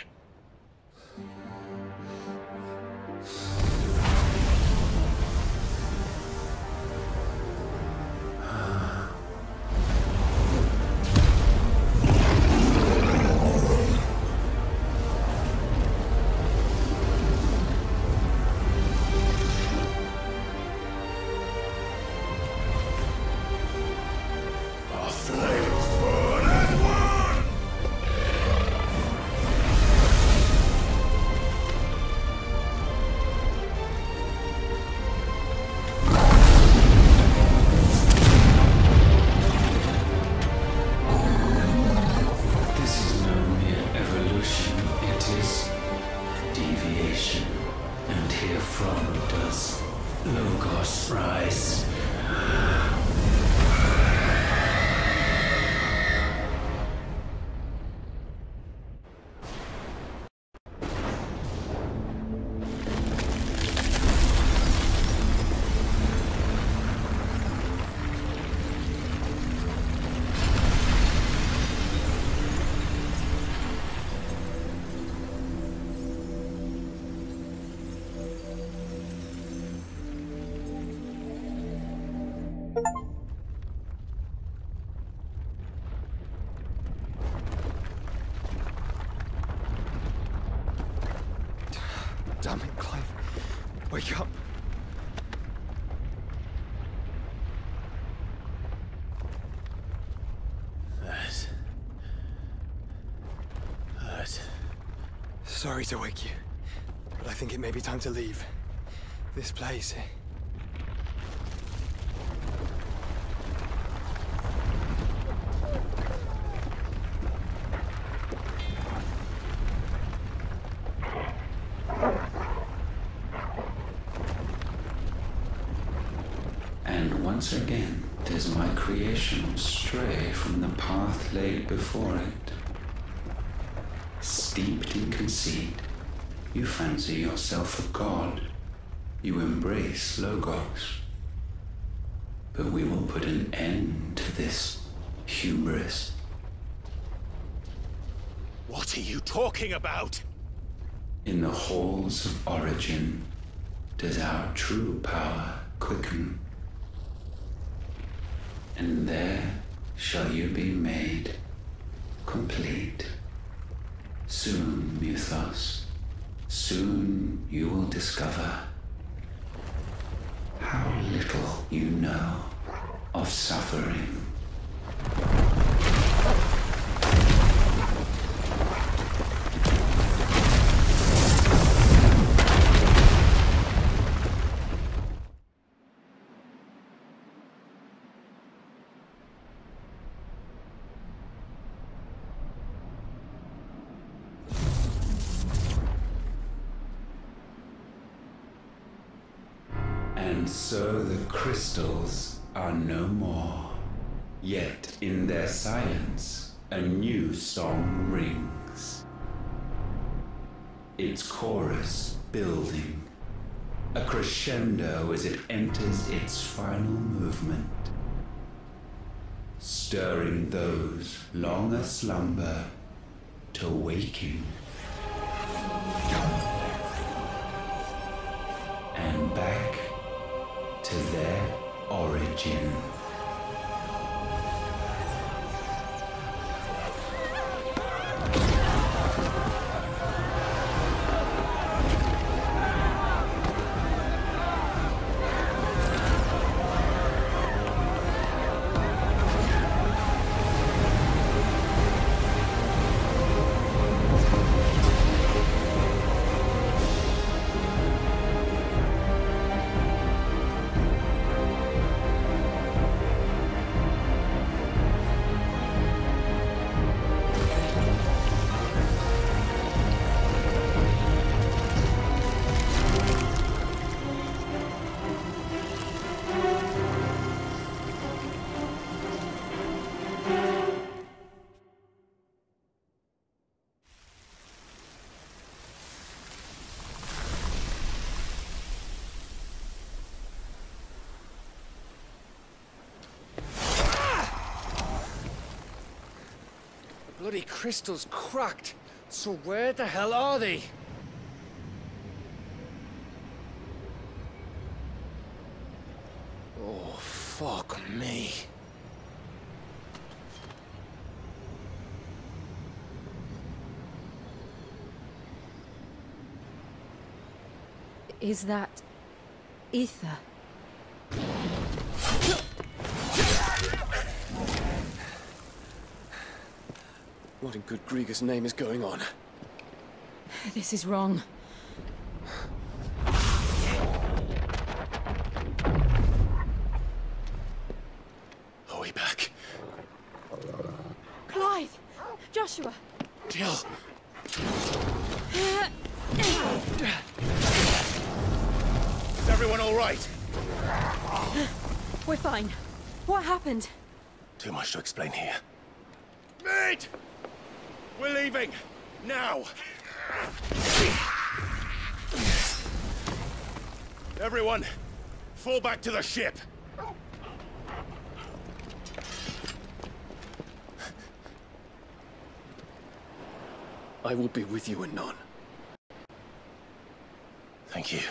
Damn it, Clive. Wake up. That. Sorry to wake you, but I think it may be time to leave. This place. Once again, does my creation stray from the path laid before it? Steeped in conceit, you fancy yourself a god. You embrace Logos. But we will put an end to this hubris. What are you talking about? In the halls of origin, does our true power quicken? And there shall you be made complete. Soon, Mythos, soon you will discover how little you know of suffering. And so the crystals are no more. Yet in their silence, a new song rings. Its chorus building, a crescendo as it enters its final movement, stirring those long aslumber to waking. And back to their origin. Bloody crystal's cracked. So where the hell are they? Oh, fuck me. Is that ether? What in good Grieger's name is going on? This is wrong. Are we back? Clive! Joshua! Jill! Is everyone all right? We're fine. What happened? Too much to explain here. Mate! We're leaving! Now! Everyone, fall back to the ship! I will be with you anon. Thank you.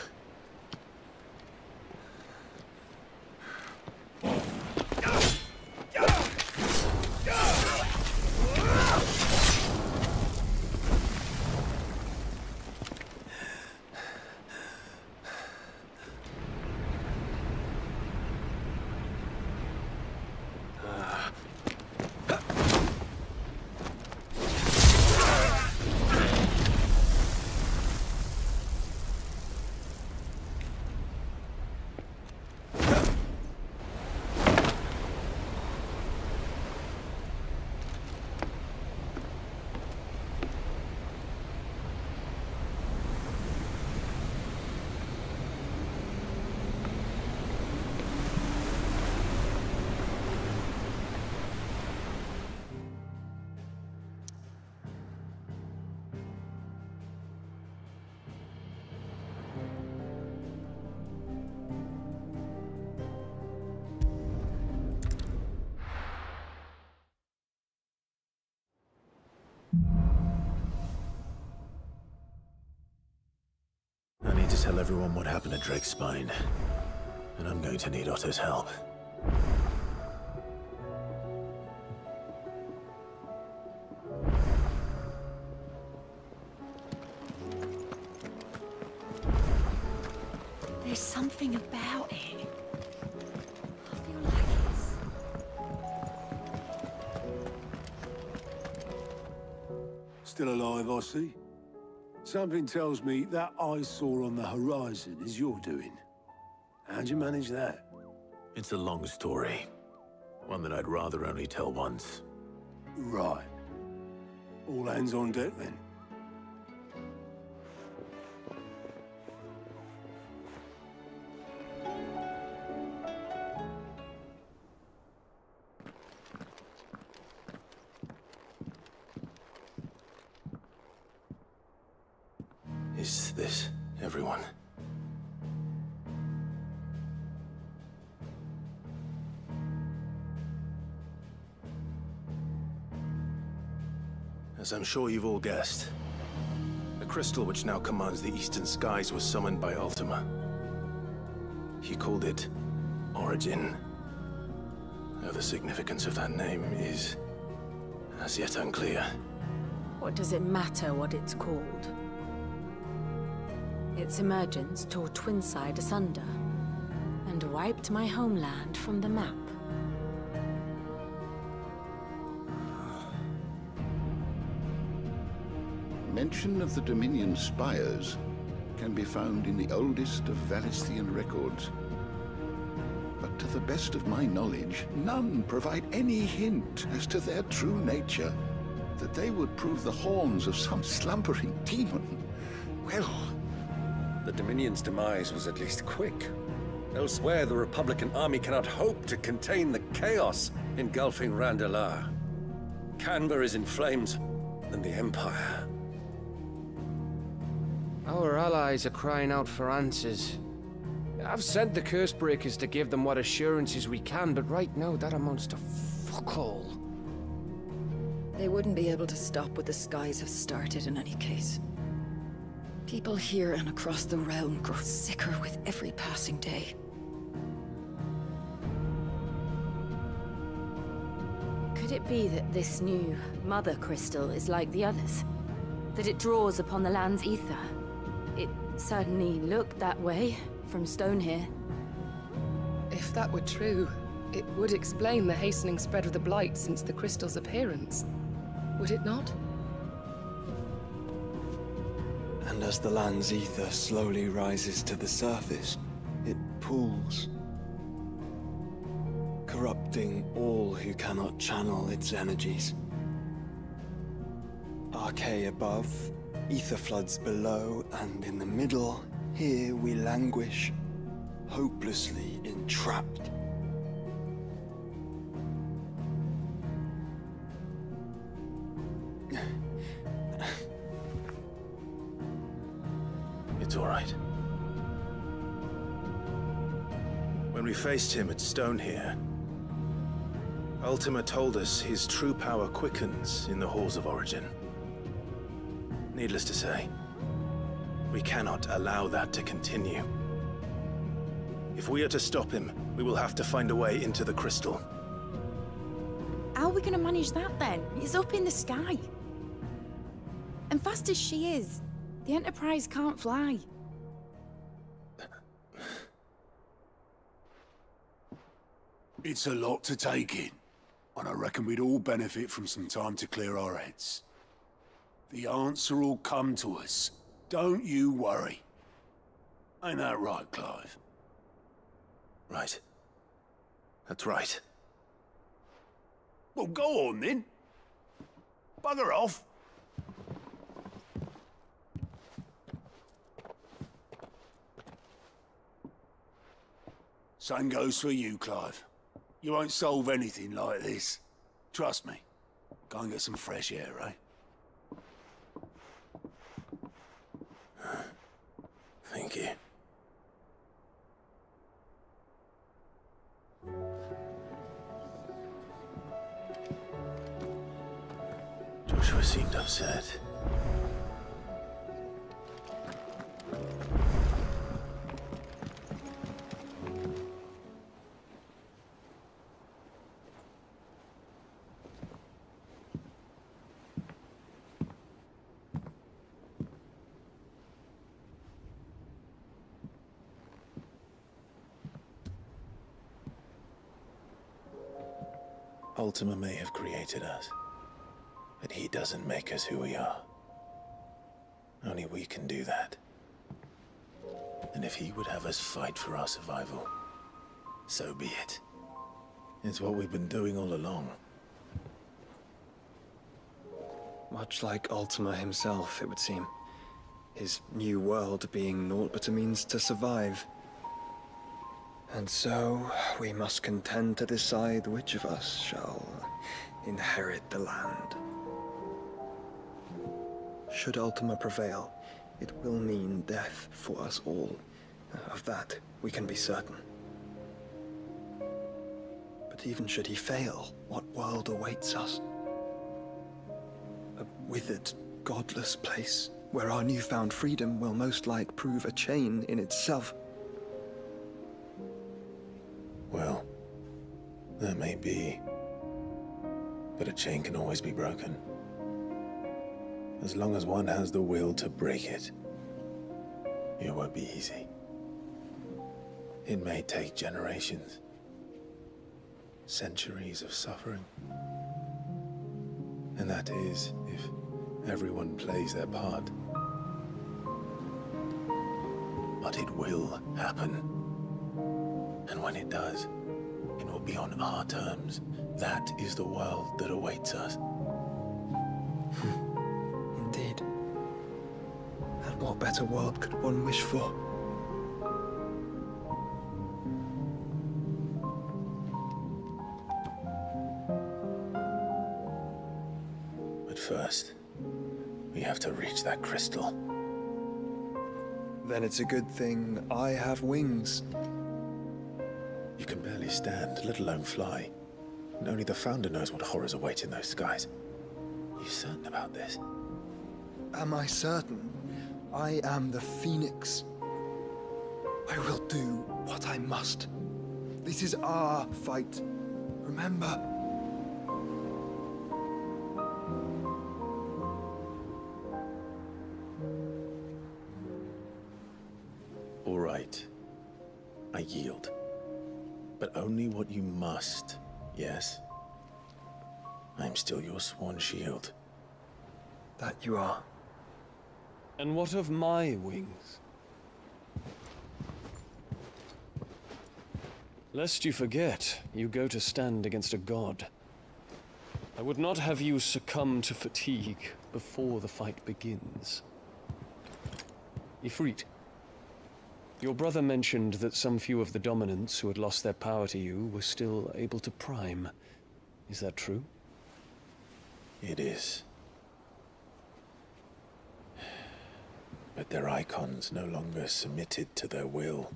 I need to tell everyone what happened at Drake's Spine, and I'm going to need Otto's help. There's something about it. I feel like it's still alive, I see. Something tells me that eyesore on the horizon is your doing. How'd you manage that? It's a long story. One that I'd rather only tell once. Right. All hands on deck, then. Is this everyone? As I'm sure you've all guessed, the crystal which now commands the eastern skies was summoned by Ultima. He called it Origin. Though the significance of that name is as yet unclear. What does it matter what it's called? Its emergence tore Twinside asunder and wiped my homeland from the map. Mention of the Dominion spires can be found in the oldest of Valisthean records. But to the best of my knowledge, none provide any hint as to their true nature. That they would prove the horns of some slumbering demon. Well, the Dominion's demise was at least quick. Elsewhere, the Republican army cannot hope to contain the chaos engulfing Randalar. Canva is in flames, and the Empire. Our allies are crying out for answers. I've sent the Cursebreakers to give them what assurances we can, but right now that amounts to fuck all. They wouldn't be able to stop what the skies have started in any case. People here and across the realm grow sicker with every passing day. Could it be that this new Mother Crystal is like the others? That it draws upon the land's ether? It certainly looked that way from stone here. If that were true, it would explain the hastening spread of the Blight since the crystal's appearance. Would it not? And as the land's ether slowly rises to the surface, it pools, corrupting all who cannot channel its energies. Archae above, ether floods below, and in the middle, here we languish, hopelessly entrapped. It's all right. When we faced him at Stone here, Ultima told us his true power quickens in the halls of Origin. Needless to say, we cannot allow that to continue. If we are to stop him, we will have to find a way into the crystal. How are we gonna manage that then? It's up in the sky. And fast as she is, the Enterprise can't fly. It's a lot to take in, and I reckon we'd all benefit from some time to clear our heads. The answer will come to us. Don't you worry. Ain't that right, Clive? Right. That's right. Well, go on then. Bugger off. Same goes for you, Clive. You won't solve anything like this. Trust me. Go and get some fresh air, eh? Thank you. Joshua seemed upset. Ultima may have created us, but he doesn't make us who we are. Only we can do that. And if he would have us fight for our survival, so be it. It's what we've been doing all along. Much like Ultima himself, it would seem. His new world being naught but a means to survive. And so, we must contend to decide which of us shall inherit the land. Should Ultima prevail, it will mean death for us all. Of that, we can be certain. But even should he fail, what world awaits us? A withered, godless place, where our newfound freedom will most like prove a chain in itself. Well, that may be. But a chain can always be broken. As long as one has the will to break it. It won't be easy. It may take generations. Centuries of suffering. And that is, if everyone plays their part. But it will happen. And when it does, it will be on our terms. That is the world that awaits us. Indeed. And what better world could one wish for? But first, we have to reach that crystal. Then it's a good thing I have wings. You can barely stand, let alone fly. And only the Founder knows what horrors await in those skies. Are you certain about this? Am I certain? I am the Phoenix. I will do what I must. This is our fight. Remember? All right. I yield. But only what you must, yes? I'm still your sworn shield. That you are. And what of my wings? Lest you forget, you go to stand against a god. I would not have you succumb to fatigue before the fight begins. Ifrit, your brother mentioned that some few of the dominants who had lost their power to you were still able to prime. Is that true? It is. But their icons no longer submitted to their will.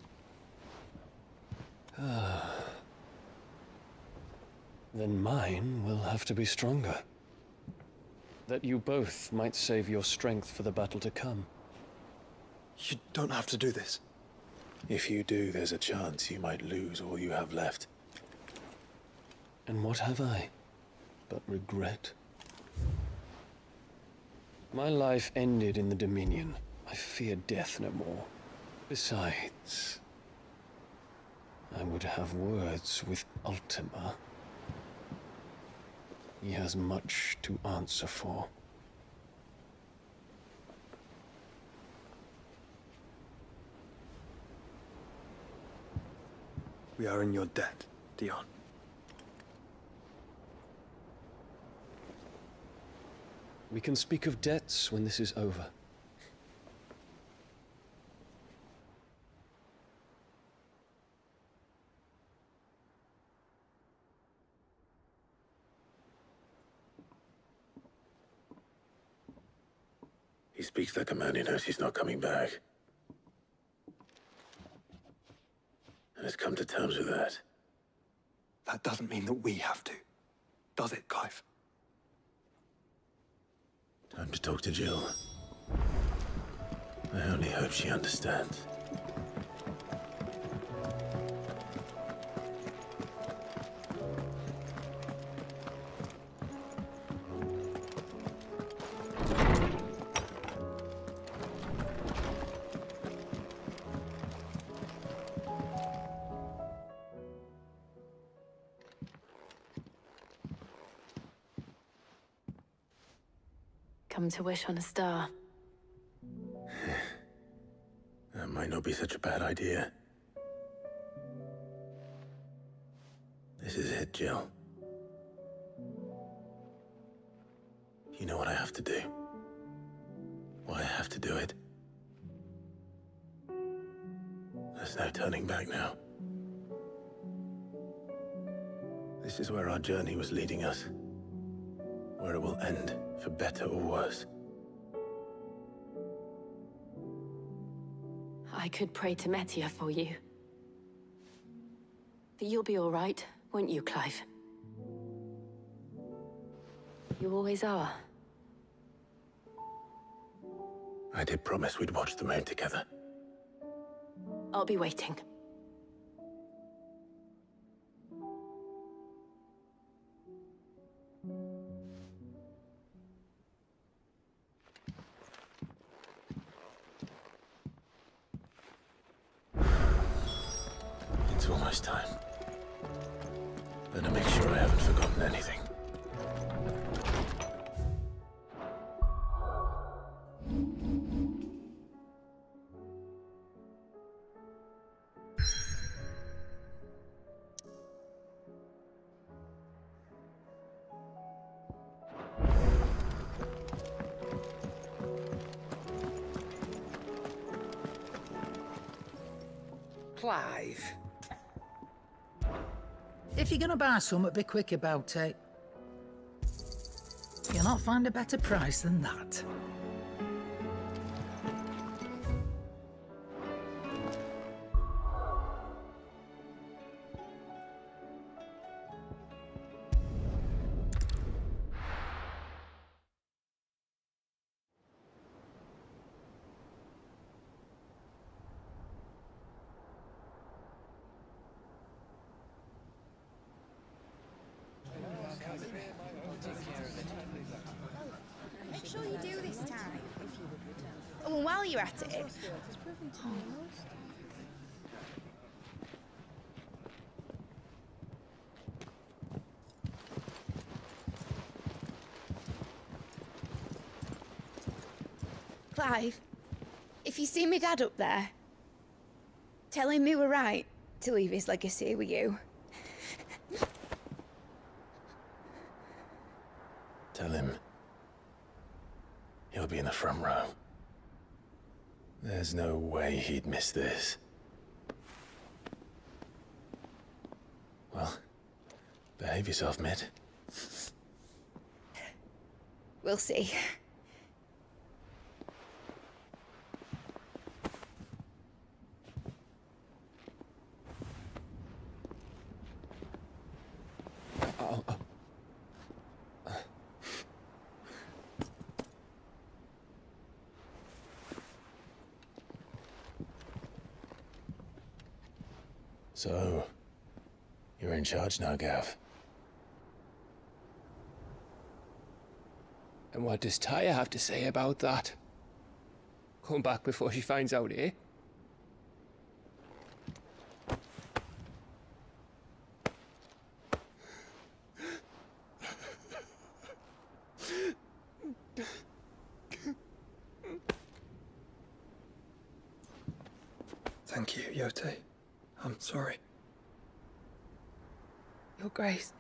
Then mine will have to be stronger. That you both might save your strength for the battle to come. You don't have to do this. If you do, there's a chance you might lose all you have left. And what have I but regret? My life ended in the Dominion. I fear death no more. Besides, I would have words with Ultima. He has much to answer for. We are in your debt, Dion. We can speak of debts when this is over. He speaks like a man who knows he's not coming back. And has come to terms with that. That doesn't mean that we have to, does it, Clive? Time to talk to Jill. I only hope she understands. Come to wish on a star. might not be such a bad idea. This is it, Jill. You know what I have to do. Why I have to do it. There's no turning back now. This is where our journey was leading us. Where it will end, for better or worse. I could pray to Metia for you. But you'll be all right, won't you, Clive? You always are. I did promise we'd watch the moon together. I'll be waiting. It's almost time. Better make sure I haven't forgotten anything. Clive. If you're gonna buy something, be quick about it. You'll not find a better price than that. Make sure you do this time. Oh, and while you're at it... Clive, if you see me dad up there, tell him we were right to leave his legacy with you. Tell him he'll be in the front row. There's no way he'd miss this. Well, behave yourself, Mitt. We'll see. So, you're in charge now, Gav. And what does Tyre have to say about that? Come back before she finds out, eh? Thank you, Yote. I'm sorry. Your Grace,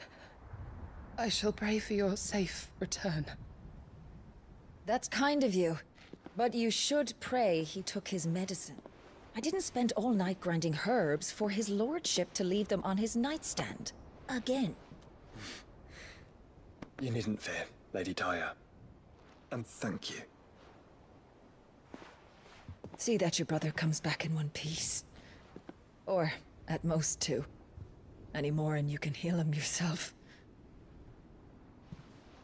I shall pray for your safe return. That's kind of you. But you should pray he took his medicine. I didn't spend all night grinding herbs for his lordship to leave them on his nightstand. Again. You needn't fear, Lady Tyre. And thank you. See that your brother comes back in one piece. Or, at most, two. Any more and you can heal him yourself.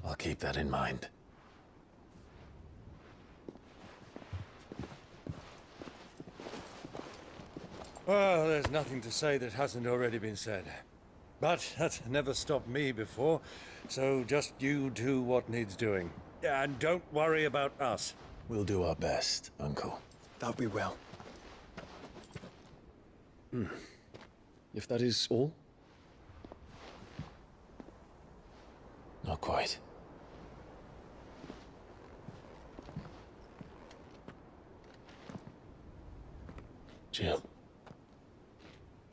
I'll keep that in mind. Well, there's nothing to say that hasn't already been said. But that's never stopped me before, so just you do what needs doing. And don't worry about us. We'll do our best, Uncle. That we will. If that is all? Not quite.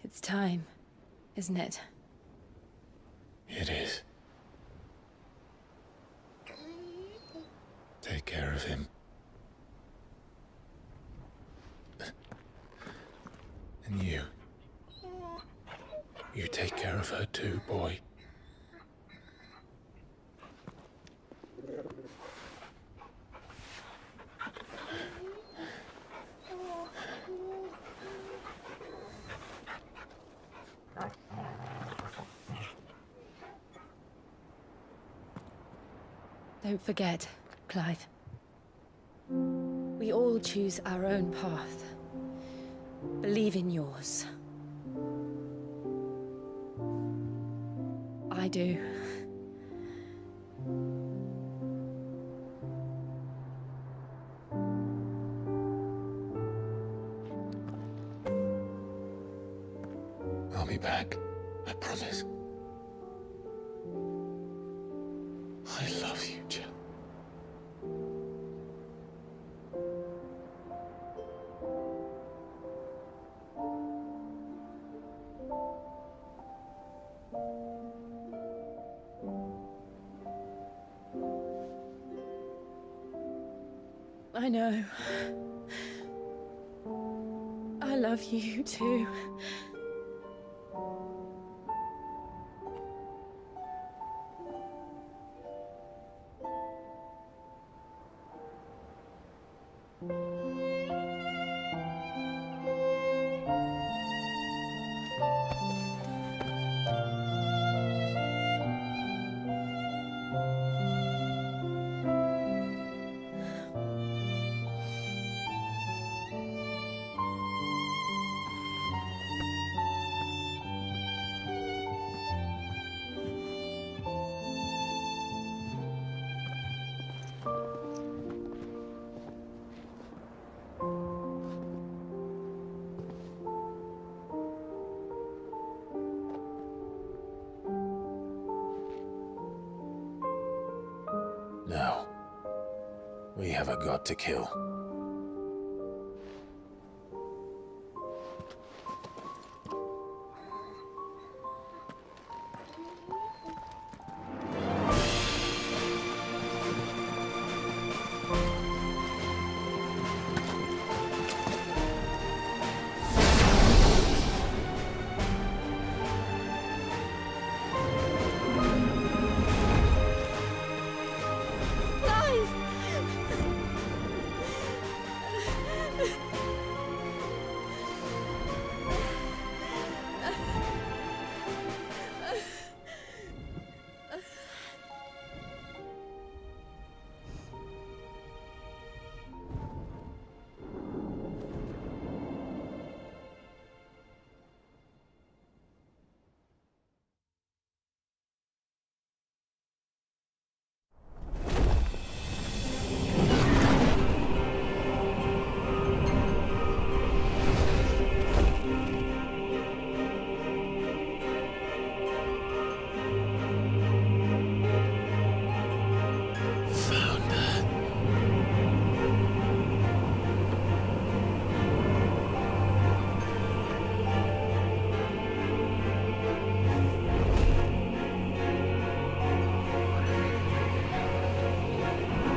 It's time, isn't it? It is. Take care of him. And you. You take care of her too, boy. Don't forget, Clive. We all choose our own path. Believe in yours. I do. I'll be back. I promise. I love you, Jill. I know. I love you too. Now, we have a god to kill.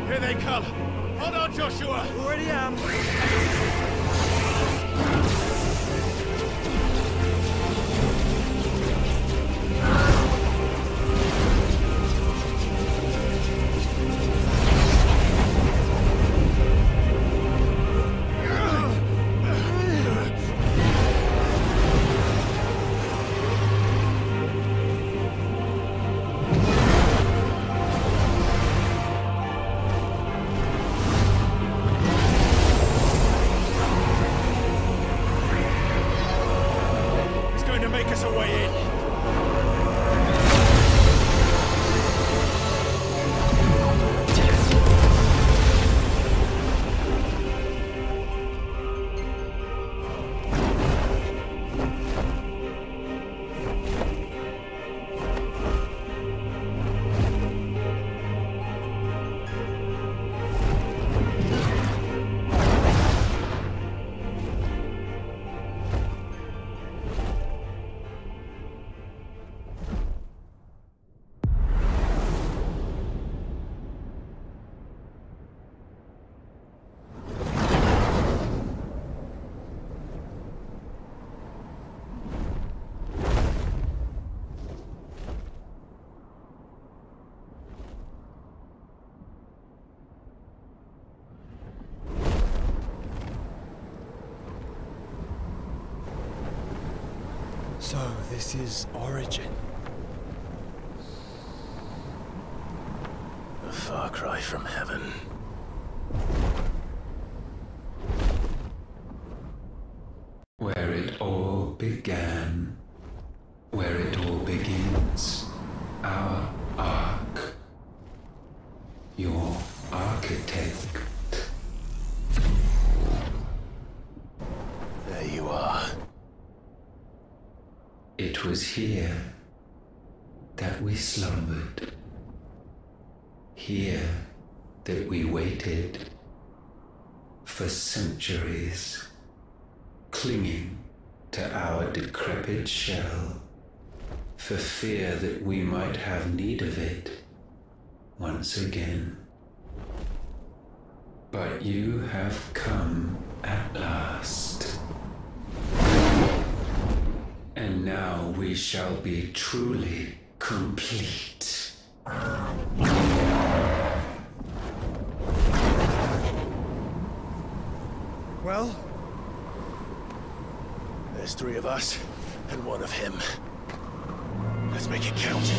Here they come! Hold on, Joshua! Already am! So, this is Origin. A far cry from heaven. Where it all began, where it all begins, our ark, your architect. There you are. It was here that we slumbered, here that we waited for centuries, clinging to our decrepit shell, for fear that we might have need of it once again. But you have come at last. And now we shall be truly complete. Well? There's 3 of us, and 1 of him. Let's make it count.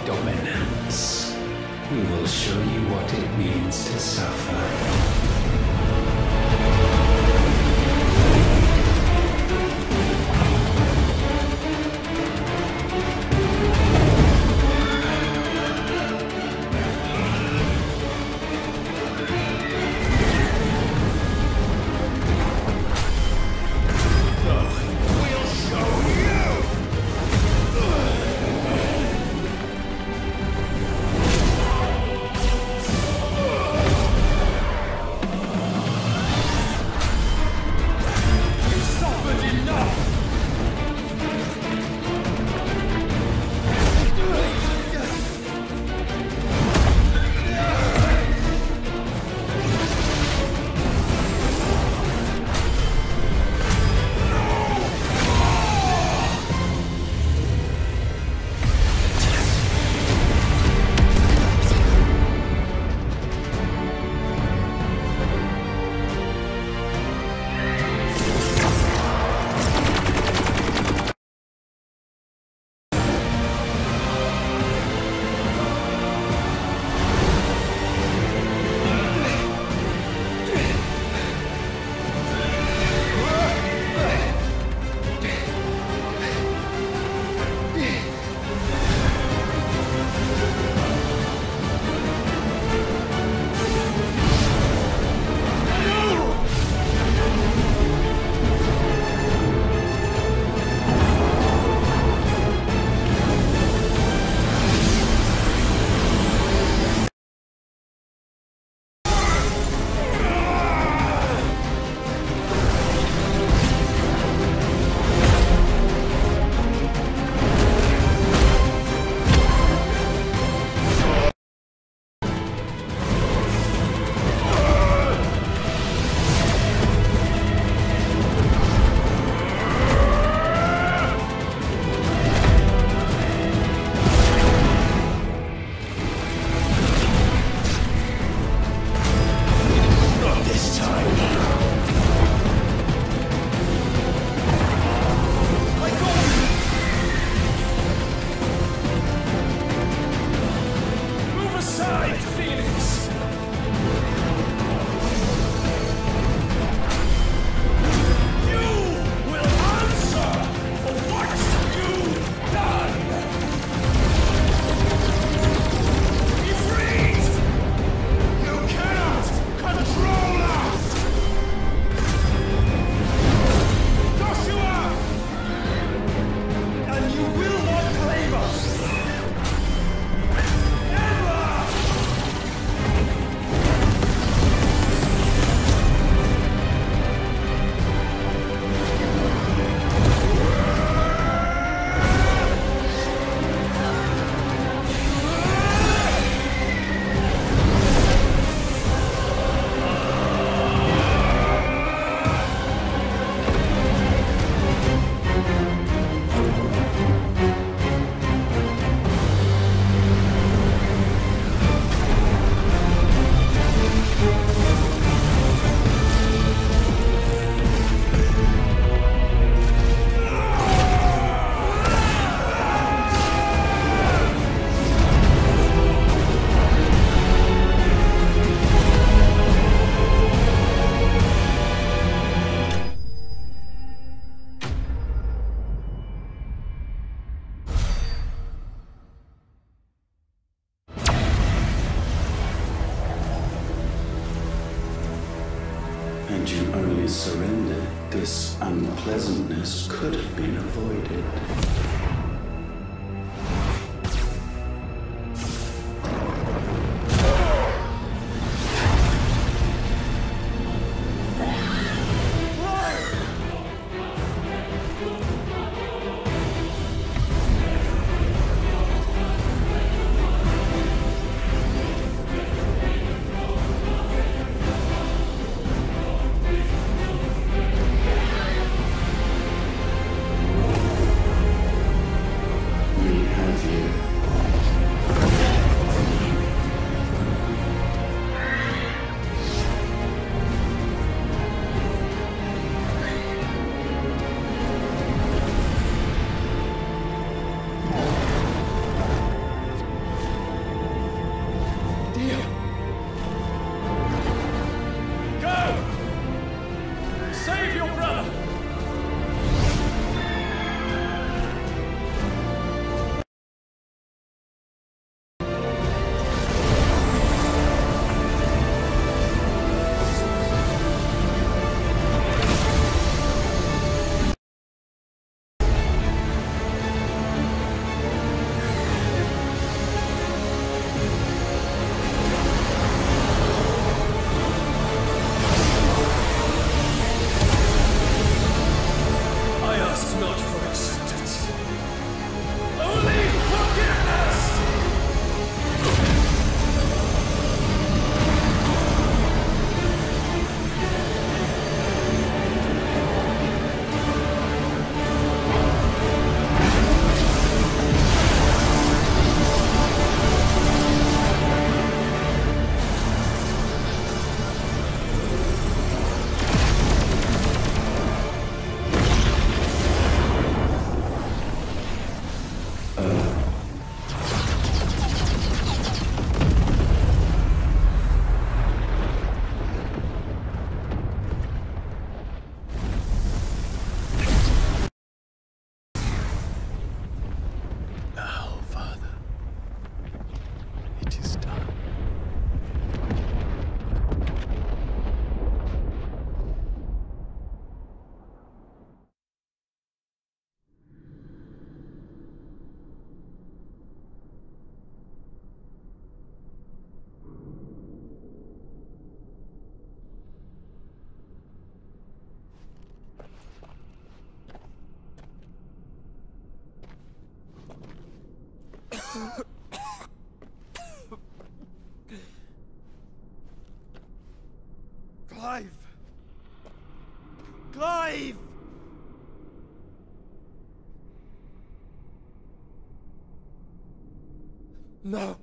Dominance. We will show you what it means to suffer. only surrendered, this unpleasantness could have been avoided. Clive! Clive! No.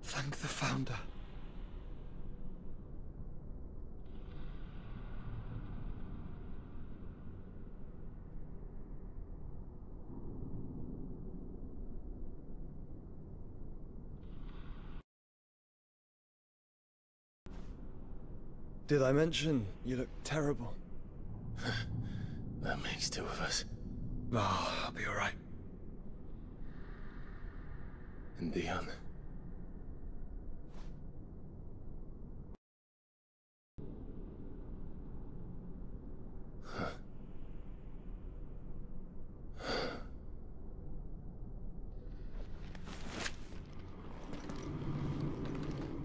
Thank the Founder. Did I mention you look terrible? That makes two of us. Oh, I'll be alright. And Dion?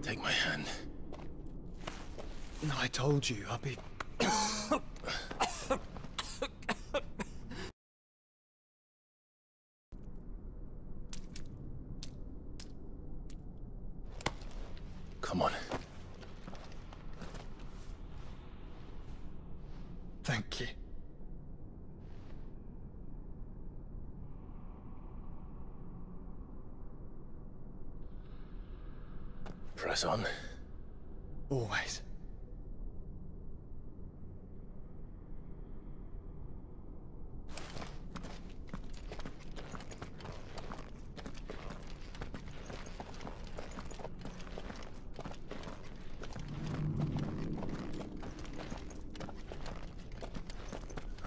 Take my hand. No, I told you, I'll be... Come on. Thank you. Press on. Always.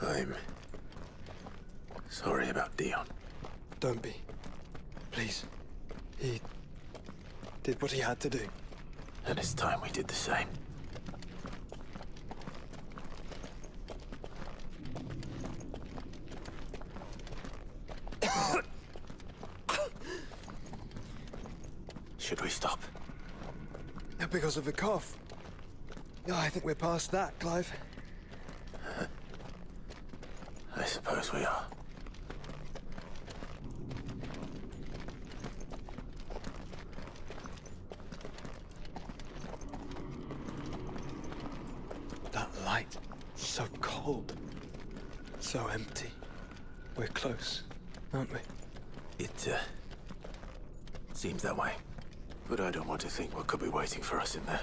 I'm sorry about Dion. Don't be. Please. He did what he had to do. And it's time we did the same. Should we stop? Because of the cough. No, I think we're past that, Clive. I suppose we are. That light, so cold, so empty. We're close, aren't we? It seems that way. But I don't want to think what could be waiting for us in there.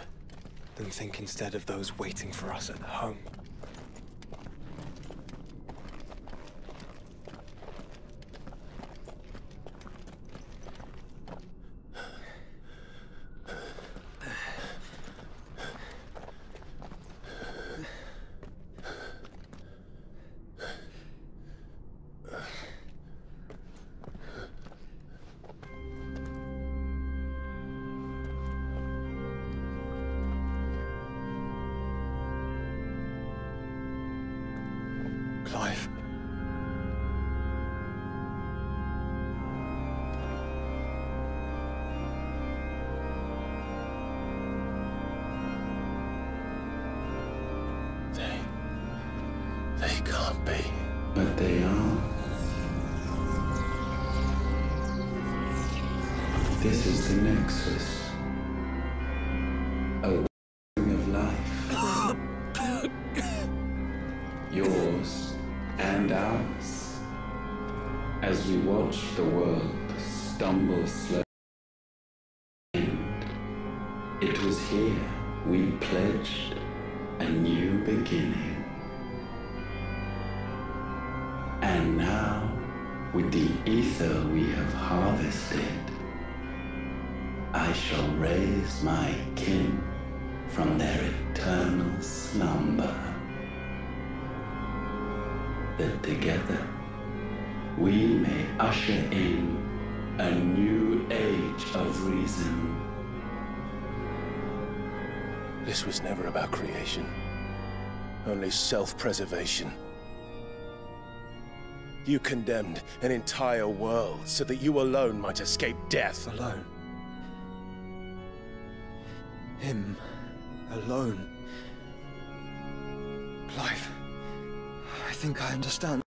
Then think instead of those waiting for us at home. Clive. They can't be. But they are. This is the Nexus. A wing of life. Yours and ours. As we watch the world stumble slowly. It was here we pledged a new beginning. And now, with the ether we have harvested, I shall raise my kin from their eternal slumber. That together we may usher in a new age of reason. This was never about creation, only self-preservation. You condemned an entire world so that you alone might escape death. Alone? Him alone? Clive, I think I understand.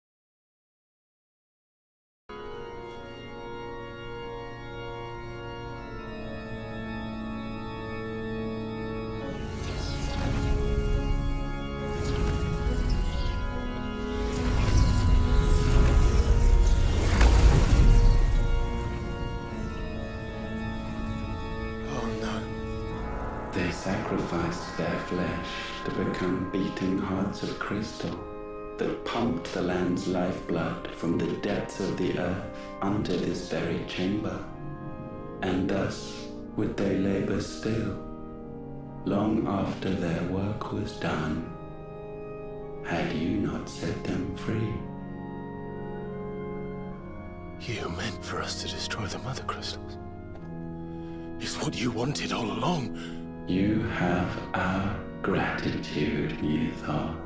They sacrificed their flesh to become beating hearts of crystal that pumped the land's lifeblood from the depths of the earth unto this very chamber. And thus would they labor still, long after their work was done, had you not set them free. You meant for us to destroy the mother crystals. It's what you wanted all along. You have our gratitude, Mythos.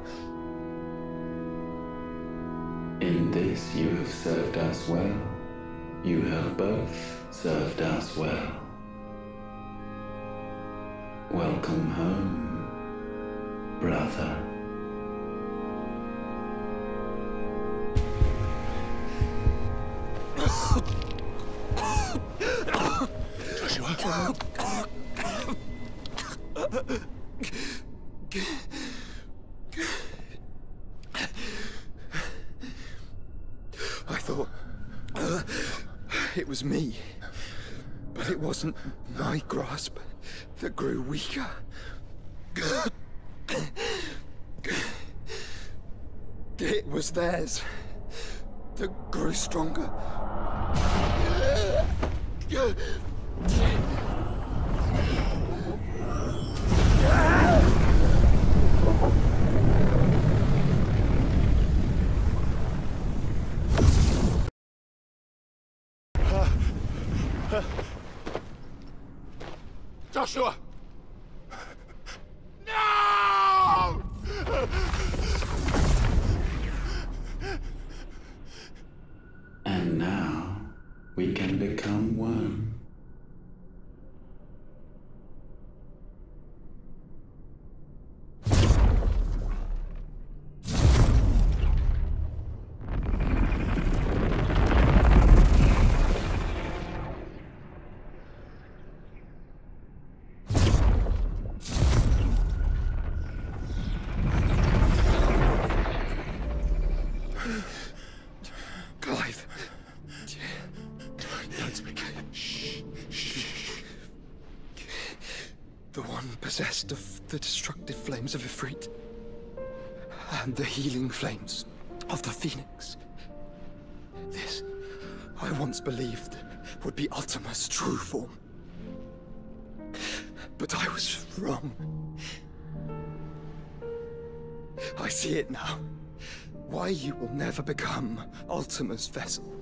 In this you have served us well. You have both served us well. Welcome home, brother. Joshua? I thought it was me, but it wasn't my grasp that grew weaker. It was theirs that grew stronger. Joshua! No! And now we can become one. Possessed of the destructive flames of Ifrit and the healing flames of the Phoenix. This, I once believed, would be Ultima's true form. But I was wrong. I see it now. Why you will never become Ultima's vessel.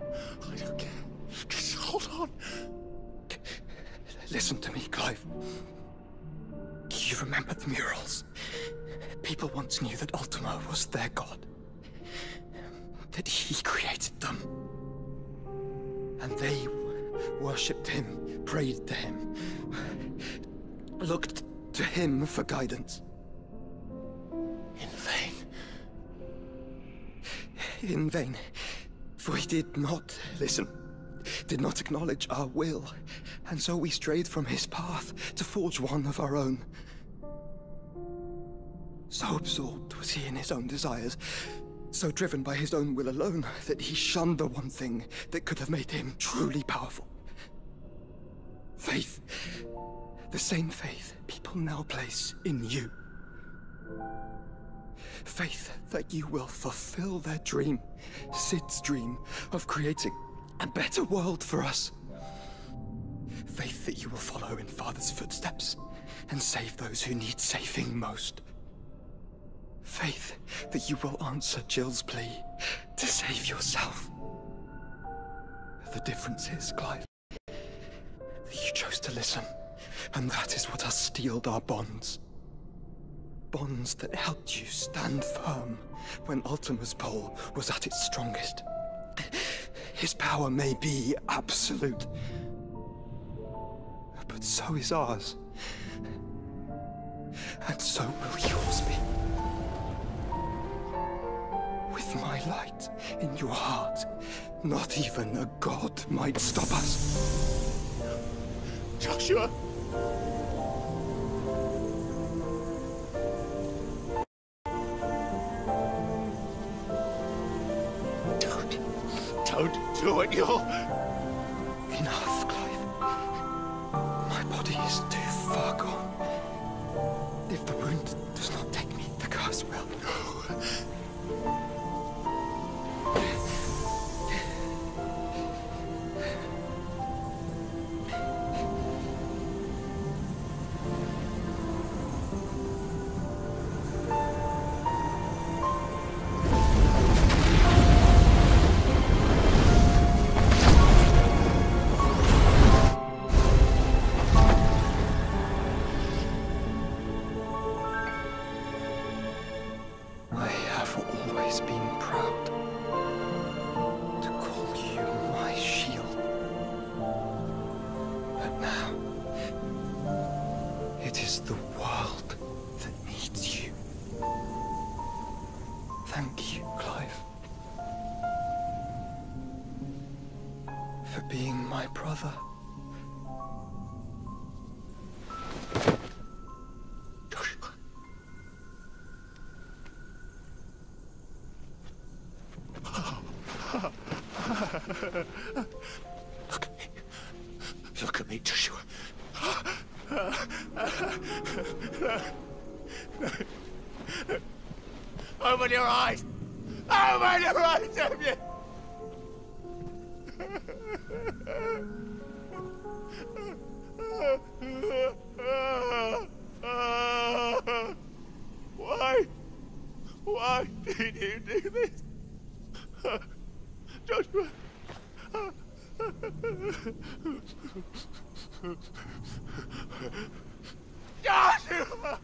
I don't care. Just hold on. Listen to me, Clive. You remember the murals? People once knew that Ultima was their god. That he created them. And they worshipped him, prayed to him, looked to him for guidance. In vain. In vain. For he did not listen, did not acknowledge our will, and so we strayed from his path to forge one of our own. So absorbed was he in his own desires, so driven by his own will alone, that he shunned the one thing that could have made him truly powerful. Faith. The same faith people now place in you. Faith that you will fulfill their dream, Sid's dream, of creating a better world for us. Faith that you will follow in Father's footsteps and save those who need saving most. Faith that you will answer Jill's plea to save yourself. The difference is, Clive, that you chose to listen, and that is what has steeled our bonds. Bonds that helped you stand firm when Ultima's pull was at its strongest. His power may be absolute, but so is ours. And so will yours be. With my light in your heart, not even a god might stop us. Joshua! Don't do it, you'll... Enough, Clive. My body is too far gone. If the wound does not take me, the curse will. Look at me, Joshua. Open your eyes! Open your eyes, Damien! Why? Why did you do this? Joshua! Joshua!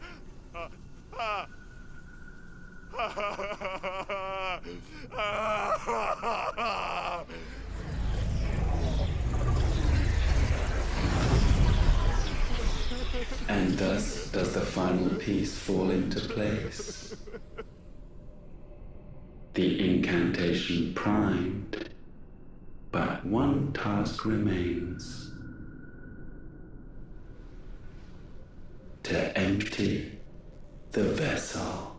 And thus does the final piece fall into place. The incantation primed, but one task remains. To empty the vessel.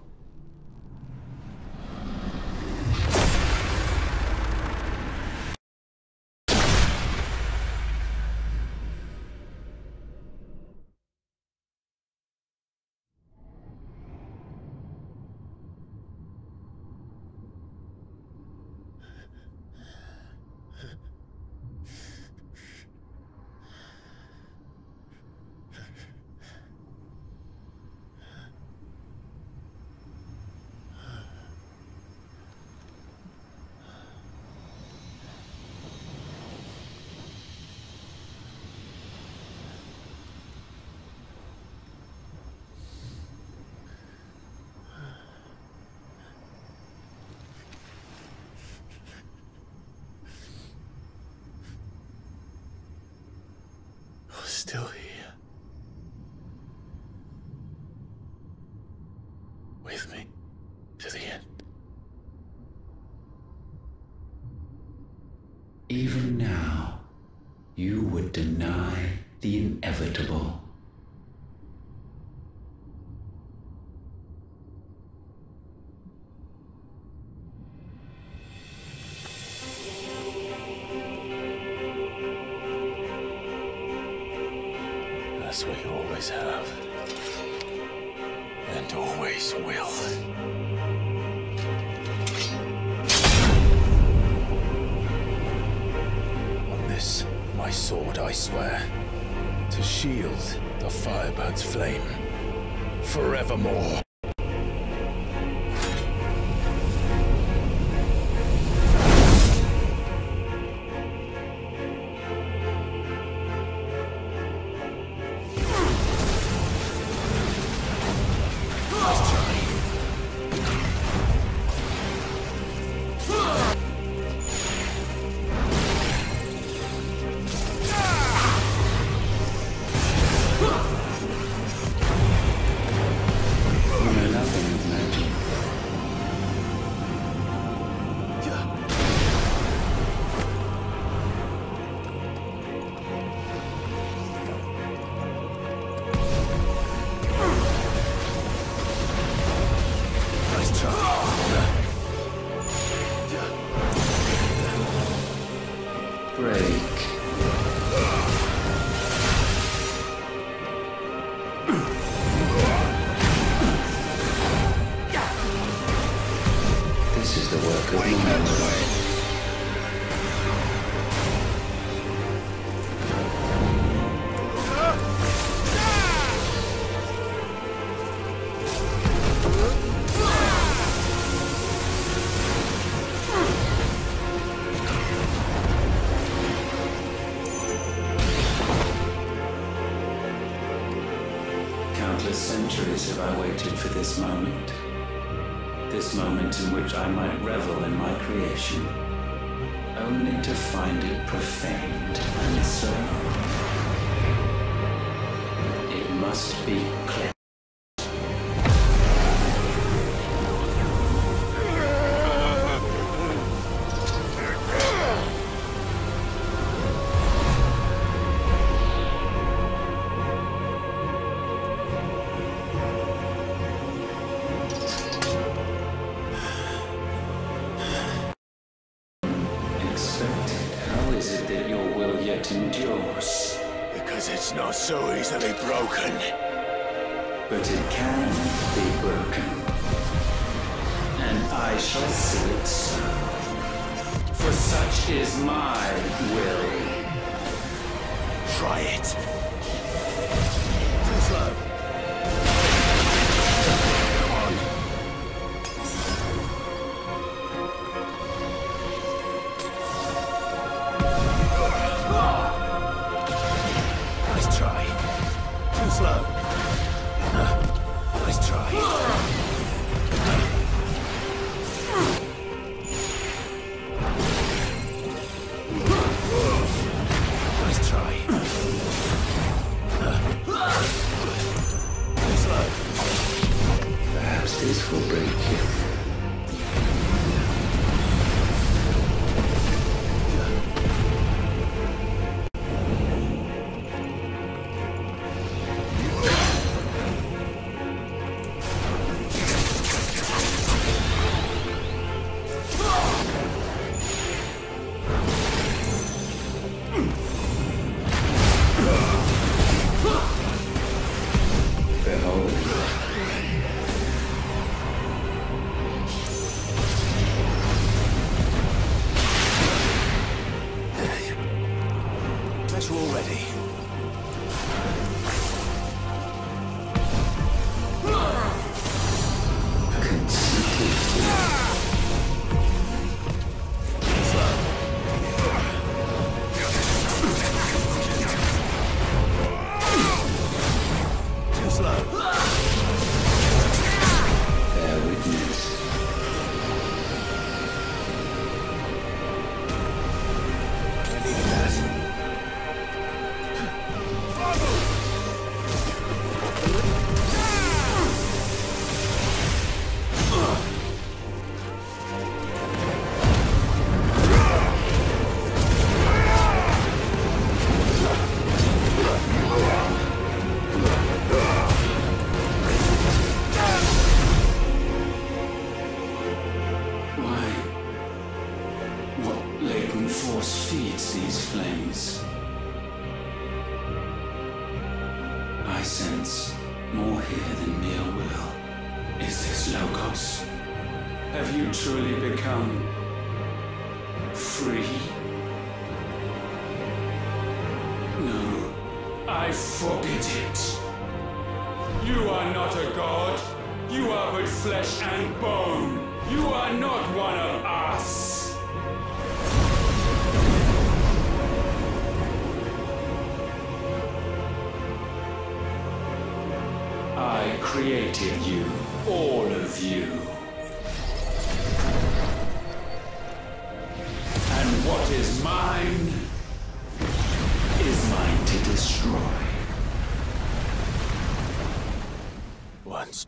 Still here. With me to the end. Even now, you would deny the inevitable. As we always have, and always will. On this, my sword, I swear, to shield the Firebird's flame forevermore. Centuries have I waited for this moment in which I might revel in my creation, only to find it profaned, and so it must be cleansed. Endures. Because it's not so easily broken. But it can be broken. I shall see it so. For such is my will. Try it. Too slow. Nice try. Too slow. Nice try. Nice try. Too slow. Perhaps this will break you.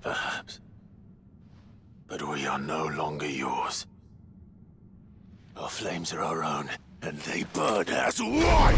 Perhaps. But we are no longer yours. Our flames are our own, and they burn as one!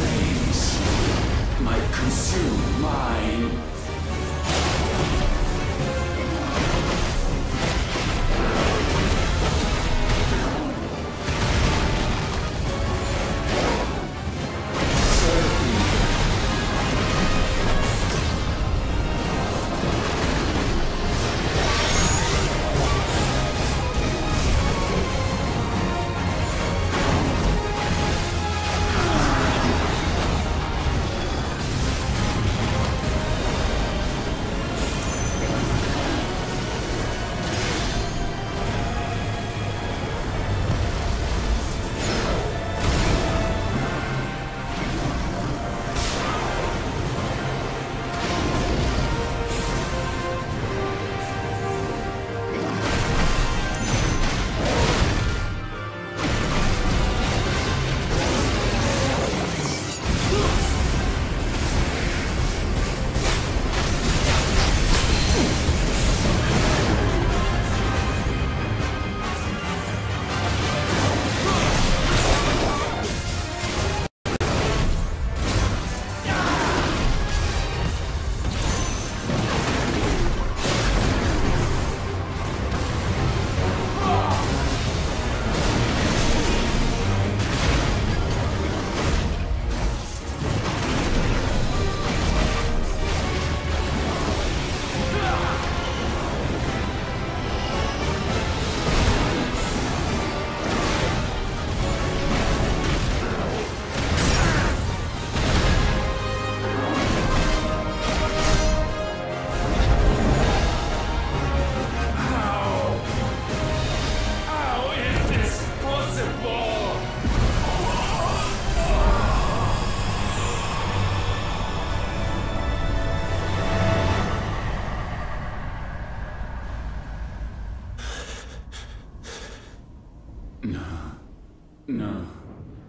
flames might consume mine.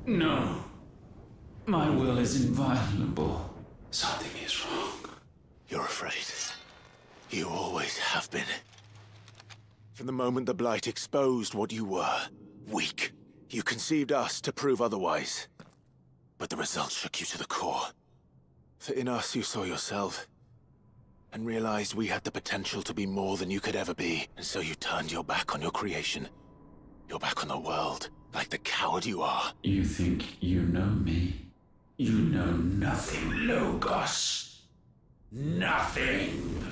No. My will is inviolable. Something is wrong. You're afraid. You always have been. From the moment the Blight exposed what you were, weak, you conceived us to prove otherwise. But the results shook you to the core. For in us you saw yourself, and realized we had the potential to be more than you could ever be, and so you turned your back on your creation. Your back on the world, like the coward you are. You think you know me? You know nothing, Logos. Nothing.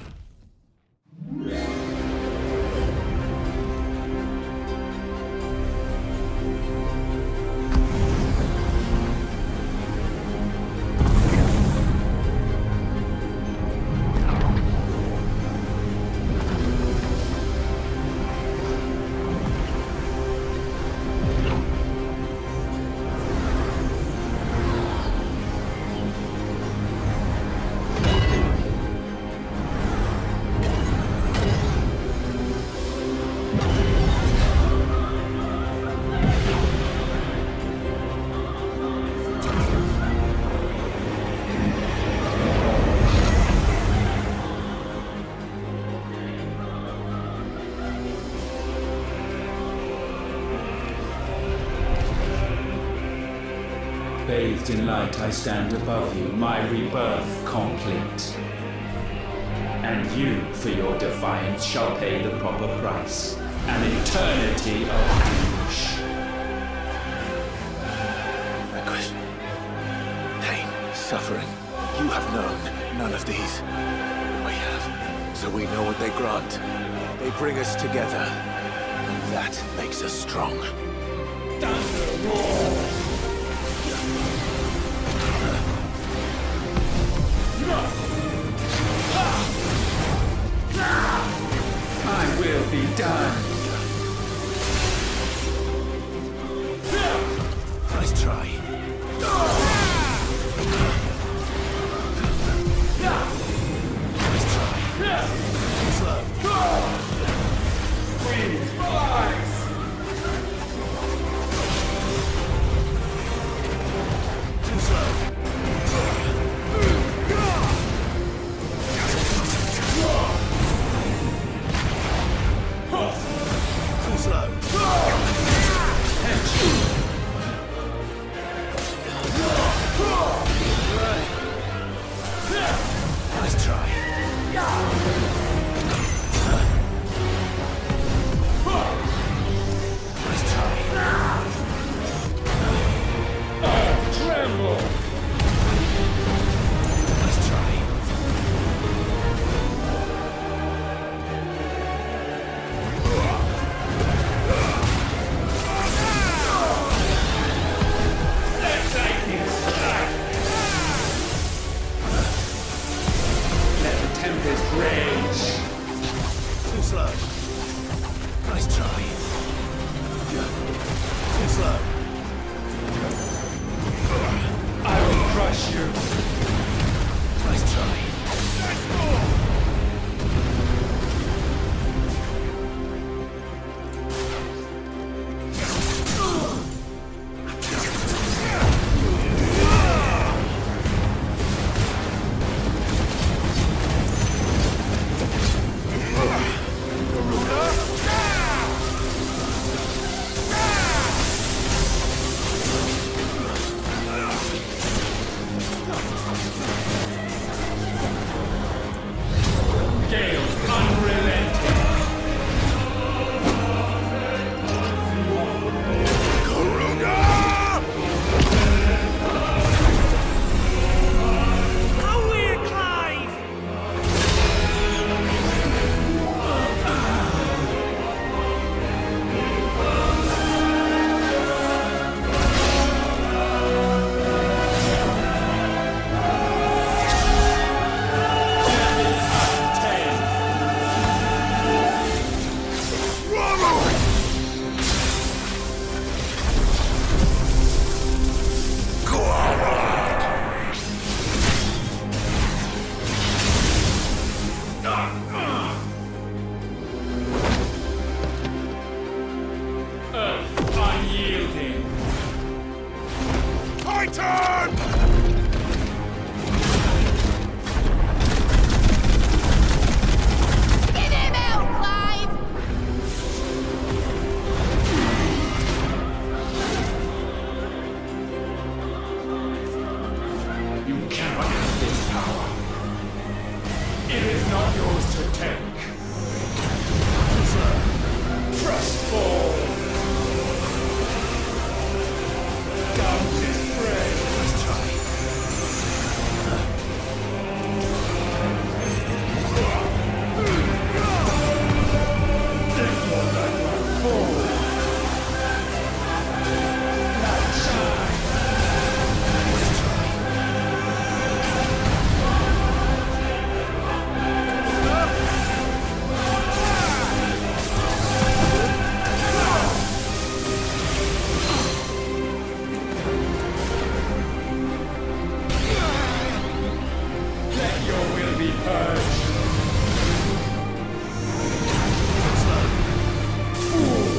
Bathed in light, I stand above you, my rebirth complete. And you, for your defiance, shall pay the proper price. An eternity of anguish. Anguish. Pain. Suffering. You have known none of these. We have. So we know what they grant. They bring us together. And that makes us strong. Thunder roar! My will be done. Nice try. Nice try. Slow. Wind rise. Too slow. Too slow. turn! Get him out, Clive! You cannot have this power. It is not yours to take. Trust fall. Doubt is prey. Let's try. Let your light fall. Light shine. Let's try. Let your will be purged. Fool.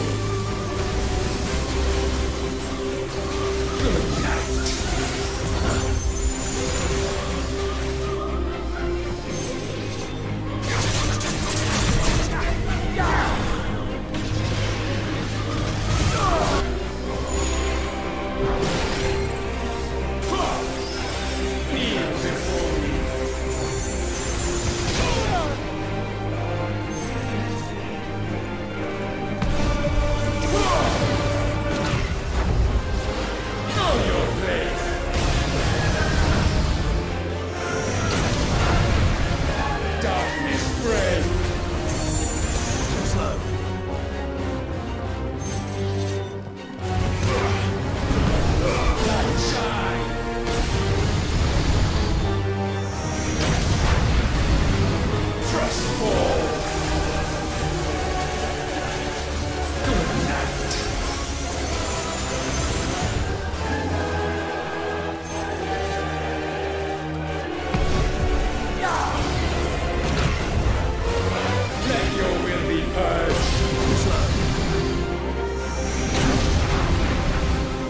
Good night. Kneel before me. Know your place. Darkness spread. Slow. Light shine. Trust fall. Good night. Let your will be purged.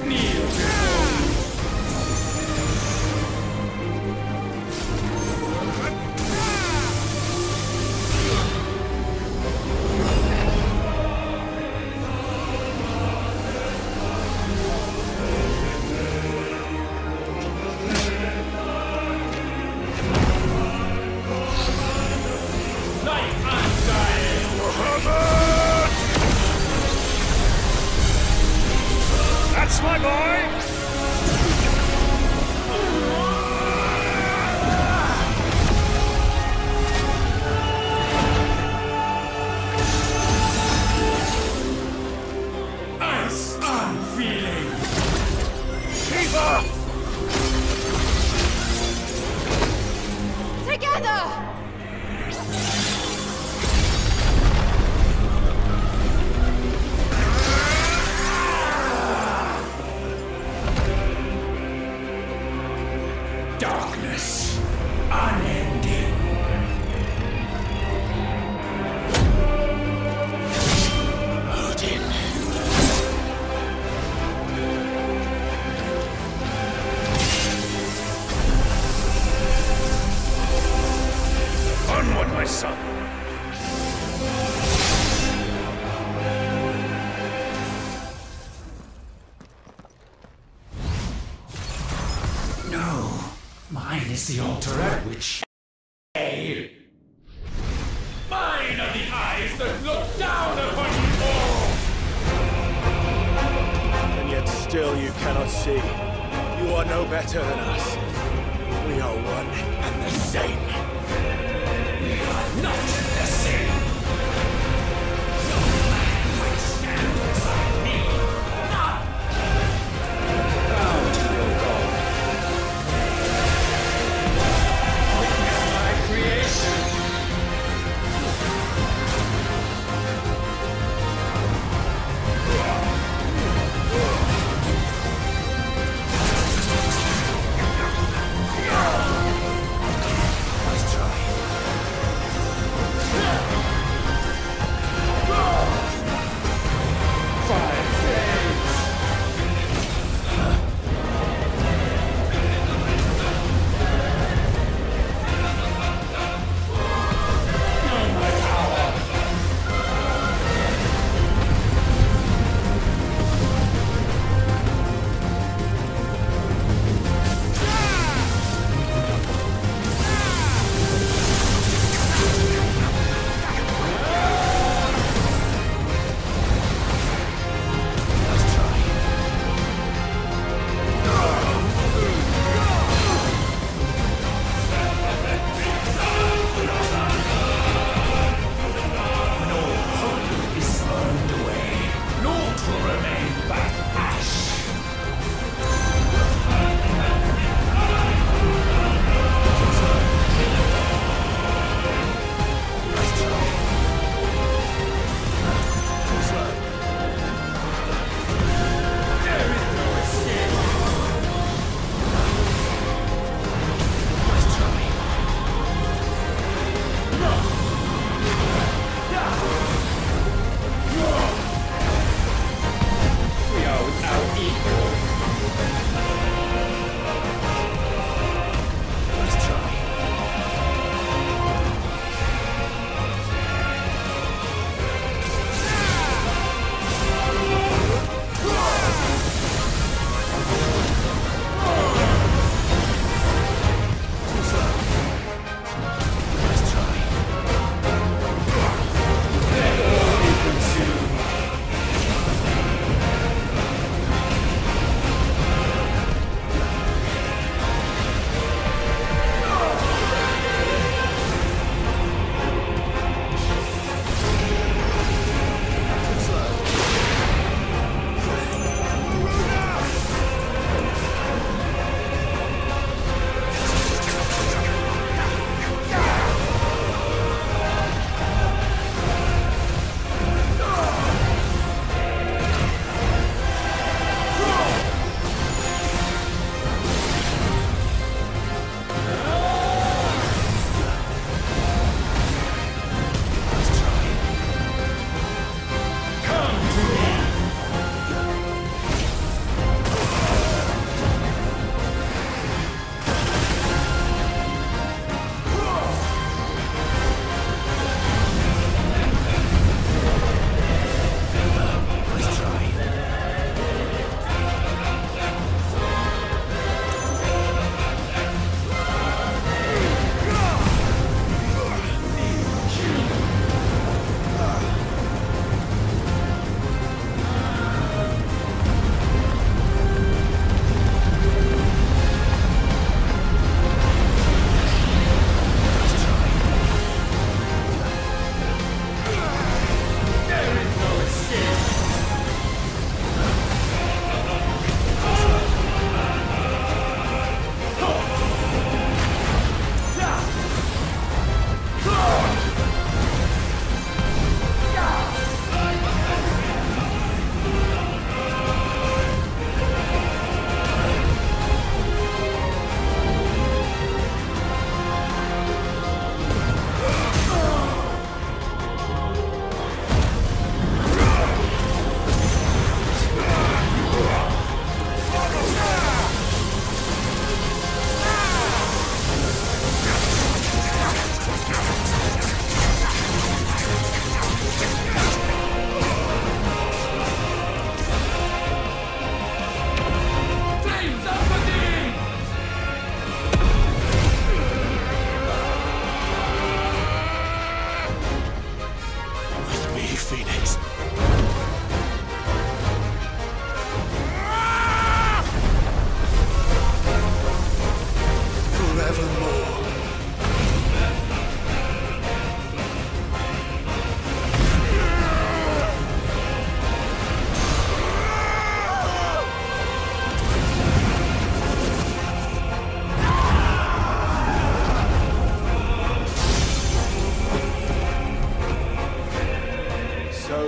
Kneel before me. Night undying. That's my boy! Ice unfeeling. Shiva! Together! Darkness unending. Odin. Onward, my son. No, mine is the altar at which. Mine are the eyes that look down upon you all. And yet still you cannot see. You are no better than us. We are one and the same. We are not the same. No man might stand beside me. None. Bow to your God. Witness my creation. Let's try.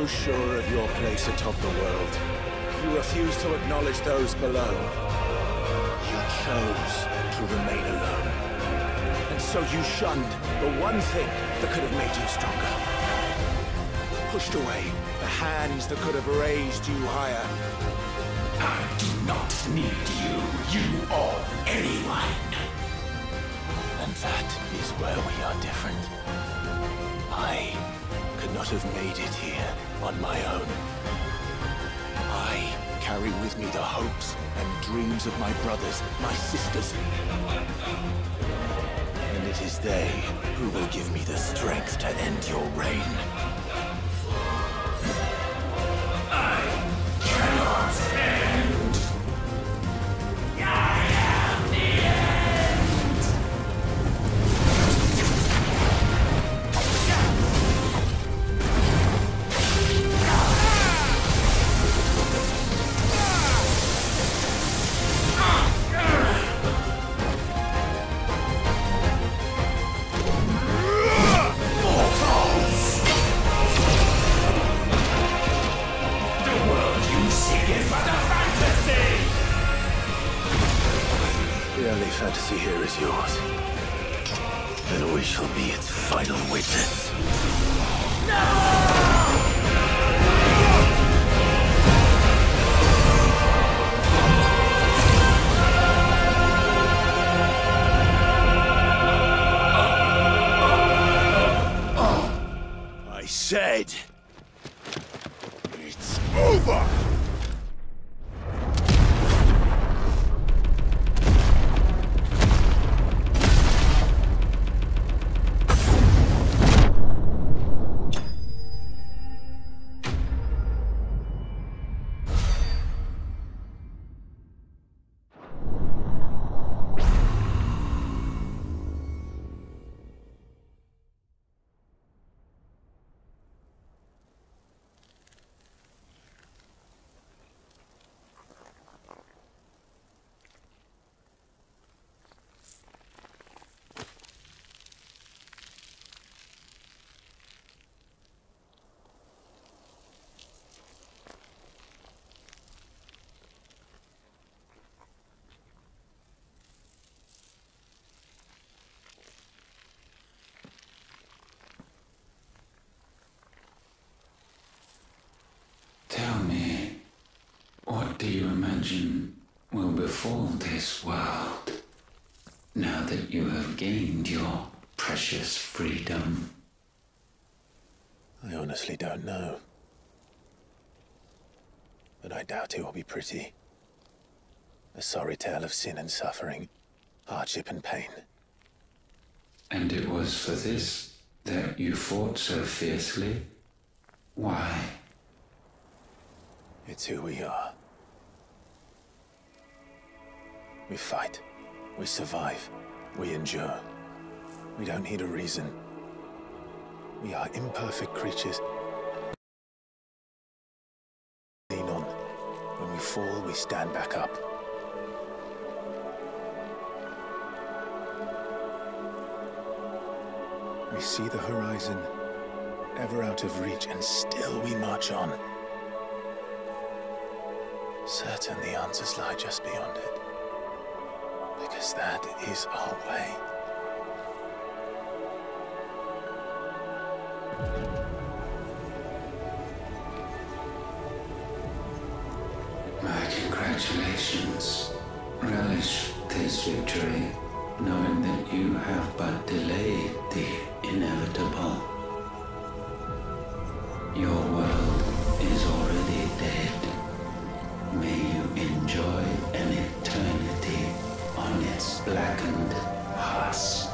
Sure of your place atop the world, you refuse to acknowledge those below. You chose to remain alone. And so you shunned the one thing that could have made you stronger. Pushed away the hands that could have raised you higher. I do not need you, you or anyone. And that is where we are different. I could not have made it here on my own. I carry with me the hopes and dreams of my brothers, my sisters. And it is they who will give me the strength to end your reign. I cannot end. I am the end. Fantasy here is yours. And we shall be its final witness. No! do you imagine will befall this world now that you have gained your precious freedom? I honestly don't know. But I doubt it will be pretty. A sorry tale of sin and suffering, hardship and pain. And it was for this that you fought so fiercely? Why? It's who we are. We fight. We survive. We endure. We don't need a reason. We are imperfect creatures. Lean on. When we fall, we stand back up. We see the horizon, ever out of reach, and still we march on. Certain the answers lie just beyond it, because that is our way. My congratulations. Relish this victory, knowing that you have but delayed the inevitable. Your world is already dead. May you enjoy an eternity on its blackened husk.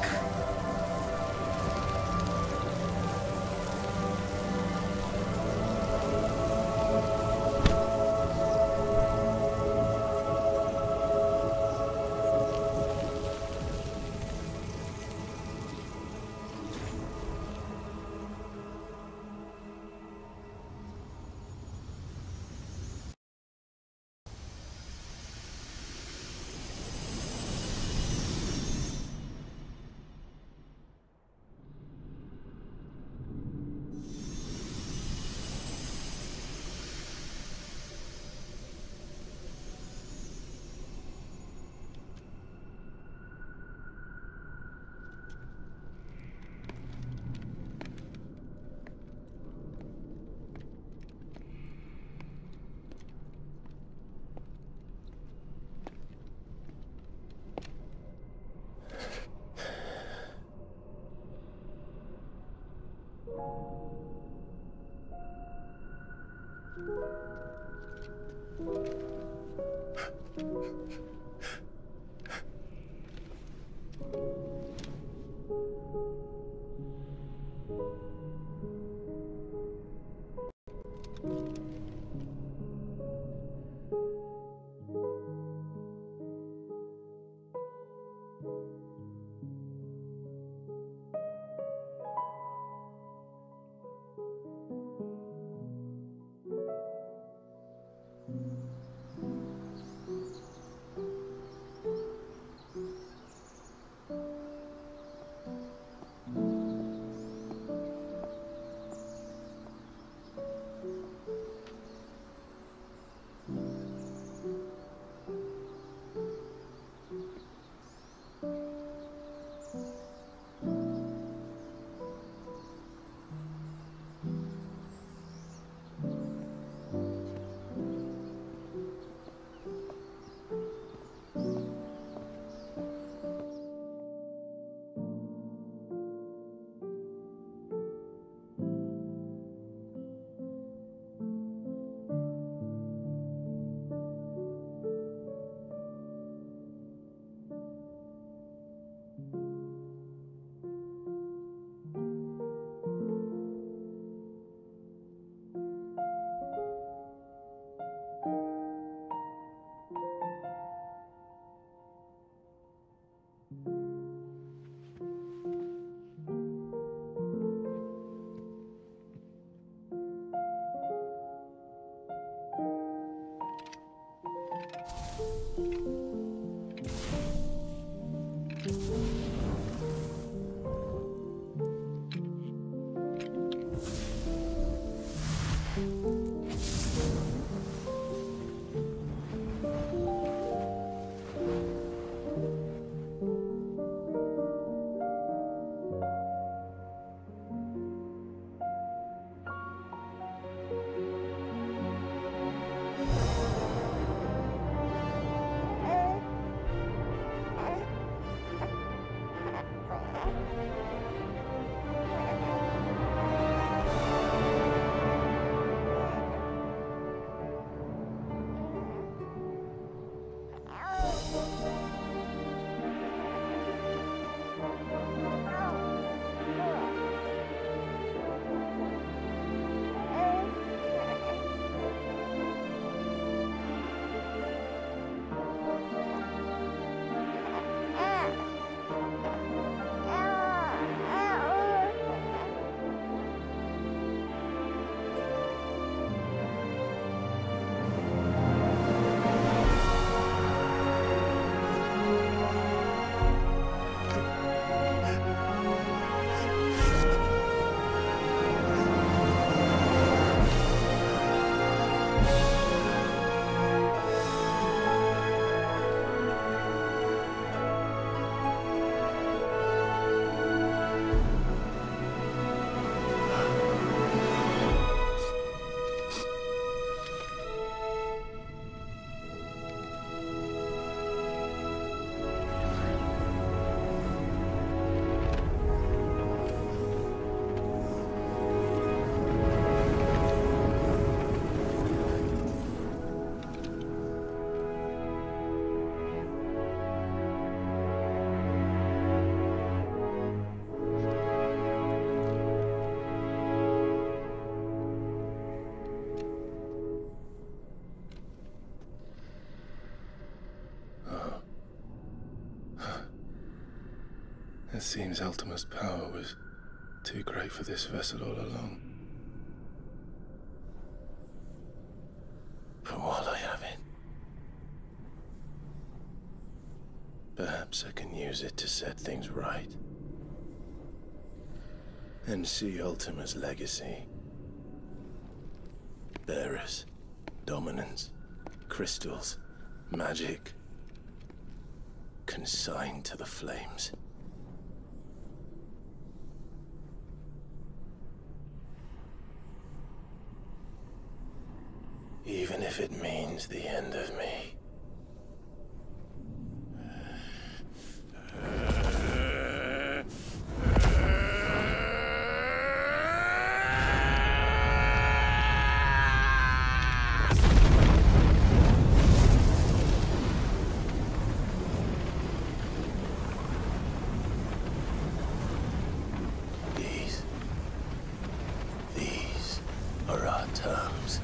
It seems Ultima's power was too great for this vessel all along. But while I have it, perhaps I can use it to set things right. And see Ultima's legacy. Bearers, dominance, crystals, magic, consigned to the flames. Even if it means the end of me. These are our terms.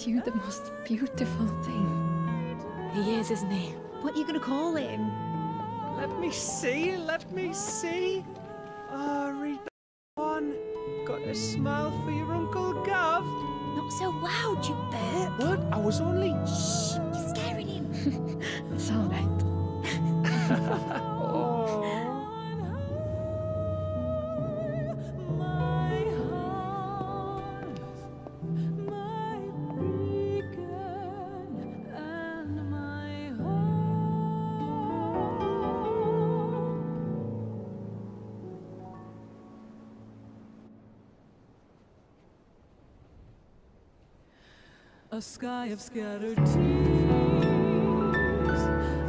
You the most beautiful thing. He is, isn't he? What are you gonna call him? Let me see, let me see. Oh, read that one. Got a smile for your Uncle Gav. Not so loud, you burp. What? I was only... Shh. You're scaring him. It's all right. A sky of scattered tears,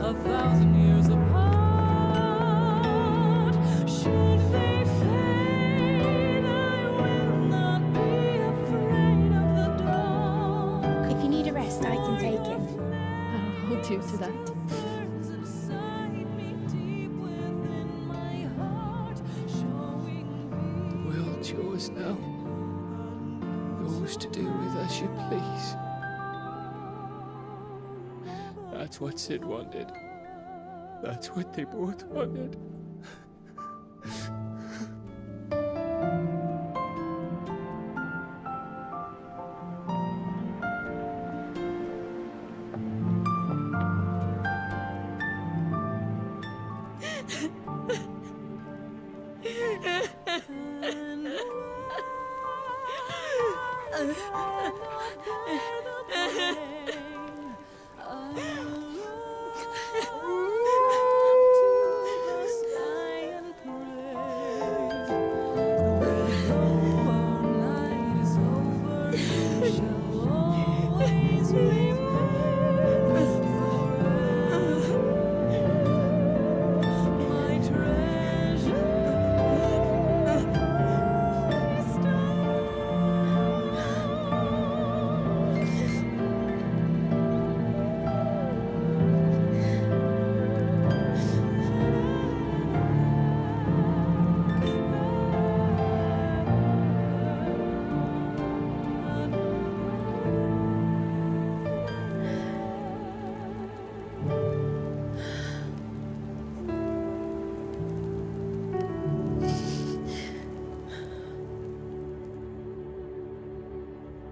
1,000 years apart. Should they fade, I will not be afraid of the dark. If you need a rest, I can take him. I'll hold you to that. That's what Sid wanted. That's what they both wanted.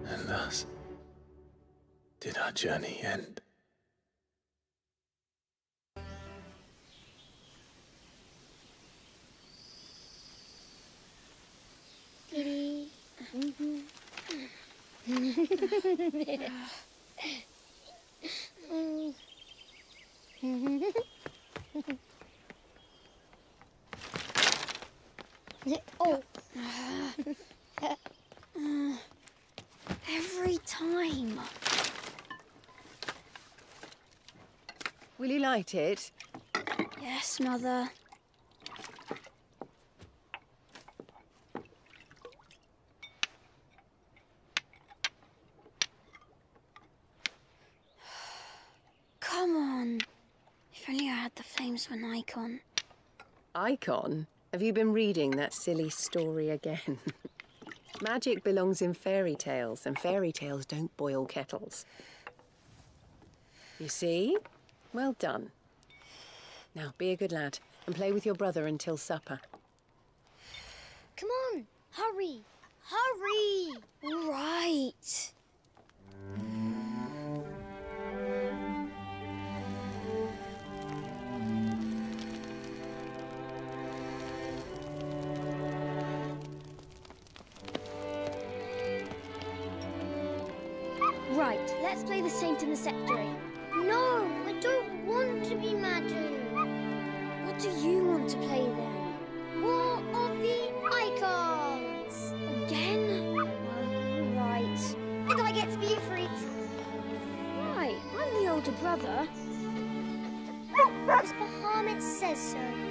And thus did our journey end. Kitty. Oh. Every time. Will you light it? Yes, Mother. Come on. If only I had the flames of an icon. Icon? Have you been reading that silly story again? Magic belongs in fairy tales, and fairy tales don't boil kettles. You see? Well done. Now, be a good lad and play with your brother until supper. Come on, hurry! Hurry! All right. Right, let's play the Saint in the Secretary. No, I don't want to be Madu. What do you want to play then? War of the Icons! Again? Oh, right. And I get to be Ifrit. Right, I'm the older brother. Because Bahamut says so.